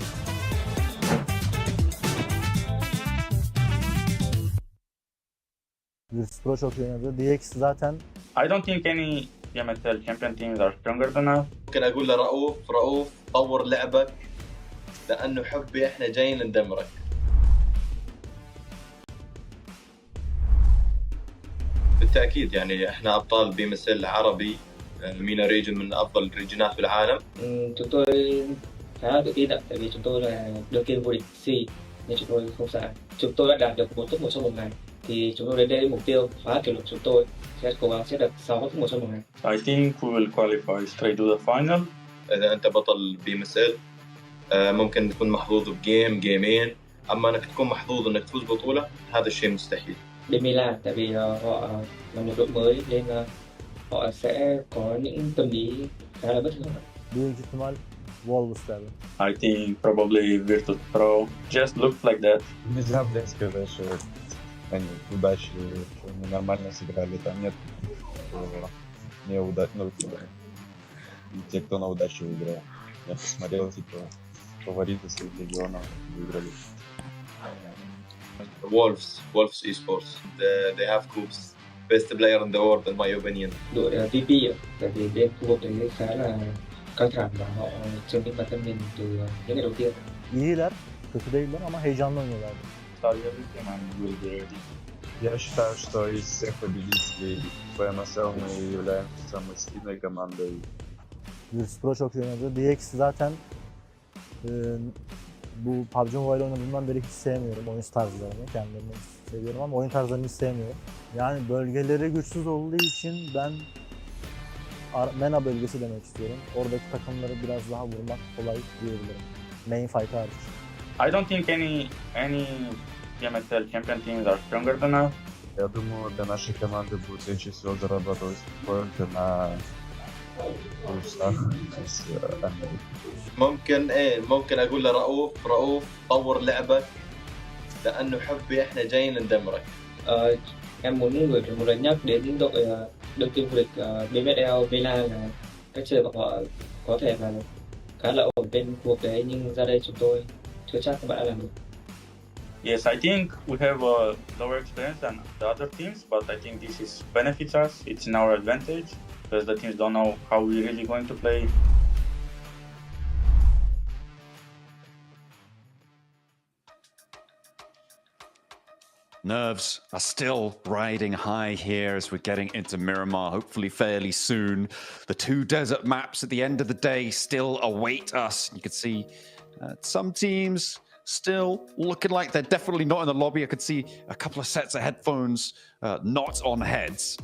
Virtus Pro çok iyi oynadı. DX zaten I don't think any PMSL champion teams are stronger than us. ممكن اقول لرؤوف طور لعبك لانه حبي احنا جايين ندمرك. بالتاكيد يعني احنا ابطال بي ام اس ال عربي، مينا ريجن من افضل الريجنات بالعالم. Chúng tôi khá là tự tin ạ, tại vì chúng tôi là đương kim vô địch C nên chúng tôi không sợ. Chúng tôi đã đạt được 4 top 1 trong một ngày, thì chúng tôi đến đây với mục tiêu phá kỷ lục. Chúng tôi sẽ cố gắng sẽ được 6 top 1 trong một ngày. I think we will qualify straight to the final. اذا انت بطل بي ام اس ال ممكن تكون محظوظ بجيم جيمين، اما انك تكون محظوظ انك تفوز بطولة هذا الشيء مستحيل. Bên Milan, tại vì họ là một đội mới nên họ sẽ có những tâm lý khá là bất thường. büyük ihtimal Wolves derdi. I think probably Virtus Pro just looks like that. Нельзя, блядь, сказать, что они удачи, что мы нормально сыграли. Там нет неудачи. И те, кто на удачу выиграл. Я посмотрел, типа, фавориты своих регионов выиграли. Wolves Esports. They have cups. Best player in the world in my opinion. Đội VP ạ, tại vì bên khu vực đấy khá là căng thẳng và họ chứng minh bản thân mình từ những ngày đầu tiên. İyiler, kötü değiller ama heyecanlı oynuyorlardı. Я считаю, что из всех победителей PMSL мы являемся самой сильной командой. Virtus Pro çok iyi oynadı. DX zaten bu PUBG Mobile oynadığımdan beri hiç sevmiyorum oyun tarzlarını. Kendilerini seviyorum ama oyun tarzlarını hiç sevmiyorum. Yani bölgeleri güçsüz olduğu için ben MENA bölgesi demek istiyorum. Oradaki takımları biraz daha vurmak kolay diyebilirim. Main fight hariç. I don't think any PMSL champion teams are stronger than us. Я думаю, для нашей команды будет легче всего зарабатывать поинты на плюсах из Америки. ممكن اقول لرؤوف طور لعبك لانه حبي احنا جايين ندمرك. Em muốn một lần nhắc đến đội đương kim vô địch BMSL Milan là cách chơi của họ có thể là khá là ổn bên khu vực đấy, nhưng ra đây chúng tôi chưa chắc các bạn đã làm được. Yes, I think we have a lower experience than the other teams, but I think this benefits us. It's in our advantage because the teams don't know how we're really going to play. Nerves are still riding high here as we're getting into Miramar, hopefully fairly soon. The 2 desert maps at the end of the day still await us. You can see some teams still looking like they're definitely not in the lobby. I could see a couple of sets of headphones not on heads.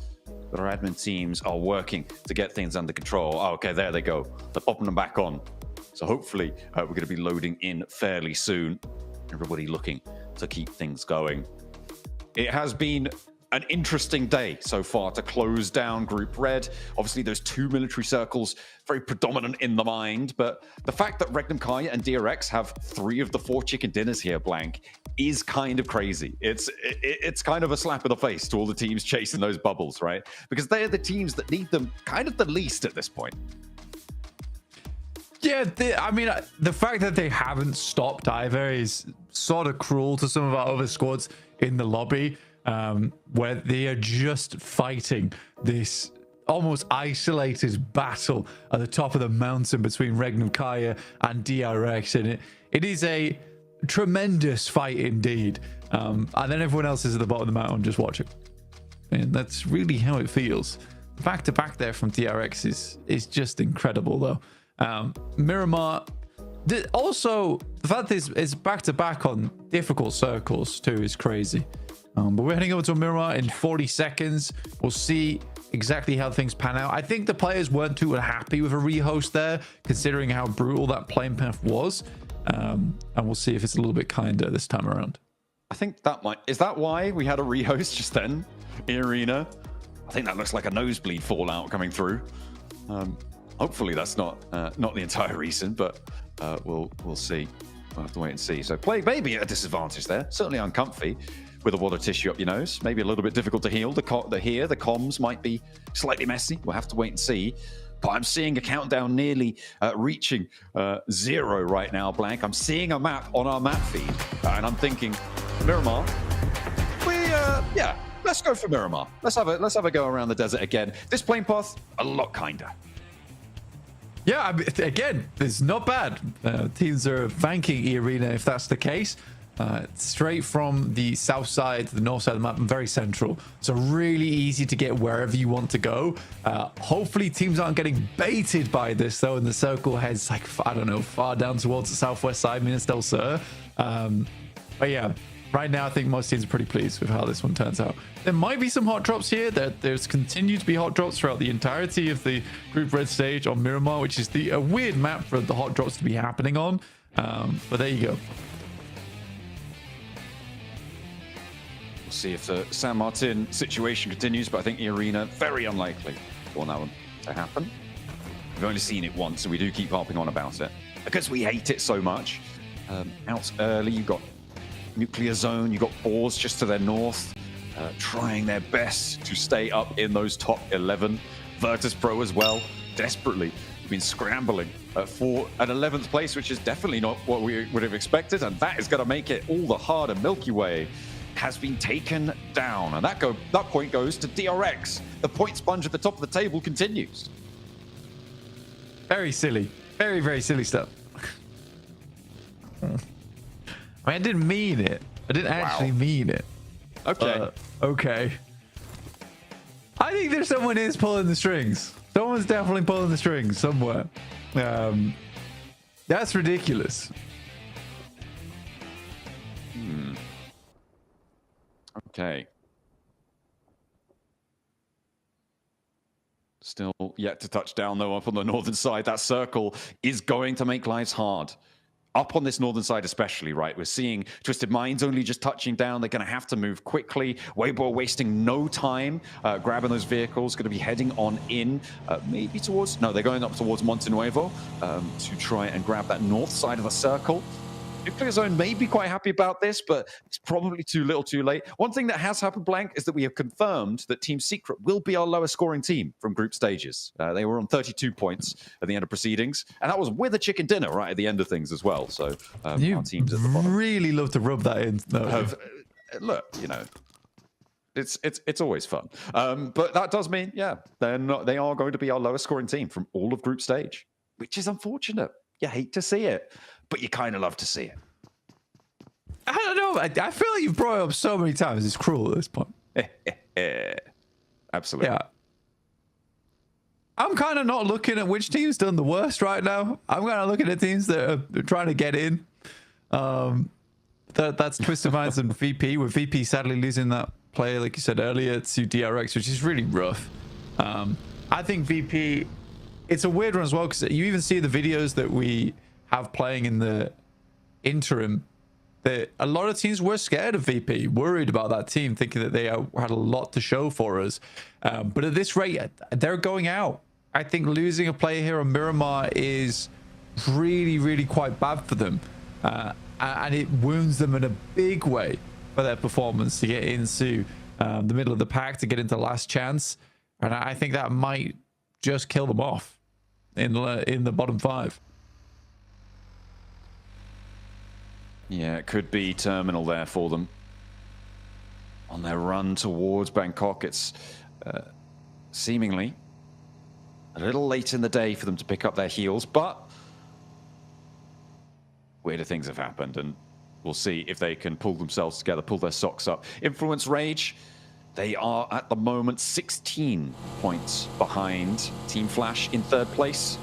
But our admin teams are working to get things under control. Oh, okay, there they go. They're popping them back on. So hopefully we're going to be loading in fairly soon. Everybody looking to keep things going. It has been an interesting day so far to close down Group Red. Obviously, those 2 military circles, very predominant in the mind. But the fact that Regnum Kaya and DRX have 3 of the 4 chicken dinners here, Blank, is kind of crazy. It's kind of a slap in the face to all the teams chasing those bubbles, right? Because they're the teams that need them kind of the least at this point. Yeah, I mean, the fact that they haven't stopped either is sort of cruel to some of our other squads in the lobby, where they are just fighting this almost isolated battle at the top of the mountain between Regnum Kaya and DRX, and it is a tremendous fight indeed. And then everyone else is at the bottom of the mountain just watching, and that's really how it feels. Back to back there from DRX is just incredible, though. Miramar, also the fact that it's back to back on difficult circles too is crazy. But we're heading over to Miramar in 40 seconds. We'll see exactly how things pan out. I think the players weren't too unhappy with a rehost there, considering how brutal that playing path was. And we'll see if it's a little bit kinder this time around. I think is that why we had a rehost just then in Arena? I think that looks like a nosebleed fallout coming through. Hopefully that's not the entire reason, but we'll see. We'll have to wait and see. So play maybe at a disadvantage there. Certainly uncomfy with a wad of tissue up your nose. Maybe a little bit difficult to heal. The comms might be slightly messy. We'll have to wait and see. But I'm seeing a countdown nearly reaching 0 right now, Blank. I'm seeing a map on our map feed, and I'm thinking, Miramar, yeah, let's go for Miramar. Let's have a go around the desert again. This plane path, a lot kinder. Yeah, I mean, again, it's not bad. Teams are thanking E-Arena if that's the case. Straight from the south side to the north side of the map, and very central. So really easy to get wherever you want to go. Hopefully teams aren't getting baited by this, though, and the circle heads, like, I don't know, far down towards the southwest side, Minas del Sur. But yeah, right now I think most teams are pretty pleased with how this one turns out. There might be some hot drops here. There's continued to be hot drops throughout the entirety of the Group Red stage on Miramar, which is a weird map for the hot drops to be happening on. But there you go. We'll see if the San Martin situation continues, but I think the Arena, very unlikely for that one to happen. We've only seen it once, so we do keep harping on about it because we hate it so much. Out early, you've got Nuclear Zone, you've got Boars just to their north, trying their best to stay up in those top 11. Virtus Pro as well, desperately been scrambling for an 11th place, which is definitely not what we would have expected, and that is going to make it all the harder. Milky Way has been taken down, and that point goes to DRX. The point sponge at the top of the table continues. Very silly. Very, very silly stuff. I mean, I didn't mean it. I didn't actually mean it. Okay. Okay. I think there's someone is pulling the strings. Someone's definitely pulling the strings somewhere. That's ridiculous. Okay. Still yet to touch down, though, up on the northern side. That circle is going to make lives hard. Up on this northern side especially, right? We're seeing Twisted Minds only just touching down. They're going to have to move quickly. Weibo wasting no time grabbing those vehicles. Going to be heading on in, maybe towards... No, they're going up towards Monte Nuevo to try and grab that north side of the circle. Nuclear Zone may be quite happy about this, but it's probably too little too late. One thing that has happened, Blank, is that we have confirmed that Team Secret will be our lowest scoring team from group stages. They were on 32 points at the end of proceedings, and that was with a chicken dinner right at the end of things as well. So our teams at the bottom really love to rub that in. Look, you know, it's always fun. But that does mean, yeah, they are going to be our lowest scoring team from all of group stage, which is unfortunate. You hate to see it, but you kind of love to see it. I don't know. I feel like you've brought it up so many times. It's cruel at this point. Absolutely. Yeah. I'm kind of not looking at which team's done the worst right now. I'm kind of looking at teams that are trying to get in. That's Twisted Minds and VP, with VP sadly losing that player, like you said earlier, to DRX, which is really rough. I think VP, it's a weird one as well, because you even see the videos that we have playing in the interim, that a lot of teams were scared of VP, worried about that team, thinking that they had a lot to show for us. But at this rate, they're going out. I think losing a player here on Miramar is really, really quite bad for them. And it wounds them in a big way for their performance to get into the middle of the pack, to get into last chance. And I think that might just kill them off in the bottom 5. Yeah, it could be terminal there for them. On their run towards Bangkok, it's seemingly a little late in the day for them to pick up their heels, but weirder things have happened, and we'll see if they can pull themselves together, pull their socks up. Influence Rage, they are at the moment 16 points behind Team Flash in 3rd place.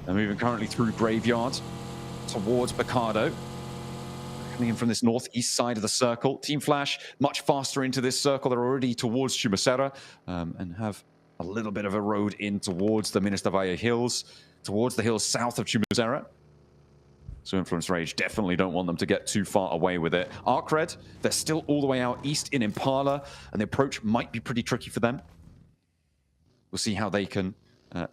They're moving currently through Graveyard towards Picardo. Coming in from this northeast side of the circle. Team Flash much faster into this circle. They're already towards Chumasera and have a little bit of a road in towards the Minister Valle Hills, towards the hills south of Chumasera. So Influence Rage definitely don't want them to get too far away with it. Arc Red, they're still all the way out east in Impala, and the approach might be pretty tricky for them. We'll see how they can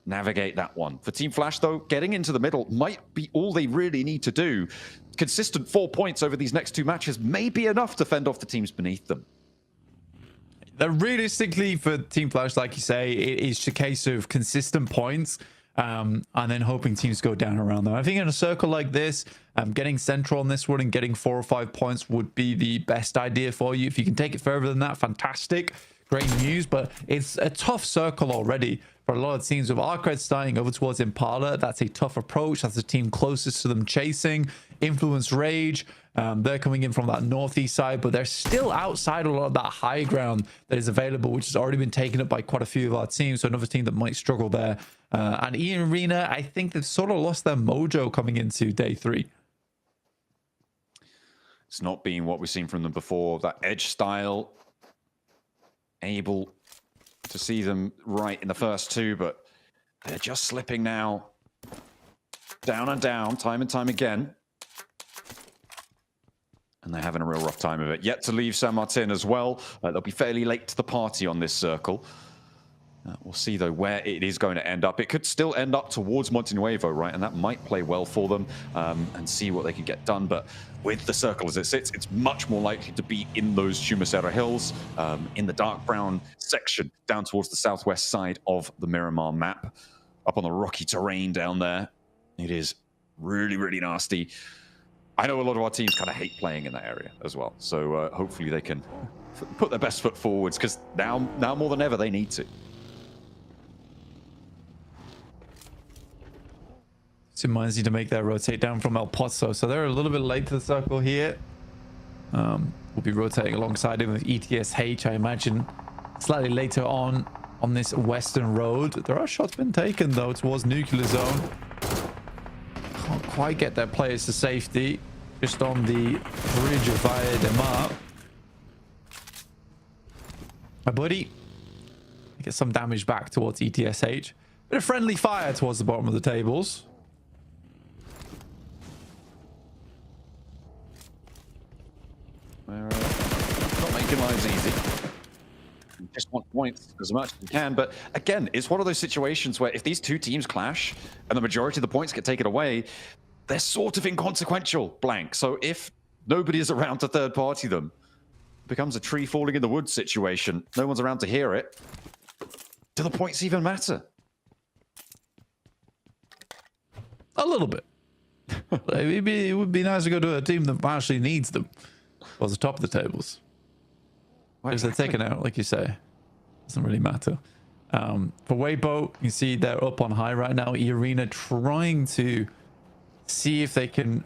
navigate that one. For Team Flash, though, getting into the middle might be all they really need to do. Consistent 4 points over these next 2 matches may be enough to fend off the teams beneath them. Realistically, for Team Flash, like you say, it is a case of consistent points and then hoping teams go down around them. I think in a circle like this, getting central on this one and getting 4 or 5 points would be the best idea for you. If you can take it further than that, fantastic. Great news, but it's a tough circle already for a lot of teams. With Arcred starting over towards Impala, that's a tough approach. That's the team closest to them chasing. Influence Rage, they're coming in from that northeast side, but they're still outside a lot of that high ground that is available, which has already been taken up by quite a few of our teams. So another team that might struggle there. And Ian Arena, I think they've sort of lost their mojo coming into day 3. It's not been what we've seen from them before. That edge style, able to see them right in the first 2, but they're just slipping now. Down and down, time and time again. And they're having a real rough time of it. Yet to leave San Martin as well. They'll be fairly late to the party on this circle. We'll see, though, where it is going to end up. It could still end up towards Monte Nuevo, right? And that might play well for them and see what they can get done. But with the circle as it sits, it's much more likely to be in those Chumasera Hills, in the dark brown section down towards the southwest side of the Miramar map. Up on the rocky terrain down there. It is really, really nasty. I know a lot of our teams kind of hate playing in that area as well. So hopefully they can put their best foot forwards, because now more than ever, they need to. Team Mines need to make their rotate down from El Pozo. So they're a little bit late to the circle here. We'll be rotating alongside him with ETSH, I imagine, slightly later on this western road. There are shots been taken, though, towards Nuclear Zone. Can't quite get their players to safety. Just on the bridge of Valle de Mar. My buddy gets some damage back towards ETSH. Bit of friendly fire towards the bottom of the tables. Not making lives easy. Just want points as much as you can, but again, it's one of those situations where if these 2 teams clash and the majority of the points get taken away, they're sort of inconsequential, blank. So if nobody is around to third party them, it becomes a tree falling in the woods situation. No one's around to hear it. Do the points even matter? A little bit. It would be nice to go to a team that actually needs them. Towards the top of the tables. Because they're taken out, like you say. Doesn't really matter. For Weibo, you see they're up on high right now. Arena trying to see if they can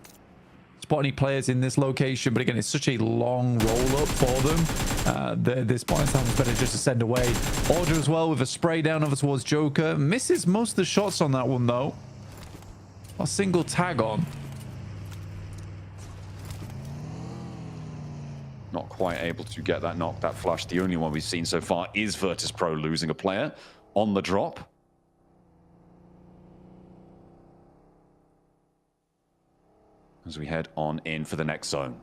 spot any players in this location, but again, it's such a long roll up for them. This point sounds better just to send away. Order as well with a spray down over towards Joker. Misses most of the shots on that one though. A single tag on. Not quite able to get that knock, that flush. The only one we've seen so far is Virtus Pro losing a player on the drop. As we head on in for the next zone.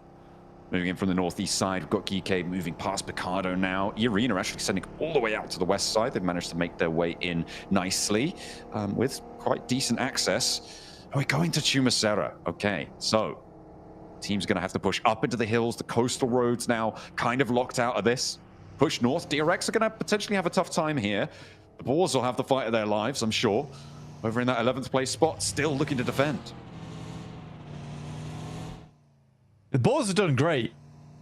Moving in from the northeast side, we've got Geeke moving past Picardo now. Arena actually sending all the way out to the west side. They've managed to make their way in nicely with quite decent access. And we're going to Chumacera. Okay, so team's going to have to push up into the hills. The coastal roads now kind of locked out of this. Push north. DRX are going to potentially have a tough time here. The Boars will have the fight of their lives, I'm sure. Over in that 11th place spot, still looking to defend. The Boars have done great.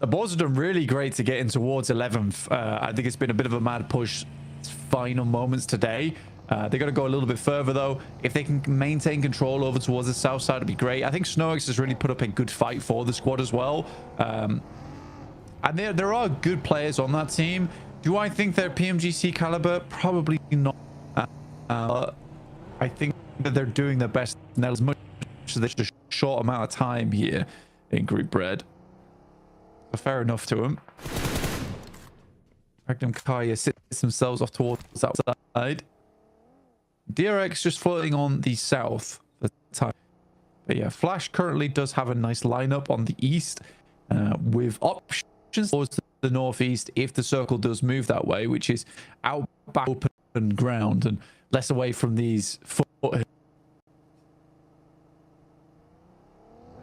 The Boars have done really great to get in towards 11th. I think it's been a bit of a mad push final moments today. They're going to go a little bit further, though. If they can maintain control over towards the south side, it'd be great. I think Snox has really put up a good fight for the squad as well. And there are good players on that team. Do I think they're PMGC caliber? Probably not. I think that they're doing their best now as much as there's just a short amount of time here in Group Red. So fair enough to them. Magnum Kaya sits themselves off towards the outside. DRX just floating on the south at the time. But yeah, Flash currently does have a nice lineup on the east with options towards the northeast if the circle does move that way, which is out back open ground and less away from these foothills.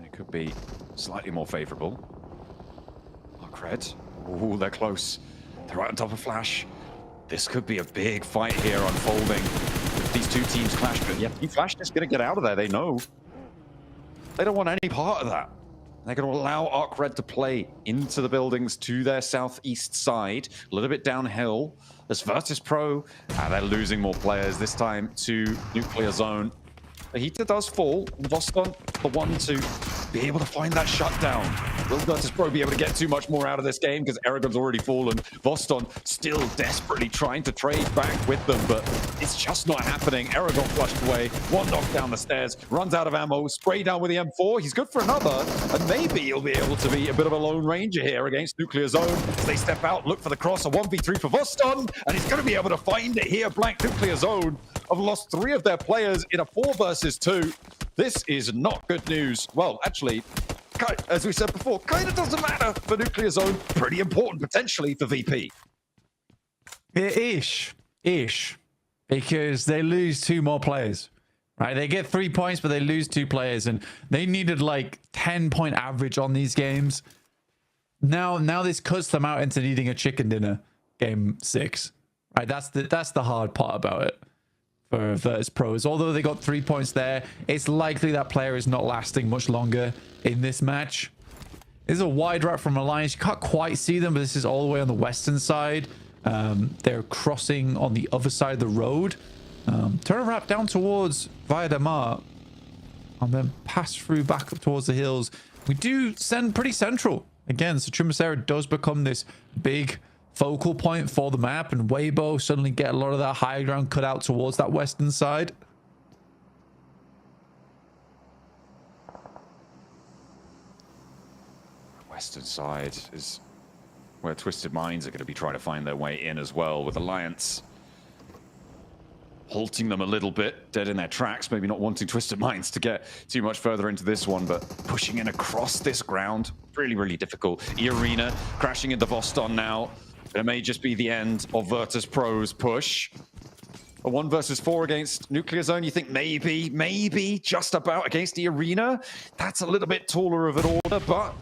It could be slightly more favorable. Cred. Oh, they're close. They're right on top of Flash. This could be a big fight here unfolding. These two teams clash, but yeah, Flash is going to get out of there. They know. They don't want any part of that. They're going to allow Arc Red to play into the buildings to their southeast side, a little bit downhill. There's Virtus Pro, and they're losing more players, this time to Nuclear Zone. The heater does fall. Voston, the one to be able to find that shutdown. Will Virtus Pro be able to get too much more out of this game? Because Eragon's already fallen. Voston still desperately trying to trade back with them, but it's just not happening. Eragon flushed away. One knock down the stairs. Runs out of ammo. Spray down with the M4. He's good for another. And maybe he'll be able to be a bit of a lone ranger here against Nuclear Zone. As they step out, look for the cross. A 1v3 for Voston. And he's going to be able to find it here. Blank Nuclear Zone have lost 3 of their players in a 4 versus 2. This is not good news. Well, actually, as we said before, kind of doesn't matter for Nuclear Zone. Pretty important potentially for VP. Ish. Because they lose 2 more players. Right? They get 3 points, but they lose 2 players. And they needed like 10-point average on these games. Now this cuts them out into needing a chicken dinner game 6. Right? That's the hard part about it. For Virtus Pros, although they got 3 points there, it's likely that player is not lasting much longer in this match. This is a wide route from Alliance. You can't quite see them, but this is all the way on the western side. They're crossing on the other side of the road. Turn a wrap down towards Via de Mar, and then pass through back up towards the hills. We do send pretty central again, so Chumacera does become this big focal point for the map, and Weibo suddenly get a lot of that high ground cut out towards that western side. Western side is where Twisted Minds are going to be trying to find their way in as well, with Alliance halting them a little bit, dead in their tracks, maybe not wanting Twisted Minds to get too much further into this one, but pushing in across this ground, really, really difficult. Arena crashing into Voston now. It may just be the end of Virtus Pro's push. A 1 versus 4 against Nuclear Zone, you think maybe just about against the Arena? That's a little bit taller of an order, but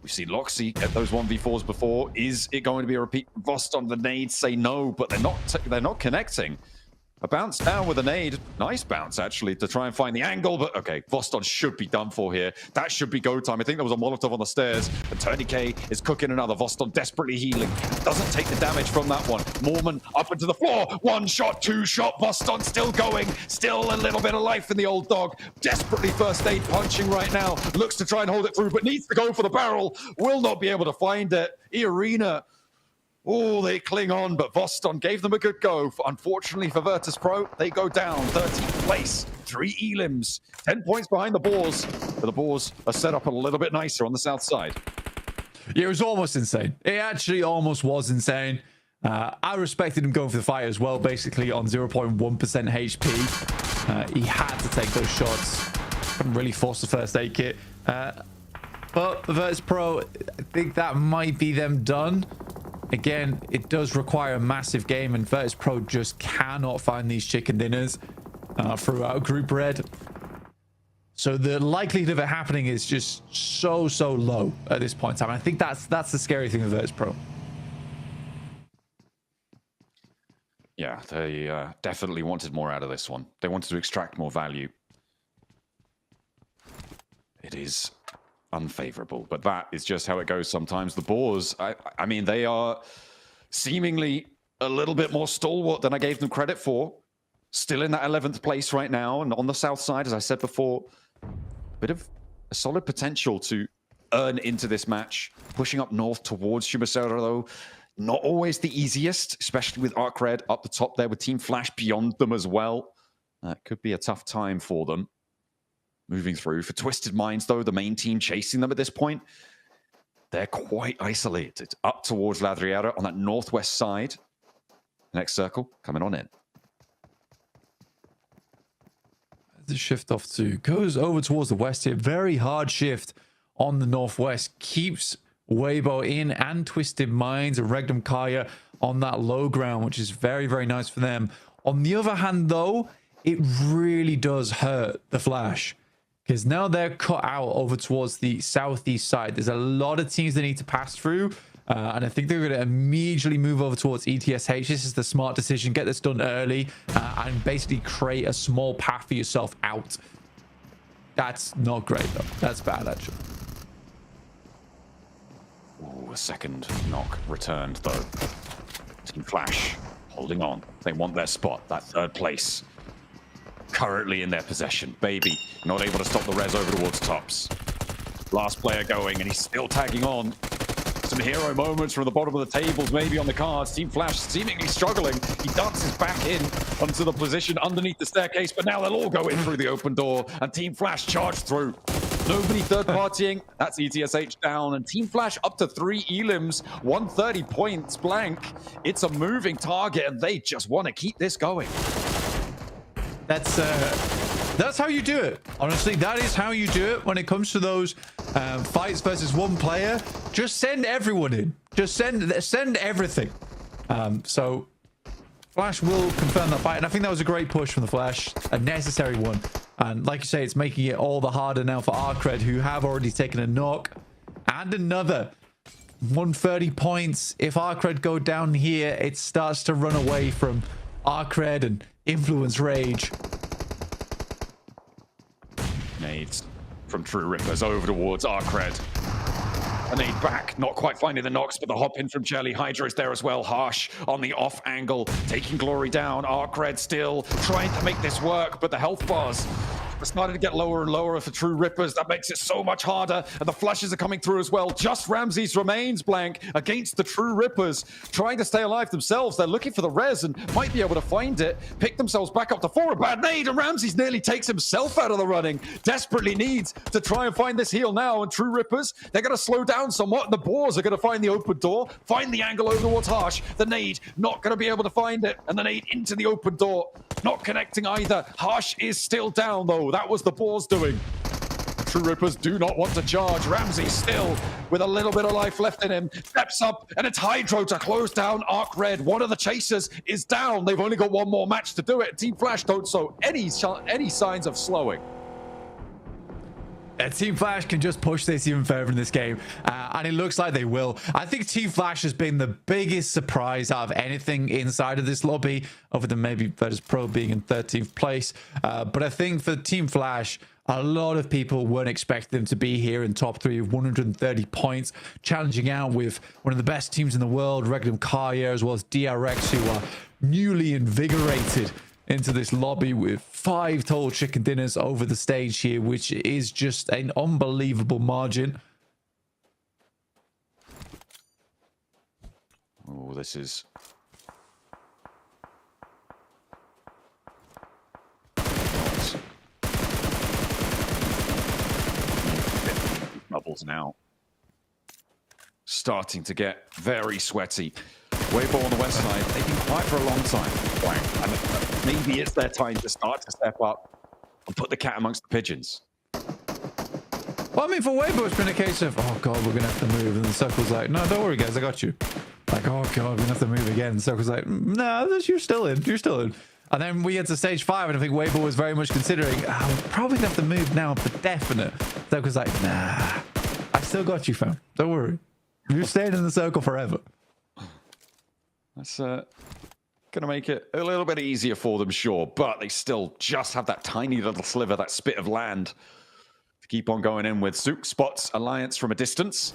we've seen Loxy at those 1v4s before. Is it going to be a repeat? Voston, the nades say no, but they're not connecting. A bounce down with a nade. Nice bounce, actually, to try and find the angle. But okay, Voston should be done for here. That should be go time. I think there was a Molotov on the stairs. And Tourniquet is cooking another. Voston desperately healing. Doesn't take the damage from that one. Mormon up into the floor. One shot, two shot. Voston still going. Still a little bit of life in the old dog. Desperately first aid punching right now. Looks to try and hold it through, but needs to go for the barrel. Will not be able to find it. Arena. Oh, they cling on, but Voston gave them a good go. Unfortunately for Virtus Pro, they go down. 13th place, 3 elims, 10 points behind the Boars. But the Boars are set up a little bit nicer on the south side. Yeah, it was almost insane. It actually almost was insane. I respected him going for the fight as well, basically on 0.1% HP. He had to take those shots. Couldn't really force the first aid kit. But Virtus Pro, I think that might be them done. Again, it does require a massive game, and Virtus Pro just cannot find these chicken dinners throughout Group Red. So the likelihood of it happening is just so low at this point in time. I think that's the scary thing with Virtus Pro. Yeah, they definitely wanted more out of this one. They wanted to extract more value. It is unfavorable, but that is just how it goes sometimes. The Boars, I mean, they are seemingly a little bit more stalwart than I gave them credit for. Still in that 11th place right now, and on the south side, as I said before, bit of a solid potential to earn into this match. Pushing up north towards Shumasera, though, not always the easiest, especially with Arc Red up the top there with Team Flash beyond them as well. That could be a tough time for them. Moving through. For Twisted Minds, though, the main team chasing them at this point, they're quite isolated. Up towards Ladriera on that northwest side. Next circle, coming on in. The shift off to goes over towards the west here. Very hard shift on the northwest. Keeps Weibo in and Twisted Minds and Regnum Kaya on that low ground, which is very nice for them. On the other hand, though, it really does hurt the Flash. Because now they're cut out over towards the southeast side. There's a lot of teams they need to pass through. And I think they're going to immediately move over towards ETSH. This is the smart decision. Get this done early and basically create a small path for yourself out. That's not great, though. That's bad, actually. Ooh, a second knock returned, though. Team Flash holding on. They want their spot, that 3rd place. Currently in their possession. Baby not able to stop the res over towards tops. Last player going, and he's still tagging on. Some hero moments from the bottom of the tables, maybe on the cards. Team Flash seemingly struggling. He dances back in onto the position underneath the staircase, but now they'll all go in through the open door, and Team Flash charge through. Nobody third-partying. That's ETSH down, and Team Flash up to 3 elims, 130 points blank. It's a moving target, and they just want to keep this going. That's how you do it. Honestly, that is how you do it when it comes to those fights versus one player. Just send everyone in. Just send everything. So Flash will confirm that fight, and I think that was a great push from the Flash, a necessary one. And like you say, it's making it all the harder now for Arcred, who have already taken a knock and another 130 points. If Arcred go down here, it starts to run away from Arcred and Influence Rage. Nades from True Rippers over towards Arcred. A nade back, not quite finding the knocks, but the hop in from Jelly. Hydra is there as well. Harsh on the off angle, taking Glory down. Arcred still trying to make this work, but the health bars are starting to get lower and lower for True Rippers. That makes it so much harder, and the flushes are coming through as well. Just Ramses remains blank against the True Rippers, trying to stay alive themselves. They're looking for the res and might be able to find it. Pick themselves back up to 4. A bad nade, and Ramses nearly takes himself out of the running. Desperately needs to try and find this heal now, and True Rippers, they're going to slow down somewhat, and the Boars are going to find the open door, find the angle over towards Harsh. The nade, not going to be able to find it, and the nade into the open door, not connecting either. Harsh is still down, though. That was the Boars doing. True Rippers do not want to charge. Ramsey still with a little bit of life left in him. Steps up, and it's Hydro to close down Arc Red. One of the chasers is down. They've only got one more match to do it. Team Flash don't show any signs of slowing. Team Flash can just push this even further in this game, and it looks like they will. I think Team Flash has been the biggest surprise out of anything inside of this lobby, other than maybe Virtus Pro being in 13th place. But I think for Team Flash, a lot of people weren't expecting them to be here in top 3 of 130 points, challenging out with one of the best teams in the world, Regnum Karrier, as well as DRX, who are newly invigorated into this lobby with 5 total chicken dinners over the stage here, which is just an unbelievable margin. Oh, this is... Bubbles now. Starting to get very sweaty. Weibo on the west side, they've been quiet for a long time. And maybe it's their time to start to step up and put the cat amongst the pigeons. Well, I mean, for Weibo, it's been a case of, oh god, we're gonna have to move, and the Circle's like, no, don't worry guys, I got you. Like, oh god, we're gonna have to move again. The Circle's like, no, you're still in, you're still in. And then we get to stage 5, and I think Weibo was very much considering, we're probably gonna have to move now for definite. Circle's like, nah, I still got you, fam. Don't worry. You're staying in the Circle forever. That's going to make it a little bit easier for them, sure, but they still just have that tiny little sliver, that spit of land to keep on going in with. Sook spots Alliance from a distance,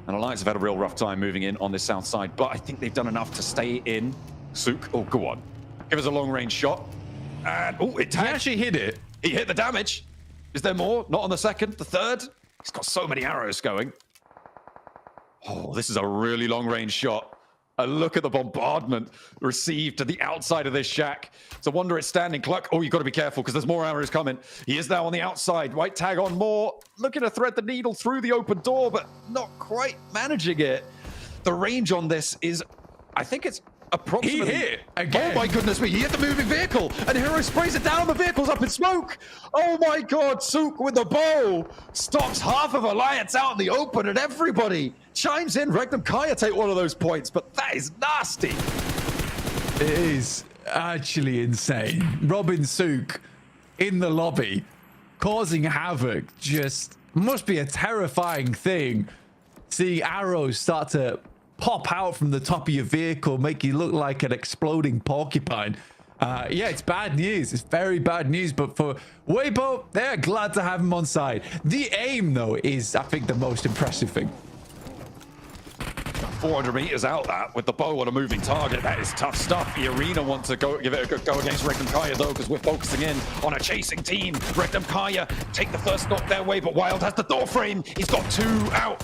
and Alliance have had a real rough time moving in on this south side, but I think they've done enough to stay in. Sook, oh, go on. Give us a long-range shot. And, oh, it tagged. He actually hit it. He hit the damage. Is there more? Not on the second, the third? He's got so many arrows going. Oh, this is a really long-range shot. A look at the bombardment received to the outside of this shack. It's a wonder it's standing. Cluck. Oh, you've got to be careful because there's more arrows coming. He is now on the outside. White tag on more. Looking to thread the needle through the open door, but not quite managing it. The range on this is, I think it's approximately... He hit again. Oh my goodness me. He hit the moving vehicle and Hero sprays it down. The vehicle's up in smoke. Oh my God. Sook with the bow stops half of Alliance out in the open, and everybody chimes in. Regnum Karrier take one of those points, but that is nasty. It is actually insane. Robin Sook in the lobby, causing havoc. Just must be a terrifying thing. See arrows start to pop out from the top of your vehicle, make you look like an exploding porcupine. Yeah, it's bad news. It's very bad news. But for Weibo, they're glad to have him on side. The aim, though, is, I think, the most impressive thing. 400 meters out that with the bow on a moving target. That is tough stuff. The Arena wants to give it a go against Regnum Karrier though, because we're focusing in on a chasing team. Regnum Karrier take the first knock their way, but Wild has the door frame. He's got 2 out.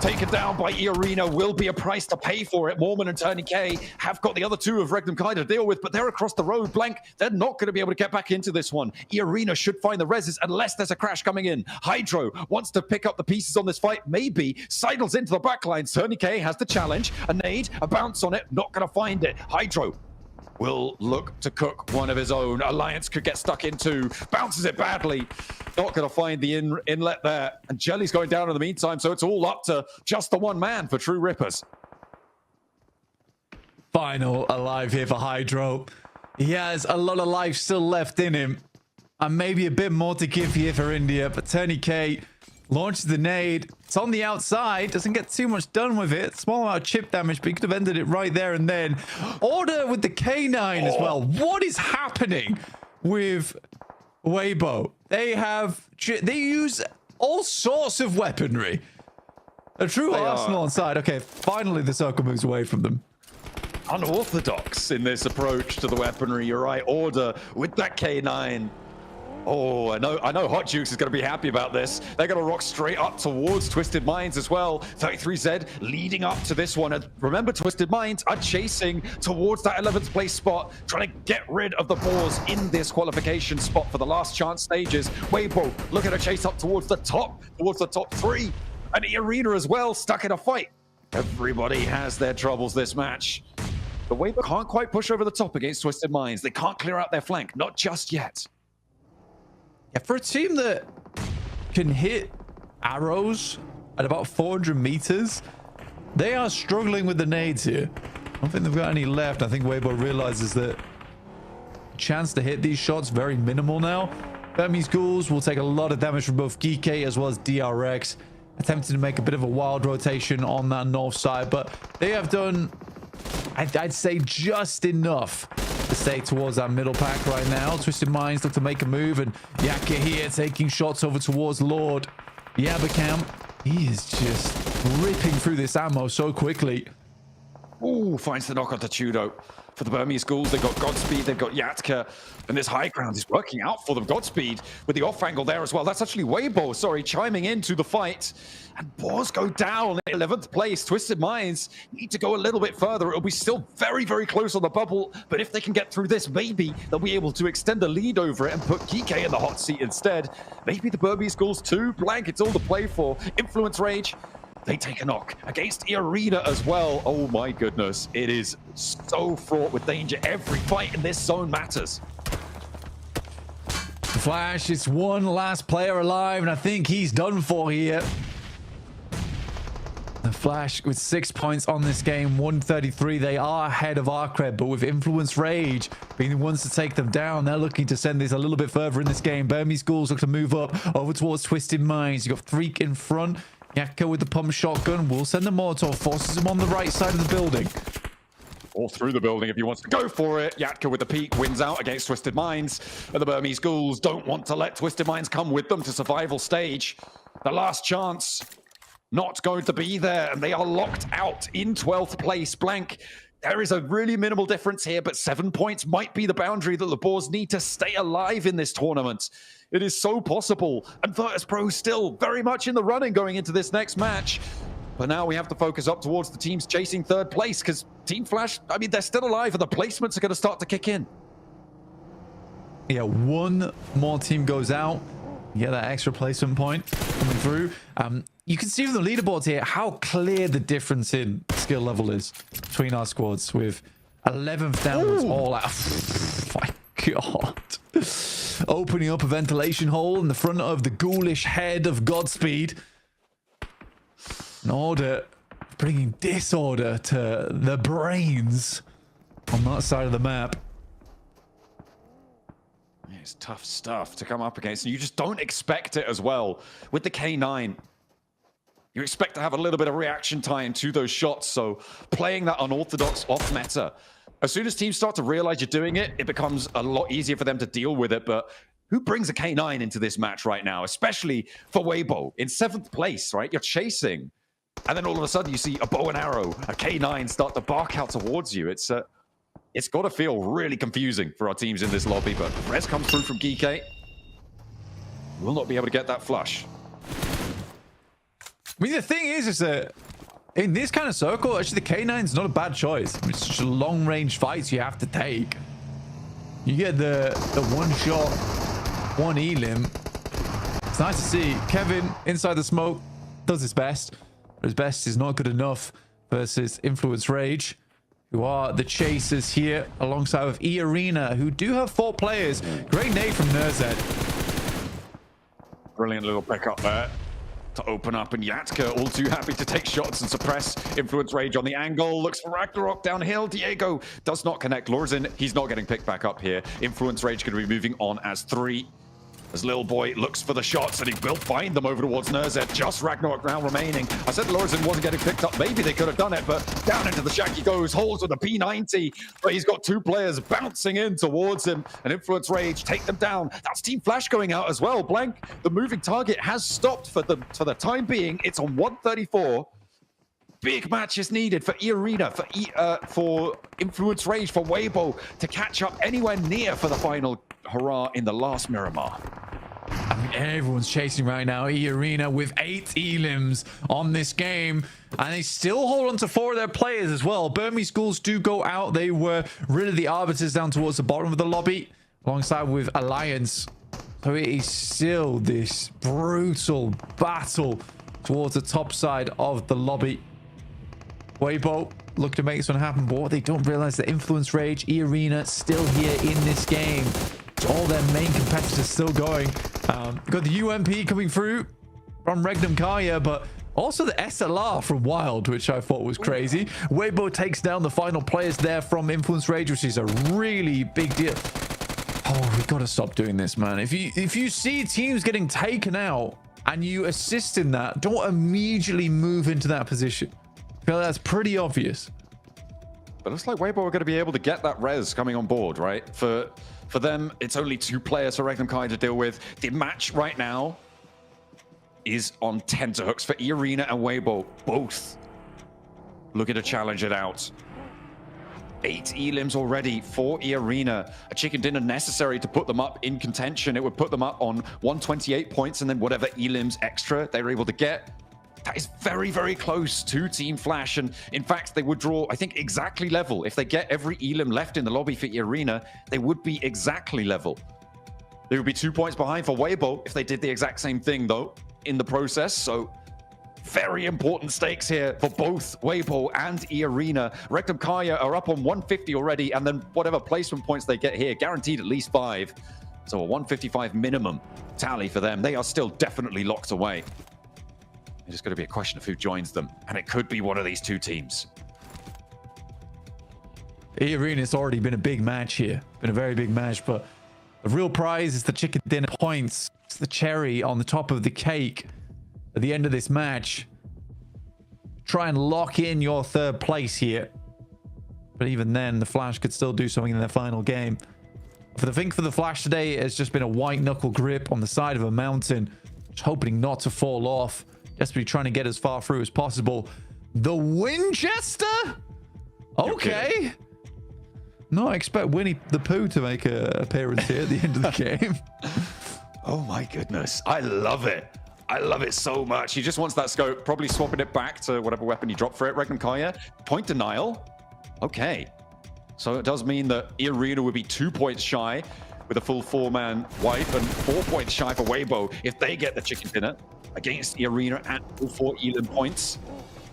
Taken down by Arena will be a price to pay for it. Mormon and Tony K have got the other 2 of Regnum Karrier to deal with, but they're across the road. Blank, they're not going to be able to get back into this one. Arena should find the reses unless there's a crash coming in. Hydro wants to pick up the pieces on this fight. Maybe sidles into the backline. Tony K has the challenge, a nade, a bounce on it, not going to find it. Hydro will look to cook one of his own. Alliance could get stuck into, bounces it badly, not going to find the inlet there, and Jelly's going down in the meantime, so it's all up to just the one man for True Rippers. Final alive here for Hydro. He has a lot of life still left in him, and maybe a bit more to give here for India, but Tony K launches the nade. It's on the outside. Doesn't get too much done with it. Small amount of chip damage, but he could have ended it right there and then. Order with the K9 as well. What is happening with Weibo? They use all sorts of weaponry. A true arsenal on side. Okay, finally the Circle moves away from them. Unorthodox in this approach to the weaponry. You're right. Order with that K9. Oh, I know Hot Jukes is going to be happy about this. They're going to rock straight up towards Twisted Minds as well. 33Z leading up to this one. And remember, Twisted Minds are chasing towards that 11th place spot, trying to get rid of the Boars in this qualification spot for the last chance stages. Weibo looking to chase up towards the top 3. And the Arena as well, stuck in a fight. Everybody has their troubles this match. The Weibo can't quite push over the top against Twisted Minds. They can't clear out their flank, not just yet. Yeah, for a team that can hit arrows at about 400 meters, they are struggling with the nades here. I don't think they've got any left. I think Weibo realizes that chance to hit these shots very minimal now. Burmese Ghouls will take a lot of damage from both Geeky as well as DRX. Attempting to make a bit of a wild rotation on that north side, but they have done, I'd say, just enough to stay towards that middle pack right now. Twisted Minds look to make a move, and Yaka here taking shots over towards Lord. Yabakam, he is just ripping through this ammo so quickly. Ooh, finds the knock onto Tudo. For the Burmese Ghouls, they've got Godspeed, they've got Yatka, and this high ground is working out for them. Godspeed with the off angle there as well. That's actually Weibo, sorry, chiming into the fight. And Boars go down in 11th place. Twisted Minds need to go a little bit further. It'll be still very, very close on the bubble, but if they can get through this, maybe they'll be able to extend the lead over it and put Kike in the hot seat instead. Maybe the Burmese Ghouls too. Blank, it's all to play for. Influence Rage. They take a knock against Arena as well. Oh my goodness. It is so fraught with danger. Every fight in this zone matters. The Flash is one last player alive, and I think he's done for here. The Flash with 6 points on this game, 133. They are ahead of Arcred, but with Influence Rage being the ones to take them down, they're looking to send this a little bit further in this game. Burmese Ghouls look to move up over towards Twisted Minds. You've got Freak in front. Yaka with the pump shotgun will send the Molotov, forces him on the right side of the building. Or through the building if he wants to go for it. Yatka with the peek wins out against Twisted Minds. And the Burmese Ghouls don't want to let Twisted Minds come with them to survival stage. The last chance not going to be there, and they are locked out in 12th place. Blank. There is a really minimal difference here, but 7 points might be the boundary that the Boars need to stay alive in this tournament. It is so possible. And Virtus Pro still very much in the running going into this next match. But now we have to focus up towards the teams chasing third place, because Team Flash, I mean, they're still alive and the placements are going to start to kick in. Yeah, one more team goes out. Yeah, that extra placement point coming through. You can see from the leaderboards here how clear the difference in skill level is between our squads, with 11th downwards all out. My God. Opening up a ventilation hole in the front of the ghoulish head of Godspeed. In order, bringing disorder to the brains on that side of the map. It's tough stuff to come up against, and you just don't expect it as well. With the K9, you expect to have a little bit of reaction time to those shots, so playing that unorthodox off meta. As soon as teams start to realize you're doing it, it becomes a lot easier for them to deal with it, but who brings a K9 into this match right now, especially for Weibo in 7th place, right? You're chasing, and then all of a sudden you see a bow and arrow, a K9 start to bark out towards you. It's got to feel really confusing for our teams in this lobby, but Res comes through from Geeky. Will not be able to get that flush. I mean, the thing is that in this kind of circle, actually the K9's not a bad choice. I mean, it's just long-range fights you have to take. You get the one shot, one elim. It's nice to see. Kevin, inside the smoke, does his best. But his best is not good enough versus Influence Rage, who are the chasers here, alongside with Arena, who do have 4 players. Great nade from Nerzed. Brilliant little pickup there to open up, and Yatka all too happy to take shots and suppress Influence Rage on the angle. Looks for Ragnarok downhill. Diego does not connect. Lorzin, he's not getting picked back up here. Influence Rage going to be moving on as 3. As Lil Boy looks for the shots, and he will find them over towards Nerzed. Just Ragnarok now remaining. I said Lorzin wasn't getting picked up. Maybe they could have done it, but down into the shack he goes. Holds with a P90, but he's got 2 players bouncing in towards him. And Influence Rage take them down. That's Team Flash going out as well. Blank, the moving target has stopped for the time being. It's on 134. Big match is needed for Arena, for Influence Rage, for Weibo to catch up anywhere near for the final hurrah in the last Miramar. I mean, everyone's chasing right now. Arena with 8 elims on this game, and they still hold on to 4 of their players as well. Burmese Ghouls do go out. They were rid of the Arbiters down towards the bottom of the lobby, alongside with Alliance. So it is still this brutal battle towards the top side of the lobby. Weibo look to make this one happen, but what they don't realize, the Influence Rage, Arena still here in this game. All their main competitors still going. Got the UMP coming through from Regnum Kaya, but also the SLR from Wild, which I thought was crazy. Weibo takes down the final players there from Influence Rage, which is a really big deal. Oh, we got to stop doing this, man. If you see teams getting taken out and you assist in that, don't immediately move into that position. I feel that's pretty obvious. But it looks like Weibo are going to be able to get that res coming on board, right? For them, it's only 2 players for Regnum Kai to deal with. The match right now is on tenterhooks for E-Arena and Weibo, both looking to challenge it out. 8 elims already for E-Arena. A chicken dinner necessary to put them up in contention. It would put them up on 128 points, and then whatever elims extra they were able to get. That is very, very close to Team Flash. And in fact, they would draw, I think, exactly level. If they get every elim left in the lobby for E-Arena, they would be exactly level. They would be 2 points behind for Weibo if they did the exact same thing, though, in the process. So very important stakes here for both Weibo and E-Arena. Regnum Kaya are up on 150 already, and then whatever placement points they get here, guaranteed at least 5. So a 155 minimum tally for them. They are still definitely locked away. It's just going to be a question of who joins them, and it could be one of these 2 teams. E-Arena's already been a big match here. Been a very big match, but the real prize is the chicken dinner points. It's the cherry on the top of the cake at the end of this match. Try and lock in your 3rd place here. But even then, the Flash could still do something in their final game. For the thing for the Flash today, it's just been a white knuckle grip on the side of a mountain. Just hoping not to fall off. Desperately trying to get as far through as possible. The Winchester? Okay. No, I expect Winnie the Pooh to make an appearance here at the end of the game. Oh my goodness. I love it. I love it so much. He just wants that scope, probably swapping it back to whatever weapon he dropped for it. Regnum Kaya, point denial. Okay. So it does mean that E-Arena would be 2 points shy with a full 4-man wipe, and 4 points shy for Weibo if they get the chicken dinner against E-Arena at full 4 elim points.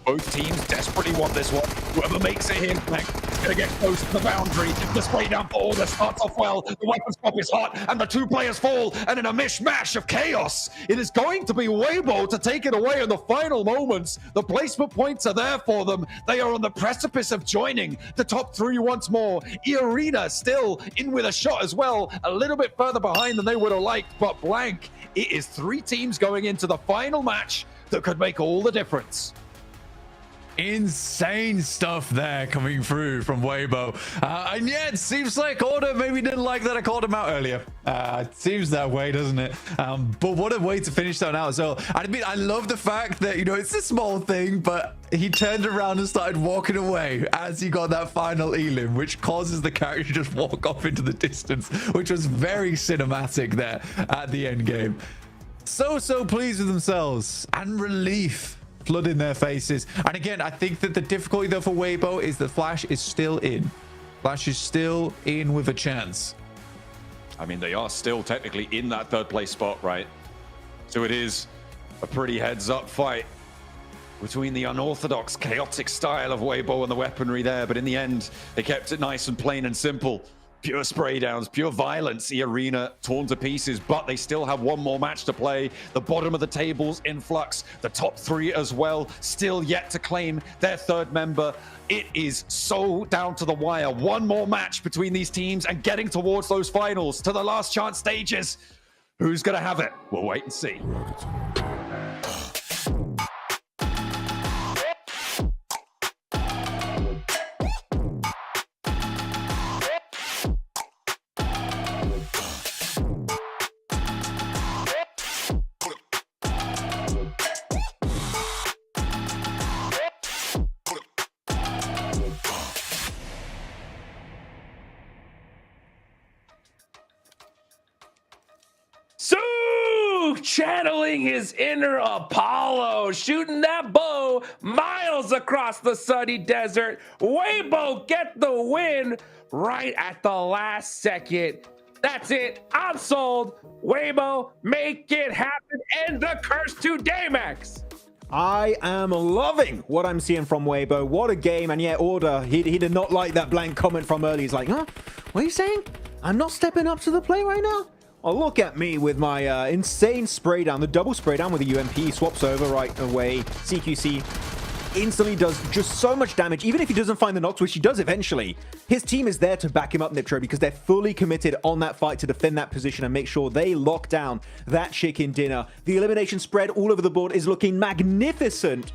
Both teams desperately want this one. Whoever makes it here next is going to get close to the boundary. The spray down for order starts off well. The weapon swap is hot, and the 2 players fall. And in a mishmash of chaos, it is going to be Weibo to take it away in the final moments. The placement points are there for them. They are on the precipice of joining the top 3 once more. E-Arena still in with a shot as well. A little bit further behind than they would have liked, but blank. It is 3 teams going into the final match that could make all the difference. Insane stuff there coming through from Weibo. And yeah, it seems like Order maybe didn't like that I called him out earlier. It seems that way, doesn't it? But what a way to finish that out as well. I mean, I love the fact that, you know, it's a small thing, but he turned around and started walking away as he got that final elim, which causes the character to just walk off into the distance, which was very cinematic there at the end game. So pleased with themselves, and relief flooding their faces. And again, I think that the difficulty though for Weibo is that Flash is still in. Flash is still in with a chance. I mean, they are still technically in that 3rd place spot, right? So it is a pretty heads-up fight between the unorthodox, chaotic style of Weibo and the weaponry there. But in the end, they kept it nice and plain and simple. Pure spray downs, pure violence. E-Arena torn to pieces, but they still have 1 more match to play. The bottom of the table's in flux. The top 3 as well, still yet to claim their 3rd member. It is so down to the wire. 1 more match between these teams and getting towards those finals, to the last chance stages. Who's going to have it? We'll wait and see. Channeling his inner Apollo, shooting that bow miles across the sunny desert. Weibo get the win right at the last second. That's it. I'm sold. Weibo, make it happen. End the curse to Daymax. I am loving what I'm seeing from Weibo. What a game. And yeah, Order, he did not like that blank comment from early. He's like, huh? What are you saying? I'm not stepping up to the plate right now? Oh, look at me with my insane spray down. The double spray down with the UMP swaps over right away. CQC instantly does just so much damage. Even if he doesn't find the knocks, which he does eventually, his team is there to back him up, Niptro, because they're fully committed on that fight to defend that position and make sure they lock down that chicken dinner. The elimination spread all over the board is looking magnificent.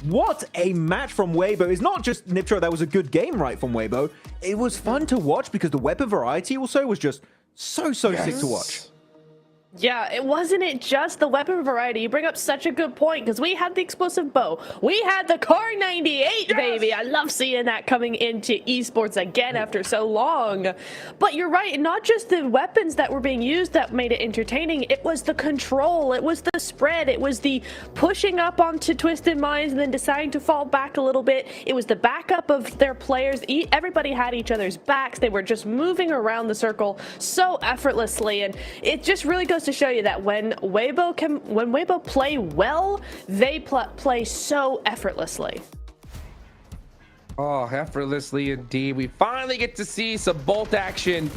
What a match from Weibo. It's not just Niptro, that was a good game, right, from Weibo. It was fun to watch because the weapon variety also was just so sick to watch. Yeah, it wasn't just the weapon variety. You bring up such a good point because we had the explosive bow. We had the Car 98, baby. I love seeing that coming into esports again after so long. But you're right, not just the weapons that were being used that made it entertaining. It was the control. It was the spread. It was the pushing up onto Twisted Minds and then deciding to fall back a little bit. It was the backup of their players. Everybody had each other's backs. They were just moving around the circle so effortlessly. And it just really goes to show you that when Weibo play well, they play so effortlessly. Oh, effortlessly indeed. We finally get to see some bolt action